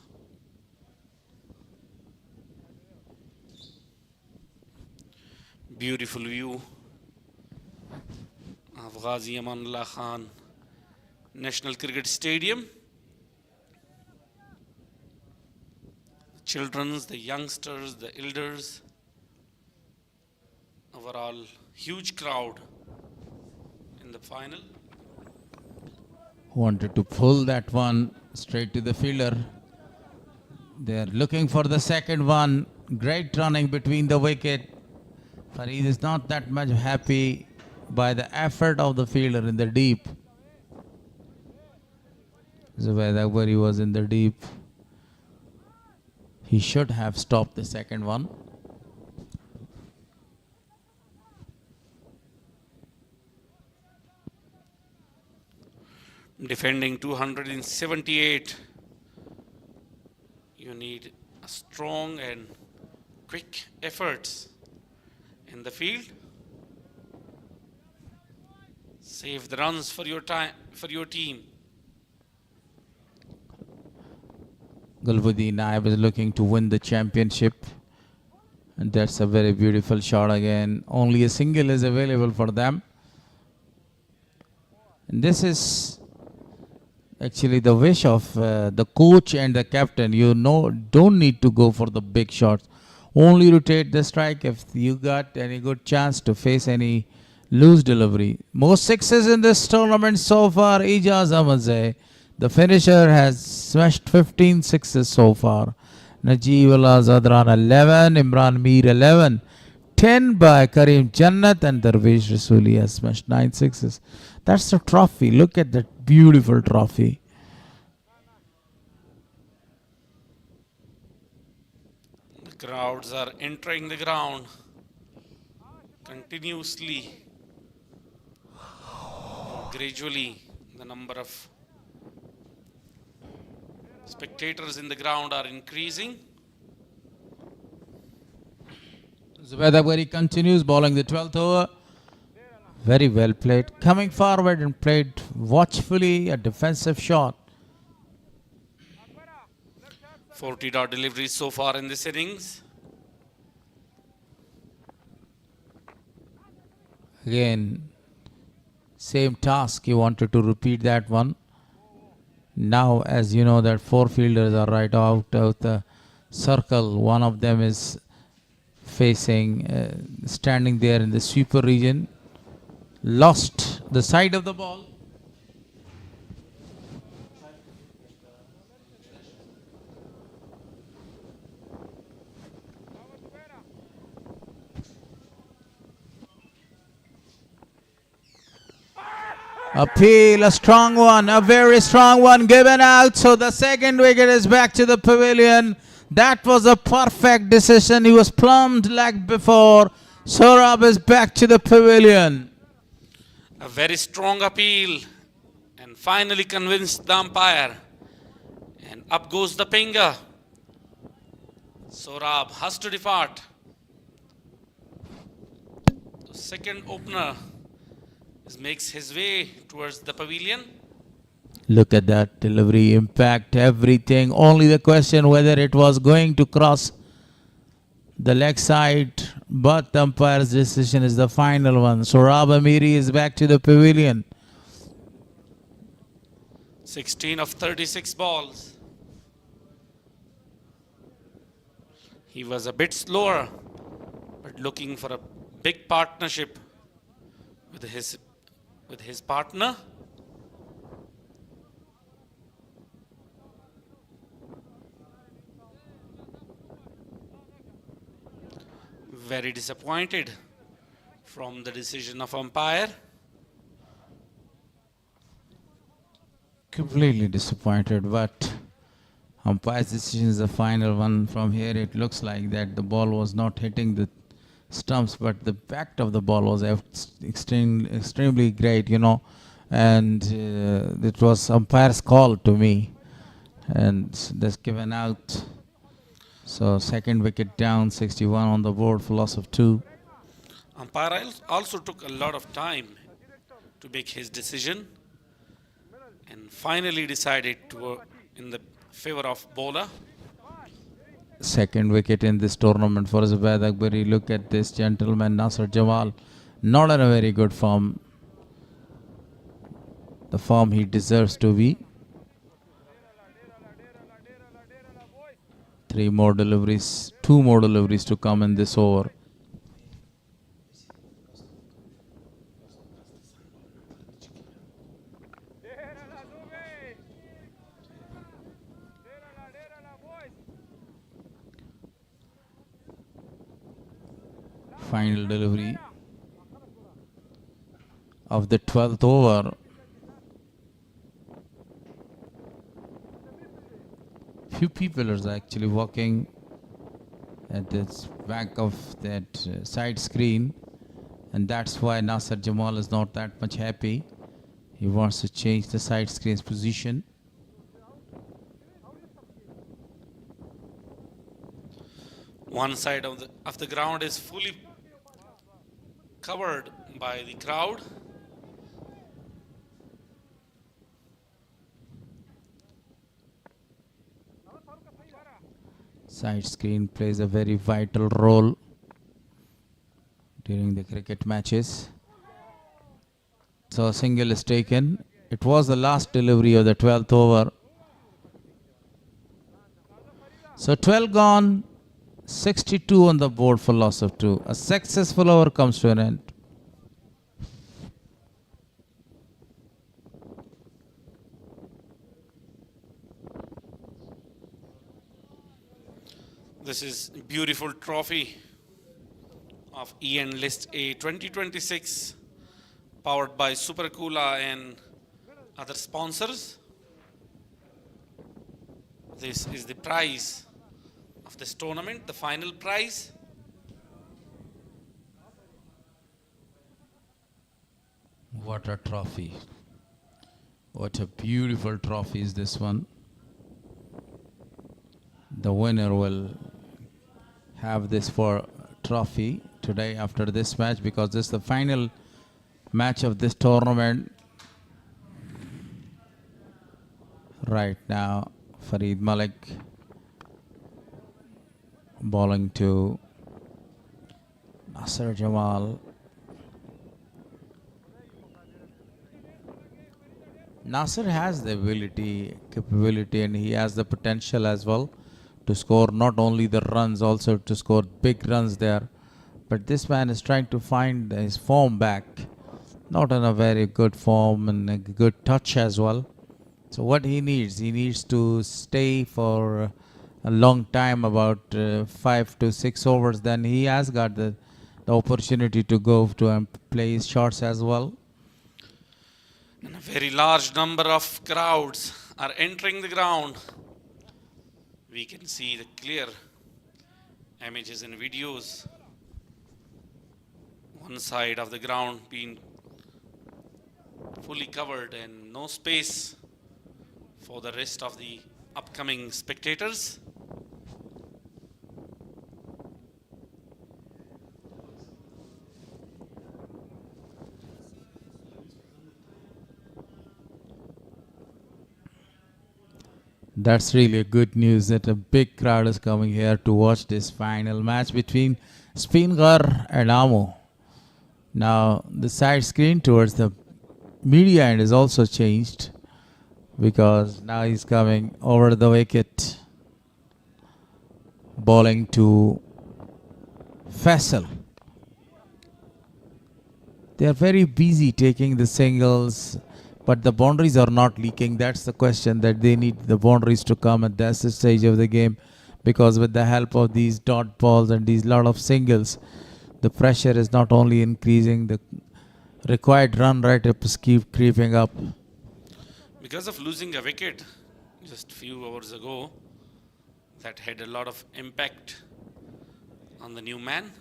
Beautiful view of Ghazi Amanullah Khan National Cricket Stadium. The children's, the youngsters, the elders, overall huge crowd in the final. Wanted to pull that one straight to the fielder. They're looking for the second one. Great running between the wicket. Farid is not that much happy by the effort of the fielder in the deep. Zubair Akbari was in the deep. He should have stopped the second one. Defending 278, you need a strong and quick efforts in the field. Save the runs for your team. Gulbuddin Naib is looking to win the championship, and that's a very beautiful shot again. Only a single is available for them, and this is actually the wish of the coach and the captain. Don't need to go for the big shots. Only rotate the strike if you got any good chance to face any loose delivery. Most sixes in this tournament so far, Ijaz Ahmadzai. The finisher has smashed 15 sixes so far. Najib Allah Zadran 11, Imran Mir 11, 10 by Karim Jannat, and Darvesh Rasuli has smashed 9 sixes. That's the trophy. Look at that beautiful trophy. The Crowds are entering the ground continuously. Gradually, the number of spectators in the ground are increasing. Zubaid Akbari continues bowling the 12th over. Very well played. Coming forward and played watchfully, a defensive shot. 40 dot deliveries so far in this innings. Again, same task. He wanted to repeat that one. Now, as you know, that four fielders are right out of the circle. One of them is facing, standing there in the sweeper region. Lost the side of the ball. Appeal, a strong one, a very strong one given out. So the second wicket is back to the pavilion. That was a perfect decision. He was plumbed like before. Saurabh is back to the pavilion. A very strong appeal and finally convinced the umpire. And up goes the finger. Saurabh has to depart. The second opener makes his way towards the pavilion. Look at that delivery, impact, everything. Only the question whether it was going to cross the leg side, but the umpire's decision is the final one. Saurabh Amiri is back to the pavilion. 16 of 36 balls. He was a bit slower, but looking for a big partnership with his partner. Very disappointed from the decision of umpire. Completely disappointed, but umpire's decision is the final one. From here it looks like that the ball was not hitting the stumps, but the back of the ball was extremely great, you know, and it was umpire's call to me, and that's given out. So second wicket down, 61 on the board for loss of 2. Umpire also took a lot of time to make his decision and finally decided to in the favor of bowler. Second wicket in this tournament for Zubaid Akbari. Look at this gentleman, Nasser Jamal, not in a very good form. The form he deserves to be. 2 more deliveries to come in this over. Final delivery of the 12th over. Few people are actually walking at the back of that side screen, and that's why Nasser Jamal is not that much happy. He wants to change the side screen's position. One side of the ground is fully covered by the crowd. Side screen plays a very vital role during the cricket matches. So a single is taken. It was the last delivery of the 12th over. So 12 gone, 62 on the board for loss of 2. A successful over comes to an end. This is a beautiful trophy of EN List A 2026, powered by Super Coola and other sponsors. This is the prize of this tournament, the final prize. What a trophy. What a beautiful trophy is this one. The winner will have this for trophy today after this match, because this is the final match of this tournament. Right now, Farid Malik bowling to Nasser Jamal. Nasser has the capability, and he has the potential as well to score not only the runs, also to score big runs there. But this man is trying to find his form back. Not in a very good form and a good touch as well. So what he needs to stay for a long time, about 5 to 6 overs. Then he has got the opportunity to go to and play his shots as well. And a very large number of crowds are entering the ground. We can see the clear images and videos. One side of the ground being fully covered and no space for the rest of the upcoming spectators. That's really good news that a big crowd is coming here to watch this final match between Speenghar and Amo. Now the side screen towards the media end is also changed, because now he's coming over the wicket, bowling to Faisal. They are very busy taking the singles, but the boundaries are not leaking. That's the question, that they need the boundaries to come at this stage of the game, because with the help of these dot balls and these lot of singles, the pressure is not only increasing, the required run rate is keep creeping up. Because of losing a wicket just few hours ago, that had a lot of impact on the new man.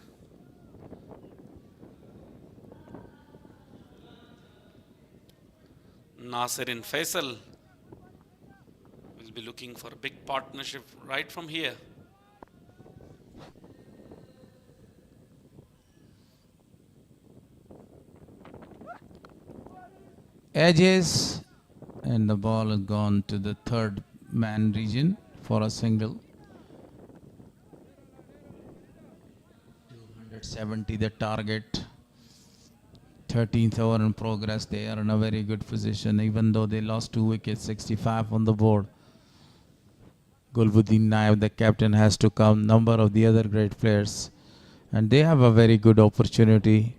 Nasser and Faisal will be looking for a big partnership right from here. Edges, and the ball has gone to the third man region for a single. 270 the target. 13th over in progress. They are in a very good position, even though they lost 2 wickets, 65 on the board. Gulbuddin Naib, the captain, has to come. Number of the other great players, and they have a very good opportunity,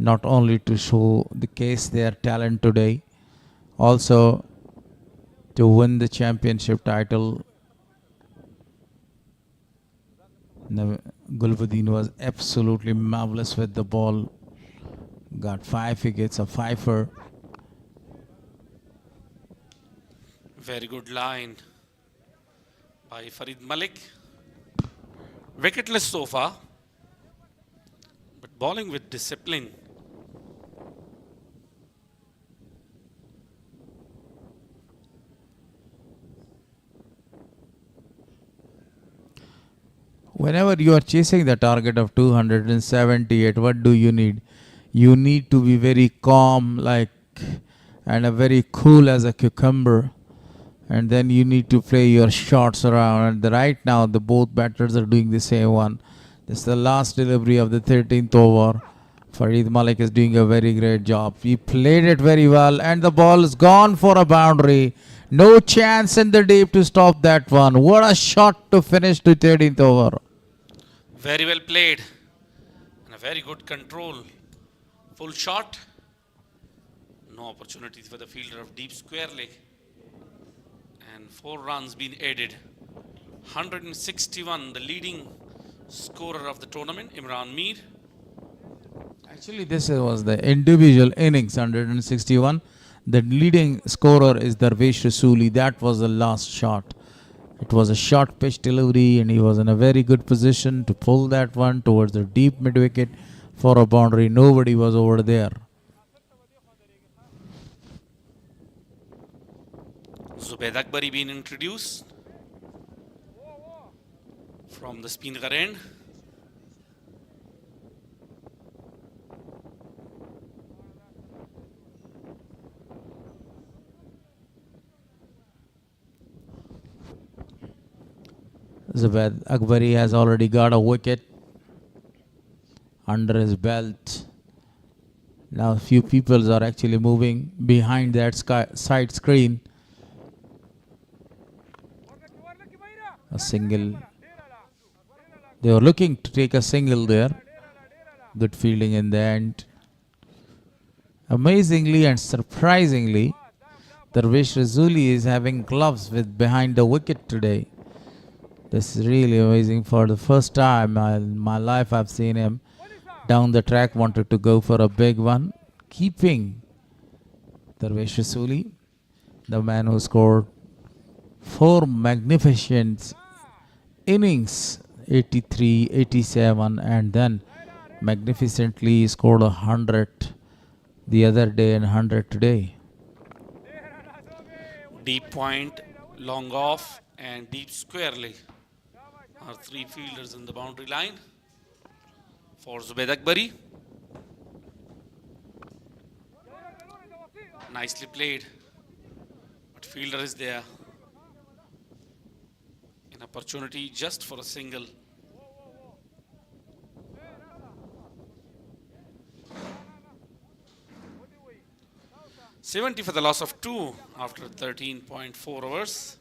not only to show the case their talent today, also to win the championship title. Gulbuddin was absolutely marvelous with the ball. Got 5 wickets, a fifer. Very good line by Farid Malik. Wicketless so far, but bowling with discipline. Whenever you are chasing the target of 278, what do you need? You need to be very calm, and a very cool as a cucumber. And then you need to play your shots around. And right now, the both batters are doing the same one. This is the last delivery of the 13th over. Farid Malik is doing a very great job. He played it very well, and the ball is gone for a boundary. No chance in the deep to stop that one. What a shot to finish the 13th over. Very well played, and a very good control. Full shot. No opportunities for the fielder of deep square leg. And 4 runs being added. 161, the leading scorer of the tournament, Imran Mir. Actually, this was the individual innings, 161. The leading scorer is Darvesh Rasuli. That was the last shot. It was a short pitch delivery and he was in a very good position to pull that one towards the deep mid wicket for a boundary. Nobody was over there. Zubaid Akbari being introduced from the Speenghar end. Zubaid Akbari has already got a wicket under his belt. Now a few people are actually moving behind that side screen. A single. They were looking to take a single there. Good fielding in the end. Amazingly and surprisingly, Darvish Razuli is having gloves with behind the wicket today. This is really amazing. For the first time in my life I've seen him down the track, wanted to go for a big one, keeping Darvish Razuli, the man who scored 4 magnificent innings, 83, 87, and then magnificently scored 100 the other day and 100 today. Deep point, long off, and deep squarely are 3 fielders in the boundary line for Zubaid Akbari. Nicely played, but fielder is there. An opportunity just for a single. $70 for the loss of 2 after 13.4 overs.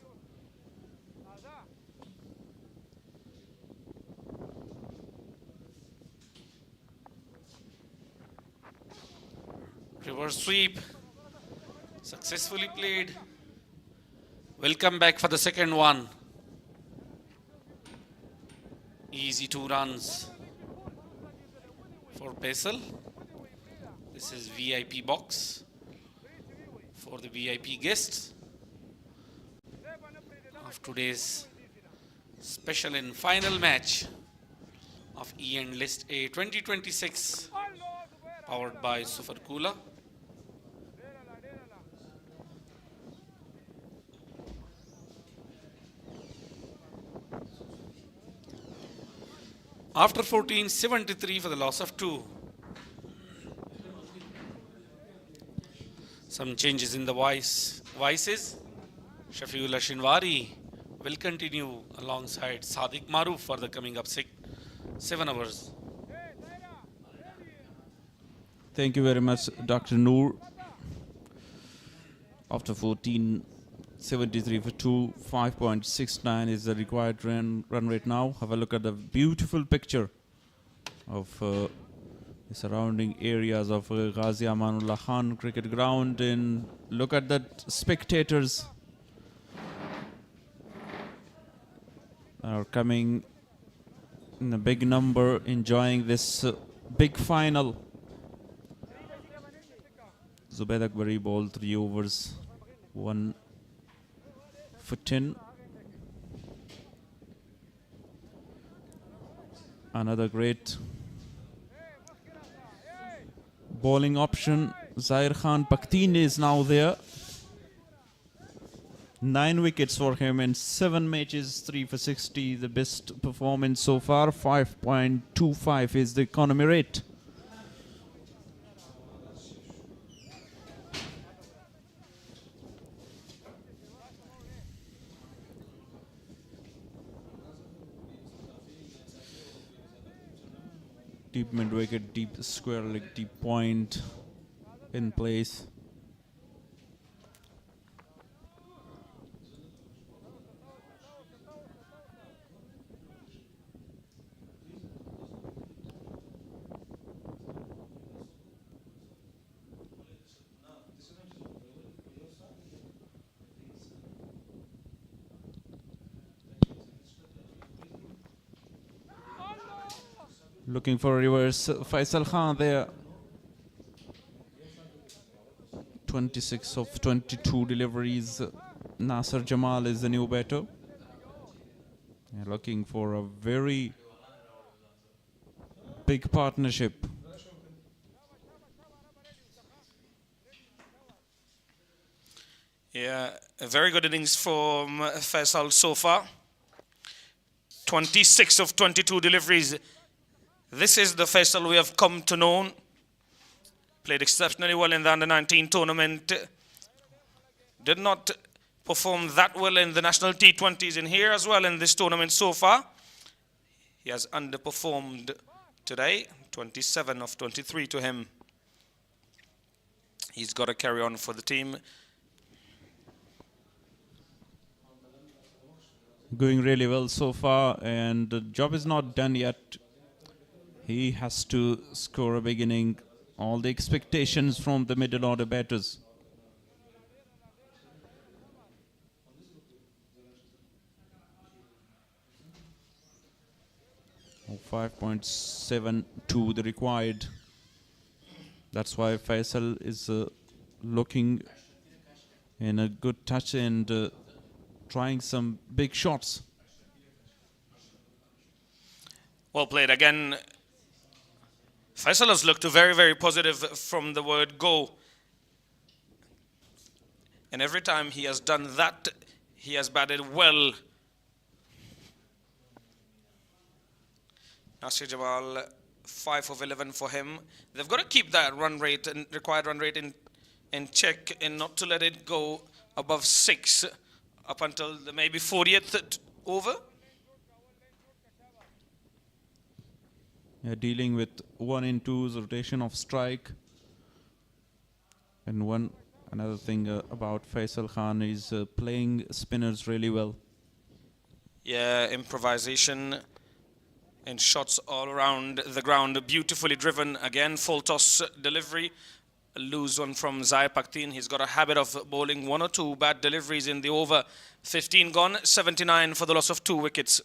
Reverse sweep, successfully played. Welcome back for the second one. Easy 2 runs for Basil. This is VIP box for the VIP guests of today's special and final match of E-End List A 2026, powered by Super Cooler. After 14, 73 for the loss of 2. Some changes in the voices. Shafiullah Shinwari will continue alongside Sadiq Maroof for the coming up 7 hours. Thank you very much, Dr. Noor. After 14, 73 for 2, 5.69 is the required run rate now. Have a look at the beautiful picture of the surrounding areas of Ghazi Amanullah Khan cricket ground, and look at that spectators are coming in a big number, enjoying this big final. Zubaid Akbari bowled 3 overs, 1 for 10. Another great bowling option. Zair Khan Pakhtini is now there. 9 wickets for him in 7 matches, 3 for 60. The best performance so far. 5.25 is the economy rate. Deep mid wicket, deep square leg, deep point in place. Looking for a reverse. Faisal Khan there. 26 of 22 deliveries. Nasser Jamal is the new batter. Looking for a very big partnership. Yeah, a very good innings from Faisal so far. 26 of 22 deliveries. This is the Faisal we have come to know. Played exceptionally well in the under-19 tournament. Did not perform that well in the national T20s in here as well in this tournament so far. He has underperformed today. 27 of 23 to him. He's got to carry on for the team. Going really well so far, and the job is not done yet. He has to score a big inning. All the expectations from the middle order batters. Oh, 5.72 the required. That's why Faisal is looking in a good touch and trying some big shots. Well played again. Faisal has looked very, very positive from the word go. And every time he has done that, he has batted well. Nasir Jamal, 5 of 11 for him. They've got to keep that run rate and required run rate in check and not to let it go above 6 up until the maybe 40th over. Dealing with 1 in 2's rotation of strike. And another thing about Faisal Khan is playing spinners really well. Yeah, improvisation and shots all around the ground, beautifully driven. Again, full toss delivery. A loose one from Zai Paktin. He's got a habit of bowling 1 or 2 bad deliveries in the over. 15 gone, 79 for the loss of 2 wickets.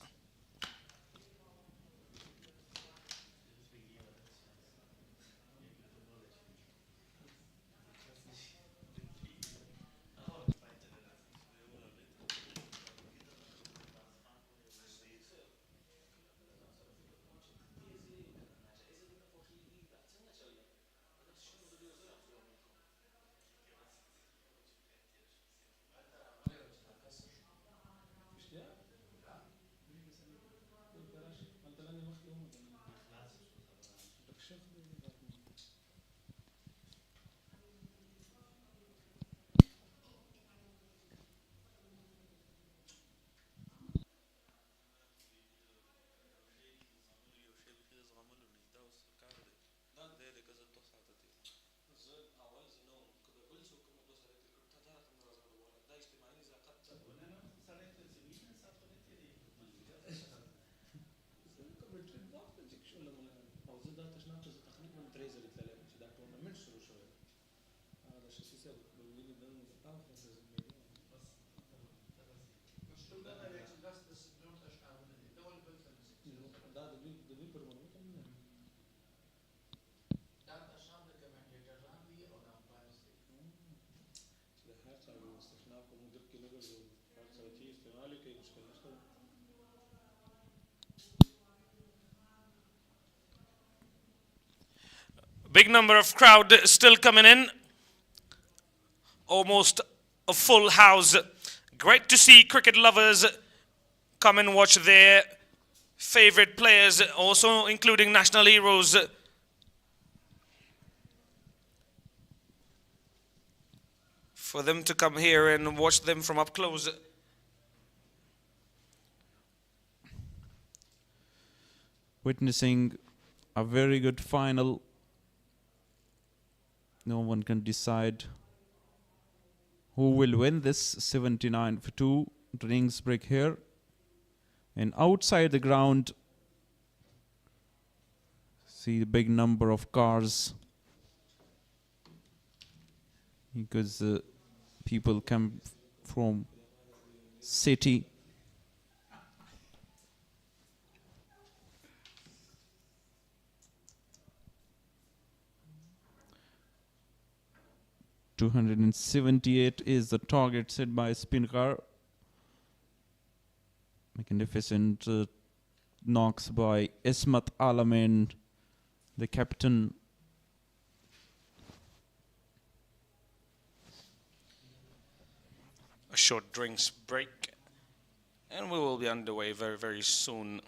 Big number of crowd still coming in. Almost a full house. Great to see cricket lovers come and watch their favorite players, also including national heroes. For them to come here and watch them from up close. Witnessing a very good final. No one can decide who will win this. 79 for 2. Innings break here. And outside the ground, see the big number of cars. Because people come from city. .278 is the target set by Speenghar. Magnificent knocks by Ismat Alamin, the captain. A short drinks break, and we will be underway very, very soon.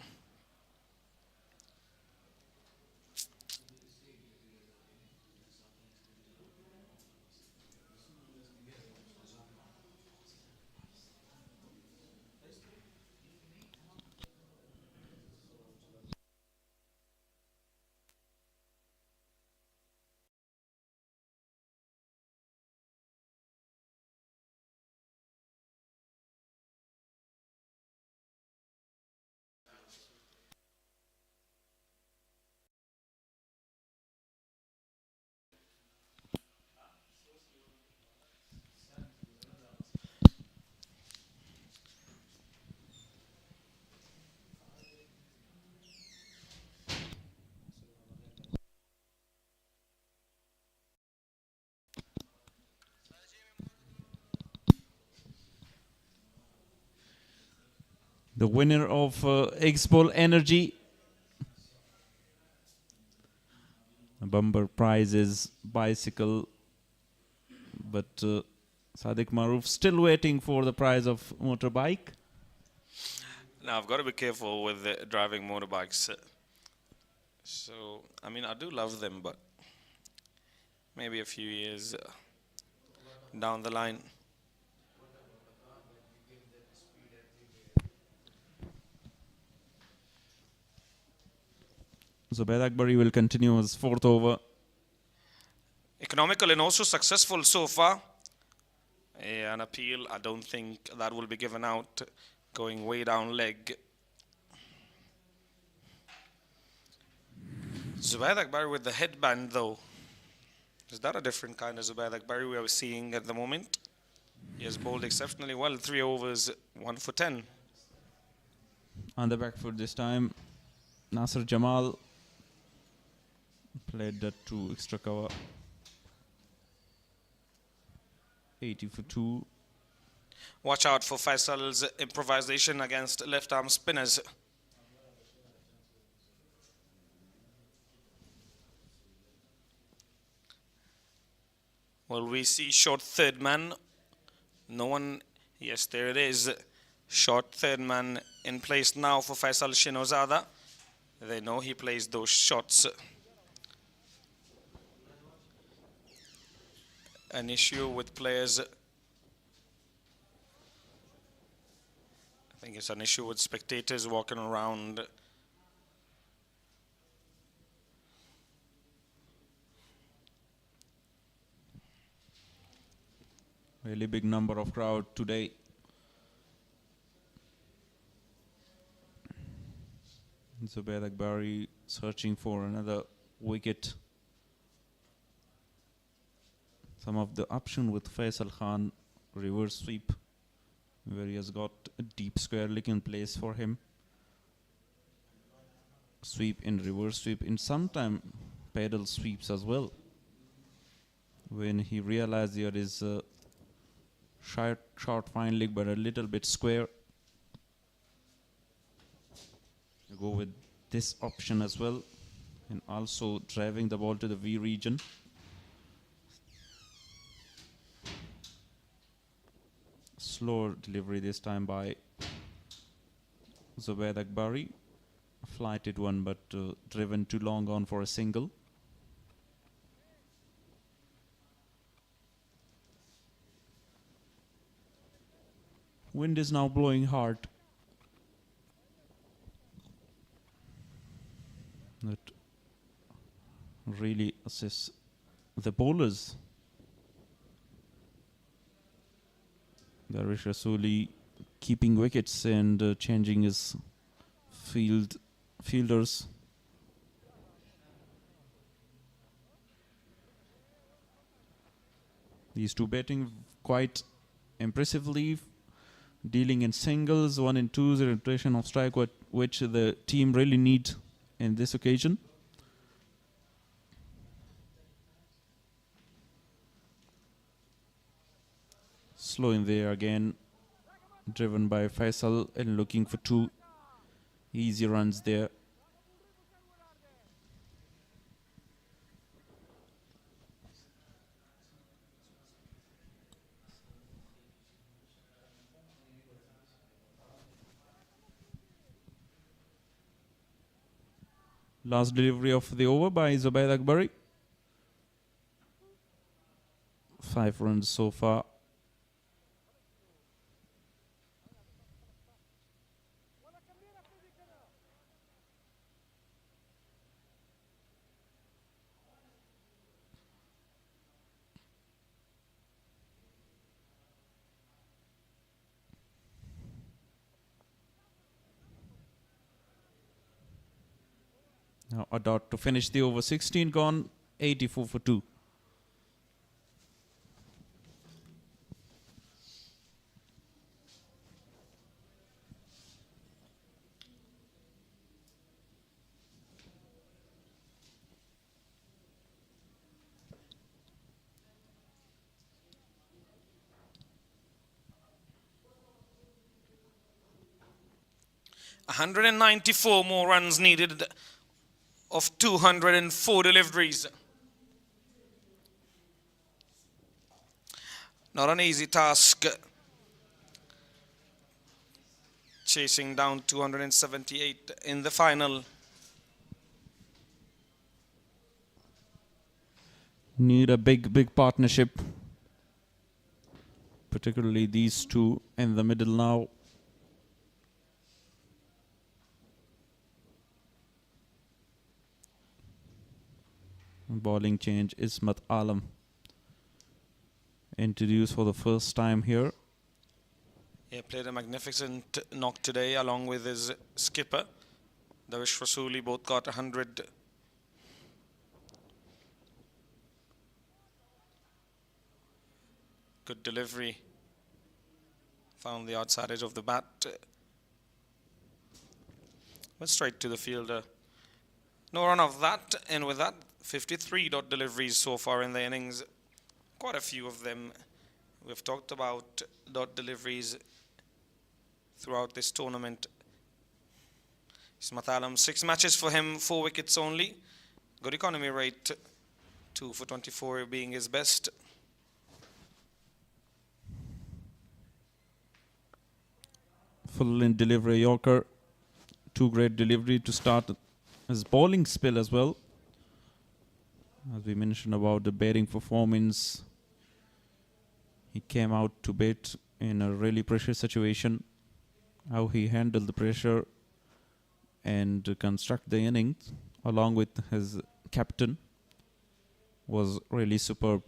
The winner of X-Ball Energy. A bumper prize is bicycle, but Sadiq Maroof still waiting for the prize of motorbike. Now, I've got to be careful with driving motorbikes. So, I mean, I do love them, but maybe a few years down the line. Zubair Akbari will continue his fourth over. Economical and also successful so far. An appeal, I don't think that will be given out. Going way down leg. Zubair Akbari with the headband though. Is that a different kind of Zubair Akbari we are seeing at the moment? He has bowled exceptionally well. 3 overs, 1 for 10. On the back foot this time, Nasser Jamal played that 2 extra cover. 80 for 2. Watch out for Faisal's improvisation against left arm spinners. Will we see short third man? No one. Yes, there it is. Short third man in place now for Faisal Shinozada. They know he plays those shots. An issue with players. I think it's an issue with spectators walking around. Really big number of crowd today. Zubair Akbari searching for another wicket. Some of the option with Faisal Khan, reverse sweep, where he has got a deep square leg in place for him. Sweep in reverse sweep, in sometime pedal sweeps as well. When he realized there is a short fine leg but a little bit square, you go with this option as well, and also driving the ball to the V region. Slower delivery this time by Zubair Akbari. Flighted one, but driven too long on for a single. Wind is now blowing hard. That really assists the bowlers. Darish Rasuli keeping wickets and changing his fielders. These two batting quite impressively, dealing in singles, 1 and 2s, a rotation of strike, which the team really need in this occasion. Slow in there again. driven by Faisal and looking for 2 easy runs there. Last delivery of the over by Zubair Akbari. 5 runs so far. Now a dot to finish the over. 16 gone, 84 for 2. $194 more runs needed of 204 deliveries. Not an easy task. Chasing down 278 in the final. Need a big partnership. Particularly these two in the middle now. Bowling change, Ismat Alam introduced for the first time here. He played a magnificent knock today along with his skipper. Davish Rasuli both got 100. Good delivery. Found the outside edge of the bat. But straight to the fielder. No run of that, and with that, 53 dot deliveries so far in the innings. Quite a few of them. We've talked about dot deliveries throughout this tournament. Ismat Alam, 6 matches for him, 4 wickets only. Good economy rate, 2 for 24 being his best. Full in delivery Yorker. 2 great delivery to start his bowling spell as well. As we mentioned about the batting performance, he came out to bat in a really pressure situation. How he handled the pressure and construct the innings along with his captain was really superb.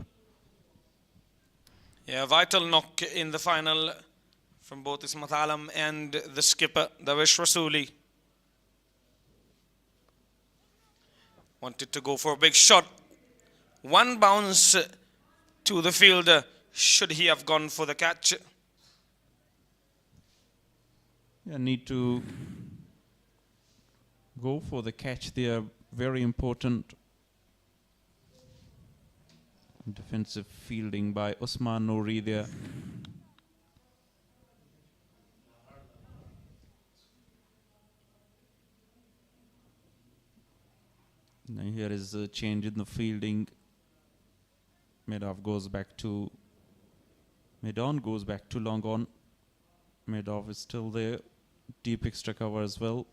Yeah, vital knock in the final from both Ismat Alam and the skipper, Davish Rasuli. Wanted to go for a big shot. One bounce to the fielder. Should he have gone for the catch? Yeah, need to go for the catch there. Very important. Defensive fielding by Usman Nouri there. Now here is a change in the fielding. Medov goes back to Medon goes back to long on. Medov is still there. Deep extra cover as well.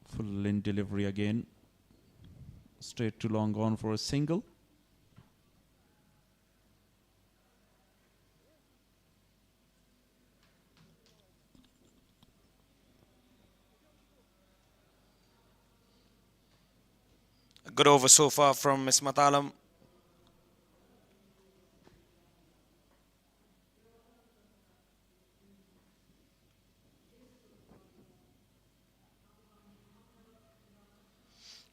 Full in delivery again. Straight to long on for a single. A good over so far from Ismat Alam.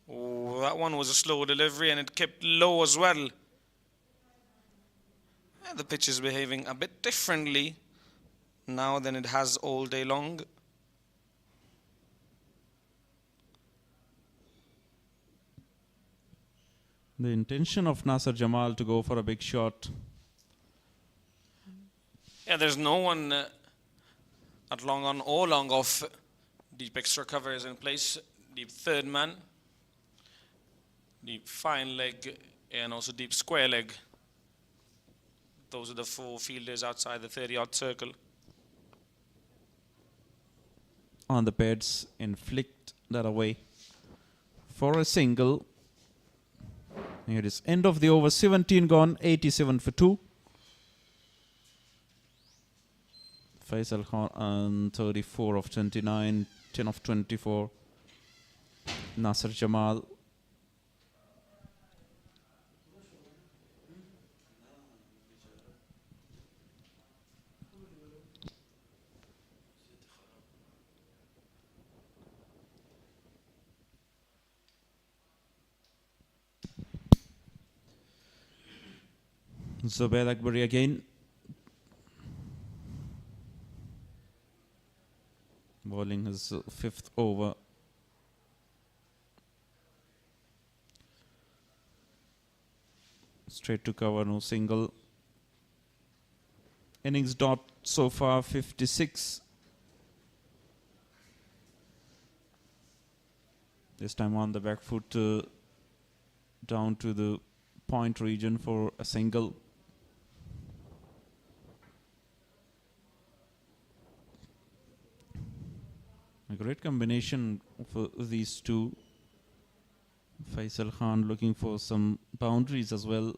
Oh, that one was a slow delivery and it kept low as well. And the pitch is behaving a bit differently now than it has all day long. The intention of Nasser Jamal to go for a big shot Yeah, there's no one at long on or long off. Deep extra cover is in place. Deep third man. Deep fine leg and also deep square leg. Those are the four fielders outside the 30-yard circle. On the pads and flicked that away for a single. Here is end of the over, 17 gone, 87 for 2. Faisal Khan on 34 of 29, 10 of 24. Nasser Jamal. Zubair Akbari again. Bowling his fifth over. Straight to cover, no single. Innings dot so far 56. This time on the back foot down to the point region for a single. A great combination for these two. Faisal Khan looking for some boundaries as well.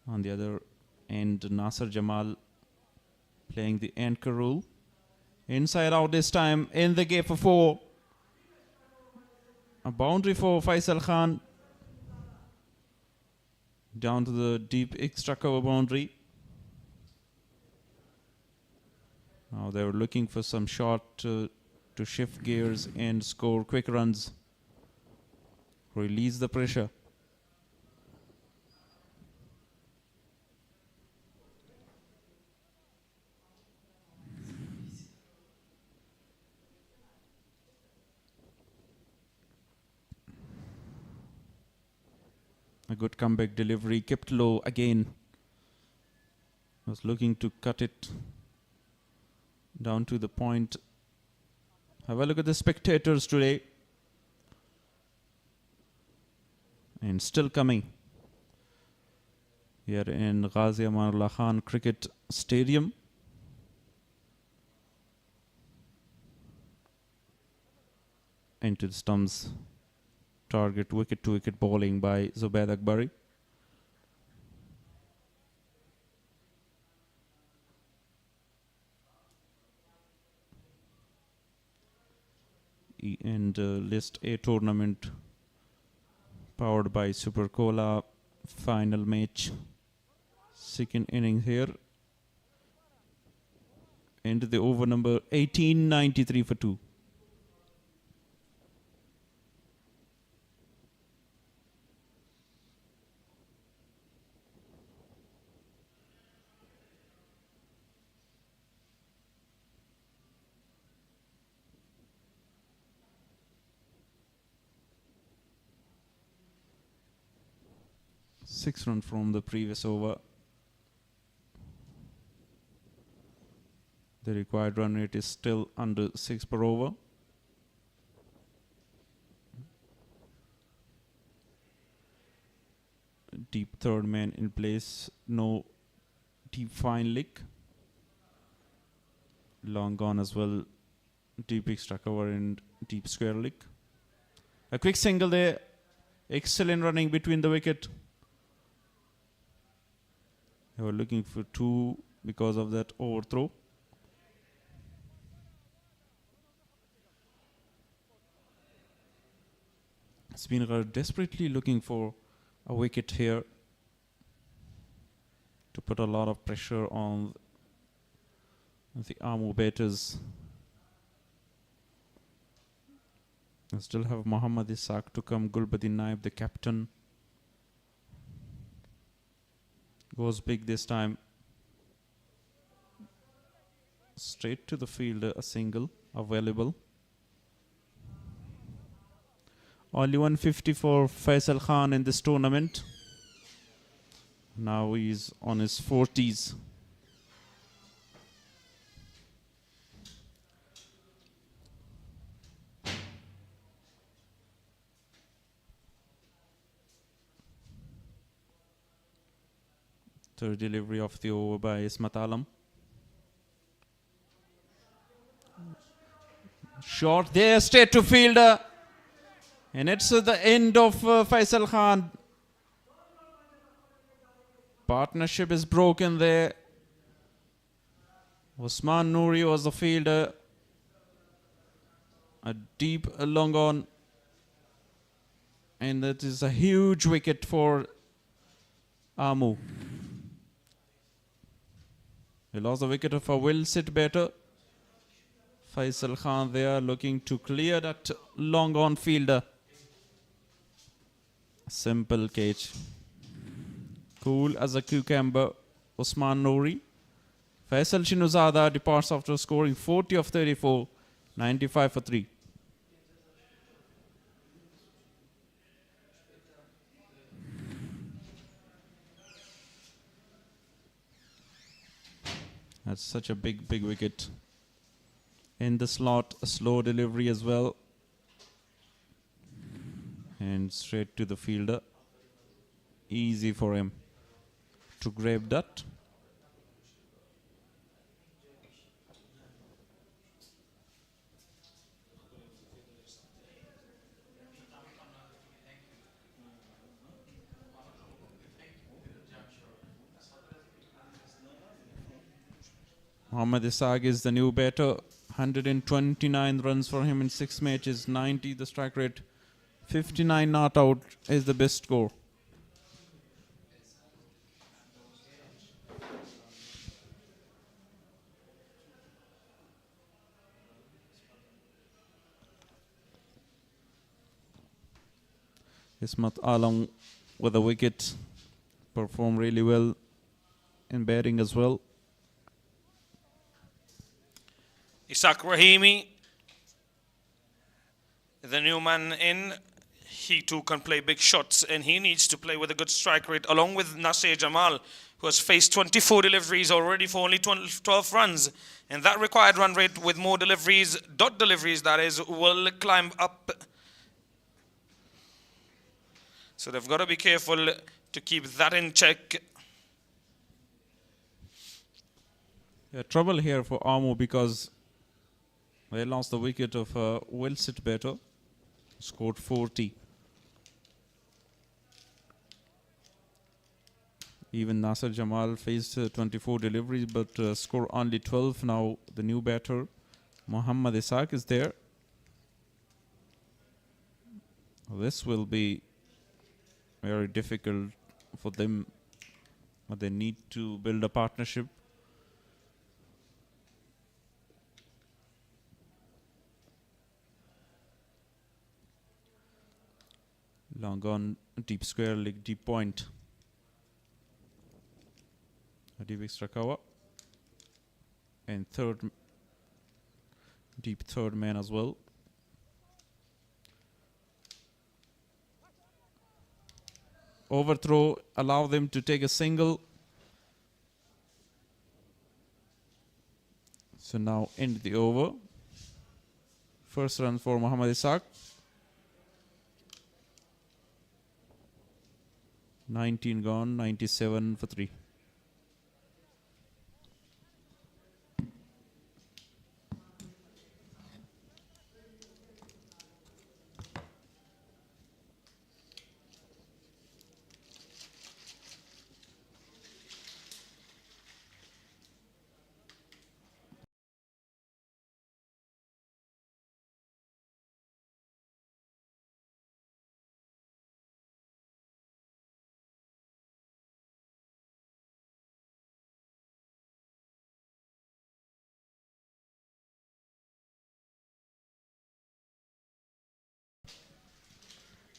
On the other end, Nasser Jamal playing the anchor role. Inside out this time in the gap for 4. A boundary for Faisal Khan. Down to the deep extra cover boundary. Now they were looking for some shot to shift gears and score quick runs. Release the pressure. A good comeback delivery, kept low again. Was looking to cut it down to the point. Have a look at the spectators today. And still coming. Here in Ghazi Amanullah Khan Cricket Stadium. Into the stumps. Target wicket to wicket bowling by Zubair Akbari. And List A tournament powered by Super Cola final match. Second inning here. Into the over number 18, 93 for 2. Six runs from the previous over. The required run rate is still under 6 per over. Deep third man in place. No deep fine lick. Long gone as well. Deep extra cover and deep square lick. A quick single there. Excellent running between the wicket. They were looking for 2 because of that overthrow. Speenghar desperately looking for a wicket here to put a lot of pressure on the Amu batters. I still have Muhammad Ishaq to come. Gulbadin Naib, the captain, goes big this time. Straight to the fielder, a single available. Only 150 for Faisal Khan in this tournament. Now he's on his 40s. Third delivery of the over by Ismat Alam. Shot there, straight to fielder. And it's the end of Faisal Khan. Partnership is broken there. Usman Noori was the fielder. A deep long on. And that is a huge wicket for Amu. He lost the wicket of a will sit better. Faisal Khan there looking to clear that long on fielder. Simple catch. Cool as a cucumber. Usman Noori. Faisal Shinuzada departs after scoring 40 of 34, 95 for 3. That's such a big wicket. In the slot, a slow delivery as well. And straight to the fielder. Easy for him to grab that. Mohammad Isaaq is the new batter. 129 runs for him in 6 matches. 90 the strike rate. 59 not out is the best score. Ismat Alam with a wicket. Performed really well in batting as well. Ishaq Rahimi, the new man in, he too can play big shots and he needs to play with a good strike rate along with Nasir Jamal, who has faced 24 deliveries already for only 12 runs. And that required run rate with more deliveries, dot deliveries that is, will climb up. So they've got to be careful to keep that in check. Yeah, trouble here for Amu because they lost the wicket of Will Sit Better, scored 40. Even Nasir Jamal faced 24 deliveries but scored only 12. Now the new batter, Mohammad Isaaq, is there. This will be very difficult for them. They need to build a partnership. Long on, deep square leg, deep point. A deep extra cover. And deep third man as well. Overthrow, allow them to take a single. So now end the over. First run for Mohammad Isaaq. 19 gone, 97 for 3.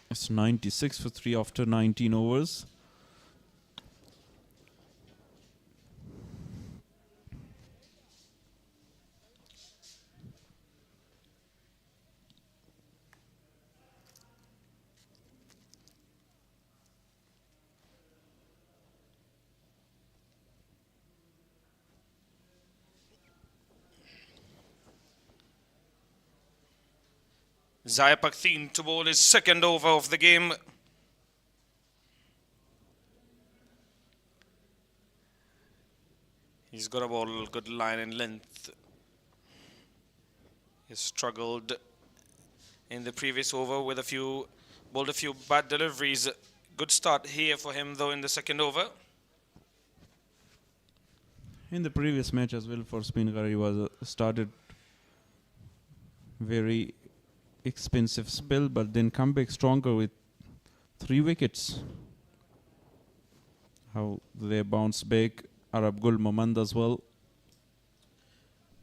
It's 96 for 3 after 19 overs. Zaya Pakhtien to bowl his second over of the game. He's got a ball, good line and length. He struggled in the previous over with bowled a few bad deliveries. Good start here for him though in the second over. In the previous match as well for Speenghar, he was started very expensive spell, but then come back stronger with 3 wickets. How they bounce back. Arab Gul Mamand as well.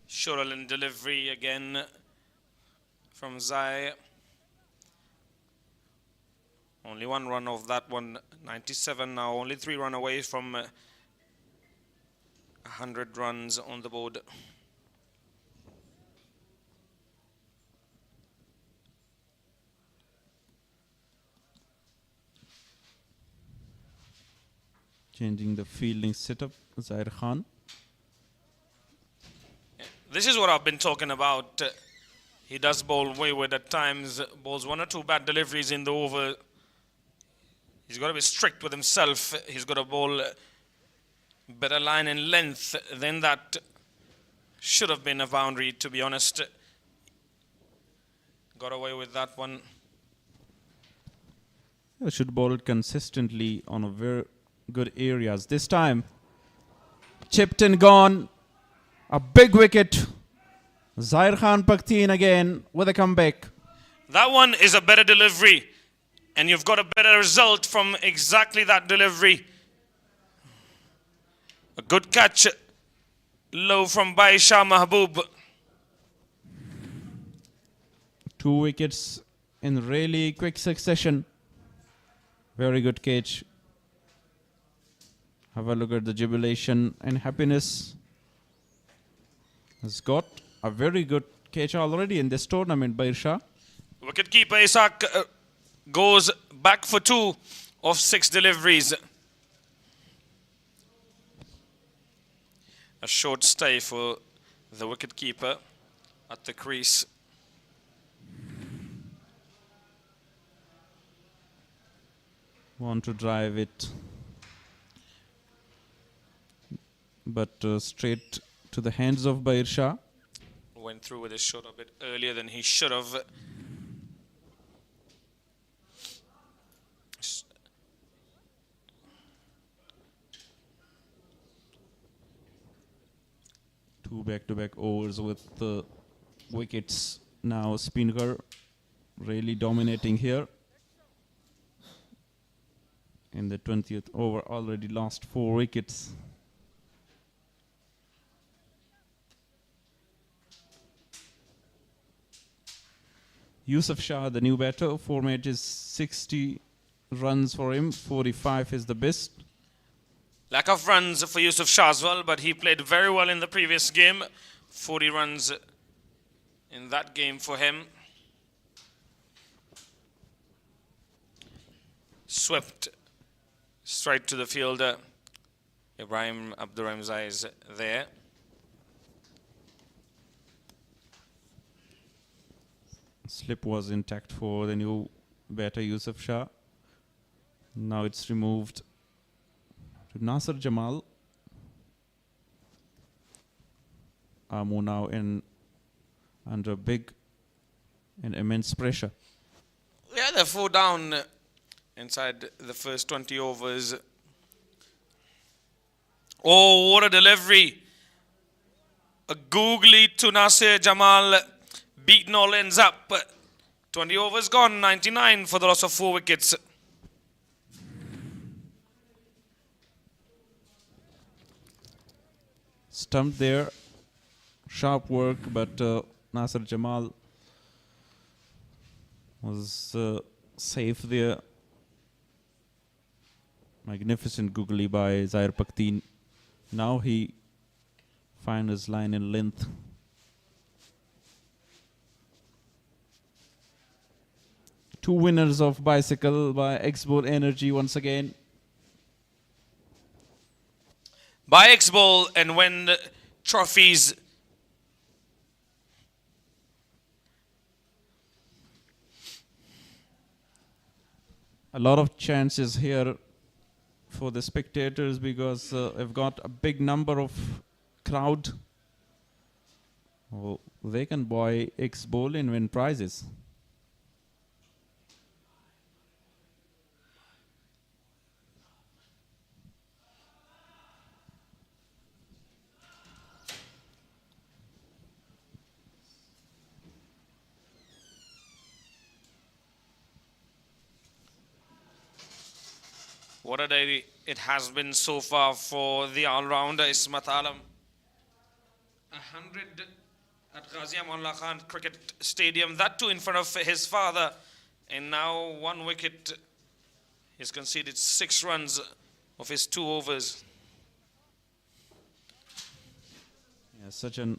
Shural delivery again from Zai. Only 1 run of that one. 97 now. Only 3 run away from 100 runs on the board. Changing the fielding setup, Zair Khan. This is what I've been talking about. He does bowl wayward at times, bowls 1 or 2 bad deliveries in the over. He's got to be strict with himself. He's got to bowl better line and length than that. Should have been a boundary, to be honest. Got away with that one. He should bowl it consistently on a very good areas. This time, chipped and gone. A big wicket. Zair Khan Pakhtien again with a comeback. That one is a better delivery. And you've got a better result from exactly that delivery. A good catch. Low from Baisha Mahbub. 2 wickets in really quick succession. Very good catch. Have a look at the jubilation and happiness. Has got a very good catch already in this tournament, Baisha. Wicketkeeper Isak goes back for 2 of 6 deliveries. A short stay for the wicketkeeper at the crease. Want to drive it, but straight to the hands of Baisha. Went through with his shot a bit earlier than he should have. Two back-to-back overs with the wickets. Now Speenghar really dominating here. In the 20th over, already lost 4 wickets. Yusuf Shah, the new batter, 4 matches, 60 runs for him, 45 is the best. Lack of runs for Yusuf Shah as well, but he played very well in the previous game. 40 runs in that game for him. Swept straight to the fielder. Ibrahim Abdurrahimzai is there. Slip was intact for the new batter Yusuf Shah. Now it's removed to Nasir Jamal. Amu now under big and immense pressure. Yeah, they're 4 down inside the first 20 overs. Oh, what a delivery. A googly to Nasir Jamal. Beaten all ends up. 20 overs gone, 99 for the loss of 4 wickets. Stumped there. Sharp work, but Nasir Jamal was safe there. Magnificent googly by Zair Pakhtien. Now he finds his line in length. Two winners of bicycle by X-Board Energy once again. By X-Ball and win trophies. A lot of chances here for the spectators because I've got a big number of crowd. Oh, they can buy X Bowl and win prizes. What a day it has been so far for the all-rounder Ismat Alam. 100 at Ghazi Amanullah Khan Cricket Stadium, that too in front of his father. And now 1 wicket. He's conceded 6 runs of his 2 overs. Yeah, such an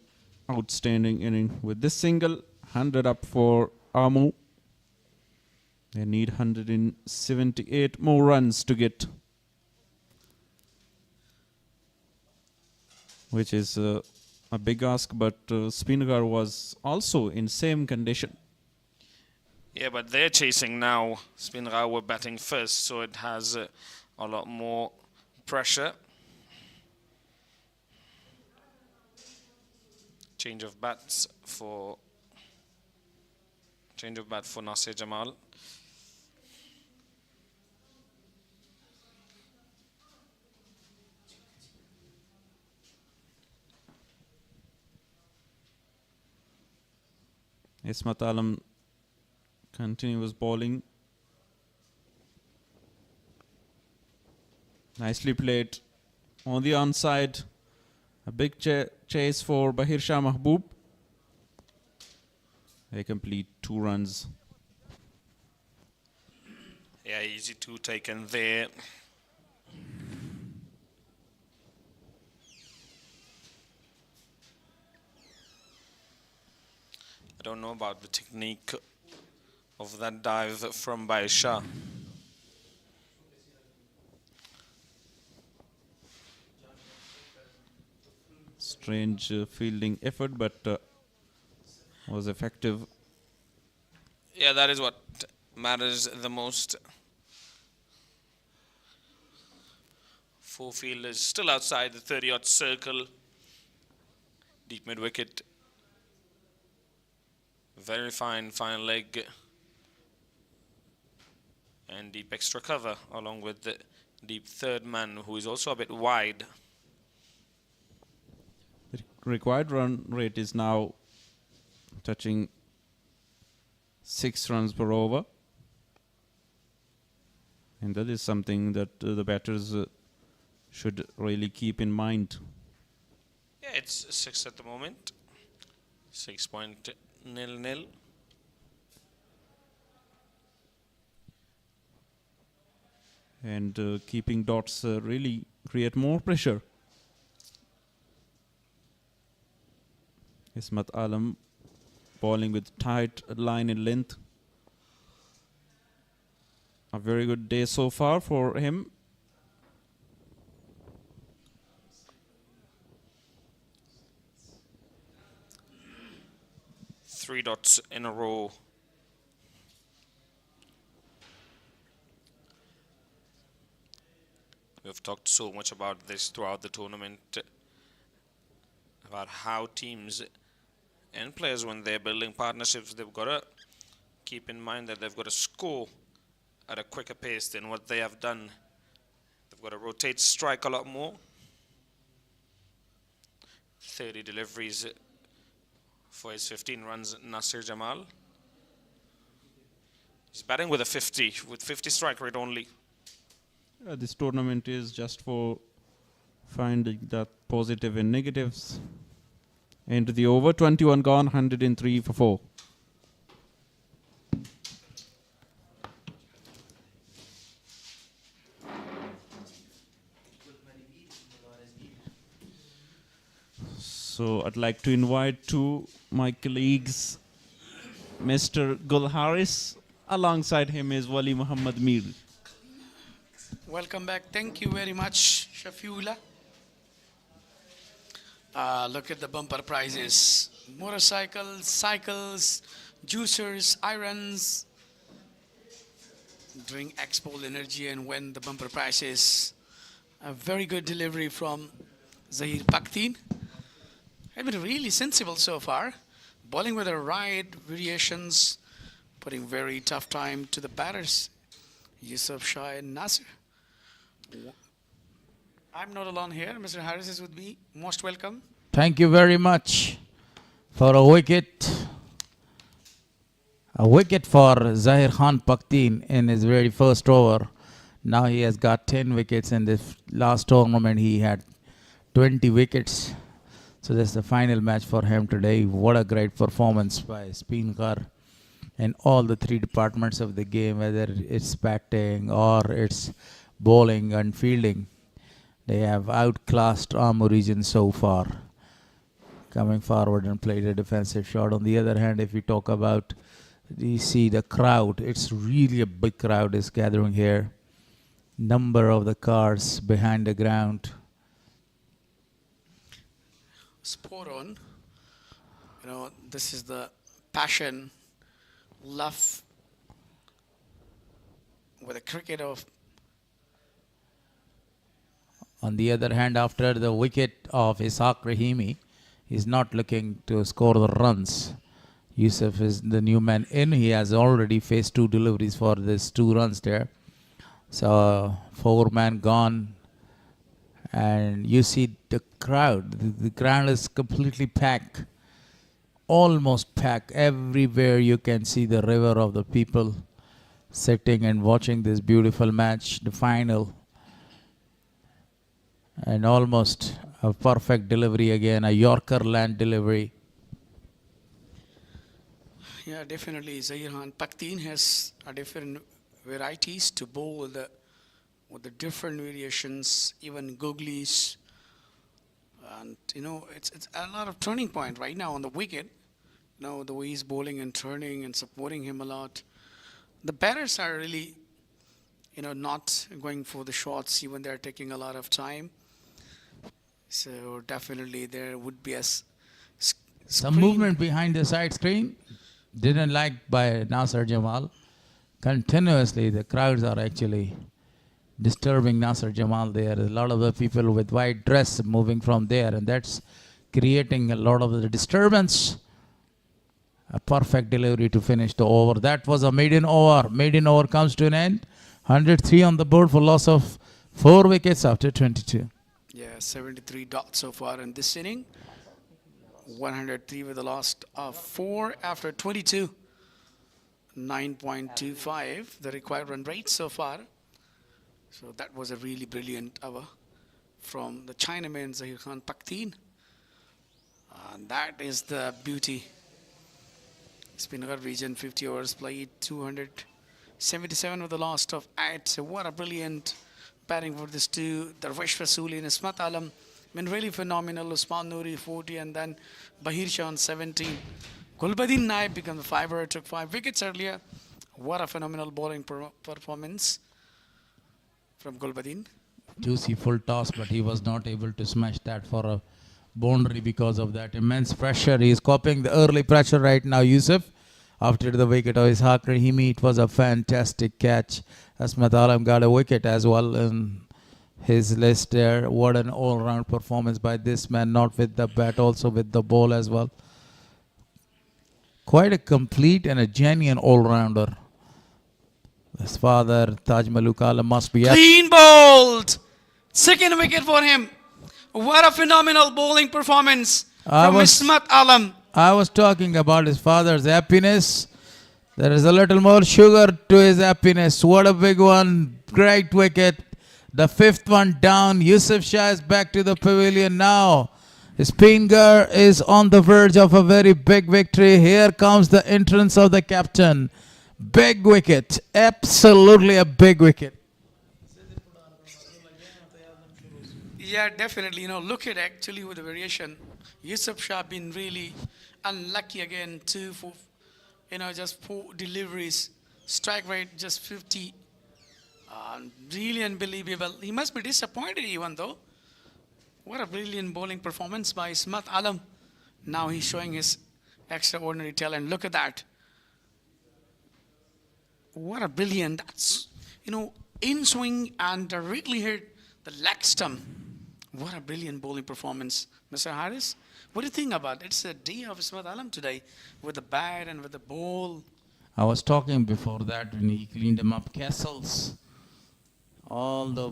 outstanding inning. With this single, 100 up for Amu. They need 178 more runs to get, which is a big ask, but Speenghar was also in same condition. Yeah, but they're chasing now. Speenghar were batting first, so it has a lot more pressure. Change of bat for Nasir Jamal. Ismat Alam continues bowling. Nicely played on the onside. A big chase for Bahir Shah Mahboob. They complete 2 runs. Yeah, easy 2 taken there. I don't know about the technique of that dive from Bahir Shah. Strange fielding effort, but was effective. Yeah, that is what matters the most. 4 fielders still outside the 30-odd circle. Deep mid-wicket. Very fine leg. And deep extra cover along with the deep third man, who is also a bit wide. The required run rate is now touching 6 runs per over. And that is something that the batters should really keep in mind. Yeah, it's 6 at the moment. 6.00. And keeping dots really create more pressure. Ismat Alam bowling with tight line and length. A very good day so far for him. Three dots in a row. We've talked so much about this throughout the tournament, about how teams and players, when they're building partnerships, they've got to keep in mind that they've got to score at a quicker pace than what they have done. They've got to rotate strike a lot more. 30 deliveries for his 15 runs, Nasir Jamal. He's batting with a 50, with 50 strike rate only. This tournament is just for finding that positive and negatives. Into the over, 21 gone, 103 for 4. So I'd like to invite to my colleagues, Mr. Gul Haris. Alongside him is Wali Muhammad Mir. Welcome back. Thank you very much, Shafiullah. Look at the bumper prizes. Motorcycles, cycles, juicers, irons. Drink Expo Energy and win the bumper prizes. A very good delivery from Zahir Bakhtin. I've been really sensible so far. Bowling with the right variations, putting very tough time to the batters, Yusuf Shah and Nasir. I'm not alone here. Mr. Harris is with me. Most welcome. Thank you very much for a wicket. A wicket for Zahir Khan Pakhtien in his very first over. Now he has got 10 wickets. In the last tournament he had 20 wickets. So that's the final match for him today. What a great performance by Speenghar in all the three departments of the game, whether it's batting or it's bowling and fielding. They have outclassed Amur region so far. Coming forward and played a defensive shot. On the other hand, if we talk about, you see the crowd, it's really a big crowd is gathering here. Number of the cars behind the ground. Spot on. You know, this is the passion, love with the cricket of. On the other hand, after the wicket of Ishaq Rahimi, he's not looking to score the runs. Yusuf is the new man in. He has already faced 2 deliveries for this 2 runs there. So 4 man gone. And you see the crowd. The ground is completely packed. Almost packed. Everywhere you can see the river of the people sitting and watching this beautiful match, the final. And almost a perfect delivery again, a Yorker land delivery. Yeah, definitely. Zahir Khan Pakhtien has a different varieties to bowl with the different variations, even googlies. And, you know, it's a lot of turning point right now on the wicket. You know, the way he's bowling and turning and supporting him a lot. The batters are really, you know, not going for the shots, even they're taking a lot of time. So definitely there would be some movement behind the side screen. Didn't like by Nasir Jamal. Continuously the crowds are actually disturbing Nasir Jamal there. A lot of the people with white dress moving from there, and that's creating a lot of the disturbance. A perfect delivery to finish the over. That was a maiden over. Maiden over comes to an end. 103 on the board for loss of 4 wickets after 22. Yeah, 73 dots so far in this inning. 103 with a loss of 4 after 22. 9.25, the required run rate so far. So that was a really brilliant over from the Chinaman Zahir Khan Pakhtien. And that is the beauty. Speenghar region, 50 overs played, 277 with a loss of 8. So what a brilliant batting for this 2. Darvish Rasuli and Ismat Alam. Been really phenomenal. Usman Noori 40 and then Bahir Shah on 17. Gulbadin Naib became the 5-er, took 5 wickets earlier. What a phenomenal bowling performance from Gulbadin. Juicy full toss, but he was not able to smash that for a boundary because of that immense pressure. He is copying the early pressure right now, Yusuf. After the wicket of Ishaq Rahimi, it was a fantastic catch. Asmat Alam got a wicket as well in his list there. What an all-round performance by this man, not with the bat, also with the ball as well. Quite a complete and a genuine all-rounder. His father, Taj Maluk Alam, must be... Clean bowled! Second wicket for him. What a phenomenal bowling performance from Ismat Alam. I was talking about his father's happiness. There is a little more sugar to his happiness. What a big one. Great wicket. The 5th one down. Yusuf Shah is back to the pavilion now. Speenghar is on the verge of a very big victory. Here comes the entrance of the captain. Big wicket. Absolutely a big wicket. Yeah, definitely. You know, look at actually with the variation. Yusuf Shah been really unlucky again. 2 for, just 4 deliveries. Strike rate just 50. Really unbelievable. He must be disappointed even though. What a brilliant bowling performance by Ismat Alam. Now he's showing his extraordinary talent. Look at that. What a brilliant, that's, in swing and directly hit the leg stump. What a brilliant bowling performance. Mr. Harris, What do you think about it? It's a day of Ismat Alam today with the bat and with the ball. I was talking before that when he cleaned him up. Castles, all the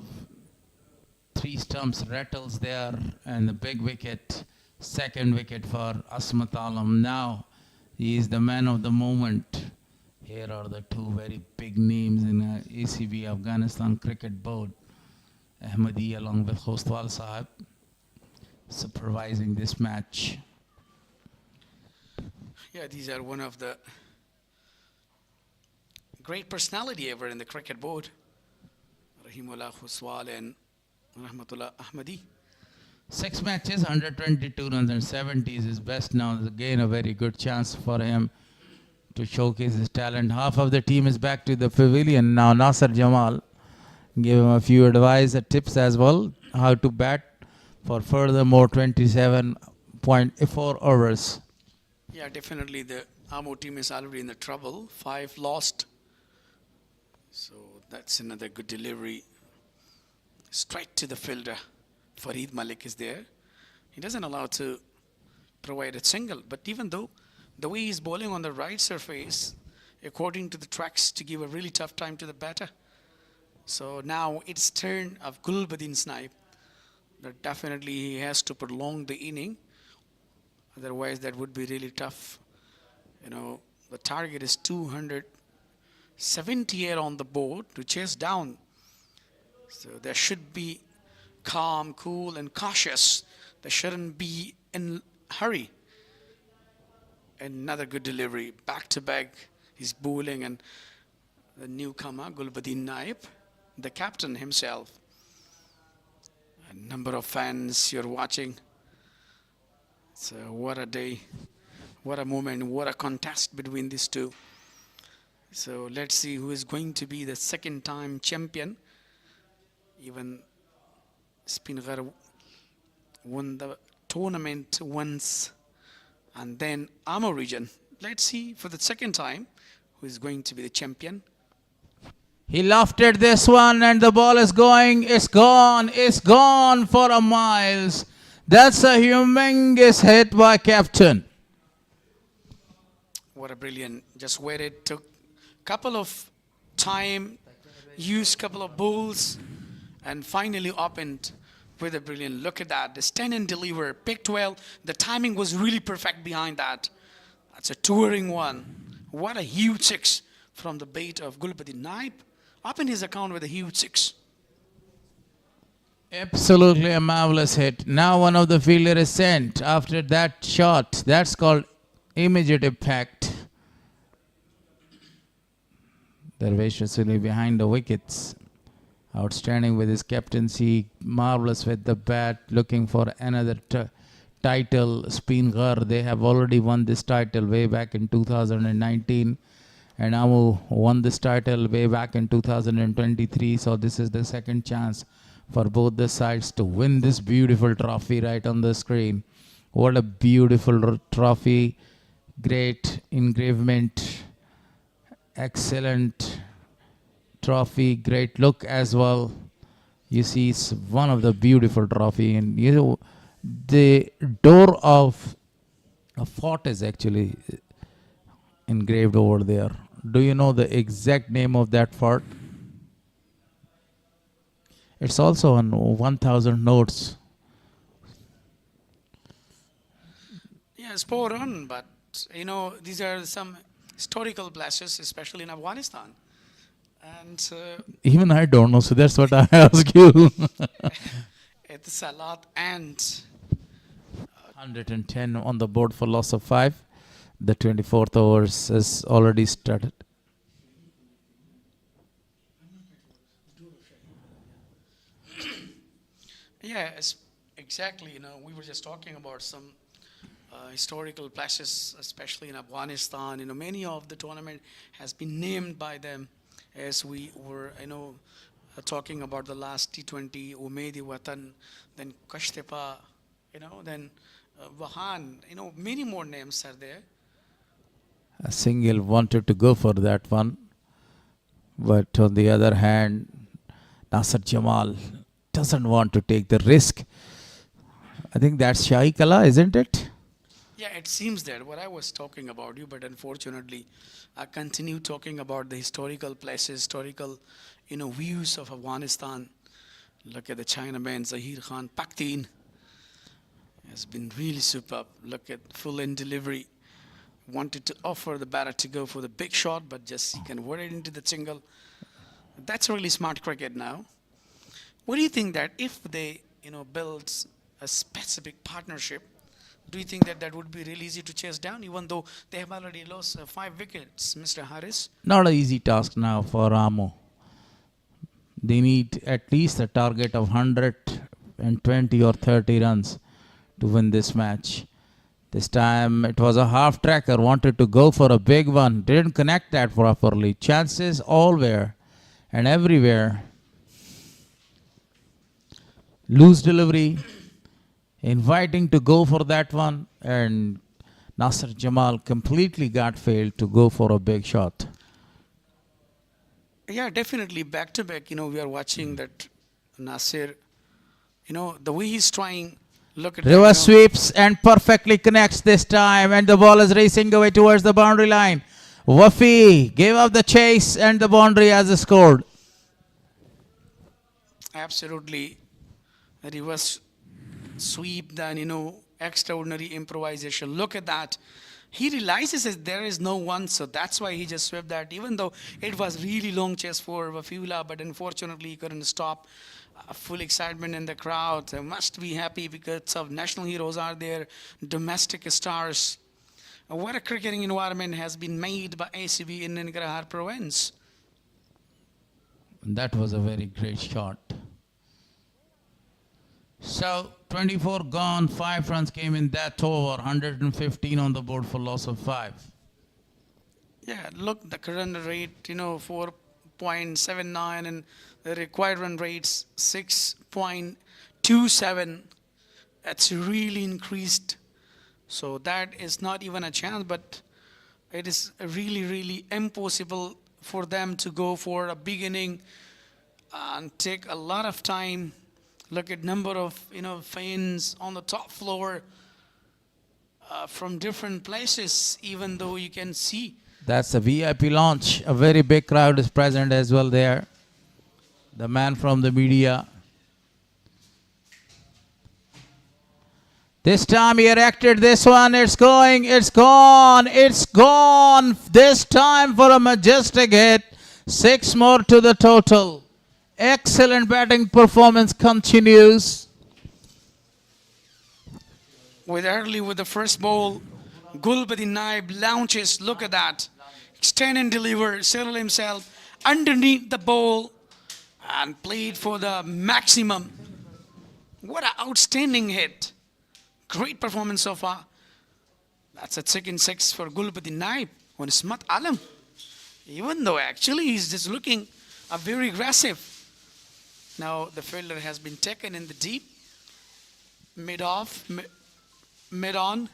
three stumps rattles there, and the big wicket, second wicket for Ismat Alam. Now he is the man of the moment. Here are the two very big names in ACB Afghanistan Cricket Board. Ahmadi along with Khostwal Sahib supervising this match. Yeah, these are one of the great personality ever in the cricket board. Rahimullah Khoswal and Rahmatullah Ahmadi. 6 matches, 122 runs and 70 is his best now. Again, a very good chance for him to showcase his talent. Half of the team is back to the pavilion now. Nasser Jamal gave him a few advice and tips as well, how to bat for furthermore 27.4 overs. Yeah, definitely the Amo team is already in the trouble. 5 lost. So that's another good delivery. Straight to the fielder. Fareed Malik is there. He doesn't allow to provide a single. But even though the way he's bowling on the right surface, according to the tracks, to give a really tough time to the batter. So now it's turn of Gulbuddin Snipe. But definitely he has to prolong the inning. Otherwise that would be really tough. You know, the target is 278 on the board to chase down. So there should be calm, cool and cautious. They shouldn't be in hurry. Another good delivery, back to back. He's bowling, and the newcomer Gulbuddin Naib, the captain himself. A number of fans you're watching. So what a day, what a moment, what a contest between these two. So let's see who is going to be the second time champion. Even Speenghar won the tournament once, and then Amo region. Let's see for the second time who is going to be the champion. He lofted this one and the ball is going. It's gone for a miles. That's a humongous hit by captain. What a brilliant, just waited, took couple of time, used couple of bowls, and finally opened with a brilliant. Look at that, the stand and deliver, picked well. The timing was really perfect behind that. That's a touring one. What a huge 6 from the bait of Gulbuddin Naib. Opened his account with a huge 6. Absolutely a marvelous hit. Now one of the fielder is sent after that shot. That's called immediate impact. Darvesh Rasuli behind the wickets. Outstanding with his captaincy. Marvelous with the bat. Looking for another title. Speenghar, they have already won this title way back in 2019. And Amu won this title way back in 2023. So this is the second chance for both the sides to win this beautiful trophy right on the screen. What a beautiful trophy. Great engravement. Excellent trophy. Great look as well. You see, it's one of the beautiful trophy. And you know, the door of a fort is actually engraved over there. Do you know the exact name of that fort? It's also on 1,000 notes. Yeah, spot on, but you know, these are some historical places, especially in Afghanistan. And even I don't know, so that's what I ask you. it's Salat and 110 on the board for loss of 5. The 24th overs has already started. yeah, exactly. You know, we were just talking about some historical places, especially in Afghanistan. You know, many of the tournament has been named by them, as we were, you know, talking about the last T20, Umeedi Watan, then Kashtepa, you know, then Vahan. You know, many more names are there. A single wanted to go for that one, but on the other hand, Nasser Jamal doesn't want to take the risk. I think that's Shahi Kala, isn't it? Yeah, it seems that what I was talking about you, but unfortunately, I continue talking about the historical places, historical, views of Afghanistan. Look at the Chinaman Zahir Khan Paktin has been really superb. Look at full end delivery. Wanted to offer the batter to go for the big shot, but just he converted into the single. That's really smart cricket now. What do you think that if they, build a specific partnership, do you think that that would be really easy to chase down, even though they have already lost 5 wickets, Mr. Harris? Not an easy task now for Ramo. They need at least a target of 120 or 30 runs to win this match. This time it was a half tracker, wanted to go for a big one, didn't connect that properly. Chances allwhere and everywhere. Loose delivery, inviting to go for that one, and Nasser Jamal completely got failed to go for a big shot. Yeah, definitely. Back to back, we are watching that Nasir, the way he's trying. Look at Reverse sweeps and perfectly connects this time, and the ball is racing away towards the boundary line. Wafi gave up the chase and the boundary has scored. Absolutely. A reverse sweep, then, extraordinary improvisation. Look at that. He realizes that there is no one, so that's why he just swept that, even though it was really long chase for Wafiullah, but unfortunately he couldn't stop. Full excitement in the crowd. They must be happy because of national heroes are there, domestic stars. What a cricketing environment has been made by ACB in Nangarhar province. That was a very great shot. So 24 gone, 5 runs came in that over, 115 on the board for loss of 5. Yeah, look, the current rate, 4.79, and the required run rates 6.27. That's really increased. So that is not even a chance, but it is really, really impossible for them to go for a big inning and take a lot of time. Look at number of, fans on the top floor from different places, even though you can see. That's a VIP launch. A very big crowd is present as well there. The man from the media. This time he erected this one. It's going. It's gone. It's gone. This time for a majestic hit. 6 more to the total. Excellent batting performance continues. With early with the first ball, Gulbadin Naib launches. Look at that. Extend and deliver. Settle himself underneath the ball and played for the maximum. What an outstanding hit. Great performance so far. That's a second 6 for Gulbadin Naib on Ismat Alam. Even though actually he's just looking very aggressive. Now the fielder has been taken in the deep. Mid-off, mid-on.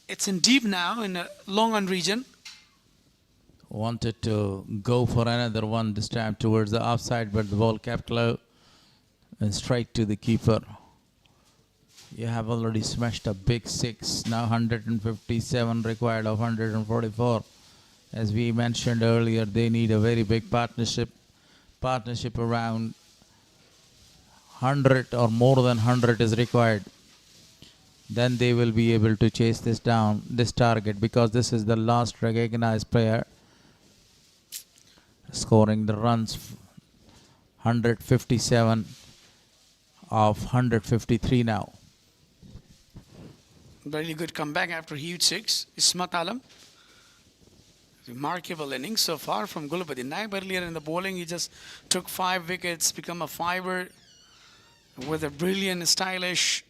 It's in deep now in a long-on region. Wanted to go for another one this time towards the offside, but the ball kept low and straight to the keeper. You have already smashed a big 6. Now 157 required of 144. As we mentioned earlier, they need a very big partnership. Partnership around 100 or more than 100 is required. Then they will be able to chase this down, this target, because this is the last recognized player scoring the runs. 157 of 153 now. Very good comeback after huge 6. Ismat Alam. Remarkable innings so far from Gulbadin Naib. Earlier in the bowling, he just took 5 wickets, become a fiver with a brilliant, stylish,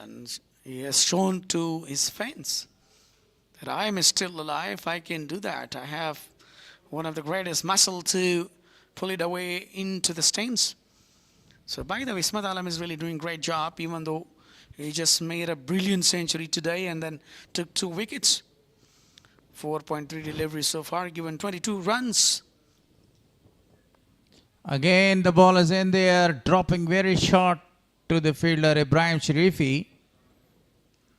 and he has shown to his fans that I am still alive. I can do that. I have one of the greatest muscle to pull it away into the stands. So by the way, Ismat Alam is really doing a great job, even though he just made a brilliant century today and then took 2 wickets. 4.3 deliveries so far, given 22 runs. Again, the ball is in there, dropping very short to the fielder Ibrahim Sharifi.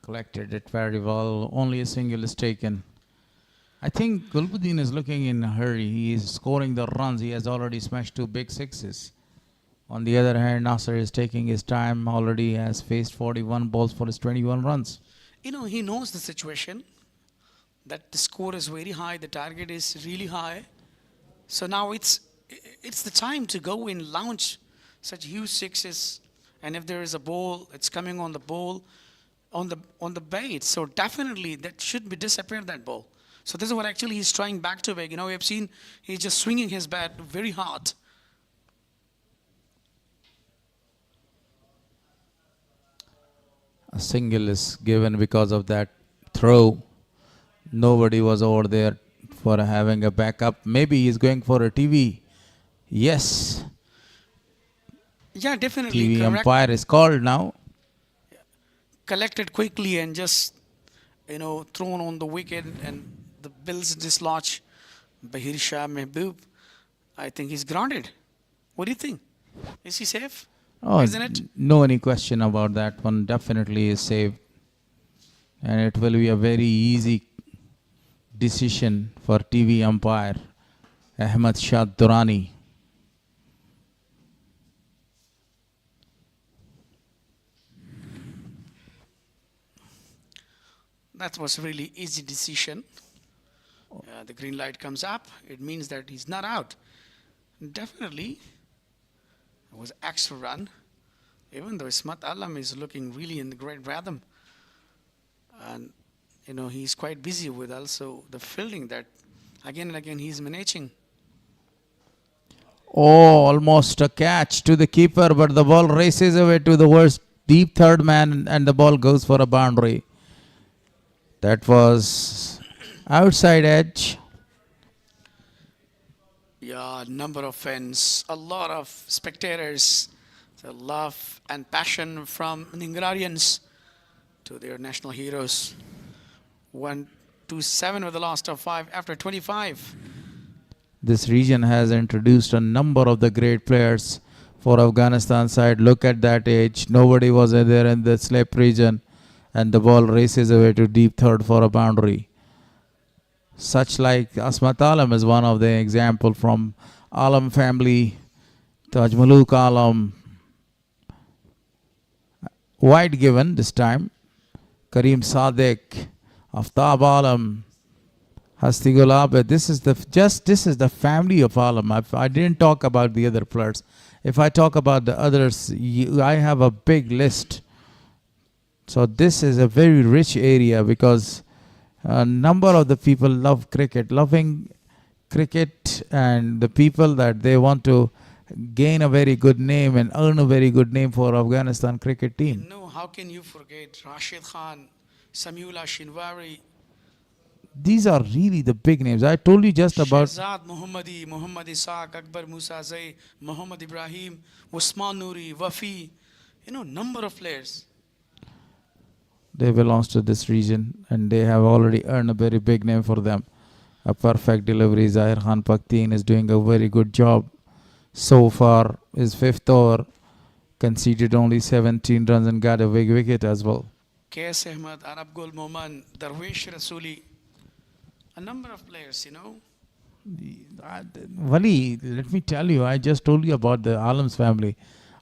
Collected it very well. Only a single is taken. I think Gulbuddin is looking in a hurry. He is scoring the runs. He has already smashed 2 big sixes. On the other hand, Nasser is taking his time. Already has faced 41 balls for his 21 runs. You know, he knows the situation, that the score is very high, the target is really high. So now it's the time to go and launch such huge sixes. And if there is a ball, it's coming on the ball, on the bait. So definitely that should be disappear, that ball. So this is what actually he's trying back to back. You know, we have seen he's just swinging his bat very hard. A single is given because of that throw. Nobody was over there for having a backup. Maybe he's going for a TV. Yes. Yeah, definitely. TV correct. umpire is called now. Collected quickly and just, you know, thrown on the wicket, and the Bills dislodge Bahir Shah Mehboob. I think he's grounded. What do you think? Is he safe? Oh, Isn't it? no any question about that one. Definitely is saved. And it will be a very easy decision for TV umpire Ahmed Shah Durrani. That was really easy decision. The green light comes up. It means that he's not out. Definitely, it was extra run. Even though Ismat Alam is looking really in the great rhythm. And, you know, he's quite busy with also the fielding that again and again he's managing. Oh, almost a catch to the keeper, but the ball races away to the worst deep third man, and the ball goes for a boundary. That was outside edge. Yeah, number of fans, a lot of spectators, the love and passion from Ningrarians to their national heroes. 1-7 with the last of 5 after 25. This region has introduced a number of the great players for Afghanistan side. Look at that age. Nobody was there in the slip region, and the ball races away to deep third for a boundary. Such like Asmat Alam is one of the example from Alam family, Taj Muluk Alam. Wide given this time. Kareem Sadiq, Aftab Alam, Hasti Gulab. This is the family of Alam. I didn't talk about the other players. If I talk about the others, I have a big list. So this is a very rich area because a number of the people love cricket, loving cricket, and the people that they want to gain a very good name and earn a very good name for Afghanistan cricket team. No, how can you forget Rashid Khan, Samiullah Shinwari, These are really the big names. I told you just about Shehzad Muhammadi, Muhammad Isaaq, Akbar Musa Zai, Muhammad Ibrahim, Usman Nuri, Wafi, you know, number of players. they belongs to this region and they have already earned a very big name for them. A perfect delivery. Zahir Khan Pakhtien is doing a very good job. So far, his 5th over, conceded only 17 runs and got a big wicket as well. K.S. Ahmed, Arab Gul Moman, Darwish Rasuli, a number of players, you know. Wali, let me tell you, I just told you about the Alam's family.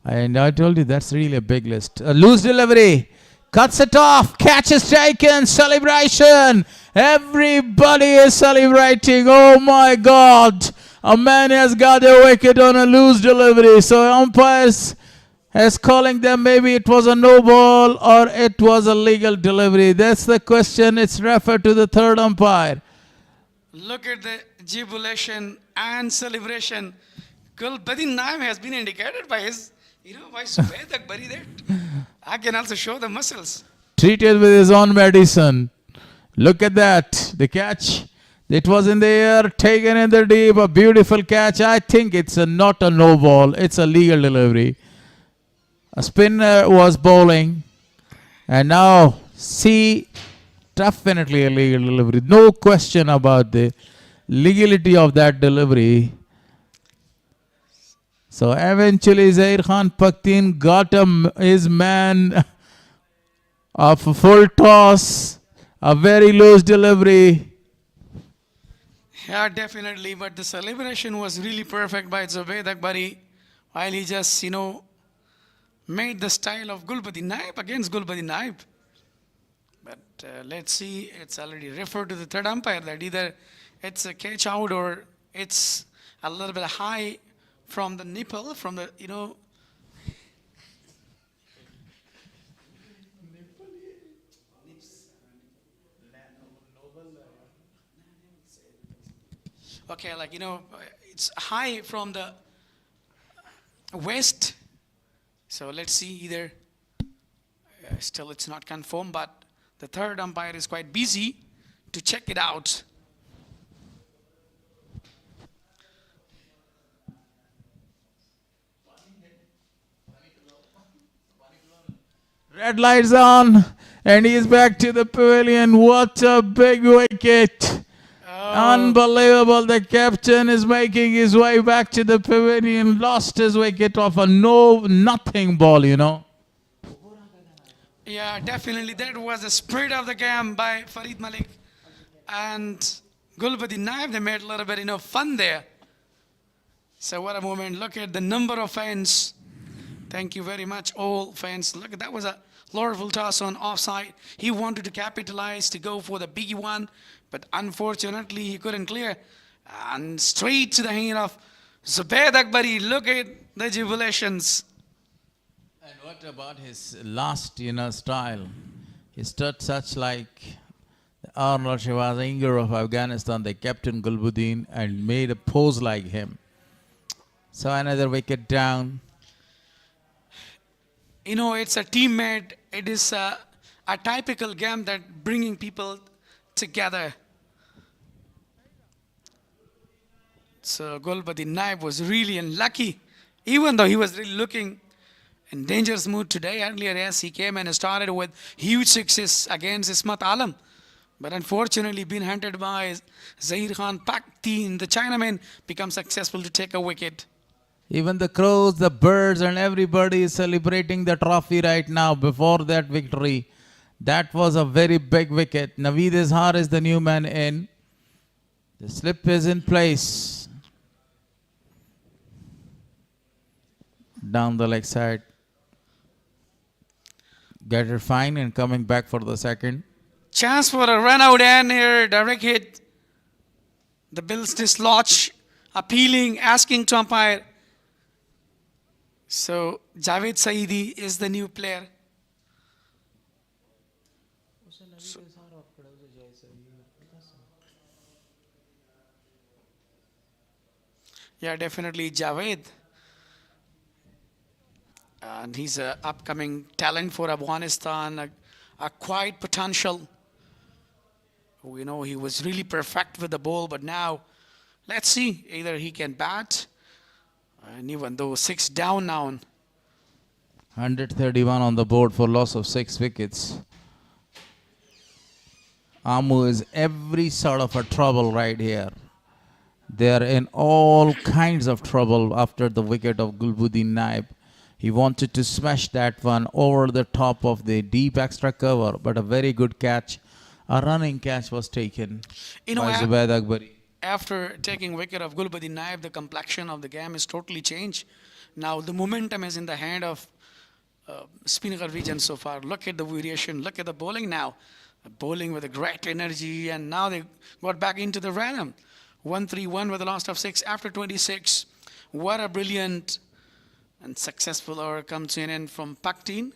And I told you that's really a big list. A loose delivery. Cuts it off. Catch is taken. Celebration. Everybody is celebrating. Oh my God. A man has got a wicket on a loose delivery. So umpires is calling them maybe it was a no ball or it was a legal delivery. That's the question. It's referred to the third umpire. Look at the jubilation and celebration. Gulbuddin Naim has been indicated by his, you know, by Subaid Akbari that I can also show the muscles. Treated with his own medicine. Look at that. The catch. It was in the air, taken in the deep. A beautiful catch. I think it's not a no ball. It's a legal delivery. A spinner was bowling. And now, see, definitely a legal delivery. No question about the legality of that delivery. So eventually Zahir Khan Pakhtun got his man of a full toss, a very loose delivery. Yeah, definitely. But the celebration was really perfect by Zubayd Akbari while he just, made the style of Gulbadi Naib against Gulbadi Naib. But let's see, it's already referred to the third umpire that either it's a catch out or it's a little bit high from the nipple, from the, okay, it's high from the waist. So let's see either. Still, it's not confirmed, but the third umpire is quite busy to check it out. Red lights on, and he's back to the pavilion. What a big wicket! Unbelievable. The captain is making his way back to the pavilion. Lost his wicket off a nothing ball, Yeah, definitely. That was the spirit of the game by Farid Malik and Gulbadi Naib. They made a little bit, fun there. So what a moment. Look at the number of fans. Thank you very much, all fans. Look, that was a Laurel toss on offside. He wanted to capitalize to go for the biggie one, but unfortunately he couldn't clear. And straight to the hand of Zubayd Akbari. Look at the jubilations. And what about his last, style? He stood such like Arnold Schwarzenegger of Afghanistan, the captain Gulbuddin, and made a pose like him. So another wicket down. It's a teammate. It is a typical game that bringing people together. So Gulbadi Naib was really unlucky, even though he was really looking in dangerous mood today. Earlier, yes, he came and started with huge success against Ismat Alam. But unfortunately, being hunted by Zahir Khan Pakhtun, the Chinaman, becomes successful to take a wicket. Even the crows, the birds, and everybody is celebrating the trophy right now before that victory. That was a very big wicket. Naveed Izhar is the new man in. The slip is in place. Down the leg side. Get it fine and coming back for the second. Chance for a run out and here, direct hit. The Bills dislodge, appealing, asking to umpire. So Javed Saidi is the new player. Yeah, definitely Javed. And he's an upcoming talent for Afghanistan, a quite potential. He was really perfect with the ball, but now let's see. Either he can bat, and even though 6 down now. 131 on the board for loss of 6 wickets. Amu is every sort of a trouble right here. They are in all kinds of trouble after the wicket of Gulbuddin Naib. He wanted to smash that one over the top of the deep extra cover, but a very good catch. A running catch was taken by Zubayd Akbari. After taking wicket of Gulbuddin Naib, the complexion of the game is totally changed. Now the momentum is in the hand of Speenghar region so far. Look at the variation. Look at the bowling now. Bowling with a great energy, and now they got back into the rhythm. 1-3-1 with the loss of 6 after 26. What a brilliant and successful over comes in from Pakhtun.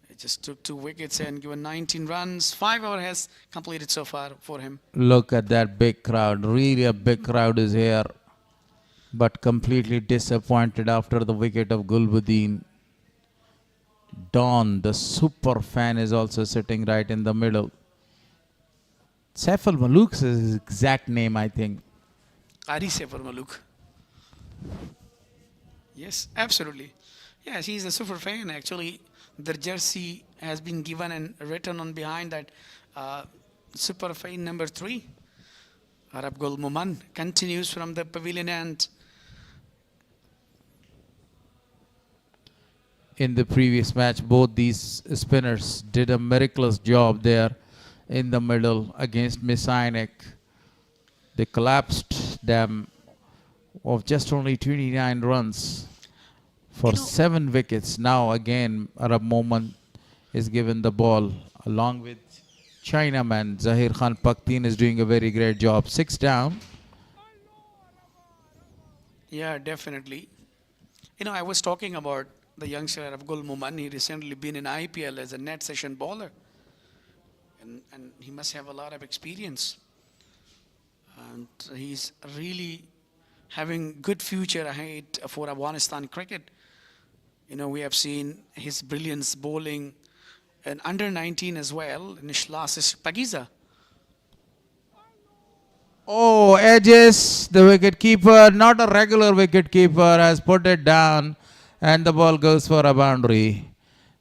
It just took 2 wickets and given 19 runs. 5 over has completed so far for him. Look at that big crowd. Really a big crowd is here. But completely disappointed after the wicket of Gulbuddin. Don, the super fan, is also sitting right in the middle. Saif al-Malook is his exact name, I think. Ari Saif al-Malook. Yes, absolutely. Yes, he's a super fan. Actually, the jersey has been given and written on behind that super fan number 3. Arab Gul Muman continues from the pavilion, and in the previous match. Both these spinners did a miraculous job there in the middle against Messianic. They collapsed them of just only 29 runs for 7 wickets. Now again, Arab Moment is given the ball along with Chinaman. Zahir Khan Pakhtien is doing a very great job. 6 down. Yeah, definitely. I was talking about the youngster Abgul Muman. He recently been in IPL as a net session bowler. And he must have a lot of experience. And he's really having good future ahead for Afghanistan cricket. We have seen his brilliance bowling and under 19 as well, Nishlasis Pagiza. Oh, edges, the wicket keeper, not a regular wicket keeper, has put it down and the ball goes for a boundary.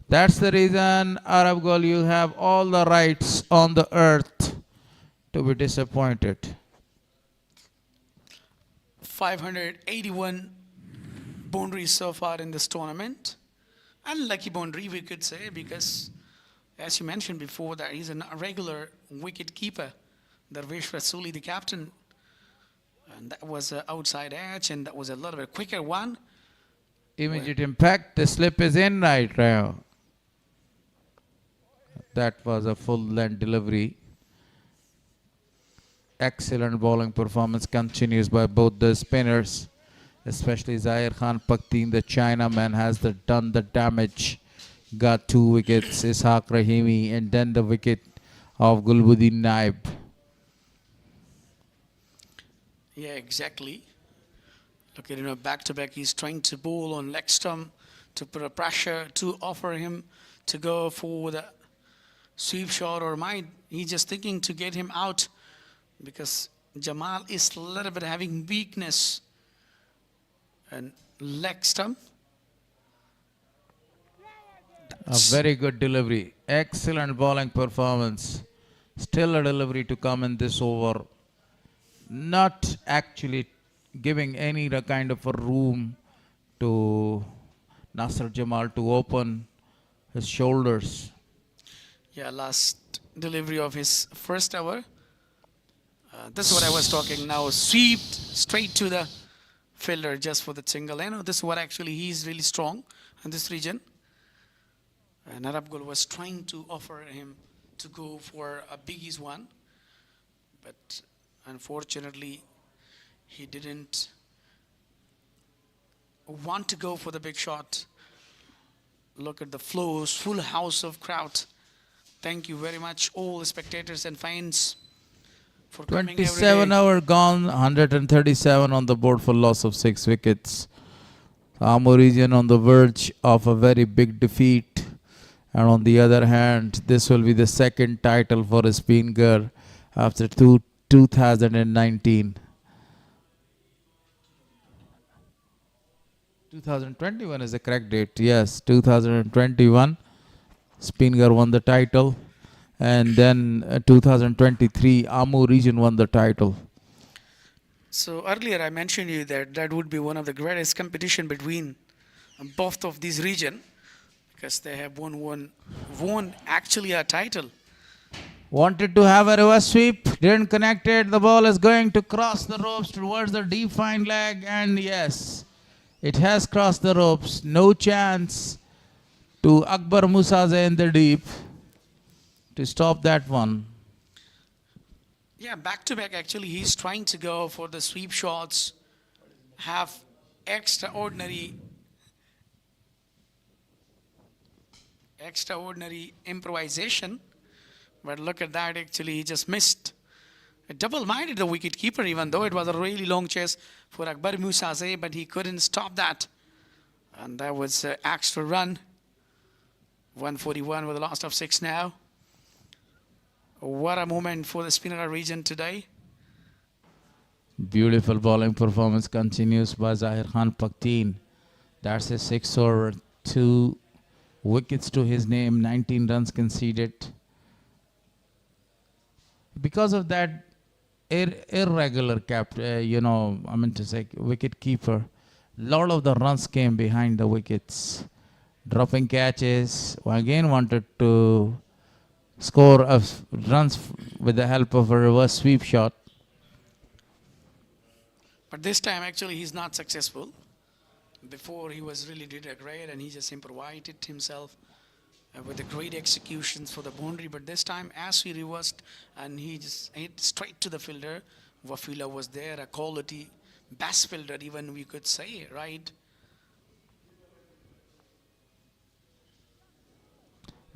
That's the reason, Arab Gol, you have all the rights on the earth to be disappointed. 581 boundaries so far in this tournament. Unlucky boundary, we could say, because as you mentioned before, that he's a regular wicket keeper. Darvesh Rasuli, the captain. And that was an outside edge, and that was a little bit quicker one. Immediate impact, the slip is in right now. That was a full-length delivery. Excellent bowling performance continues by both the spinners, especially Zahir Khan Pakhtien, the Chinaman, has done the damage. Got 2 wickets, Ishaq Rahimi, and then the wicket of Gulbuddin Naib. Yeah, exactly. Look at back to back. He's trying to bowl on leg stump to put a pressure to offer him to go for the sweep shot or might. He's just thinking to get him out because Jamal is a little bit having weakness and leg stump. A very good delivery. Excellent bowling performance. Still a delivery to come in this over. Not actually giving any kind of a room to Nasser Jamal to open his shoulders. Yeah, last delivery of his first over. This is what I was talking now. Swept straight to the fielder just for the single. This is what actually he's really strong in this region. And Arab Gul was trying to offer him to go for a biggies one. But unfortunately, he didn't want to go for the big shot. Look at the flows, full house of crowd. Thank you very much, all the spectators and fans, for coming every 27 day. hour gone, 137 on the board for loss of 6 wickets. Amur region on the verge of a very big defeat. And on the other hand, this will be the second title for Speenghar after 2019. 2021 is the correct date. Yes, 2021. Speenghar won the title. And then 2023, Amur region won the title. So earlier I mentioned you that that would be one of the greatest competition between both of these region, because they have won actually a title. Wanted to have a reverse sweep, didn't connect it. The ball is going to cross the ropes towards the defined leg, and yes, it has crossed the ropes. No chance to Akbar Musaze in the deep to stop that one. Yeah, back to back actually he's trying to go for the sweep shots, have extraordinary improvisation, but look at that, actually he just missed. Double-minded the wicket keeper, even though it was a really long chase for Akbar Musaze, but he couldn't stop that. And that was an extra run. 141 with a loss of 6 now. What a moment for the Speenghar region today. Beautiful bowling performance continues by Zahir Khan Pakhtien. That's a 6 over 2 wickets to his name, 19 runs conceded. Because of that irregular wicket keeper, a lot of the runs came behind the wickets. dropping catches. Again wanted to score runs with the help of a reverse sweep shot. But this time, actually, he's not successful. Before, he was really did a great, and he just improvised it himself with the great executions for the boundary. But this time, as he reversed, and he just hit straight to the fielder, Wafila was there, a quality best fielder, even we could say, right?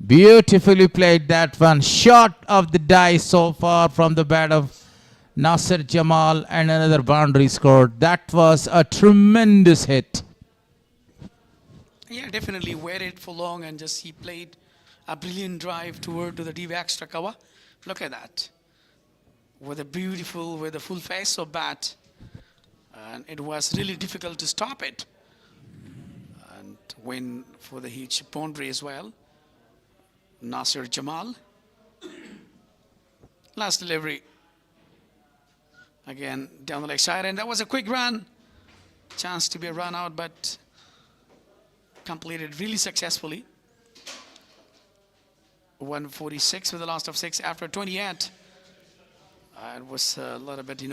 Beautifully played that one. Shot of the die so far from the bat of Nasir Jamal, and another boundary scored. That was a tremendous hit. Yeah, definitely waited for long and just he played a brilliant drive toward to the deep extra cover. Look at that. With a full face of bat. And it was really difficult to stop it. And win for the huge boundary as well. Nasir Jamal. Last delivery. Again, down the leg side, and that was a quick run. Chance to be a run out, but completed really successfully. 146 with the last of 6 after 28. It was a little bit,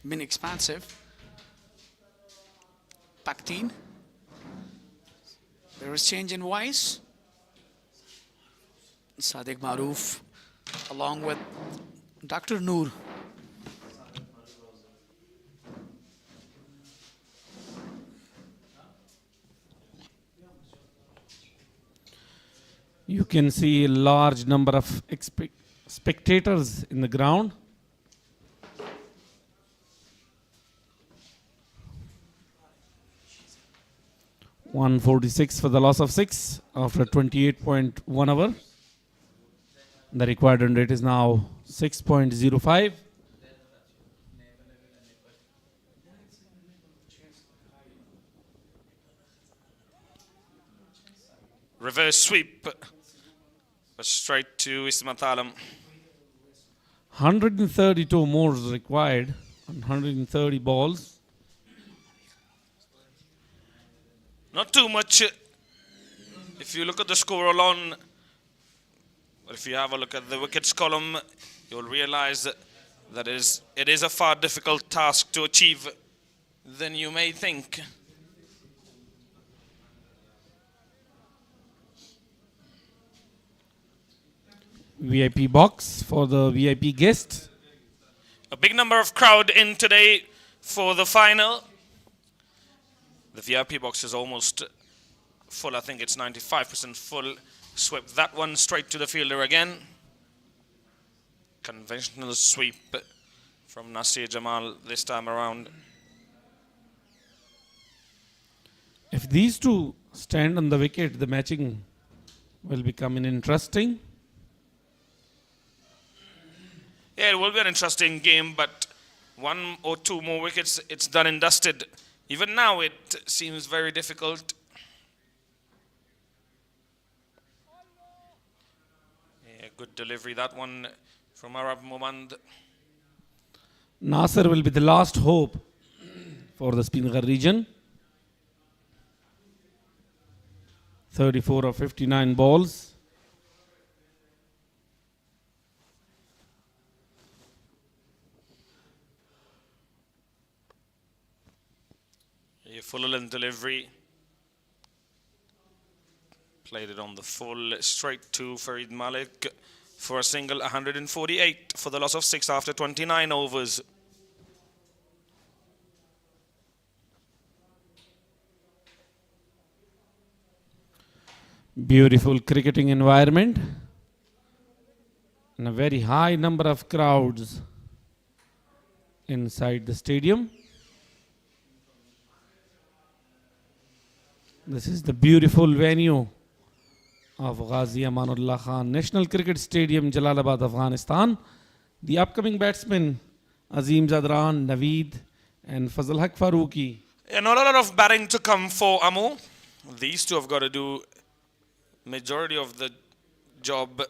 been expansive. Pakteen. There was change in voice. Sadiq Maroof along with Dr. Noor. You can see a large number of spectators in the ground. .146 for the loss of 6 after 28.1 hour. The required run rate is now 6.05. Reverse sweep. Straight to Ismat Alam. 132 more is required. 130 balls. Not too much. If you look at the score alone, or if you have a look at the wickets column, you'll realize that it is a far difficult task to achieve than you may think. VIP box for the VIP guests. A big number of crowd in today for the final. The VIP box is almost full. I think it's 95% full. Swept that one straight to the fielder again. Conventional sweep from Nasir Jamal this time around. If these two stand on the wicket, the matching will become interesting. Yeah, it will be an interesting game, but 1 or 2 more wickets, it's done and dusted. Even now, it seems very difficult. Yeah, good delivery, that one from Arab Momand. Nasser will be the last hope for the Speenghar region. 34 of 59 balls. A full length delivery. Played it on the full straight to Farid Malik for a single. 148 for the loss of 6 after 29 overs. Beautiful cricketing environment and a very high number of crowds inside the stadium. This is the beautiful venue of Ghazi Amanullah Khan National Cricket Stadium, Jalalabad, Afghanistan. The upcoming batsmen Azim Zadran, Naveed and Fazal Haq Farooqi. Yeah, not a lot of batting to come for Amu. These two have got to do majority of the job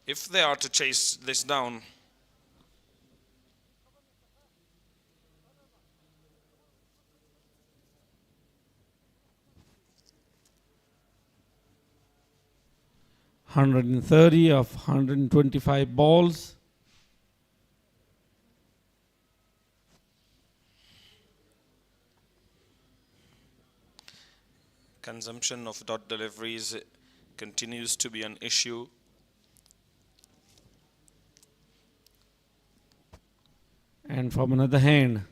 if they are to chase this down. 130 of 125 balls. Consumption of dot deliveries continues to be an issue. And from another hand,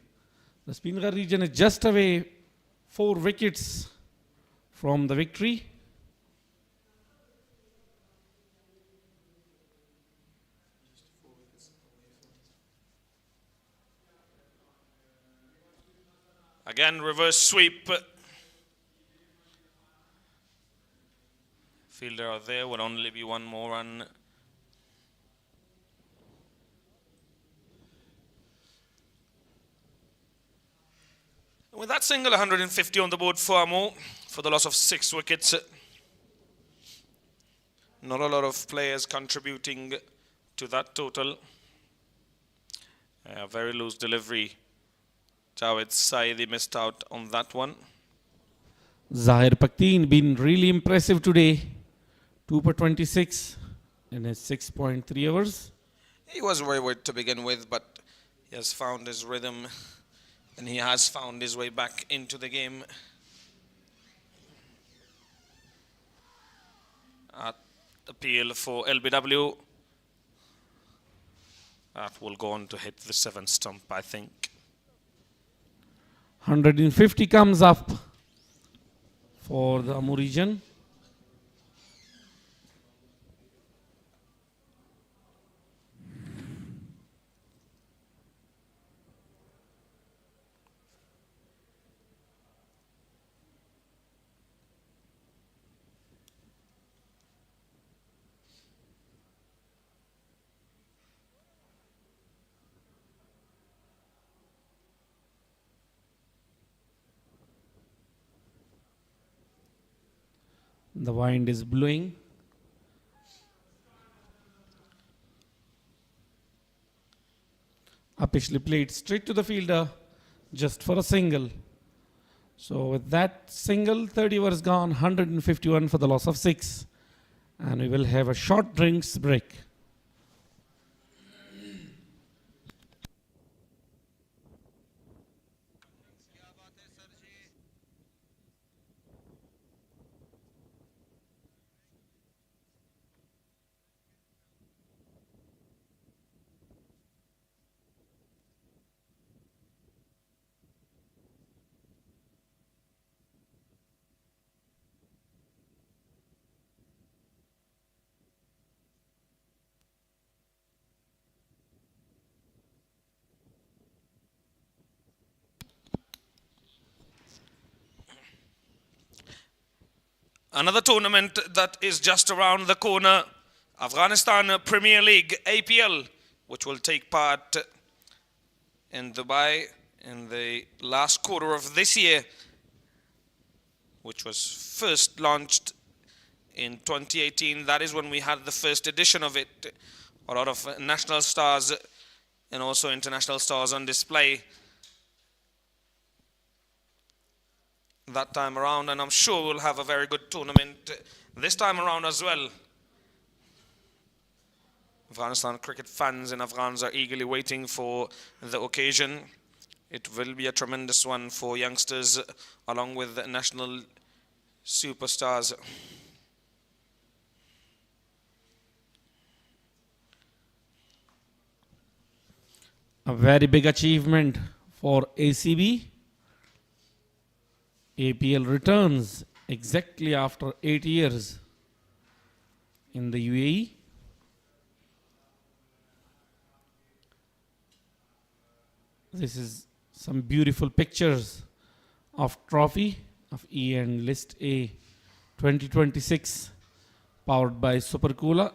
the Speenghar region is just away 4 wickets from the victory. Again, reverse sweep. Fielder out there, will only be one more run. With that single, 150 on the board for Amo for the loss of 6 wickets. Not a lot of players contributing to that total. Very loose delivery. Javed Saidi missed out on that one. Zahir Pakteen been really impressive today. 2 for 26 in his 6.3 overs. He was wayward to begin with, but he has found his rhythm and he has found his way back into the game. At appeal for LBW. That will go on to hit the 7th stump, I think. 150 comes up for the Amur region. The wind is blowing. Upishly played straight to the fielder just for a single. So with that single, 30 overs gone, 151 for the loss of 6. And we will have a short drinks break. Another tournament that is just around the corner, Afghanistan Premier League, APL, which will take part in Dubai in the last quarter of this year, which was first launched in 2018. That is when we had the first edition of it. A lot of national stars and also international stars on display that time around, and I'm sure we'll have a very good tournament this time around as well. Afghanistan cricket fans and Afghans are eagerly waiting for the occasion. It will be a tremendous one for youngsters along with the national superstars. A very big achievement for ACB. APL returns exactly after 8 years in the UAE. This is some beautiful pictures of trophy of E and List A 2026 powered by Super Cooler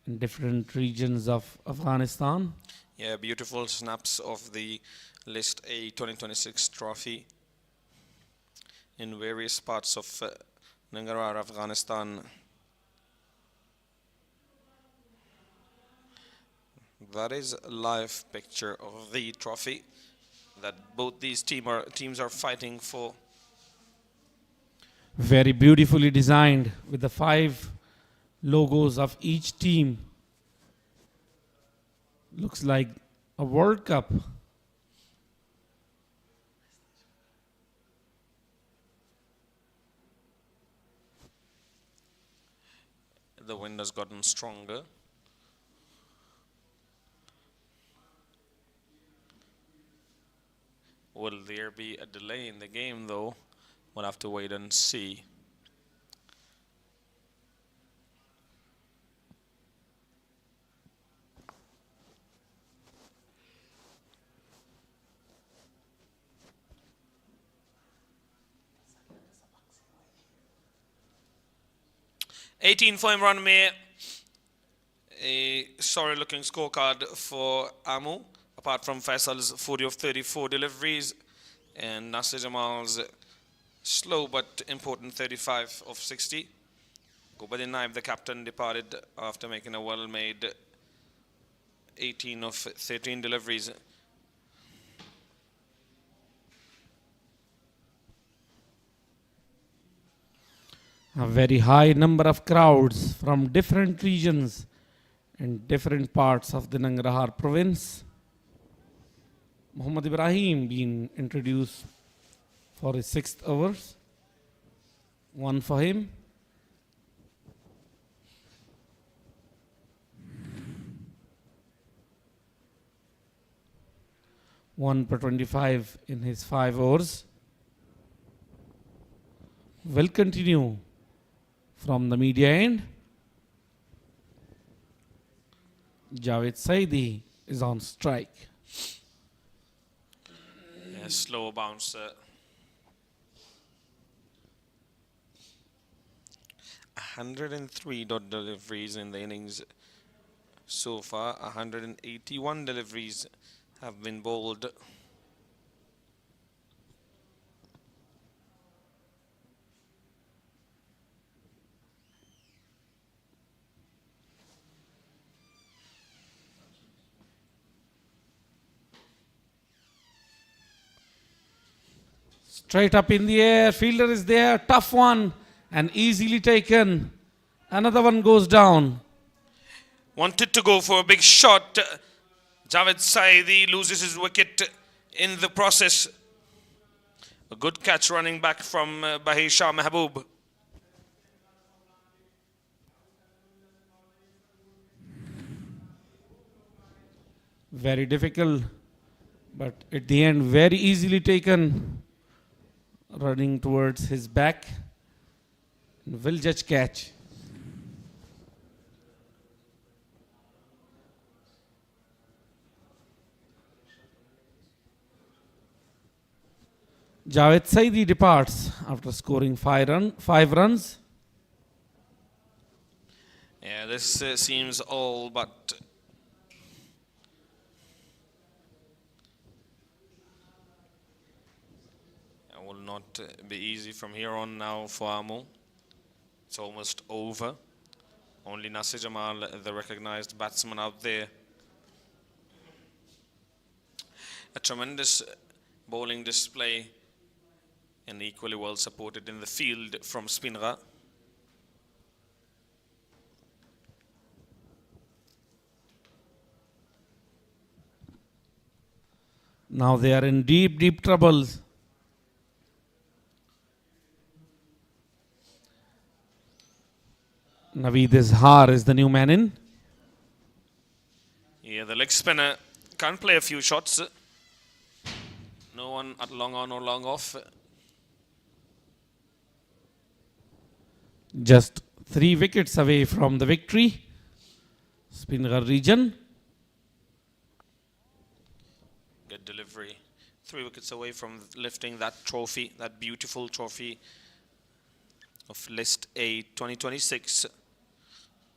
in different regions of Afghanistan. Yeah, beautiful snaps of the List A 2026 trophy in various parts of Nangarhar, Afghanistan. That is a live picture of the trophy that both these teams are fighting for. Very beautifully designed with the 5 logos of each team. Looks like a World Cup. The wind has gotten stronger. Will there be a delay in the game though? We'll have to wait and see. $18 for Imran Mir. A sorry looking scorecard for Amu, apart from Faisal's 40 of 34 deliveries and Nasir Jamal's slow but important 35 of 60. Gulbuddin Naib, the captain, departed after making a well-made 18 of 13 deliveries. A very high number of crowds from different regions and different parts of the Nangarhar province. Muhammad Ibrahim being introduced for his 6th overs. One for him. One per 25 in his 5 overs. Will continue from the media end. Javed Saidi is on strike. Yeah, slow bouncer. 103 dot deliveries in the innings so far. 181 deliveries have been bowled. Straight up in the air, fielder is there, tough one and easily taken. Another one goes down. Wanted to go for a big shot. Javed Saidi loses his wicket in the process. A good catch running back from Bahir Shah Mahbub. Very difficult, but at the end very easily taken. Running towards his back. Will judge catch. Javed Saidi departs after scoring 5 runs. Yeah, this seems all but will not be easy from here on now for Amu. It's almost over. Only Nasir Jamal, the recognized batsman out there. A tremendous bowling display and equally well supported in the field from Speenghar. Now they are in deep, deep troubles. Naveed Izhar is the new man in. Yeah, the leg spinner can't play a few shots. No one at long on or long off. Just 3 wickets away from the victory. Speenghar region. Good delivery. 3 wickets away from lifting that trophy, that beautiful trophy of List A 2026.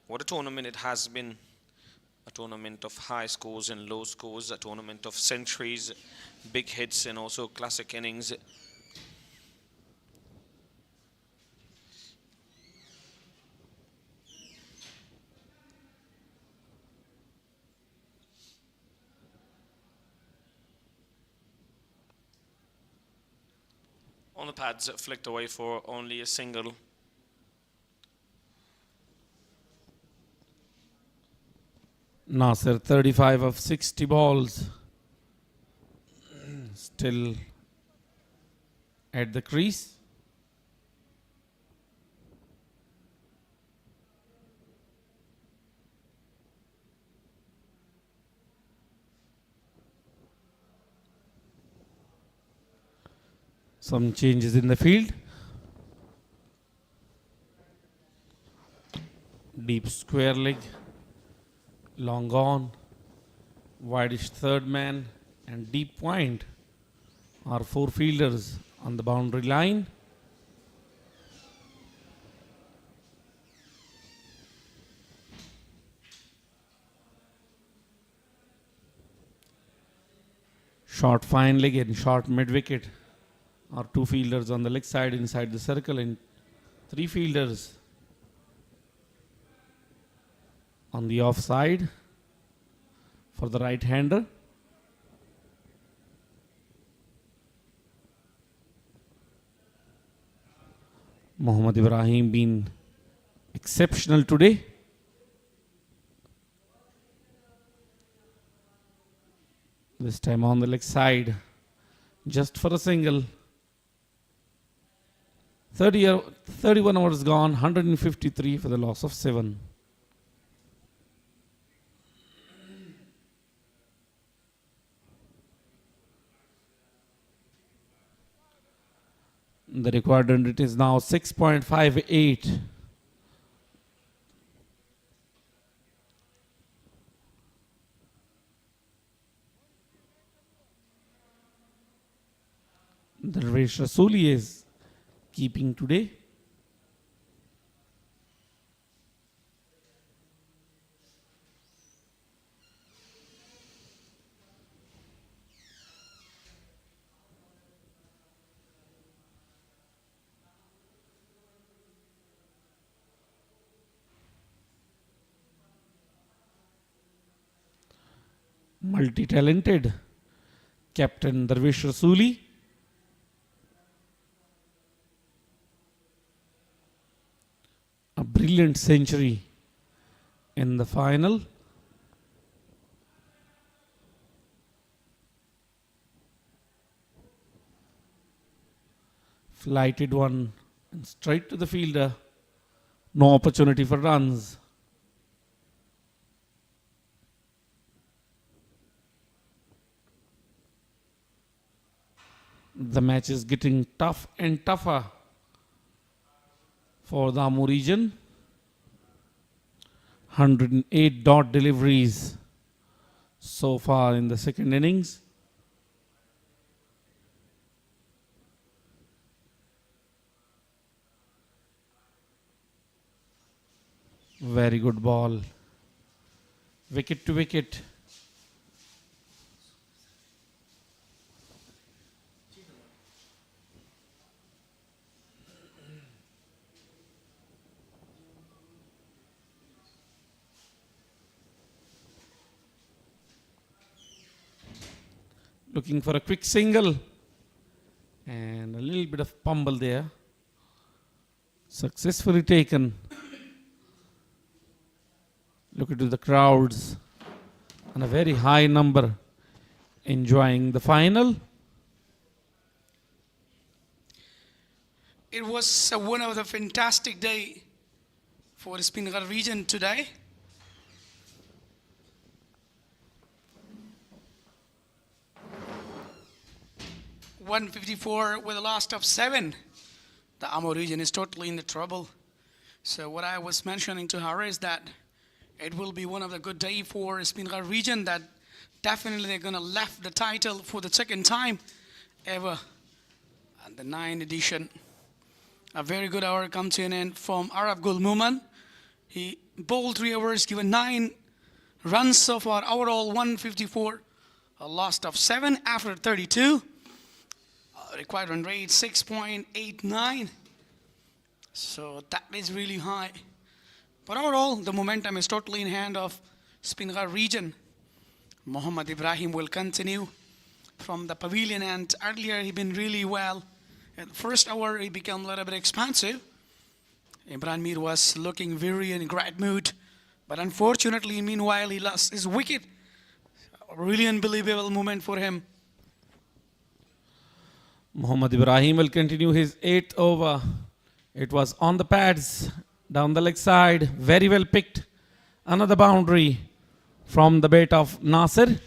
What a tournament it has been. A tournament of high scores and low scores, a tournament of centuries, big hits and also classic innings. On the pads, flicked away for only a single. Nasser 35 of 60 balls. Still at the crease. Some changes in the field. Deep square leg, long on, wideish third man, and deep point are four fielders on the boundary line. Short fine leg and short mid wicket are two fielders on the leg side inside the circle, and three fielders on the off side for the right hander. Mohammad Ibrahim been exceptional today. This time on the leg side, just for a single. 31 overs gone, 153 for the loss of 7. The required run rate is now 6.58. Darvesh Rasuli is keeping today. Multi-talented captain Darvesh Rasuli. A brilliant century in the final. Flighted one and straight to the fielder. No opportunity for runs. The match is getting tough and tougher for the Amur region. 108 dot deliveries so far in the second innings. Very good ball. Wicket to wicket. Looking for a quick single and a little bit of pumble there. Successfully taken. Look into the crowds and a very high number enjoying the final. It was one of the fantastic day for the Speenghar region today. .154 with a loss of 7. The Amur region is totally in the trouble. So what I was mentioning to her is that it will be one of the good day for Speenghar region, that definitely they're going to lift the title for the second time ever. And the 9th edition. A very good hour come to an end from Arab Gul Muman. He bowled 3 overs, given 9 runs so far. Overall 154. A loss of 7 after 32. Required run rate 6.89. So that is really high. But overall, the momentum is totally in hand of Speenghar region. Mohammad Ibrahim will continue from the pavilion, and earlier he been really well. In the first hour, he became a little bit expansive. Imran Mir was looking very in great mood. But unfortunately, meanwhile, he lost his wicket. A really unbelievable moment for him. Mohammad Ibrahim will continue his 8th over. It was on the pads, down the leg side, very well picked. Another boundary from the bat of Nasir.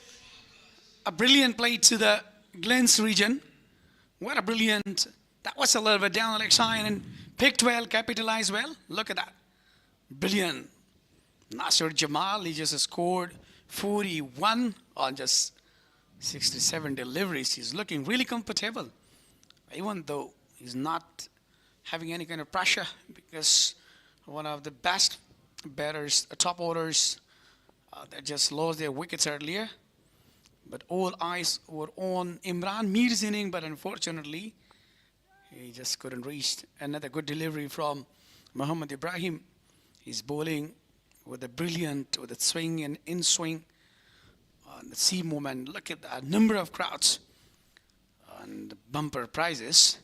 A brilliant play to the Glens region. What a brilliant, that was a little bit down the leg side and picked well, capitalized well. Look at that. Brilliant. Nasir Jamal, he just scored 41 on just 67 deliveries. He's looking really comfortable, even though he's not having any kind of pressure, because one of the best batters, top orders, that just lost their wickets earlier. But all eyes were on Imran Mir's inning, but unfortunately, he just couldn't reach. Another good delivery from Mohammad Ibrahim. He's bowling with a brilliant, with a swing and in swing. The sea movement, look at the number of crowds and the bumper prizes.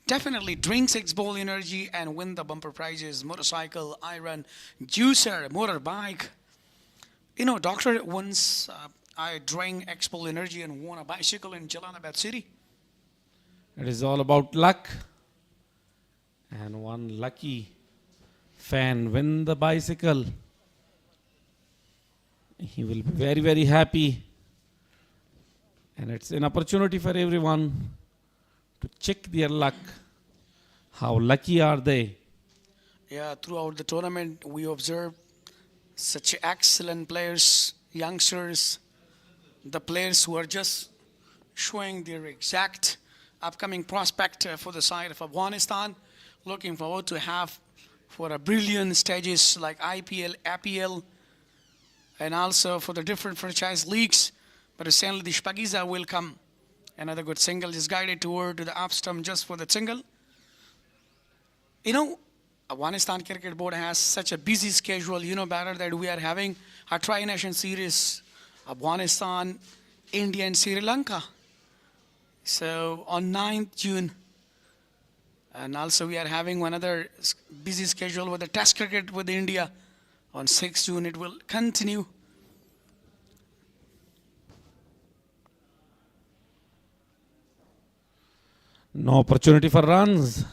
Definitely drink 6 bowl energy and win the bumper prizes. Motorcycle, iron, juicer, motorbike. You know, doctor, once I drank X bowl energy and won a bicycle in Jalalabad city. It is all about luck. And one lucky fan win the bicycle. He will be very, very happy. And it's an opportunity for everyone to check their luck. How lucky are they? Yeah, throughout the tournament, we observed such excellent players, youngsters, the players who are just showing their exact upcoming prospect for the side of Afghanistan. Looking forward to have for a brilliant stages like IPL, APL, and also for the different franchise leagues. But recently the Shpagiza will come. Another good single is guided toward to the off stump just for the single. You know, Afghanistan Cricket Board has such a busy schedule. You know better that we are having a tri-nation series, Afghanistan, India and Sri Lanka. So on 9th June, and also we are having another busy schedule with the test cricket with India. On 6th June, it will continue. No opportunity for runs.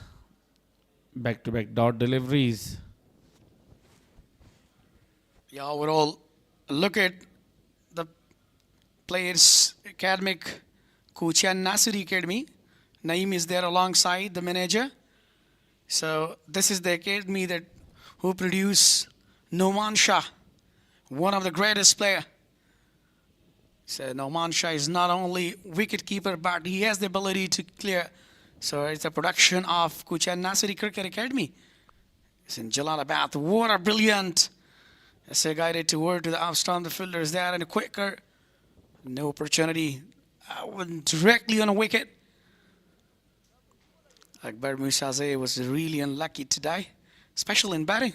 Back-to-back dot deliveries. Yeah, overall, look at the players' academic Kuchan Nasiri Academy. Naeem is there alongside the manager. So this is the academy that who produce Noman Shah, one of the greatest player. So Noman Shah is not only wicket keeper, but he has the ability to clear. So it's a production of Kuchan Nasiri Cricket Academy. It's in Jalalabad. What a brilliant. It's a guided toward to the off stump. The fielder is there and a quicker. No opportunity. Went directly on a wicket. Akbar Musaze was really unlucky today, especially in batting.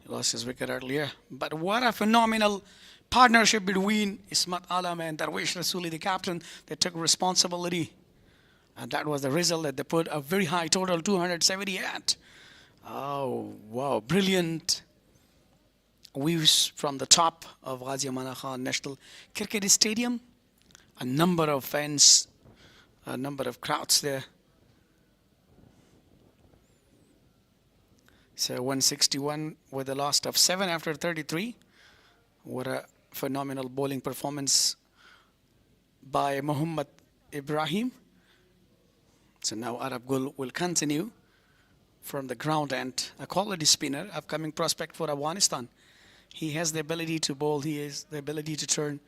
He lost his wicket earlier. But what a phenomenal partnership between Ismat Alam and Darwish Rasuli, the captain, that took responsibility. And that was the result that they put a very high total, 278. Oh, wow, brilliant views from the top of Ghazi Aman Khan National Cricket Stadium. A number of fans, a number of crowds there. So 161 with a loss of 7 after 33. What a phenomenal bowling performance by Mohammad Ibrahim. So now Arab Gul will continue from the ground and a quality spinner, upcoming prospect for Afghanistan. He has the ability to bowl, he has the ability to turn.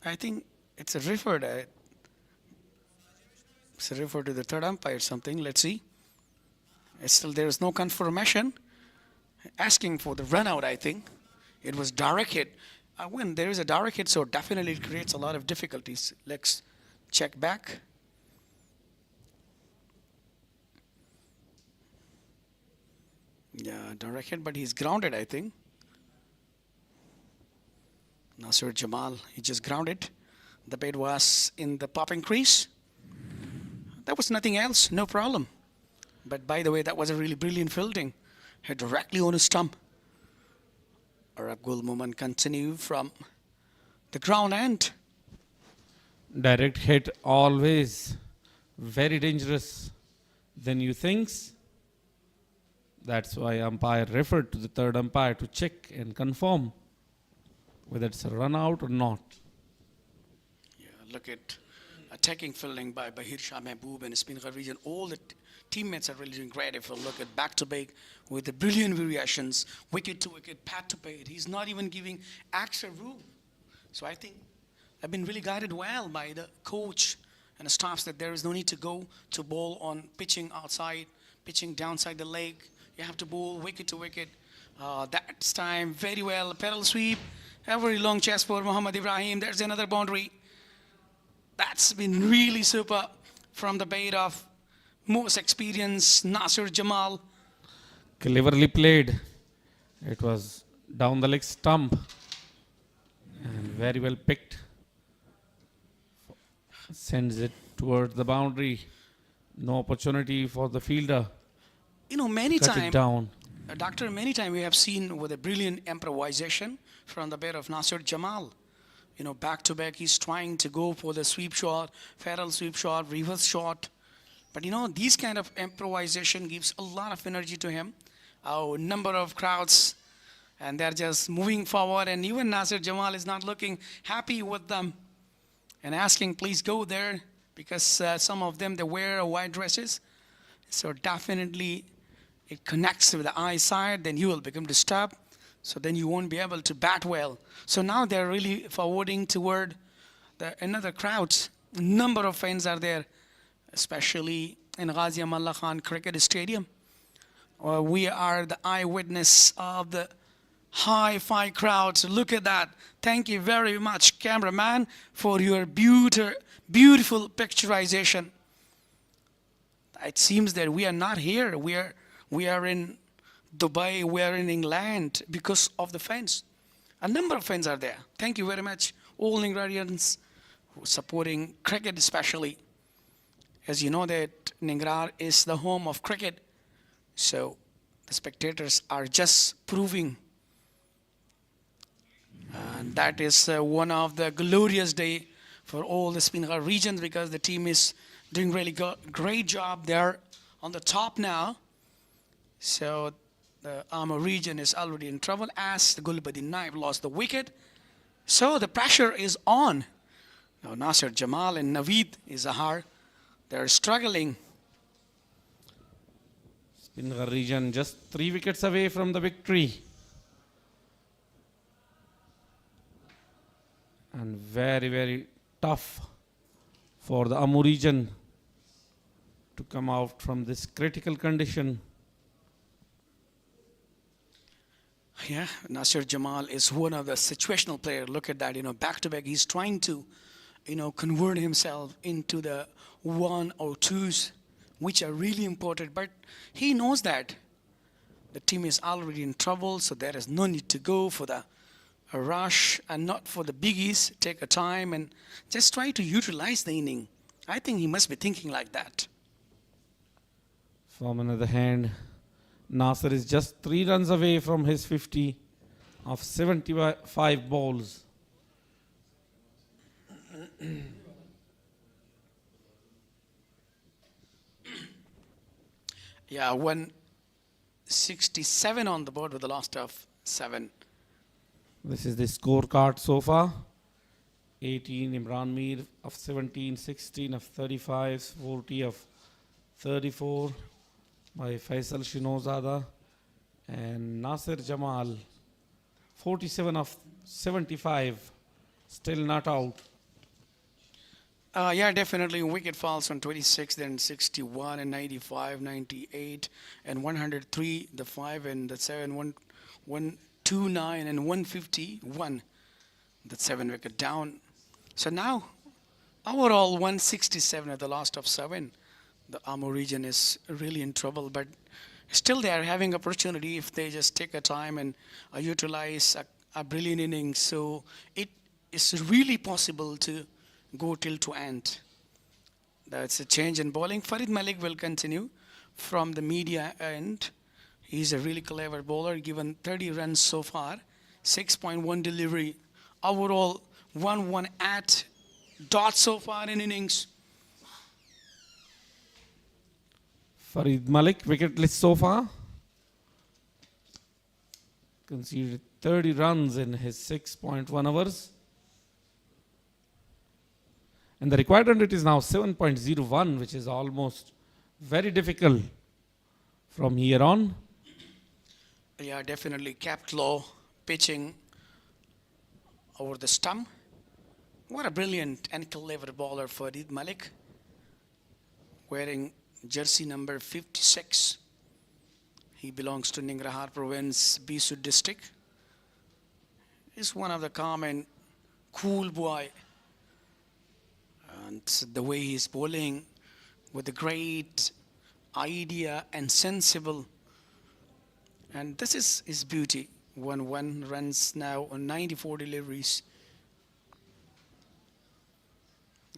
I think it's a refer to the third umpire or something. Let's see. It's still there is no confirmation. Asking for the run out, I think. It was direct hit. When there is a direct hit, so definitely it creates a lot of difficulties. Let's check back. Yeah, direct hit, but he's grounded, I think. Nasir Jamal, he just grounded. The bat was in the popping crease. That was nothing else, no problem. But by the way, that was a really brilliant fielding. Hit directly on his stump. a goal movement continue from the ground end. Direct hit always very dangerous than you think. That's why umpire referred to the third umpire to check and confirm whether it's a run out or not. Yeah, look at attacking fielding by Bahir Shah Mehboob and Speenghar region. All the teammates are really doing great. If you look at back-to-back with the brilliant variations, wicket to wicket, pad to pad. He's not even giving extra room. So I think I've been really guided well by the coach and the staffs that there is no need to go to bowl on pitching outside, pitching downside the leg. You have to bowl wicket to wicket. That's time very well. Pedal sweep. A very long chase for Muhammad Ibrahim. There's another boundary. That's been really super from the bat of most experienced Nasir Jamal. Cleverly played. It was down the leg stump and very well picked. Sends it towards the boundary. No opportunity for the fielder. You know, many Cut it times, down. Doctor, many times we have seen with a brilliant improvisation from the bat of Nasir Jamal. You know, back to back, he's trying to go for the sweep shot, feral sweep shot, reverse shot. But you know, these kind of improvisation gives a lot of energy to him. A number of crowds, and they're just moving forward. And even Nasir Jamal is not looking happy with them and asking, please go there, because some of them, they wear white dresses. So definitely it connects with the eyesight, then you will become disturbed. So then you won't be able to bat well. So now they're really forwarding toward another crowds. Number of fans are there, especially in Ghazi Amallah Khan Cricket Stadium. We are the eyewitness of the hi-fi crowds. Look at that. Thank you very much, cameraman, for your beautiful picturization. It seems that we are not here. We are in Dubai, we are in England because of the fans. A number of fans are there. Thank you very much, all Ningrarians supporting cricket especially. As you know that Ningrar is the home of cricket. So the spectators are just proving. And that is one of the glorious day for all the Speenghar regions, because the team is doing really great job. They're on the top now. So the Amur region is already in trouble as the Gulbadin Naib lost the wicket. So the pressure is on. Now Nasir Jamal and Naveed Izahar, they're struggling. Speenghar region just 3 wickets away from the victory. And very, very tough for the Amur region to come out from this critical condition. Yeah, Nasir Jamal is one of the situational players. Look at that, you know, back to back. He's trying to, you know, convert himself into the 1 or 2s, which are really important. But he knows that the team is already in trouble, so there is no need to go for the rush and not for the biggies. Take a time and just try to utilize the inning. I think he must be thinking like that. From another hand, Nasir is just 3 runs away from his 50 of 75 balls. Yeah, 167 on the board with the loss of 7. This is the scorecard so far. 18 Imran Mir of 17, 16 of 35, 40 of 34 by Faisal Shinozada, and Nasir Jamal 47 of 75, still not out. Yeah, definitely. Wicket falls on 26, then 61 and 95, 98 and 103, the 5 and the 7, 129 and 151. The 7 wicket down. So now, overall 167 at the last of 7. The Amur region is really in trouble, but still they are having opportunity if they just take a time and utilize a brilliant innings. So it is really possible to go till to end. That's a change in bowling. Farid Malik will continue from the media end. He's a really clever bowler, given 30 runs so far, 6.1 delivery. Overall, 1-1 at dot so far in innings. Farid Malik, wicketless so far. Conceded 30 runs in his 6.1 overs. And the required run rate is now 7.01, which is almost very difficult from here on. Yeah, definitely capped low, pitching over the stump. What a brilliant and clever bowler Farid Malik, wearing jersey number 56. He belongs to Ningarhar province, Bisud district. He's one of the calm and cool boy. And the way he's bowling with a great idea and sensible. And this is his beauty. 1-1 runs now on 94 deliveries.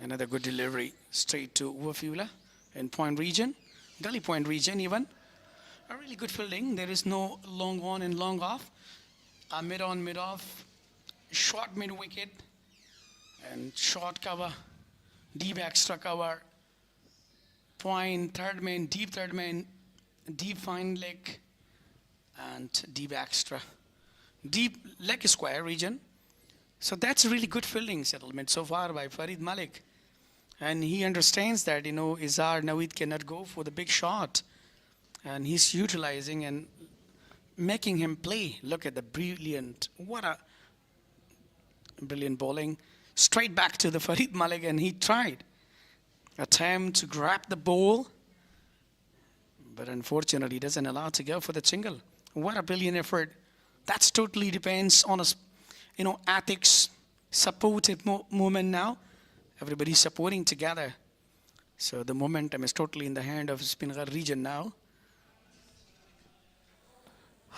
Another good delivery straight to Wafula in point region, gully point region even. A really good fielding. There is no long on and long off. A mid on, mid off, short mid wicket, and short cover, deep extra cover, point third man, deep fine leg, and deep extra, deep leg square region. So that's a really good fielding settlement so far by Farid Malik. And he understands that, Izar Naweed cannot go for the big shot. And he's utilizing and making him play. Look at the what a brilliant bowling. Straight back to the Farid Malik, and he tried. Attempt to grab the ball. But unfortunately, he doesn't allow to go for the single. What a brilliant effort. That's totally depends on us, ethics, supportive movement now. Everybody's supporting together. So the momentum is totally in the hand of Speenghar region now.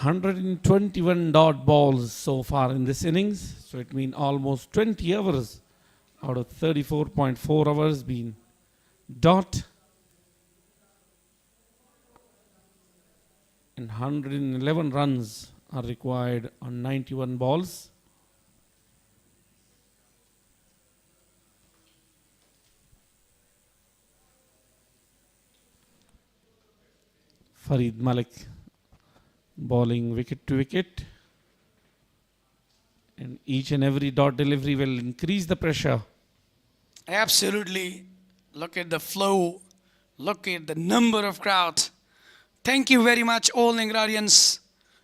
121 dot balls so far in this innings. So it means almost 20 overs out of 34.4 overs being dot. And 111 runs are required on 91 balls. Farid Malik bowling wicket to wicket, and each and every dot delivery will increase the pressure. Absolutely. Look at the flow. Look at the number of crowd. Thank you very much, all Ningrarians,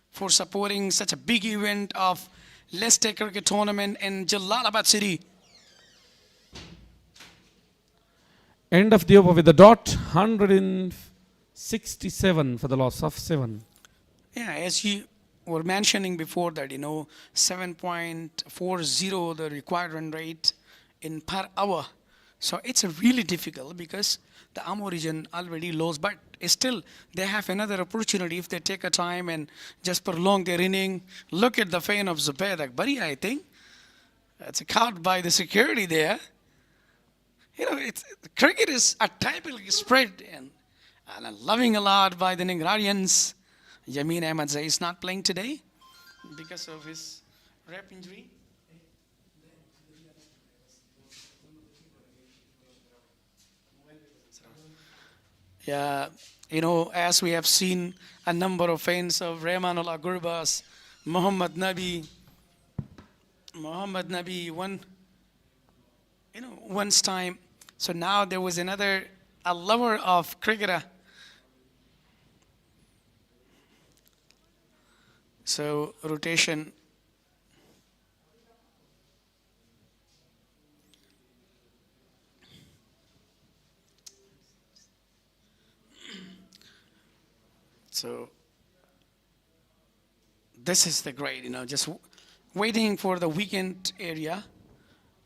for supporting such a big event of Let's Take Cricket Tournament in Jalalabad city. End of the over with the dot, 167 for the loss of 7. Yeah, as you were mentioning before that, 7.40 the required run rate in per hour. So it's really difficult because the Ammo region already lost, but still they have another opportunity if they take a time and just prolong their inning. Look at the fan of Zubair Akbari, I think. That's caught by the security there. Cricket is a typical spread and loving a lot by the Ningrarians. Yameen Ahmad Zai is not playing today because of his rep injury. Yeah, as we have seen a number of fans of Rahmanullah Gurbas, Muhammad Nabi, once time. So now there was a lover of cricketer. So rotation. So this is the grade, just waiting for the weekend area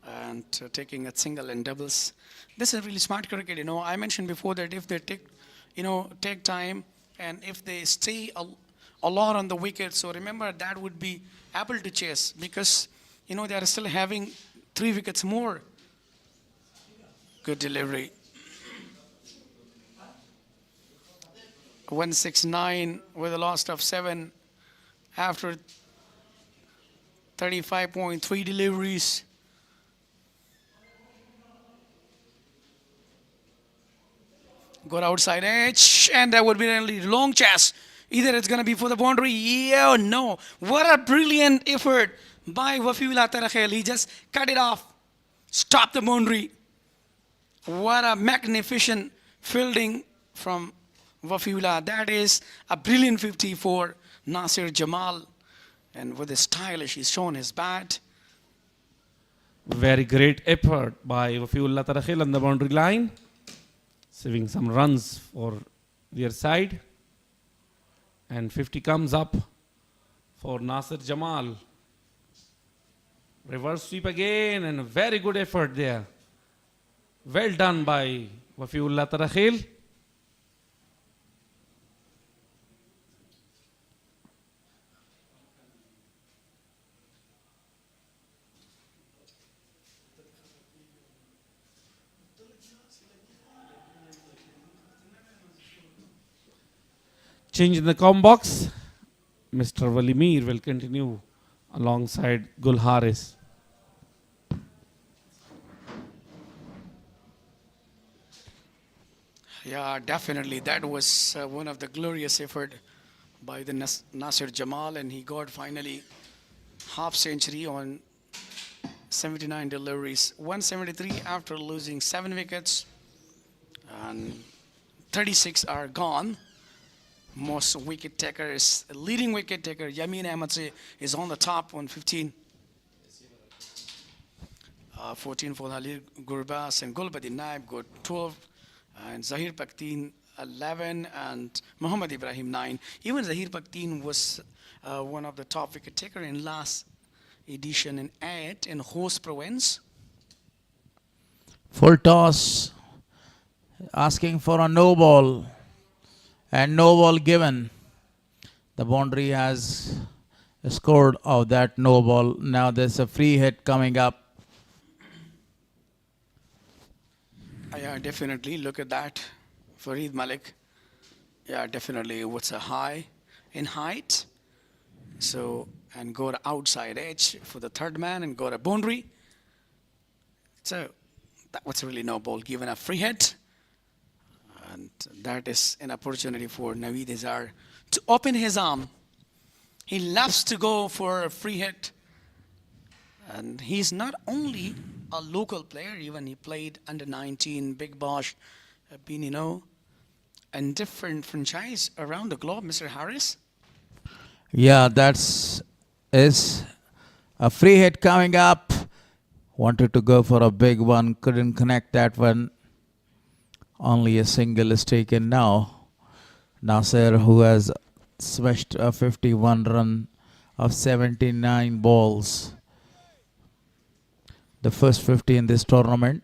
and taking a single and doubles. This is really smart cricket, I mentioned before that if they take time and if they stay a lot on the wicket, so remember that would be able to chase because, they are still having 3 wickets more. Good delivery. 169 with a loss of 7 after 35.3 deliveries. Got outside edge, and that would be a really long chance. Either it's going to be for the boundary, yeah or no. What a brilliant effort by Wafiullah Tarakhel. He just cut it off, stopped the boundary. What a magnificent fielding from Wafiullah. That is a brilliant 50 for Nasir Jamal. And with his stylish, he's shown his bat. Very great effort by Wafiullah Tarakhel on the boundary line, saving some runs for their side. And 50 comes up for Nasir Jamal. Reverse sweep again, and a very good effort there. Well done by Wafiullah Tarakhel. Change in the com box. Mr. Walimir will continue alongside Gul Haris. Yeah, definitely. That was one of the glorious effort by the Nasir Jamal, and he got finally half century on 79 deliveries. 173 after losing 7 wickets, and 36 are gone. Most wicket takers, leading wicket taker Yamin Ahmed is on the top on 15. 14 for Halil Gurbas and Gulbadin Naib got 12, and Zahir Paktin 11, and Muhammad Ibrahim 9. Even Zahir Paktin was one of the top wicket taker in last edition in 8 in host province. Full toss, asking for a no ball, and no ball given. The boundary has scored of that no ball. Now there's a free hit coming up. Yeah, definitely. Look at that. Fareed Malik. Yeah, definitely. What's a high in height. So, and got outside edge for the third man and got a boundary. So, that was really no ball given, a free hit. And that is an opportunity for Naveed Izar to open his arm. He loves to go for a free hit. And he's not only a local player, even he played under 19, Big Bosh, Benino, and different franchise around the globe, Mr. Harris. Yeah, that's is a free hit coming up. Wanted to go for a big one, couldn't connect that one. Only a single is taken now. Nasser, who has smashed a 51 run of 79 balls. The first 50 in this tournament.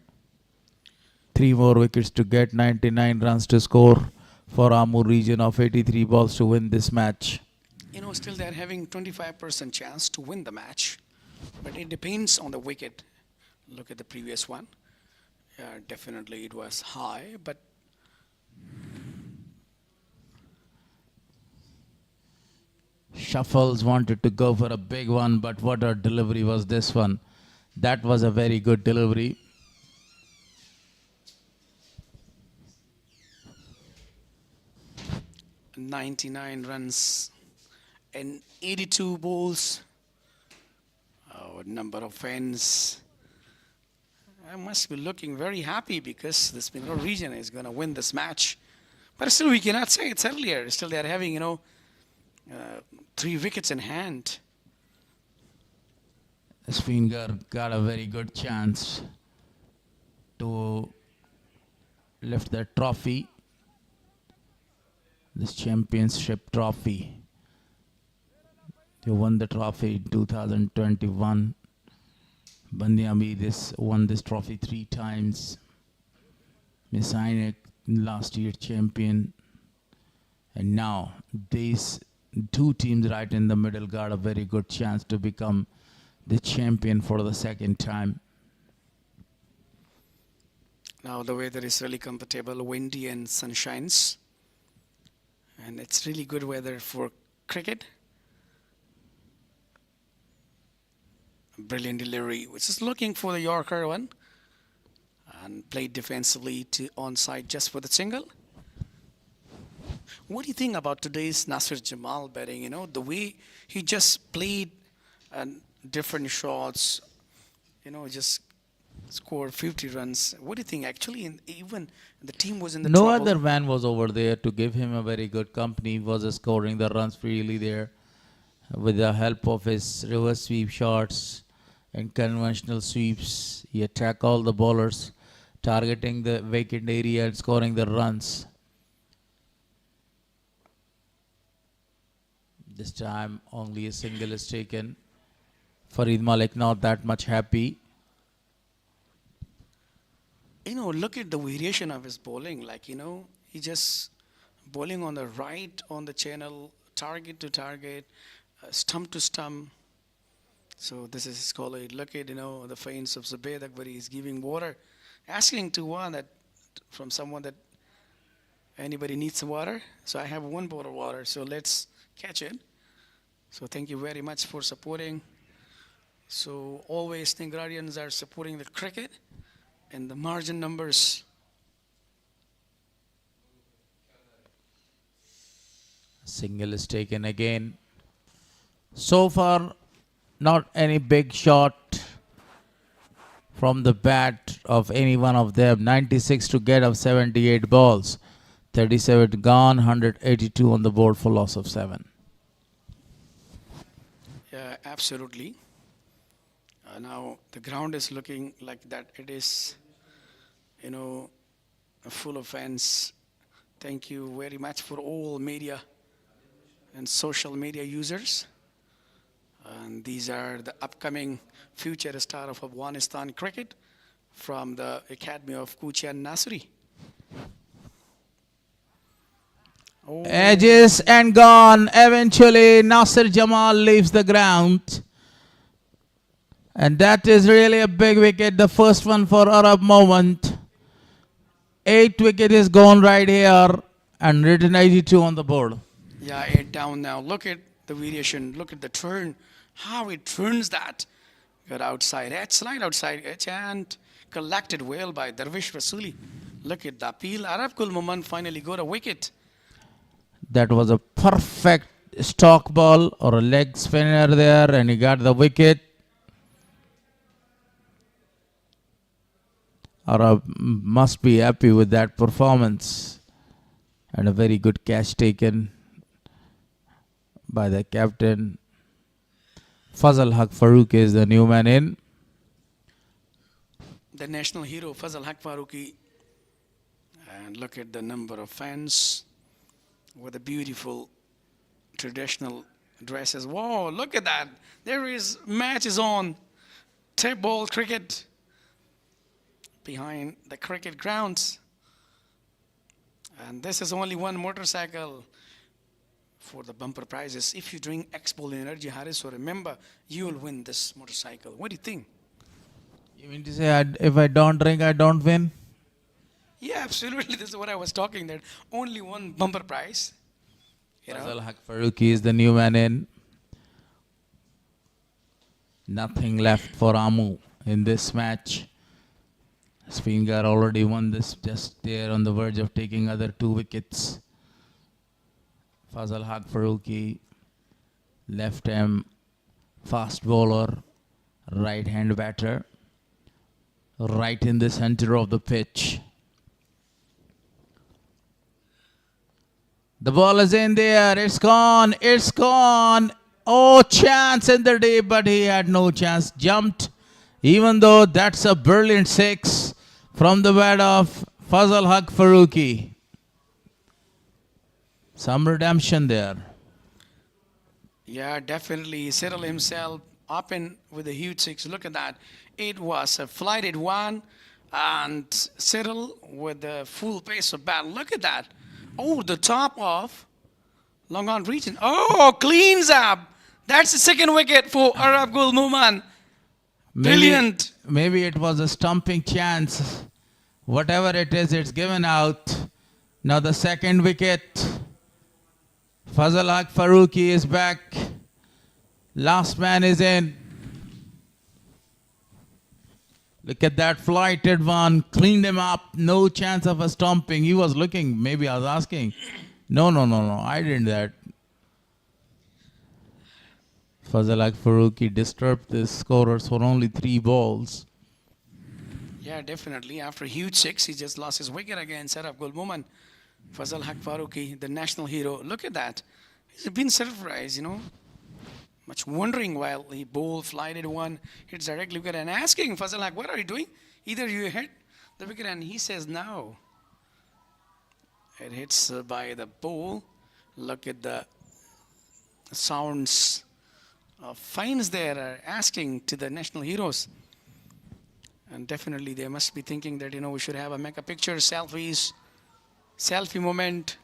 3 more wickets to get, 99 runs to score for Amur region of 83 balls to win this match. You know, still they're having 25% chance to win the match. But it depends on the wicket. Look at the previous one. Definitely it was high, but Shuffles wanted to go for a big one, but what a delivery was this one. That was a very good delivery. .99 runs and 82 balls. Oh, number of fans. I must be looking very happy because the Speenghar region is going to win this match. But still, we cannot say it's earlier. Still, they're having, 3 wickets in hand. Speenghar got a very good chance to lift the trophy, this championship trophy. They won the trophy in 2021. Bandi Hamid won this trophy 3 times. Miss Ainek, last year champion. And now these 2 teams right in the middle got a very good chance to become the champion for the 2nd time. Now the weather is really comfortable, windy and sunshines. And it's really good weather for cricket. Brilliant delivery, which is looking for the Yorker one. And played defensively to onside just for the single. What do you think about today's Nasir Jamal batting? You know, the way he just played different shots, you know, just scored 50 runs. What do you think? Actually, even the team was in the No trouble. other man was over there to give him a very good company. He was scoring the runs freely there with the help of his reverse sweep shots and conventional sweeps. He attacked all the bowlers, targeting the vacant area and scoring the runs. This time only a single is taken. Farid Malik not that much happy. You know, look at the variation of his bowling. Like, you know, he just bowling on the right, on the channel, target to target, stump to stump. So this is his call. Look at, you know, the feints of Zubair Akbar. He's giving water, asking to one that from someone that anybody needs some water. So I have one bottle of water. So let's catch it. So thank you very much for supporting. So always Stingrarians are supporting the cricket and the margin numbers. Single is taken again. So far, not any big shot from the bat of any one of them. 96 to get of 78 balls. 37 gone, 182 on the board for loss of 7. Yeah, absolutely. Now the ground is looking like that it is, you know, full of fans. Thank you very much for all media and social media users. And these are the upcoming future star of Afghanistan cricket from the Academy of Kuchian Nasri. Oh. Edges and gone. Eventually, Nasir Jamal leaves the ground. And that is really a big wicket, the first one for Arab moment. 8 wicket is gone right here and written 82 on the board. Yeah, 8 down now. Look at the variation. Look at the turn. How it turns that. Got outside edge, slide outside edge, and collected well by Darvish Rasuli. Look at the appeal. Arab Kul Muman finally got a wicket. That was a perfect stock ball or a leg spinner there, and he got the wicket. Arab must be happy with that performance. And a very good catch taken by the captain. Fazal Haq Farooq is the new man in. The national hero, Fazal Haq Farooqi. And look at the number of fans with the beautiful traditional dresses. Whoa, look at that. There is matches on. Tip ball cricket behind the cricket grounds. And this is only one motorcycle for the bumper prizes. If you drink Expo Energy Harris, so remember, you will win this motorcycle. What do you think? You mean to say if I don't drink, I don't win? Yeah, absolutely. This is what I was talking, that only one bumper prize. Fazal Haq Farooqi is the new man in. Nothing left for Amu in this match. Speenghar already won this, just there on the verge of taking other 2 wickets. Fazal Haq Farooqi, left arm fast bowler, right hand batter, right in the center of the pitch. The ball is in there, it's gone, it's gone. Oh, chance in the day, but he had no chance. Jumped, even though that's a brilliant 6 from the bat of Fazal Haq Farooqi. Some redemption there. Yeah, definitely. Cyril himself up in with a huge 6. Look at that. It was a flighted one. And Cyril with the full pace of bat. Look at that. Oh, the top of long on region. Oh, cleans up. That's the second wicket for Arab Gul Muman. Brilliant. Maybe it was a stumping chance. Whatever it is, it's given out. Now the second wicket. Fazal Haq Farooqi is back. Last man is in. Look at that flighted one. Cleaned him up. No chance of a stomping. He was looking. Maybe I was asking. No. I didn't that. Fazal Faruqi disturbed the scorers for only 3 balls. Yeah, definitely. After a huge 6, he just lost his wicket again. Set up Gul Momin. Fazal Haq Faruqi, the national hero. Look at that. He's been surprised, much wondering while he bowled, flighted one, hits directly wicket and asking Fazal Haq, what are you doing? Either you hit the wicket, and he says no. It hits by the bowl. Look at the sounds of fines there asking to the national heroes. And definitely they must be thinking that, we should have make a picture, selfies, selfie moment.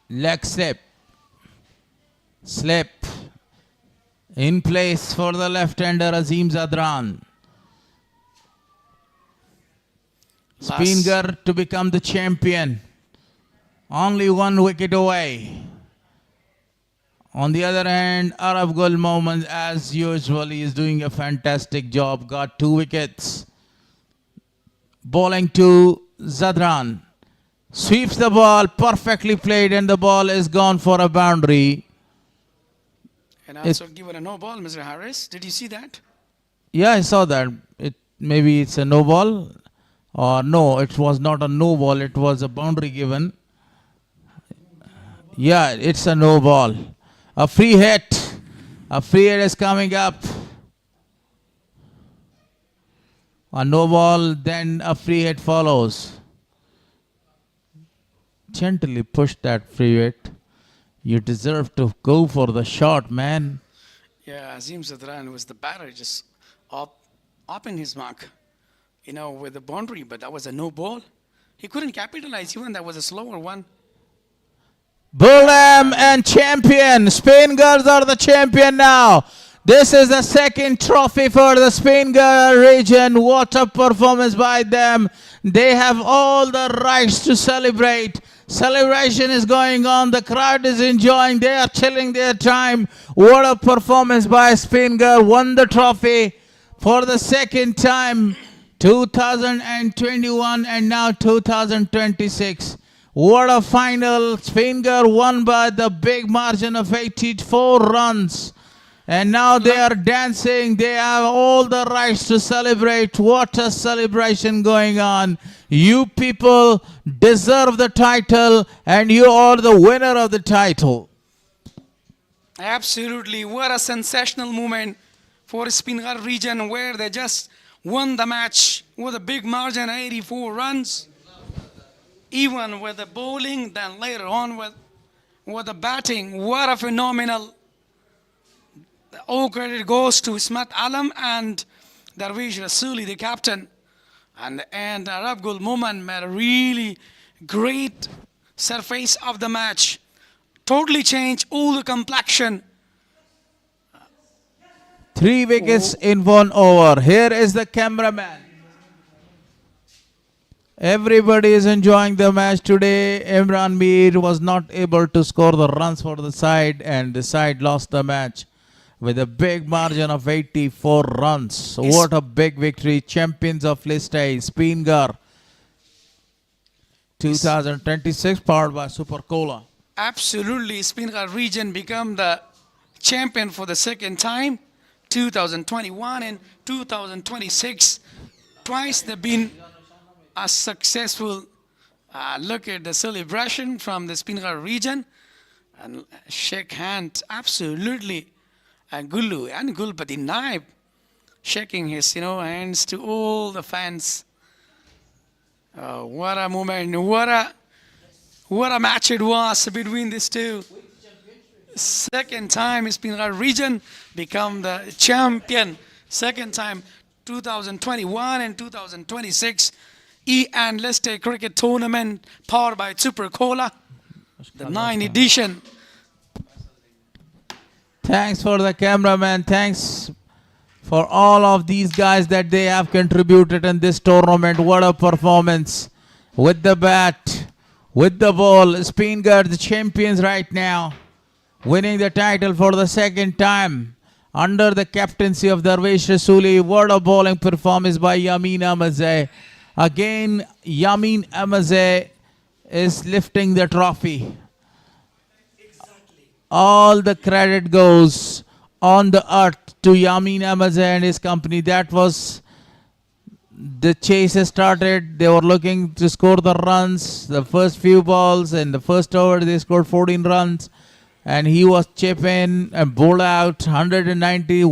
Leg slip. Slip. In place for the left-hander Azim Zadran. Speenghar to become the champion. Only 1 wicket away. On the other hand, Arab Gul Mohammad, as usual, is doing a fantastic job. Got 2 wickets. Bowling to Zadran. Sweeps the ball, perfectly played, and the ball is gone for a boundary. And also given a no ball, Mr. Harris. Did you see that? Yeah, I saw that. Maybe it's a no ball. Or no, it was not a no ball. It was a boundary given. Yeah, it's a no ball. A free hit. A free hit is coming up. A no ball, then a free hit follows. Gently push that free hit. You deserve to go for the shot, man. Yeah, Azim Zadran was the batter, just up in his mark, with the boundary, but that was a no ball. He couldn't capitalize, even that was a slower one. Bullam and champion. Speenghars are the champion now. This is the 2nd trophy for the Speenghar region. What a performance by them. They have all the rights to celebrate. Celebration is going on. The crowd is enjoying. They are chilling their time. What a performance by Speenghar. Won the trophy for the 2nd time. 2021 and now 2026. What a final. Speenghar won by the big margin of 84 runs. And now they are dancing. They have all the rights to celebrate. What a celebration going on. You people deserve the title, and you are the winner of the title. Absolutely. What a sensational moment for Speenghar region, where they just won the match with a big margin, 84 runs. Even with the bowling, then later on with the batting. What a phenomenal. All credit goes to Ismat Alam and Darwish Rasuli, the captain. And Arab Gul Momin made a really great surface of the match. Totally changed all the complexion. 3 wickets in 1 over. Here is the cameraman. Everybody is enjoying the match today. Imran Mir was not able to score the runs for the side, and the side lost the match with a big margin of 84 runs. What a big victory. Champions of List A, Speenghar 2026, powered by Super Cola. Absolutely. Speenghar region become the champion for the 2nd time, 2021 and 2026. Twice they've been a successful. Look at the celebration from the Speenghar region. And shake hands, absolutely. And Gullu and Gulpati Naib shaking his hands to all the fans. What a moment, what a match it was between these two. 2nd time Speenghar region become the champion. 2nd time 2021 and 2026 and List A cricket tournament powered by Super Cola, the 9th edition. Thanks for the cameraman. Thanks for all of these guys that they have contributed in this tournament. What a performance. With the bat, with the ball. Speenghar, the champions right now. Winning the title for the 2nd time. under the captaincy of Darvish Rasuli. What a bowling performance by Yamin Amazeh. Again, Yamin Amazeh is lifting the trophy. All the credit goes on the earth to Yamin Amazeh and his company. That was the chase has started. They were looking to score the runs. The first few balls in the first over, they scored 14 runs. And he was chip in and bowled out. 193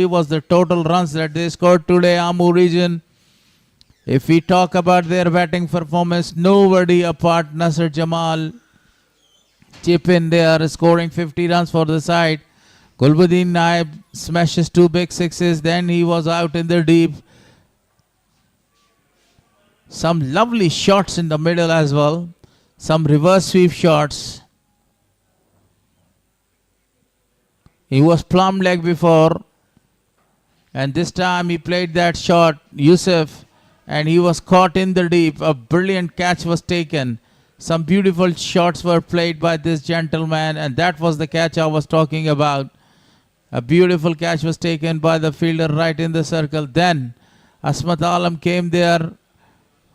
was the total runs that they scored today, Amur region. If we talk about their batting performance, nobody apart Nasir Jamal. Chip in there, scoring 50 runs for the side. Gulbuddin Naib smashes 2 big sixes. Then he was out in the deep. Some lovely shots in the middle as well. Some reverse sweep shots. He was plumb leg before. And this time he played that shot, Yusuf. And he was caught in the deep. A brilliant catch was taken. Some beautiful shots were played by this gentleman. And that was the catch I was talking about. A beautiful catch was taken by the fielder right in the circle. Then Asmat Alam came there.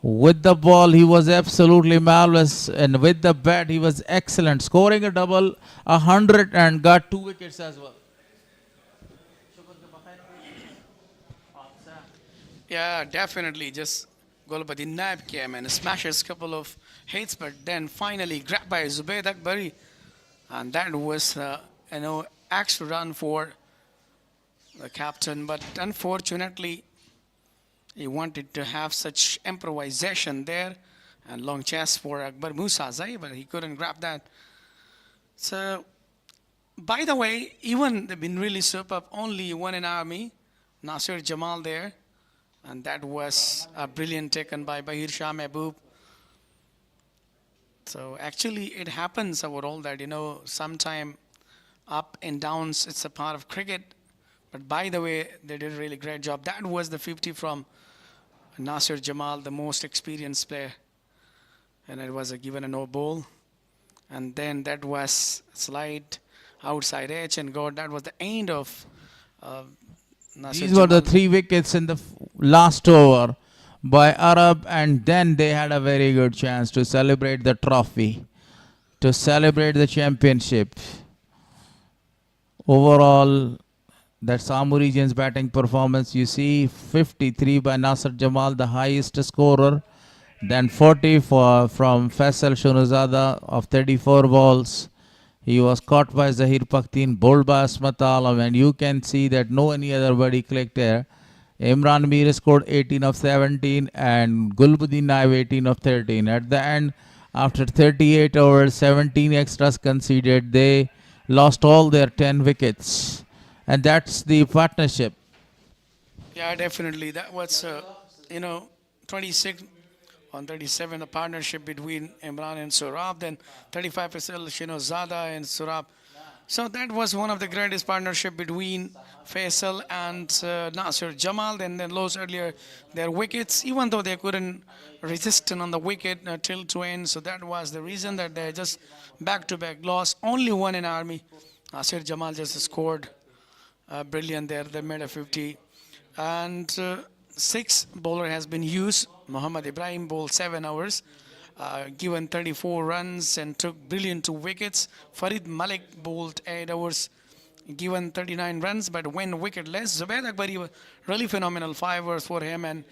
With the ball, he was absolutely marvelous, and with the bat, he was excellent, scoring a double, 100, and got 2 wickets as well. Yeah, definitely. Just Gulbuddin Naib came and smashes a couple of hits, but then finally grabbed by Zubayd Akbari, and that was extra run for the captain. But unfortunately, he wanted to have such improvisation there and long chase for Akbar Musazai, but he couldn't grab that. So, by the way, even they've been really superb. Only one in army, Nasir Jamal there, and that was a brilliant taken by Bahir Shah Mehboob. So actually, it happens overall that sometime up and downs. It's a part of cricket. But by the way, they did a really great job. That was the 50 from Nasir Jamal, the most experienced player, and it was given a no ball, and then that was slide outside edge and God. That was the end of Nasir These were Jamal. the 3 wickets in the last over by Arab, and then they had a very good chance to celebrate the trophy, to celebrate the championship. Overall, that's Amur region's batting performance. You see 53 by Nasir Jamal, the highest scorer. Then 40 from Faisal Shunuzada of 34 balls. He was caught by Zahir Pakhtin, bowled by Asmat Alam, and you can see that no any other body clicked there. Imran Mir scored 18 of 17 and Gulbuddin Naib 18 of 13. At the end, after 38 overs, 17 extras conceded, they lost all their 10 wickets. And that's the partnership. Yeah, definitely. That was, 26 on 37, the partnership between Imran and Surab. Then 35% Zada and Surab. So that was one of the greatest partnership between Faisal and Nasir Jamal. Then they lost earlier their wickets, even though they couldn't resist on the wicket till to end. So that was the reason that they just back-to-back lost. Only one in army. Nasir Jamal just scored. Brilliant there. They made a 50. And 6 bowler has been used. Muhammad Ibrahim bowled 7 overs. Given 34 runs and took brilliant 2 wickets. Farid Malik bowled 8 overs. Given 39 runs but went wicketless. Zubayd Akbari was really phenomenal. 5 overs for him and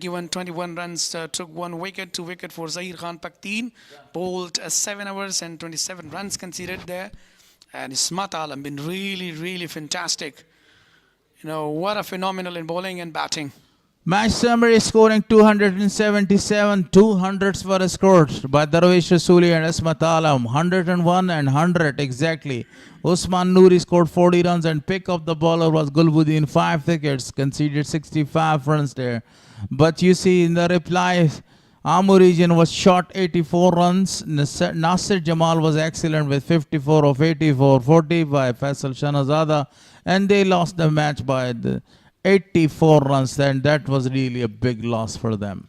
given 21 runs, took 1 wicket. 2 wicket for Zahir Khan Pakhtin. Bowled 7 overs and 27 runs conceded there. And Asmat Alam been really, really fantastic. What a phenomenal in bowling and batting. Match summary scoring 277, 200s were scored by Darvish Rasuli and Asmat Alam, 101 and 100 exactly. Usman Noori scored 40 runs and pick of the bowler was Gulbuddin, 5 wickets, conceded 65 runs there. But you see in the reply, Amur region was shot 84 runs. Nasir Jamal was excellent with 54 of 84, 40 by Faisal Shanazada, and they lost the match by 84 runs, and that was really a big loss for them.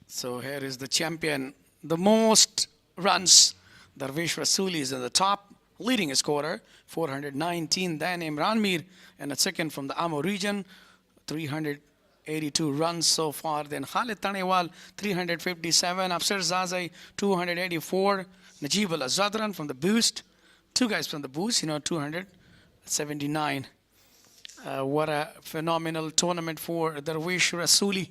So here is the champion. The most runs, Darvish Rasuli is in the top leading scorer, 419. Then Imran Mir in a second from the Ammo region, 382 runs so far. Then Khalid Tanewal, 357. Afsar Zazai, 284. Najib Al-Azadran from the Boost. Two guys from the Boost, 279. What a phenomenal tournament for Darwish Rasuli.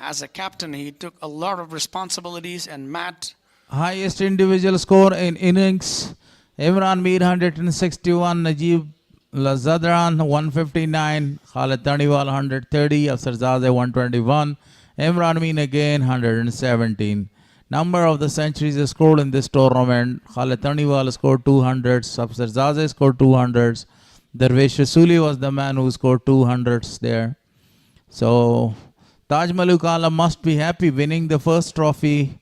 As a captain, he took a lot of responsibilities, and Matt. Highest individual score in innings, Imran Mir 161, Najib Lazadran 159, Khalid Taniwal 130, Afsar Zadeh 121, Imran Mir again 117. Number of the centuries scored in this tournament, Khalid Taniwal scored 200s, Afsar Zadeh scored 200s, Darwish Rasuli was the man who scored 200s there. So Taj Maluk Alam must be happy winning the first trophy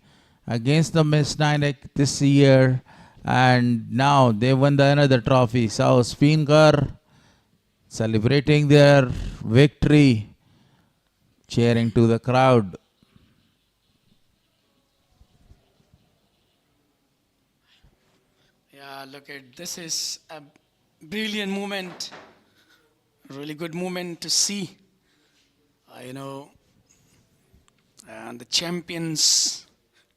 against the Miss Nainek this year, and now they won another trophy. So Speenghar celebrating their victory, cheering to the crowd. Yeah, look at this is a brilliant moment, really good moment to see. And the champions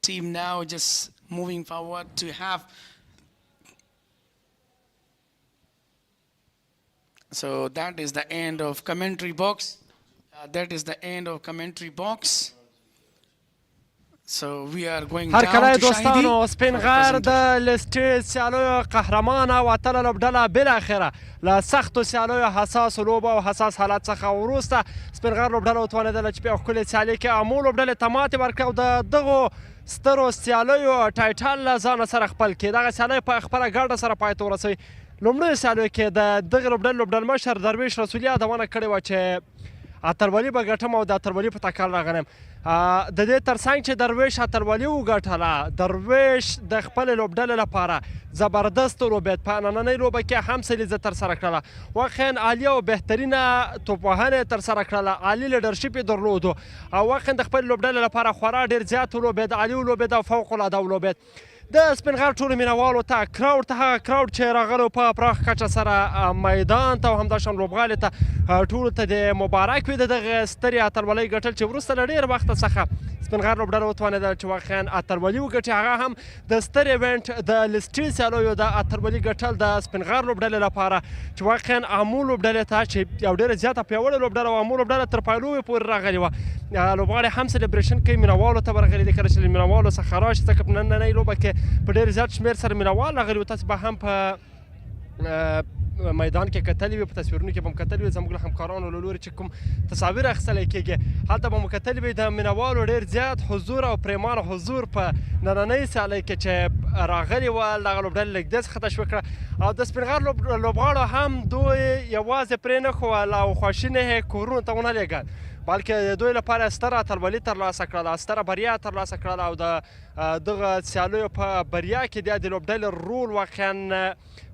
team now just moving forward to have. So that is the end of commentary box. So we are going هر down کله to دوستانو Shahidi. سپینغر د لسټې سیالیو قهرمان او اتله لوبډله بالاخره له سختو سیالیو حساسو لوبو او حساس حالت څخه وروسته سپینغر لوبډله وتوانېدله چې په یو ښکلې سیالۍ کې امو لوبډلې ته ماتې ورکړه او د دغو سترو سیالیو ټایټل له ځانه سره خپل کړي. دغه سیالۍ په خپله ګډه سره پای ته ورسوي. لومړیو سیالیو کې د دغې لوبډلې لوبډلمشر درویش رسولي یادونه کړې وه چې اتلولي به ګټم او د اتلولي په تکل راغلم. د دې ترڅنګ چې درویش اتلولي وګټله، درویش د خپلې لوبډلې لپاره زبردست لوبېد، په نننۍ لوبه کې هم سلیزه ترسره کړله، واقعا عالي او بهترینه توپوهنه یې ترسره کړله، عالي لیډرشپ یې درلودو او واقعا د خپلې لوبډلې لپاره خورا ډېر زیات ولوبېد، عالي ولوبېد او فوق العاده ولوبېد. د سپینغر ټولو مینوالو ته کراوډ ته هغه کراوډ چې راغلو په پراخ کچه سره میدان ته او همداشان لوبغالي ته ټولو ته د مبارک وي د دغه سترې اتلولۍ ګټل چې وروسته له ډېر وخته څخه سپینغر لوبډله وتوانېدله چې واقعا اتلولي وګټي، هغه هم د ستر ایونټ د لسټي سیالیو د اتلولي ګټل د سپینغر لوبډلې لپاره چې واقعا امو لوبډلې ته چې یو ډېره زیاته پیاوړې لوبډله وه، امو لوبډله تر پایلوبې پورې راغلې وه. لوبغاړي هم سلیبریشن کوي، مینوالو ته ورغلي دي، کله چې له مینوالو څخه راشي ځکه په نننۍ لوبه کې په ډېر زیات شمېر سره مینوال راغلي وو. تاسې به هم په میدان کې کتلي وي، په تصویرونو کې به مو کتلي وي زموږ له همکارانو له لوري چې کوم تصاویر اخیستلی کېږي هلته به مو کتلي وي د مینوالو ډېر زیات حضور او پریمان حضور په نننۍ سیالۍ کې چې راغلي ول. دغه لوبډلې لږ داسې خطش وکړه او د سپینغر لوبغاړو هم دوی یوازې پرې نه ښول او خواشینې یې کورونو ته ونه لېږل، بلکې د دوی لپاره ستره اتلولي ترلاسه کړله، ستره بریا ترلاسه کړله او د دغه سیالیو په بریا کې د لوبډلې رول واقعا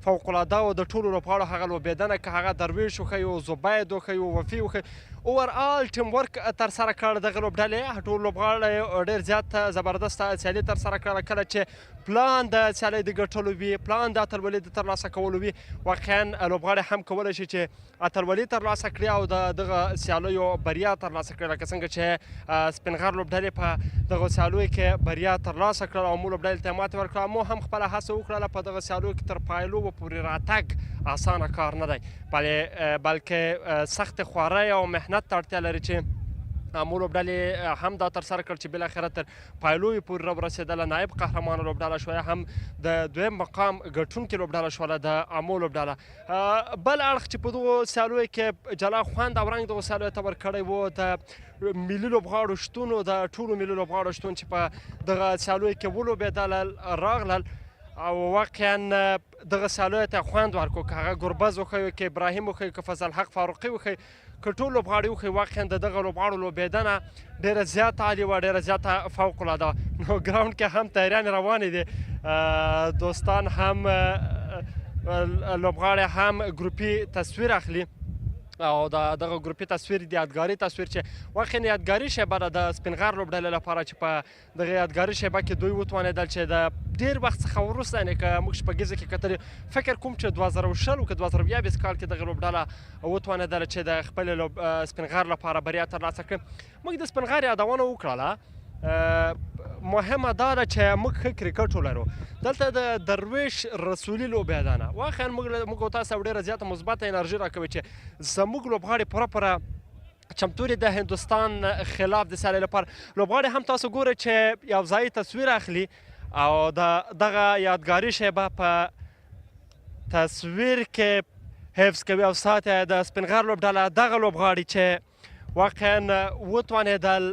فوق العاده و. د ټولو لوبغاړو هغه لوبېدنه که هغه درویش وښیي او زبید وښیي او وفي وښیي، اوورآل ټیم ورک ترسره کړ دغه لوبډلې. ټول لوبغاړي ډېر زیات زبردسته سیالي ترسره کړله. کله چې پلان د سیالۍ د ګټلو وي، پلان د اتلولۍ د ترلاسه کولو وي، واقعا لوبغاړي هم کولی شي چې اتلولي ترلاسه کړي او د دغه سیالیو بریا ترلاسه کړي، لکه څنګه چې سپینغر لوبډلې په دغه سیالیو کې بریا ترلاسه کړله او مو لوبډلې ته یې ماتې ورکړه. مو هم خپله هڅه وکړله په دغه سیالیو کې تر پایلوبو پورې راتګ اسانه کار نه دی، بلکې سخت خوارۍ او محنت ته اړتیا لري چې امو لوبډلې هم دا ترسره کړ چې بالاخره تر پایلوبې پورې راورسېدله، نایب قهرمانه لوبډله شوه، هم د دویم مقام ګټونکې لوبډله شوله د امو لوبډله. بل اړخ چې په دغو سیالیو کې جلا خوند او رنګ دغو سیالیو ته ورکړی و د ملي لوبغاړو شتون و د ټولو ملي لوبغاړو شتون چې په دغه سیالیو کې ولوبېدل راغلل او واقعا دغه سیالیو ته خوند ورکړو، که هغه ګربز وښیو، که ابراهیم وښیو، که فضل حق فاروقي وښیو، که ټول لوبغاړي وښیي، واقعا د دغه لوبغاړو لوبېدنه ډېره زیاته عالي وه، ډېره زیاته فوق العاده وه. نو ګراونډ کې هم تیاریانې روانې دي، دوستان هم لوبغاړي هم ګروپي تصویر اخلي او دغه ګروپي تصویر د یادګاري تصویر چې واقعا یادګاري شیبه ده د سپینغر لوبډلې لپاره چې په دغه یادګاري شیبه کې دوی وتوانېدل چې د ډېر وخت څخه وروسته یعنې که موږ شپږیزه کې کتلې فکر کوم چې 2020 که 2020 کال کې دغه لوبډله وتوانېدله چې د خپلې سپینغر لپاره بریا ترلاسه کړي. موږ د سپینغر یادونه وکړله. مهمه دا ده چې موږ ښه کرکټ ولرو. دلته د درویش رسولي لوبیا ده نه واقعا موږ تاسو ډېره زیاته مثبته انرژي راکوي چې زموږ لوبغاړي پوره چمتو دي د هندوستان خلاف د سیالۍ لپاره. لوبغاړي هم تاسو ګورئ چې یو ځایي تصویر اخلي او دغه یادګاري شیبه په تصویر کې حفظ کوي او ساتي د سپینغر لوبډله دغه لوبغاړي چې واقعا وتوانېدل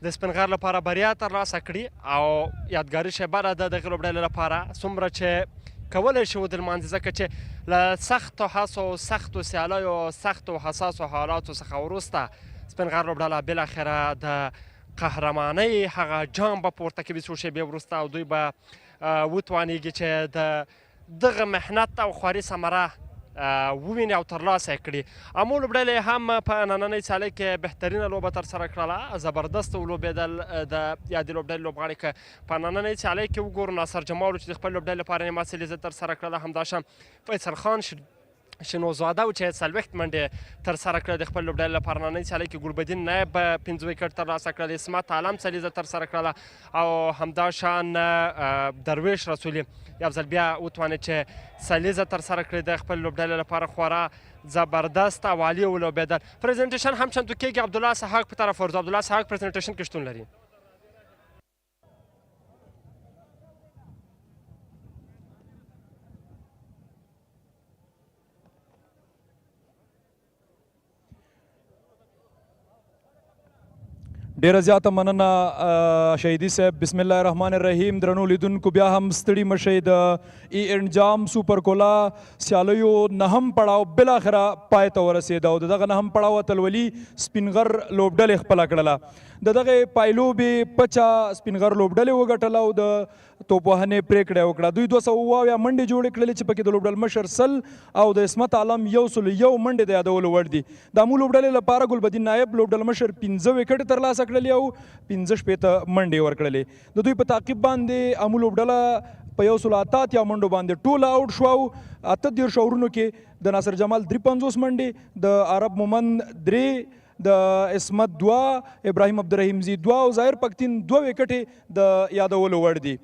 د سپینغر لپاره بریا ترلاسه کړي او یادګاري شیبه ده د دغې لوبډلې لپاره څومره چې کولی شي ودرمانځي ځکه چې له سختو هڅو سختو سیالیو سختو حساسو حالاتو څخه وروسته سپینغر لوبډله بالاخره د قهرمانۍ هغه جام به پورته کوي څو شیبې وروسته او دوی به وتوانیږي چې د دغه محنت او خواري ثمره وویني او ترلاسه یې کړي. امو لوبډلې هم په نننۍ سیالۍ کې بهترینه لوبه ترسره کړله. زبردست ولوبېدل د یادې لوبډلې لوبغاړي که په نننۍ سیالۍ کې وګورو ناصر جمال چې د خپل لوبډلې لپاره نیمه سیلیزه ترسره کړله. همداشان فیصل خان شنوزاده و چې 40 منډې ترسره کړه د خپل لوبډلې لپاره. نننۍ سیالۍ کې ګلبدین نایب 5 ویکټ ترلاسه کړل. اسمت عالم سلیزه ترسره کړله او همداشان درویش رسولي یو ځل بیا وتوانېد چې سلیزه ترسره کړي د خپل لوبډلې لپاره. خورا زبردست او عالي ولوبېدل. پریزنټیشن هم چمتو کېږي. عبدالله سحاق په طرف ورځو. عبدالله سحاق پریزنټیشن کې شتون لري. ډیره زیاته مننه شهیدي صاحب. بسم الله الرحمن الرحیم. درنو لیدونکو بیا هم ستړي مشئ. د ای اینډ جام سوپر کولا سیالیو نهم پړاو بالاخره پای ته ورسېده او دغه نهم پړاو اتلولي سپینغر لوبډلې خپله کړله. د دغې پایلوبې پچه سپینغر لوبډلې وګټله او د توپوهنې پرېکړه یې وکړه. دوی 200 منډې جوړې کړلې چې پکې د لوبډل مشر 100 او د اسمت عالم 101 منډې د یادولو وړ دي. د امو لوبډلې لپاره ګلبدین نایب لوبډل مشر 15 ویکټ ترلاسه کړلې او 15 منډې ورکړلې. د دوی په تعقیب باندې امو لوبډله په 188 منډو باندې ټوله آوټ شوه او 38 اورونو کې د ناصر جمال 53 منډې، د عرب مومند 3، د اسمت 2، ابراهیم عبدالرحیم زی 2 او ظاهر پختین 2 ویکټې د یادولو وړ دي.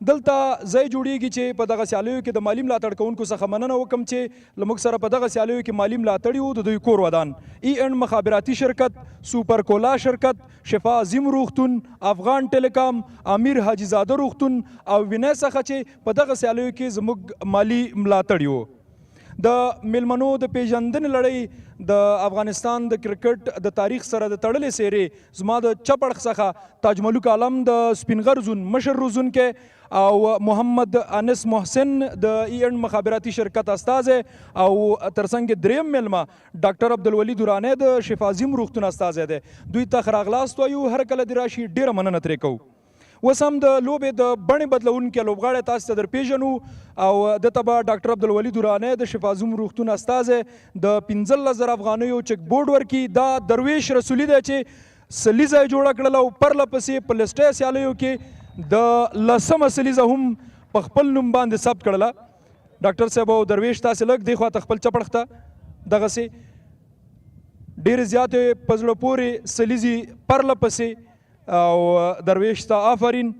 دلته ځای جوړیږي چې په دغه سیالیو کې د مالی ملاتړ کوونکو څخه مننه وکم چې لموږ سره په دغه سیالیو کې مالی ملاتړ وو. د دوی کور ودان ای اینډ مخابراتي شرکت، سوپر کولا شرکت، شفا عظیم روغتون، افغان ټیلیکام، امیر حاجی زاده روغتون او وینای څخه چې په دغه سیالیو کې زموږ مالی ملاتړ وو. د میلمنو د پیژندنې لړۍ د افغانستان د کرکټ د تاریخ سره د تړلې سیرې زما د چپړخ څخه تاج ملک عالم د سپینغر زون مشر روزونکی او محمد انس محسن د ای اینډ مخابراتي شرکت استازی او ترڅنګ دریم میلمه ډاکټر عبدالولي دورانی د شفا عظیم روغتون استازی دی. دوی ته ښه راغلاست وایو، هر کله دې راشي ډیره مننه ترې کوو. اوس هم د لوبې د بڼې بدلونکي لوبغاړی تاسو ته در پیژنو او دته به ډاکټر عبدالولي دورانی د شفا عظیم روغتون استازی د 15,000 افغانیو چک بورډ ورکړي. دا درویش رسولي دی چې سلیزه یې جوړه کړله او پرله پسې په لسټۍ سیالیو کې د 10مه سلیزه هم په خپل نوم باندې ثبت کړله. ډاکټر صاحب او درویش تاسې لږ دې خواته خپل چپړخ ته دغسې ډېرې زیاتې په زړه پورې سلیزې پرله پسې او درویش ته آفرین.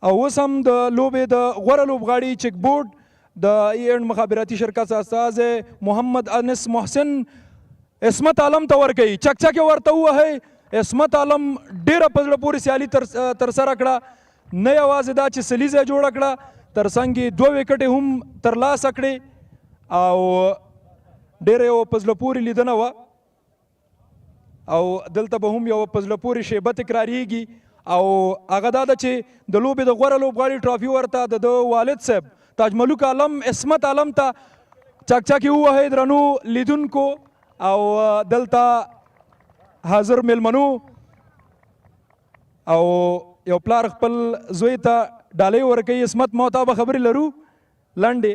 او اوس هم د لوبې د غوره لوبغاړي چک بورډ د ای اینډ مخابراتي شرکت استازی محمد انس محسن اسمت عالم ته ورکوي. چک چک یې ورته ووهئ. اسمت عالم ډېره په زړه پورې سیالي ترسره کړه. نه یوازې دا چې سلیزه جوړه کړه، ترڅنګ یې 2 ویکټې هم ترلاسه کړې او ډېره یو په زړه پورې لیدنه وه. او دلته به هم یو په زړه پورې شیبه تکراریږي او هغه دا ده چې د لوبې د غوره لوبغاړي ټرافي ورته د والد صاحب تاج ملک عالم اسمت عالم ته چک چک یې ووهئ درنو لیدونکو او دلته حاضر میلمنو او یو پلار خپل زوی ته ډالۍ ورکوي. اسمت ما تا به خبرې لرو لنډې.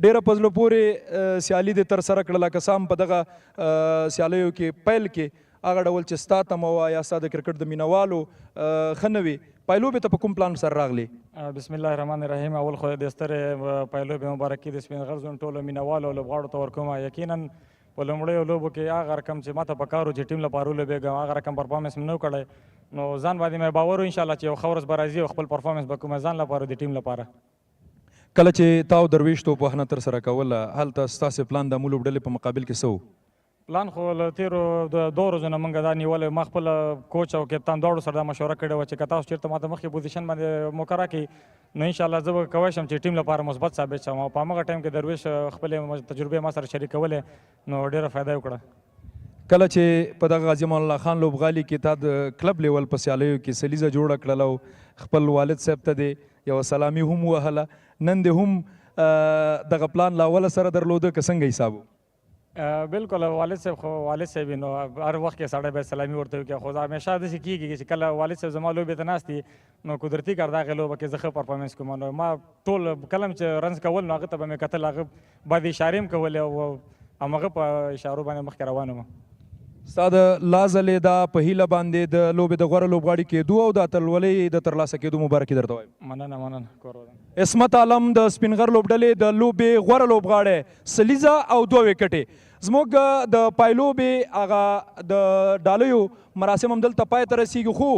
ډیره په زړه پورې سیالي دې ترسره کړله که څه هم په دغه سیالیو کې پیل کې هغه ډول چې ستا تمه وه یا ستا د کرکټ د مینوالو ښه نه وي پایلوبې ته په کوم پلان سره راغلی بسم الله الرحمن الرحیم اول خو د سترې پایلوبې مبارکي د سپین غر زون ټولو مینوالو لوبغاړو ته ورکوم یقینا په لومړیو لوبو کې هغه رقم چې ماته پکار و چې ټیم لپاره ولوبېږم هغه رقم پرفارمنس مې نه کړی نو ځان باندې مې باور و انشاءالله چې یو ښه ورځ به راځي او خپل پرفارمنس به کوم ځان لپاره د ټیم لپاره کله چې تاو درویش توپوهنه ترسره کوله هلته ستاسې پلان د مو لوبډلې په مقابل کې څه و پلان خو له تیرو د دوه ورځو نه موږ دا نیولی ما خپل کوچ او کپتان دواړو سره دا مشوره کړې وه چې که تاسو چېرته ماته مخکې پوزیشن باندې مقرره کړي نو انشاءالله زه به کولی شم چې ټیم لپاره مثبت ثابت شم او په همغه ټایم کې درویش خپلې تجربې ما سره شریکولې نو ډېره فایده یې وکړه کله چې په دغه غازي امان الله خان لوبغالي کې تا د کلب لیول په سیالیو کې سلیزه جوړه کړله او خپل والد صاحب ته دې یوه سلامي هم ووهله نن دې هم دغه پلان له اوله سره درلوده که څنګه حساب و بالکل والد صاحب خو والد صاحب نو هر وخت کې سړی باید سلامي ورته وکړي خو همیشه داسې کېږي چې کله والد صاحب زما لوبې ته ناست دي نو قدرتي کار د هغې لوبه کې زه ښه پرفارمنس کوم نو ما ټول کله چې رنز کول نو هغه ته به مې کتل هغه باندې اشارې هم کولې او همغه په اشارو باندې مخکې روان وم ستا د لازلې دا په هیله باندې د لوبې د غوره لوبغاړي کېدو او د اتلولۍ د ترلاسه کېدو مبارکي درته وایم مننه کور عصمت عالم د سپینغر لوبډلې د لوبې غوره لوبغاړی سلیزه او 2 وکټې زموږ د پایلوبې هغه د ډالیو مراسم هم دلته پای ته رسیږي خو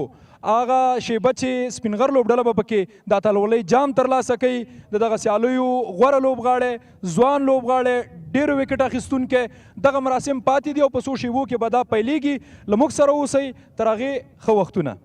هغه شیبه چې سپینغر لوبډله به پکې د اتلولۍ جام ترلاسه کوي د دغه سیالیو غوره لوبغاړی ځوان لوبغاړی ډېرو وکټ اخیستونکی دغه مراسم پاتې دي او په څو شیبو کې به دا پیلیږي له موږ سره اوسئ تر هغې ښه وختونه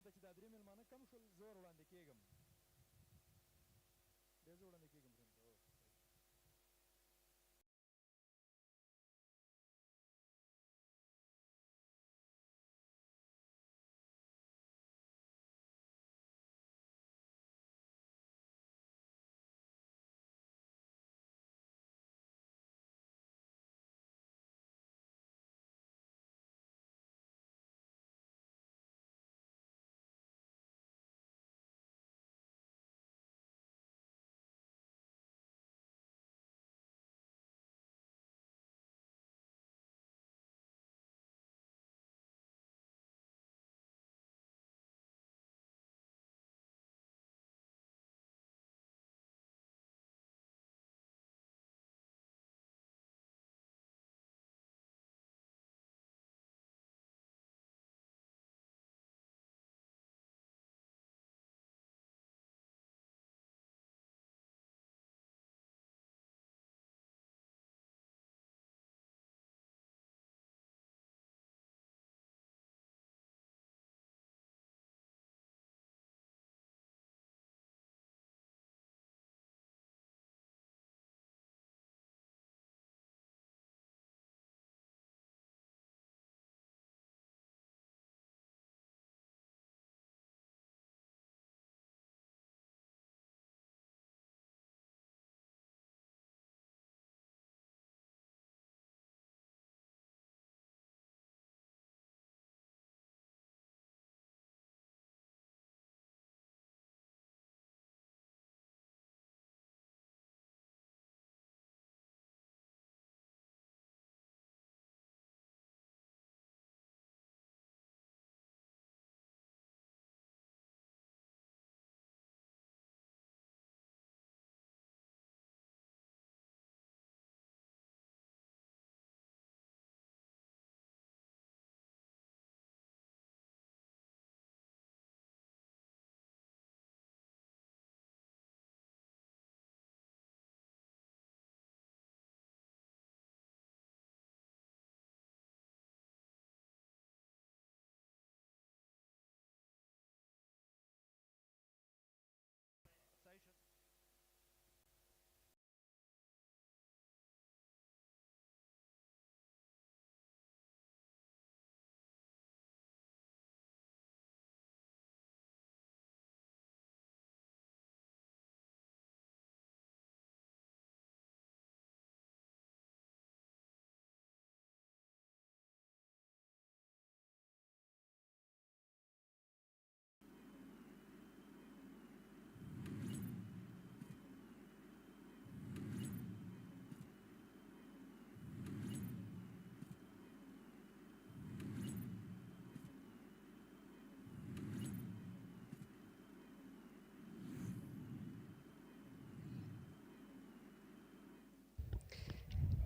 چې دا درې مېلمانه کم شول زه ور وړاندې کېږم بیا زه وړاندې کېږم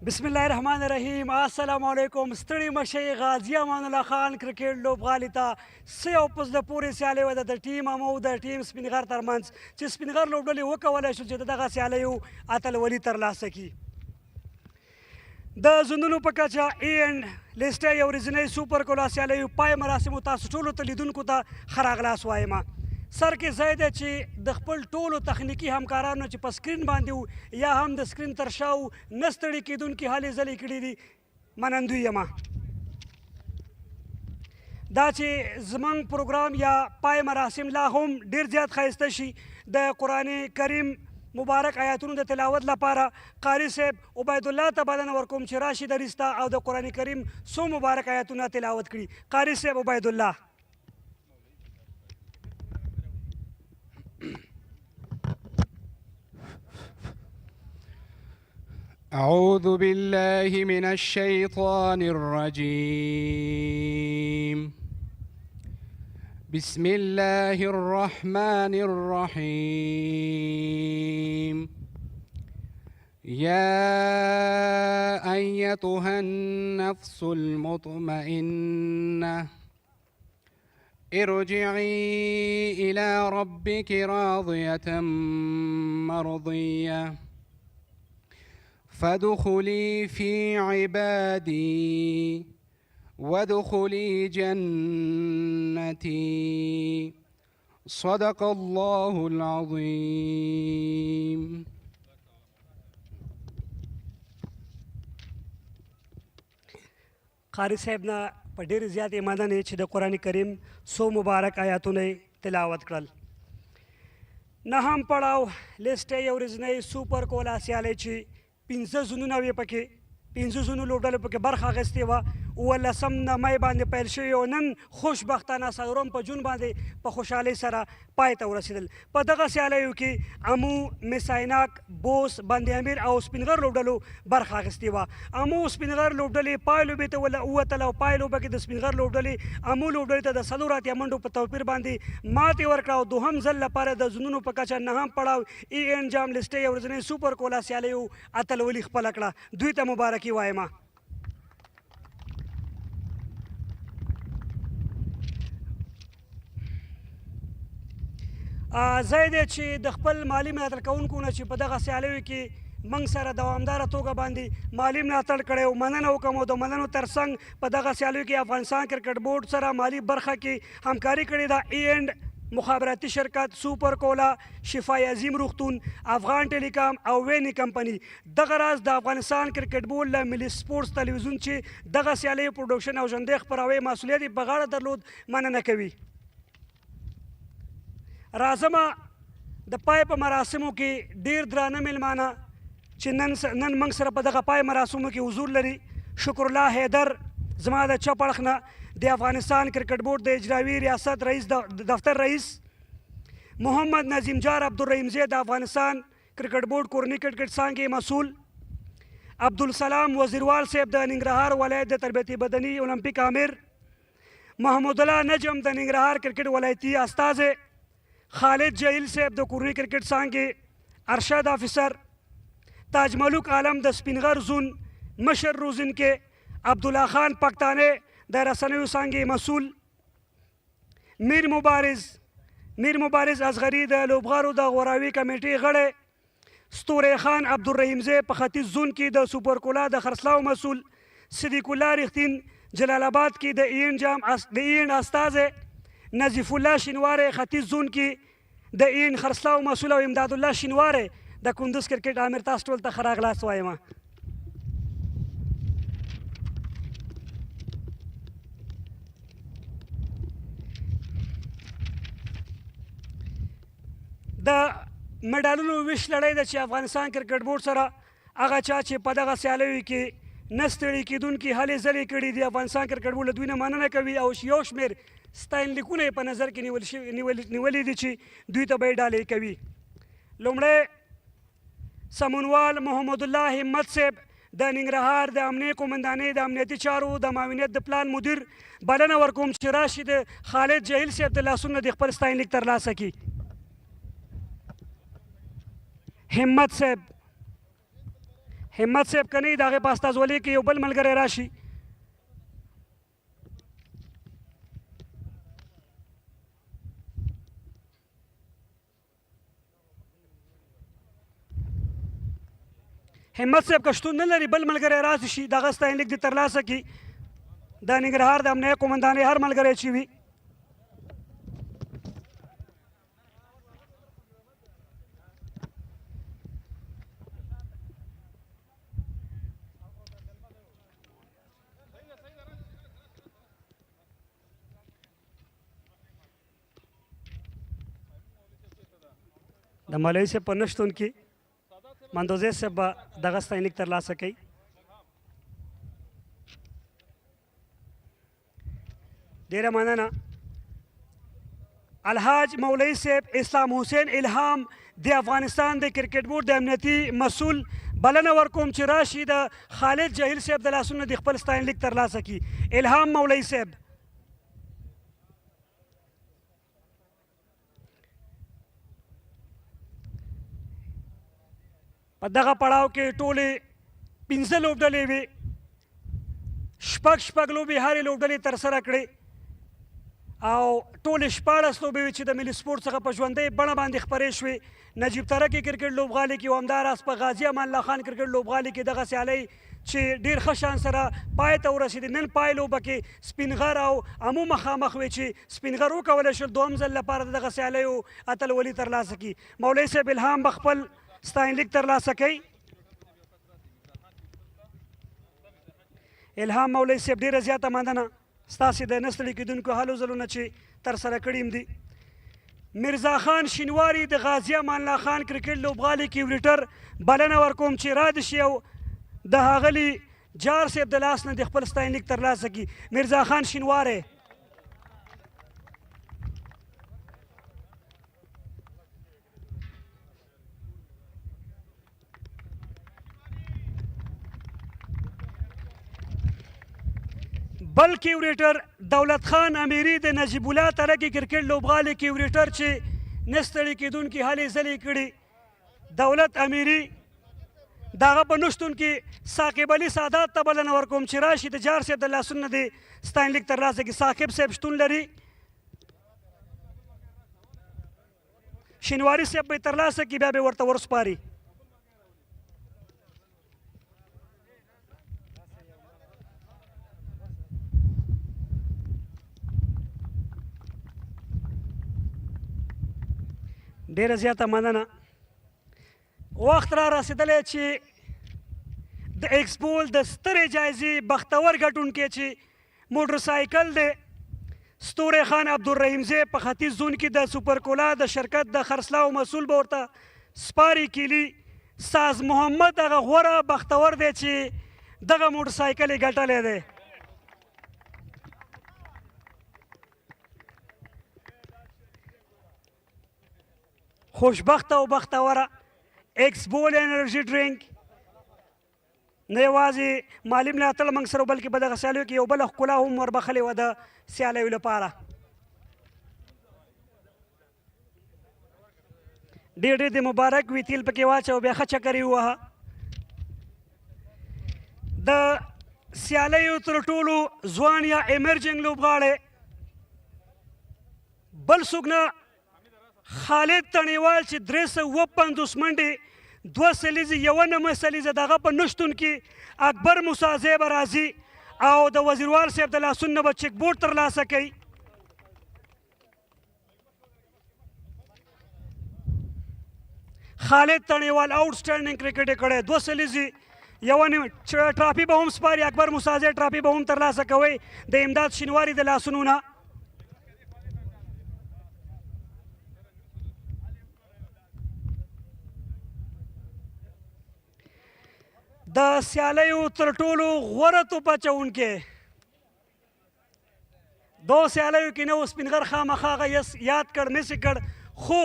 بسم الله الرحمن الرحیم. السلام علیکم. ستړي مشئ غازي امان الله خان کرکټ لوبغالي ته سه او پس د پورې سیالۍ وه د ټیم امو د ټیم سپینغر ترمنځ چې سپینغر لوبډلې وکولی شو چې د دغه سیالیو اتلولي ترلاسه کړي. د زونونو په کچه اینډ لیسټه یو ورځنۍ سوپر کولا سیالیو پای مراسمو تاسو ټولو ته لیدونکو ته ښه راغلاست وایم. سر کې ځای دی چې د خپل ټولو تخنیکي همکارانو چې په سکرین باندې وو یا هم د سکرین تر شا وو نه ستړي کېدونکي هلې ځلې کړي دي، منندوی یم. دا چې زموږ پروګرام یا پای مراسم لا هم ډېر زیات ښایسته شي د قرآن کریم مبارک آیاتونو د تلاوت لپاره قاري صاحب عبیدالله ته بلنه ورکوم چې راشي دریځ ته او د قرآن کریم څو مبارک آیاتونه تلاوت کړي. قاري صاحب عبیدالله. أعوذ بالله من الشيطان الرجيم. بسم الله الرحمن الرحيم. يا أيتها النفس المطمئنة ارجعي إلى ربك راضية مرضية فادخلي في عبادي وادخلي جنتي صدق الله العظيم. قاری صاحب نه په ډېرې زیاتې مننې چې د قرآن کریم څو مبارک آیاتونه یې تلاوت کړل. نهم پړاو لیسټه یو ورځنۍ سوپر کولا سیالۍ چې 15 زونونه وې پکې 15 زونو لوبډلو پکې برخه اخیستې وه. 19 مۍ باندې پیل شوي او نن خوشبختانه څلورم په جون باندې په خوشحالۍ سره پای ته ورسېدل. په دغه سیالیو کې امو، مسایناک، بوس، بند امیر او سپینغر لوبډلو برخه اخیستې وه. امو سپینغر لوبډلې پای لوبې ته ووتل او پای لوبه کې د سپینغر لوبډلې امو لوبډلې ته د 4 اتیا منډو په توپیر باندې ماتې ورکړه او دوهم ځل لپاره د زونونو په کچه نهم پړاو ای این جام لیسټې یو ورځنۍ سوپر کولا سیالیو اتلولي خپله کړه. دوی ته مبارکي وایم. ځای دی چې د خپل مالي ملاتړ کوونکو نه چې په دغه سیالیو کې موږ سره دوامداره توګه باندې مالي ملاتړ کړی او مننه وکړم او د مننو ترڅنګ په دغه سیالیو کې افغانستان کرکټ بورډ سره مالي برخه کې همکاري کړې ده. ای اینډ مخابراتي شرکت، سوپر کولا، شفای عظیم روغتون، افغان ټیلیکام او ویني کمپنی. دغه راز د افغانستان کرکټ بورډ له ملي سپورټس تلویزیون چې دغه سیالیو پروډکشن او ژوندۍ خپراوۍ مسؤلیت یې په غاړه درلود مننه کوي. راځمه د پای په مراسمو کې ډېر درانه میلمانه چې نن موږ سره په دغه پای مراسمو کې حضور لري. شکر الله حیدر زما د چپ اړخ نه د افغانستان کرکټ بورډ د اجرایي ریاست رئیس دفتر رئیس، محمد نظیم جار عبدالرحیم زی د افغانستان کرکټ بورډ کورنۍ کرکټ څانګې مسؤل، عبدالسلام وزیروال صاحب د ننګرهار ولایت د تربیتي بدني اولمپیک امیر، محمود الله نجم د ننګرهار کرکټ ولایتي استازی، خالد جهیل صاحب د کورنۍ کرکټ څانګې ارشد افیسر، تاج ملوک عالم د سپینغر زون مشر روزونکی، عبدالله خان پښتانه د رسنیو څانګې مسؤل، میر مبارز اصغري د لوبغاړو د غوراوي کمیټې غړی، ستوری خان عبدالرحیم زی په ختیځ زون کې د سوپر کولا د خرڅلاو مسؤل، صدیق الله رښتین جلال آباد کې د اینډ استازی، نظیف الله شینواری ختیځ زون کې د اینډ خرڅلاو مسؤل او امداد الله شینواری د کندوز کرکټ امیر. تاسو ټول ته ښه راغلاست وایم. د مډالونو ویش لړۍ ده چې افغانستان کرکټ بورډ سره هغه چا چې په دغه سیالیو کې نه ستړي کېدونکي هلې ځلې کړي دي افغانستان کرکټ بورډ له دوی نه مننه کوي او یو شمېر ستاینلیکونه یې په نظر کې نیولي دي چې دوی ته به یې ډالۍ کوي. لومړی سمونوال محمد الله همت صاحب د ننګرهار د امنیې قومندانۍ د امنیتي چارو د معاونیت د پلان مدیر بلنه ورکوم چې راشي د خالد جهیل صاحب د لاسونو د خپل ستاینلیک ترلاسه کړي. همت همت صاحب که نه د هغې په استازولۍ کې یو بل ملګری راشي. همت صاحب که شتون نه لري بل ملګری راشي شي د هغه ستاینلیک دې ترلاسه کړي. د ننګرهار د امنیه قومندانۍ هر ملګری چې وي. د مولوي صاحب په نه شتون کې مندوزی صاحب به دغه ستاینلیک ترلاسه کوي. ډېره مننه. الحاج مولوي صاحب اسلام حسین الهام د افغانستان د کرکټ بورډ د امنیتي مسؤل بلنه ورکوم چې راشي د خالد جهیل صاحب د لاسونو د خپل ستاینلیک ترلاسه کړي. الهام مولوي صاحب. په دغه پړاو کې ټولې 15 لوبډلې وې. شپږ لوبې هرې لوبډلې ترسره کړې او ټولې 14 لوبې وې چې د ملي سپورټ څخه په ژوندۍ بڼه باندې خپرې شوې. نجیب ترکی کرکټ لوبغالي کې او همداراز په غازي امان الله خان کرکټ لوبغالي کې دغه سیالۍ چې ډېر ښه شان سره پای ته ورسېدې. نن پای لوبه کې سپینغر او امو مخامخ وې چې سپینغر وکولی شول دوهم ځل لپاره د دغه سیالیو اتلولي ترلاسه کړي. مولوي صاحب الهام به خپل ستاینلیک ترلاسه کوي. الهام مولوي صاحب ډېره زیاته مننه ستاسې د نه ستړي کېدونکو هلو ځلونه چې ترسره کړي دي. میرزا خان شینواري د غازي امان الله خان کرکټ لوبغالي کې وریټر بلنه ورکوم چې راد شي او د ښاغلي جار صاحب د لاس نه د خپل ستاینلیک ترلاسه کړي. میرزا خان شینواری. بلکې وریټر دولت خان امیري د نجیب الله ترکي کرکټ لوبغالي کې وریټر چې نه ستړي کېدونکي هلې ځلې کړي. دولت امیري د هغه په نه شتون کې ثاقب علي سادات ته بلنه ورکوم چې راشي د جار صاحب د لاسونو د ستاینلیک ترلاسه کړي. ثاقب صاحب شتون لري. شینواري صاحب به یې ترلاسه کړي بیا به یې ورته ورسپاري. ډېره زیاته مننه. وخت را رسېدلی چې د ایکسپول د سترې جایزې بختور ګټونکی چې موټرسایکل دی ستوری خان عبدالرحیمزی په ختیځ زون کې د سوپرکولا د شرکت د خرڅلاو مسؤل به ورته سپاري کیلي. ساز محمد هغه غوره بختور دی چې دغه موټرسایکل یې ګټلی دی. خوشبخته او بختوره ایکسبول انرژي ډرینک نه یوازې مالي ملاتړ موږ سره بلکې په دغه سیالیو کې یو بله ښکلا هم وربخلې وه د سیالیو لپاره. ډېر ډېر د مبارک وي تیل پکې واچوه بیا ښه چکر یې ووهه. د سیالیو تر ټولو ځوان یا ایمرجنګ لوبغاړی بل څوک نه خالد تڼیوال چې 350 منډې 2 سلیزې 1 نمه سلیزه د هغه په نه شتون کې اکبر موسازی به راځي او د وزیروال صاحب د لاسونو نه به چیک بورډ ترلاسه کوي. خالد تڼیوال آوټسټینډینګ کرکټ یې کړی 2 سلیزې 1 نمه ټرافي به هم سپاري. اکبر موسازی ټرافي به هم ترلاسه کوي د امداد شینواري د لاسونو نه. د سیالیو تر ټولو غوره توپ اچوونکی دو سیالیو کې نه و سپینغر خامخا هغه یاد کړ مس یې کړ خو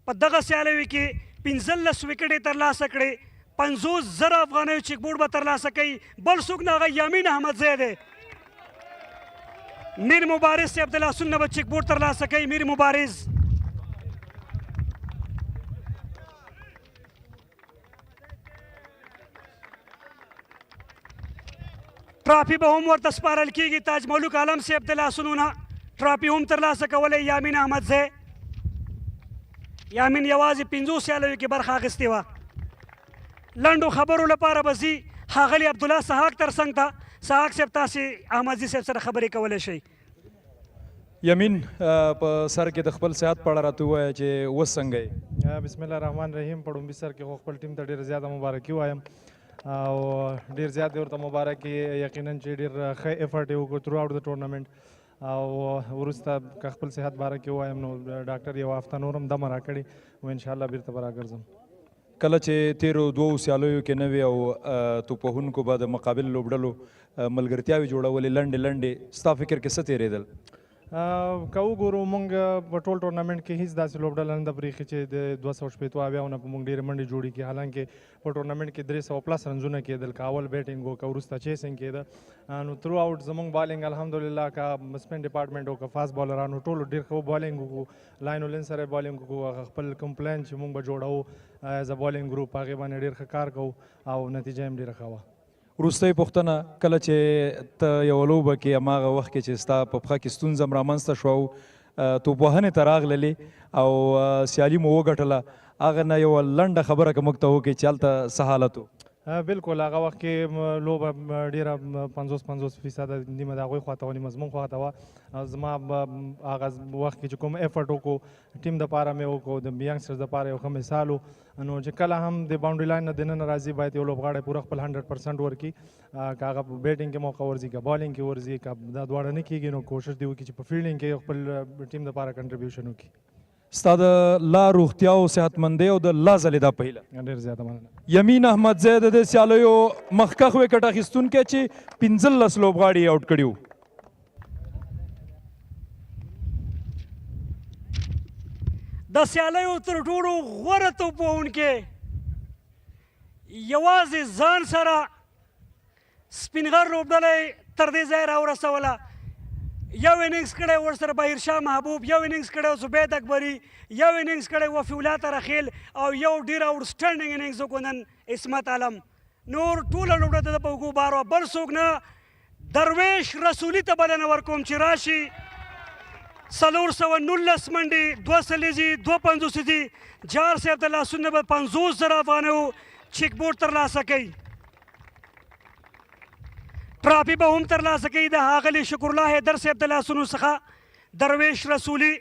په دغه سیالیو کې 15 وکټې ترلاسه کړې 50,000 افغانیو چیک بورډ به ترلاسه کوي. بل څوک نه هغه یامین احمدزی دی. میر مبارز صاحب د لاسونو نه به چیک بورډ ترلاسه کوي. میر مبارز ټرافي به هم ورته سپارل کېږي. تاج ملوک عالم صاحب د لاسونو نه ټرافي هم ترلاسه کولی. یامین احمدزی یامین یوازې 50 سیالیو کې برخه اخیستې وه. لنډو خبرو لپاره به ځي ښاغلي عبدالله سحاق ترڅنګ ته. سحاق صاحب تاسې احمدزي صاحب سره خبرې کولی شئ. یمین په سر کې د خپل صحت په اړه راته ووایه چې اوس څنګه یې؟ بسم الله الرحمن الرحیم. په ډومبي سر کې خو خپل ټیم ته ډېر زیاته مبارکي وایم او ډېر زیات دی ورته مبارکي. یقینا چې ډېر ښه ایفرټ یې وکړو تھرو آوټ د ټورنمنټ او وروسته که خپل صحت باره کې ووایم نو ډاکټر یوه هفته نور هم دمه راکړې او انشاءالله بیرته به راګرځم. کله چې تیرو 2 سیالیو کې نه وي او توپوهونکو به د مقابل لوبډلو ملګرتیاوې جوړولې لنډې لنډې، ستا فکر کې څه تېرېدل؟ که وګورو موږ په ټول ټورنمنټ کې هیڅ داسې لوبډله نه ده پرېښې چې د 280 اویاو نه په موږ ډېرې منډې جوړې کړي. حالانکې په ټورنمنټ کې 300 پلس رنزونه کېدل، که اول بیټینګ و که وروسته چیسینګ کېده. نو تھرو آوټ زموږ بالینګ الحمدلله که سپین ډپارټمنټ او که فاست بالرانو ټولو ډېر ښه بالینګ وکړو. لاین ولین سره یې بالینګ وکړو. خپل کمپلاین چې موږ به جوړوو ایز ا بالینګ ګروپ هغې باندې ډېر ښه کار کوو او نتیجه هم ډېره ښه وه. وروستۍ پوښتنه، کله چې ته یوه لوبه کې هماغه وخت کې چې ستا په پښه کې ستونزه هم رامنځته شوه او توپوهنې ته راغللې او سیالي مو وګټله، هغه نه یوه لنډه خبره که موږ ته وکړې چې هلته څه حالت و؟ بالکل هغه وخت کې لوبه ډېره 50-50% نیمه د هغوی خواته وه نیمه زموږ خواته وه. زما هغه وخت کې چې کوم ایفرټ وکړو ټیم دپاره مې وکړو د ینګسټرز دپاره یو ښه مثال و. نو چې کله هم د باونډري لاین نه دننه راځي باید یو لوبغاړی پوره خپل 100% ورکړي. که هغه په بیټینګ کې موقع ورځي که بالینګ کې ورځي که دا دواړه نه کېږي نو کوشش دې وکړي چې په فیلډینګ کې خپل ټیم دپاره کنټریبیوشن وکړي. ستا د لا روغتیا او صحتمندۍ او د لا ځلې دا په هیله. ډېر زیاته مننه. یمین احمدزی د دې سیالیو مخکښ وکټ اخیستونکی چې 15 لوبغاړي یې آوټ کړي وو. د سیالیو تر ټولو غوره توپوهونکی یوازې ځان سره سپینغر لوبډله تر دې ځای راورسوله. یو اننګز کړی ورسره بهیرشاه محبوب، یو اننګز کړی زبید اکبري، یو اننګز کړی وفي الله ترخیل او یو ډېر آوټسټینډینګ اننګز وکړو نن عصمت عالم. نور ټوله لوبډله ته په اوږو بار وه، بل څوک نه. درویش رسولي ته بلنه ورکوم چې راشي 419 منډې 2 سلیزي 2 پنځوسیزي. جار صاحب د لاسونو به 50,000 افغانیو چیک بورډ ترلاسه کوي. ټرافي به هم ترلاسه کوي د ښاغلي شکر الله حیدر صاحب د لاسونو څخه درویش رسولي.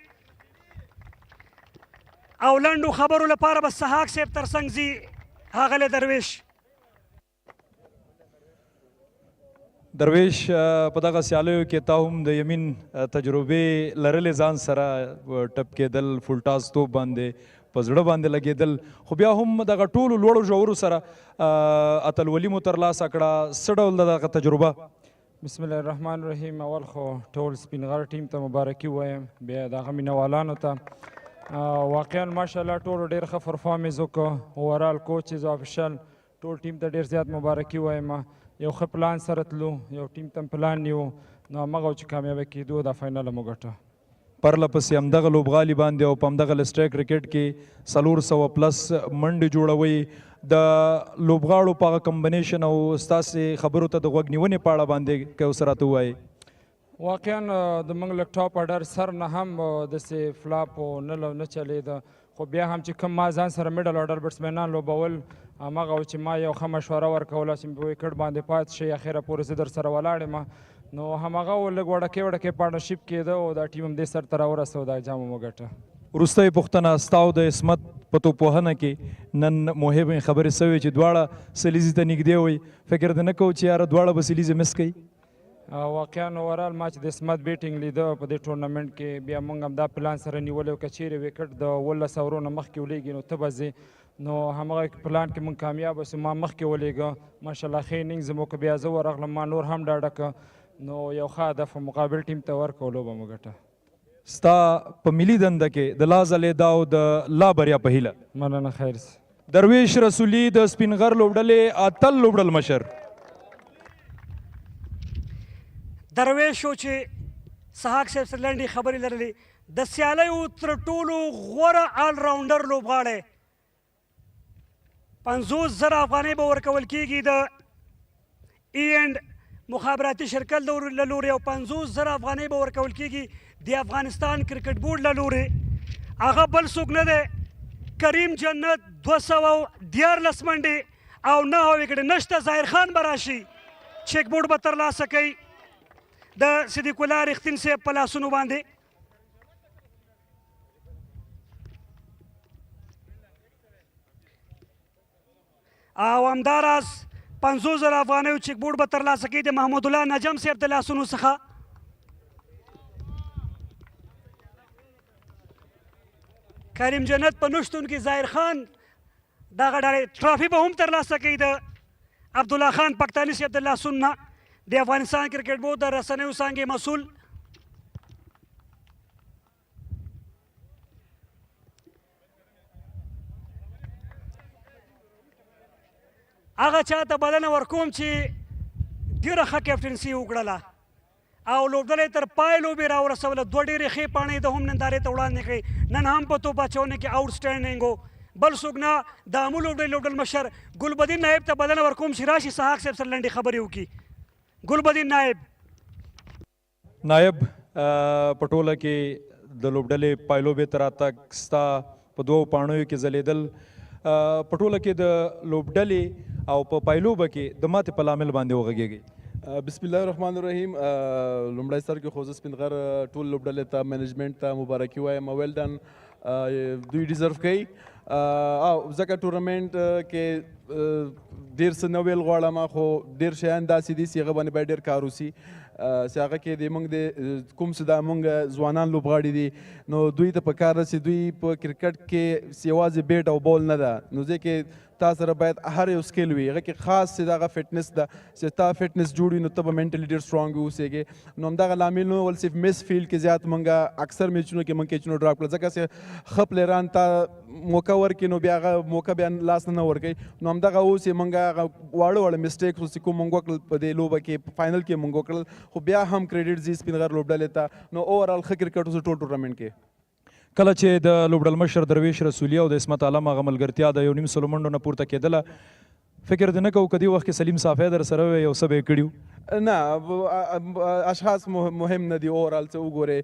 او لنډو خبرو لپاره به سحاق صاحب ترڅنګ ځي ښاغلی درویش. درویش په دغه سیالیو کې تا هم د یمین تجربې لرلې ځان سره، ټپ کېدل، فول ټاس توپ باندې په زړه باندې لګېدل، خو بیا هم دغه ټولو لوړو ژورو سره اتلولي مو ترلاسه کړه. څه ډول ده دغه تجربه؟ بسم الله الرحمن الرحیم. اول خو ټول سپینغر ټیم ته مبارکي وایم، بیا د هغه مینوالانو ته. واقعا ماشاءالله ټولو ډېر ښه پرفارمنس وکړو. اوورال کوچز او افیشل ټول ټیم ته ډېر زیات مبارکي وایم. یو ښه پلان سره تلو، یو ټیم ته پلان نیو، نو همغه چې کامیابه کېدو دا فاینل مو ګټه. پرله پسې همدغه لوبغالي باندې او په همدغه لسټرای کرکټ کې 400 پلس منډې جوړوئ. د لوبغاړو په هغه کمبینیشن او ستاسې خبرو ته د غوږ نیونې په اړه باندې که اوس راته ووایئ. واقعا د موږ له ټاپ اډر سر نه هم داسې فلاپ نه چلېده، خو بیا هم چې کوم ما ځان سره میډل اډر بیټسمینان لوبول همغه و چې ما یو ښه مشوره ورکوله چې په وکټ باندې پاتې شي. اخره پورې زه در سره ولاړ یم، نو همغه لږ وړکې وړکې پارټنرشپ کېده او دا ټیم هم دې سر ته راورسو، دا جام مو وګټه. وروستۍ پوښتنه، ستا او د عصمت په توپوهنه کې نن مهمې خبرې سوې چې دواړه سلیزې ته نږدې وئ، فکر دې نه کوو چې یاره دواړه به سلیزې مس کوي؟ واقعا اوورال ما چې د عصمت بیټینګ لیده په دې ټورنمنټ کې، بیا موږ هم دا پلان سره نیولی و که چیرې وکټ د 11 اورو نه مخکې ولېږي نو ته به ځې، نو همغه پلان کې موږ کامیاب شو. ما مخکې ولېږه ماشاءالله ښه اننګز مو که بیا زه ورغلم ما نور هم ډاډه که، نو یو ښه هدف مقابل ټیم ته ورکړو، لوبه مو ګټه. ستا په ملي دنده کې د لا ځلې دا او د لا بریا په هیله. مننه، خیر. درویش رسولي د سپینغر لوبډلې اتل لوبډل مشر. درویش و چې سحاق صاحب سره لنډې خبرې لرلې. د سیالیو تر ټولو غوره آل راونډر لوبغاړی 50,000 افغانۍ به ورکول کېږي د ای اینډ مخابراتي شرکت له لورې او 50,000 افغانۍ به ورکول کېږي د افغانستان کرکټ بورډ له لورې. هغه بل څوک نه دی، کریم جنت 214 منډې او 9 وکټې نشته. ظاهر خان به راشي، چیک بورډ به ترلاسه کوي د صدیق الله رښتین صاحب په لاسونو باندې. او همداراز 50,000 افغانیو چیک بورډ به ترلاسه کوي د محمود الله نجم صاحب د لاسونو څخه. کریم جنت په نشتون کې ظاهر خان دغه ټرافي به هم ترلاسه کوي د عبدالله خان پښتاني صاحب د لاسونو نه، د افغانستان کرکټ بورډ د رسنیو څانګې مسؤل. هغه چاته بلنه ورکوم چې ډېره ښه کیپټنسي وکړله او لوبډلې تر پای لوبې راورسوله. دوه ډېرې ښې پاڼې د هم نندارې ته وړاندې کړې. نن هم په توپ اچونې کې آوټسټینډینګ و. بل څوک نه، د امو لوبډلې لوبډل مشر ګلبدین نایب ته بلنه ورکوم چې راشي سحاق صاحب سره لنډې خبرې وکړي. ګلبدین نایب. نایب په ټوله کې د لوبډلې پایلوبې ته راتګ ستا په دوو پاڼیو کې ځلېدل، په ټوله کې د لوبډلې او په پایلوبه کې د ماتې په لامل باندې وغږېږئ. بسم الله الرحمن الرحیم. لومړی سر کې خو زه سپینغر ټول لوبډلې ته منیجمنټ ته مبارکي وایم. ویل ډن، دوی ډیزرف کوي. او ځکه ټورنمنټ کې ډېر څه نه ویل غواړم، خو ډېر شیان داسې دي چې هغه باندې باید ډېر کار وسي. چې هغه کې د موږ د کوم څه دا موږ ځوانان لوبغاړي دي، نو دوی ته پکار ده چې دوی په کرکټ کې یوازې بیټ او بال نه ده، نو ځکه تا سره باید هر یو سکیل وي. هغه کې خاص چې دغه فټنس ده، چې تا فټنس جوړ وي نو ته به منټلي ډېر سترانګ اوسېږې. نو همدغه لامل نه ول صرف مس فیلډ کې زیات موږ اکثر میچونو کې موږ کیچونه ډراپ کړل، ځکه چې ښه پلیران ته موقع ورکړي نو بیا هغه موقع بیا لاس نه ورکوي. نو همدغه اوس یې موږ هغه واړه واړه مسټیکس اوس چې کوم موږ وکړل په دې لوبه کې په فاینل کې موږ وکړل، خو بیا هم کریډټ ځي سپینغر لوبډلې ته. نو اوورال ښه کرکټ اوس ټول ټورنمنټ کې. کله چې د لوبډل مشر درویش رسولي او د عصمت عالم هغه ملګرتیا د 1.5 سلو منډو نه پورته کېدله، فکر دې نه کوو که دې وخت کې سلیم صافی در سره وی یو څه به یې کړي؟ نه، اشخاص مهم نه دي. اوورال څه وګورئ،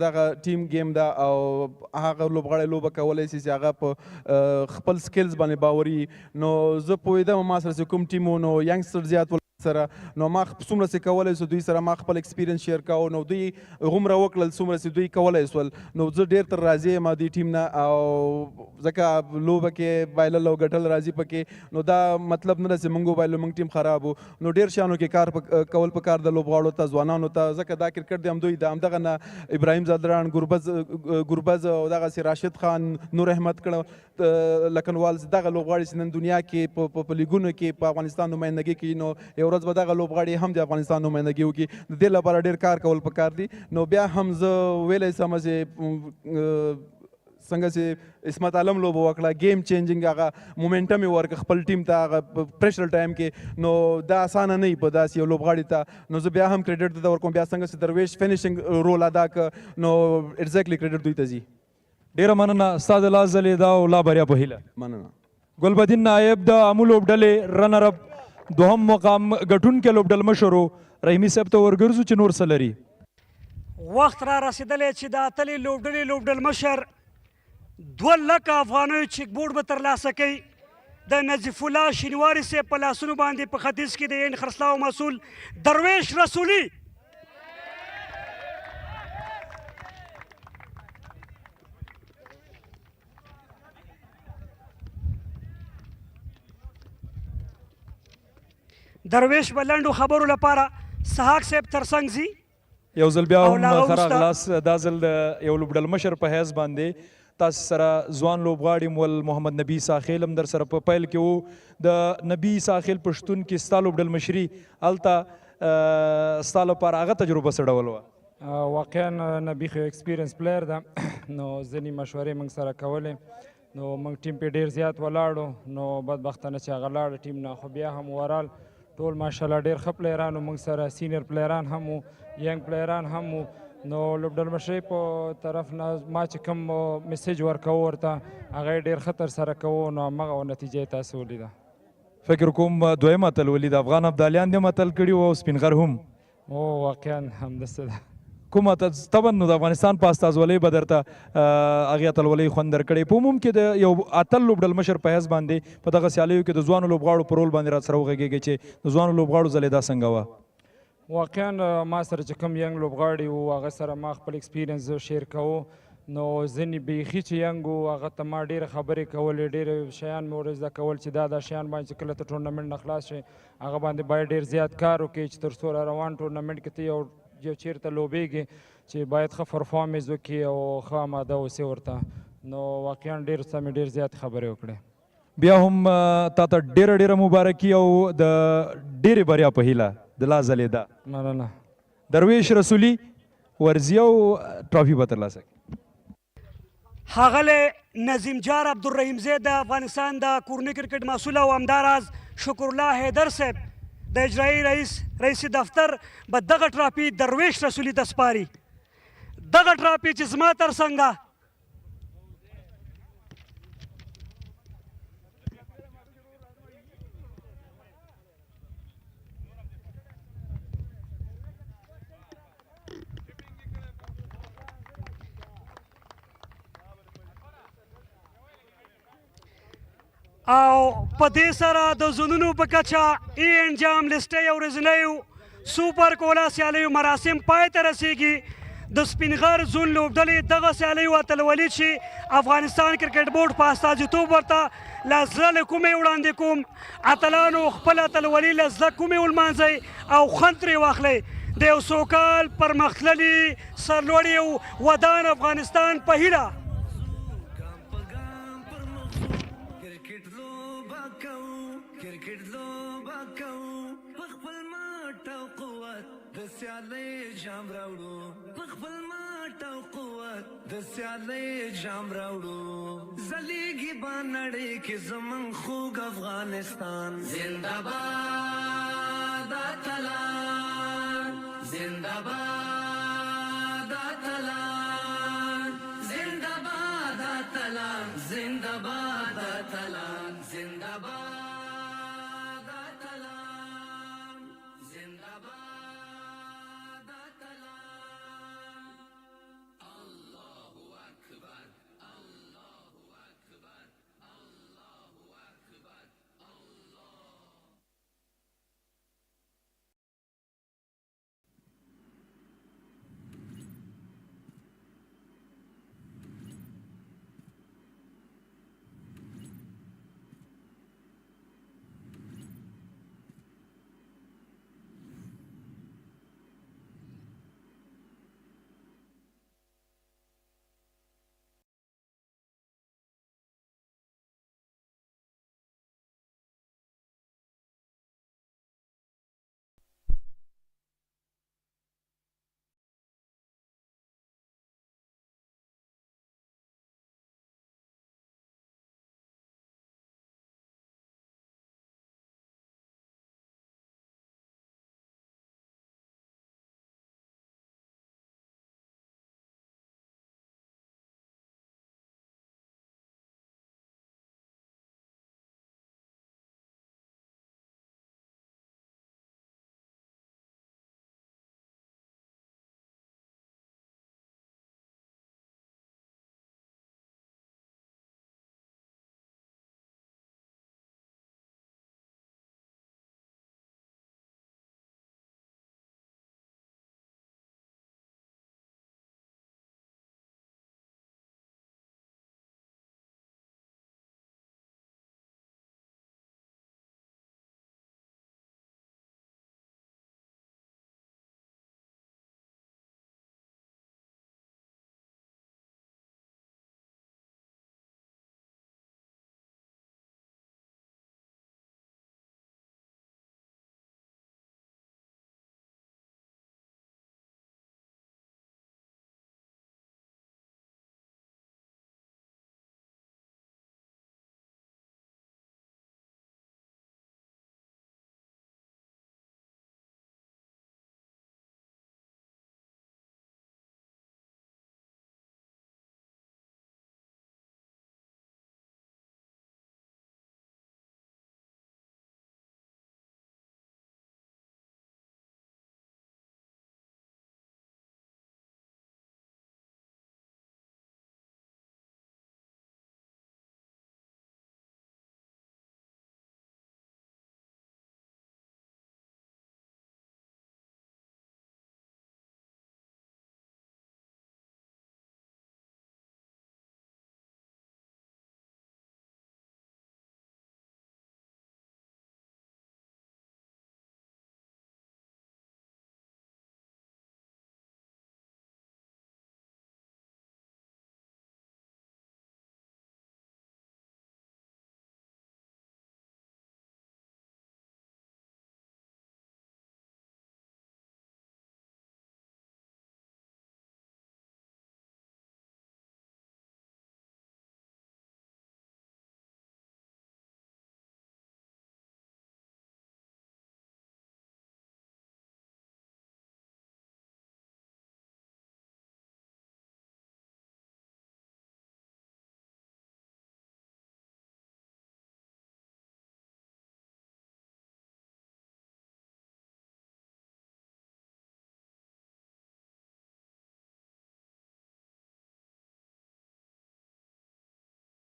دغه ټیم گیم ده او هغه لوبغاړی لوبه کولی شي چې هغه په خپل سکلز باندې باوري. نو زه پوهېدم ما سره چې کوم ټیم و، نو ینګسټر زیات سره، نو ما څومره چې کولی شو دوی سره ما خپل ایکسپیرینس شیر کاوه، نو دوی هومره وکړل څومره چې دوی کولی شول. نو زه ډېر تر راضي یم دې ټیم نه، او ځکه لوبه کې بایلل او ګټل راځي پکې. نو دا مطلب نه ده چې موږ وبایلو موږ ټیم خراب و. نو ډېر شیانو کې کار کول پکار د لوبغاړو ته، ځوانانو ته، ځکه دا کرکټ دی همدوی د همدغه نه ابراهیم زادران، ګربز او دغسې راشد خان، نور احمد کړه لکنوال، دغه لوبغاړي چې نن دنیا کې په لیګونو کې په افغانستان نمایندګي کوي، نو یو ورځ به دغه لوبغاړي هم د افغانستان نمایندګي وکړي. د دې لپاره ډېر کار کول پکار دي. نو بیا هم زه ویلی سم چې څنګه چې عصمت عالم لوبه وکړه، گیم چینجنګ هغه مومنټم یې ورکړه خپل ټیم ته هغه پریشر ټایم کې، نو دا اسانه نه وي په داسې یو لوبغاړي ته. نو زه بیا هم کریډټ ته ورکوم. بیا څنګه چې درویش فینیشنګ رول ادا کړ، نو ایگزیکټلی کریډټ دوی ته ځي. ډېره مننه، ستا د لا ځلېدا او لا بریا په هیله. مننه. ګلبدین نایب د امو لوبډلې رنر اپ دوهم مقام ګټونکی لوبډل مشر و. رحیمي صاحب ته ورګرځو چې نور څه لري. وخت را رسېدلی چې د اتلې لوبډلې لوبډل مشر 2 لکه افغانیو چیک بورډ به ترلاسه کوي. د نظیف الله شینواري صاحب په لاسونو باندې په ختیځ کې د این خرڅلاو مسؤل درویش رسولي. درویش به لنډو خبرو لپاره سحاق صاحب ترڅنګ ځي. یو ځل بیا هم ښه راغلاست. دا ځل د یو لوبډل مشر په حیث باندې تاسو سره ځوان لوبغاړي مول محمد نبی ساخیل هم در سره په پیل کې وو. د نبی ساخیل پښتون کې ستا لوبډل مشري هلته ستا لپاره هغه تجربه څه ډول وه؟ واقعا نبی خو ایکسپیرینس پلیر ده، نو ځینې مشورې موږ سره کولې، نو موږ ټیم پې ډېر زیات ولاړو، نو بدبختانه چې هغه لاړ ټیم نه، خو بیا هم اورال ټول ماشاءالله ډېر ښه پلیران وو. موږ سره سینیر پلیران هم وو، ینګ پلیران هم وو. نو لوبډل مشرۍ په طرف نه ما چې کوم میسیج ورکوو ورته، هغه یې ډېر ښه ترسره کوو، نو همغه نتیجه یې تاسې ولیده. فکر کوم دویم اتل ولید افغان ابدالیان دې متل کړي او سپینغر هم او واقعا همداسې ده. کوم اتل طبعا نو د افغانستان په استازولۍ به درته هغې اتلولۍ خوند درکړی په عموم کې د یو اتل لوبډل مشر په حیث باندې په دغه سیالیو کې د ځوانو لوبغاړو په رول باندې را سره وغږېږئ چې د ځوانو لوبغاړو ځلېدا څنګه وه؟ واقعا ما سره چې کوم ینګ لوبغاړي وو هغه سره ما خپل ایکسپیرینس شیر کوو. نو ځینې بیخي چې ینګ وو هغه ته ما ډېرې خبرې کولې، ډېرې شیان مې ور زده کول چې دا شیان باندې چې کله ته ټورنمنټ نه خلاص شي هغه باندې باید ډېر زیات کار وکړې چې تر څو را روان ټورنمنټ کې ته یو چېرته لوبېږې چې باید ښه پرفارمنس وکړي او ښه آماده اوسې ورته. نو واقعا ډېر څه مې ډېر زیات خبرې وکړې. بیا هم تا ته ډېره مبارکي او د ډېرې بریا په هیله د لا ځلېدا. مننه. درویش رسولي ورزي او ټرافي به ترلاسه کړي. ښاغلی نظیم جار عبدالرحیم زید د افغانستان د کورني کرکټ مسؤل او همداراز شکر الله حیدر صاحب د اجرایي رئیس دفتر به دغه ټرافي درویش رسولي ته سپاري. دغه ټرافي چې زما تر څنګه او په دې سره د زونونو په کچه ای انجام لسټۍ او ورځنیو سوپر کولا سیالیو مراسم پای ته رسیږي. د سپینغر زون لوبډلې دغه سیالیو اتلولي چې افغانستان کرکټ بورډ په استازیتوب ورته له زړه له کومې وړاندې کوم، اتلانو خپل اتلولي له زړه کومې ولمانځئ او خوند ترې واخلئ. د یو سوکال پرمختللي سرلوړي او ودان افغانستان په هیله زلیگی بانڑی کی زمن خوگ افغانستان زندہ باد اتلان زندہ باد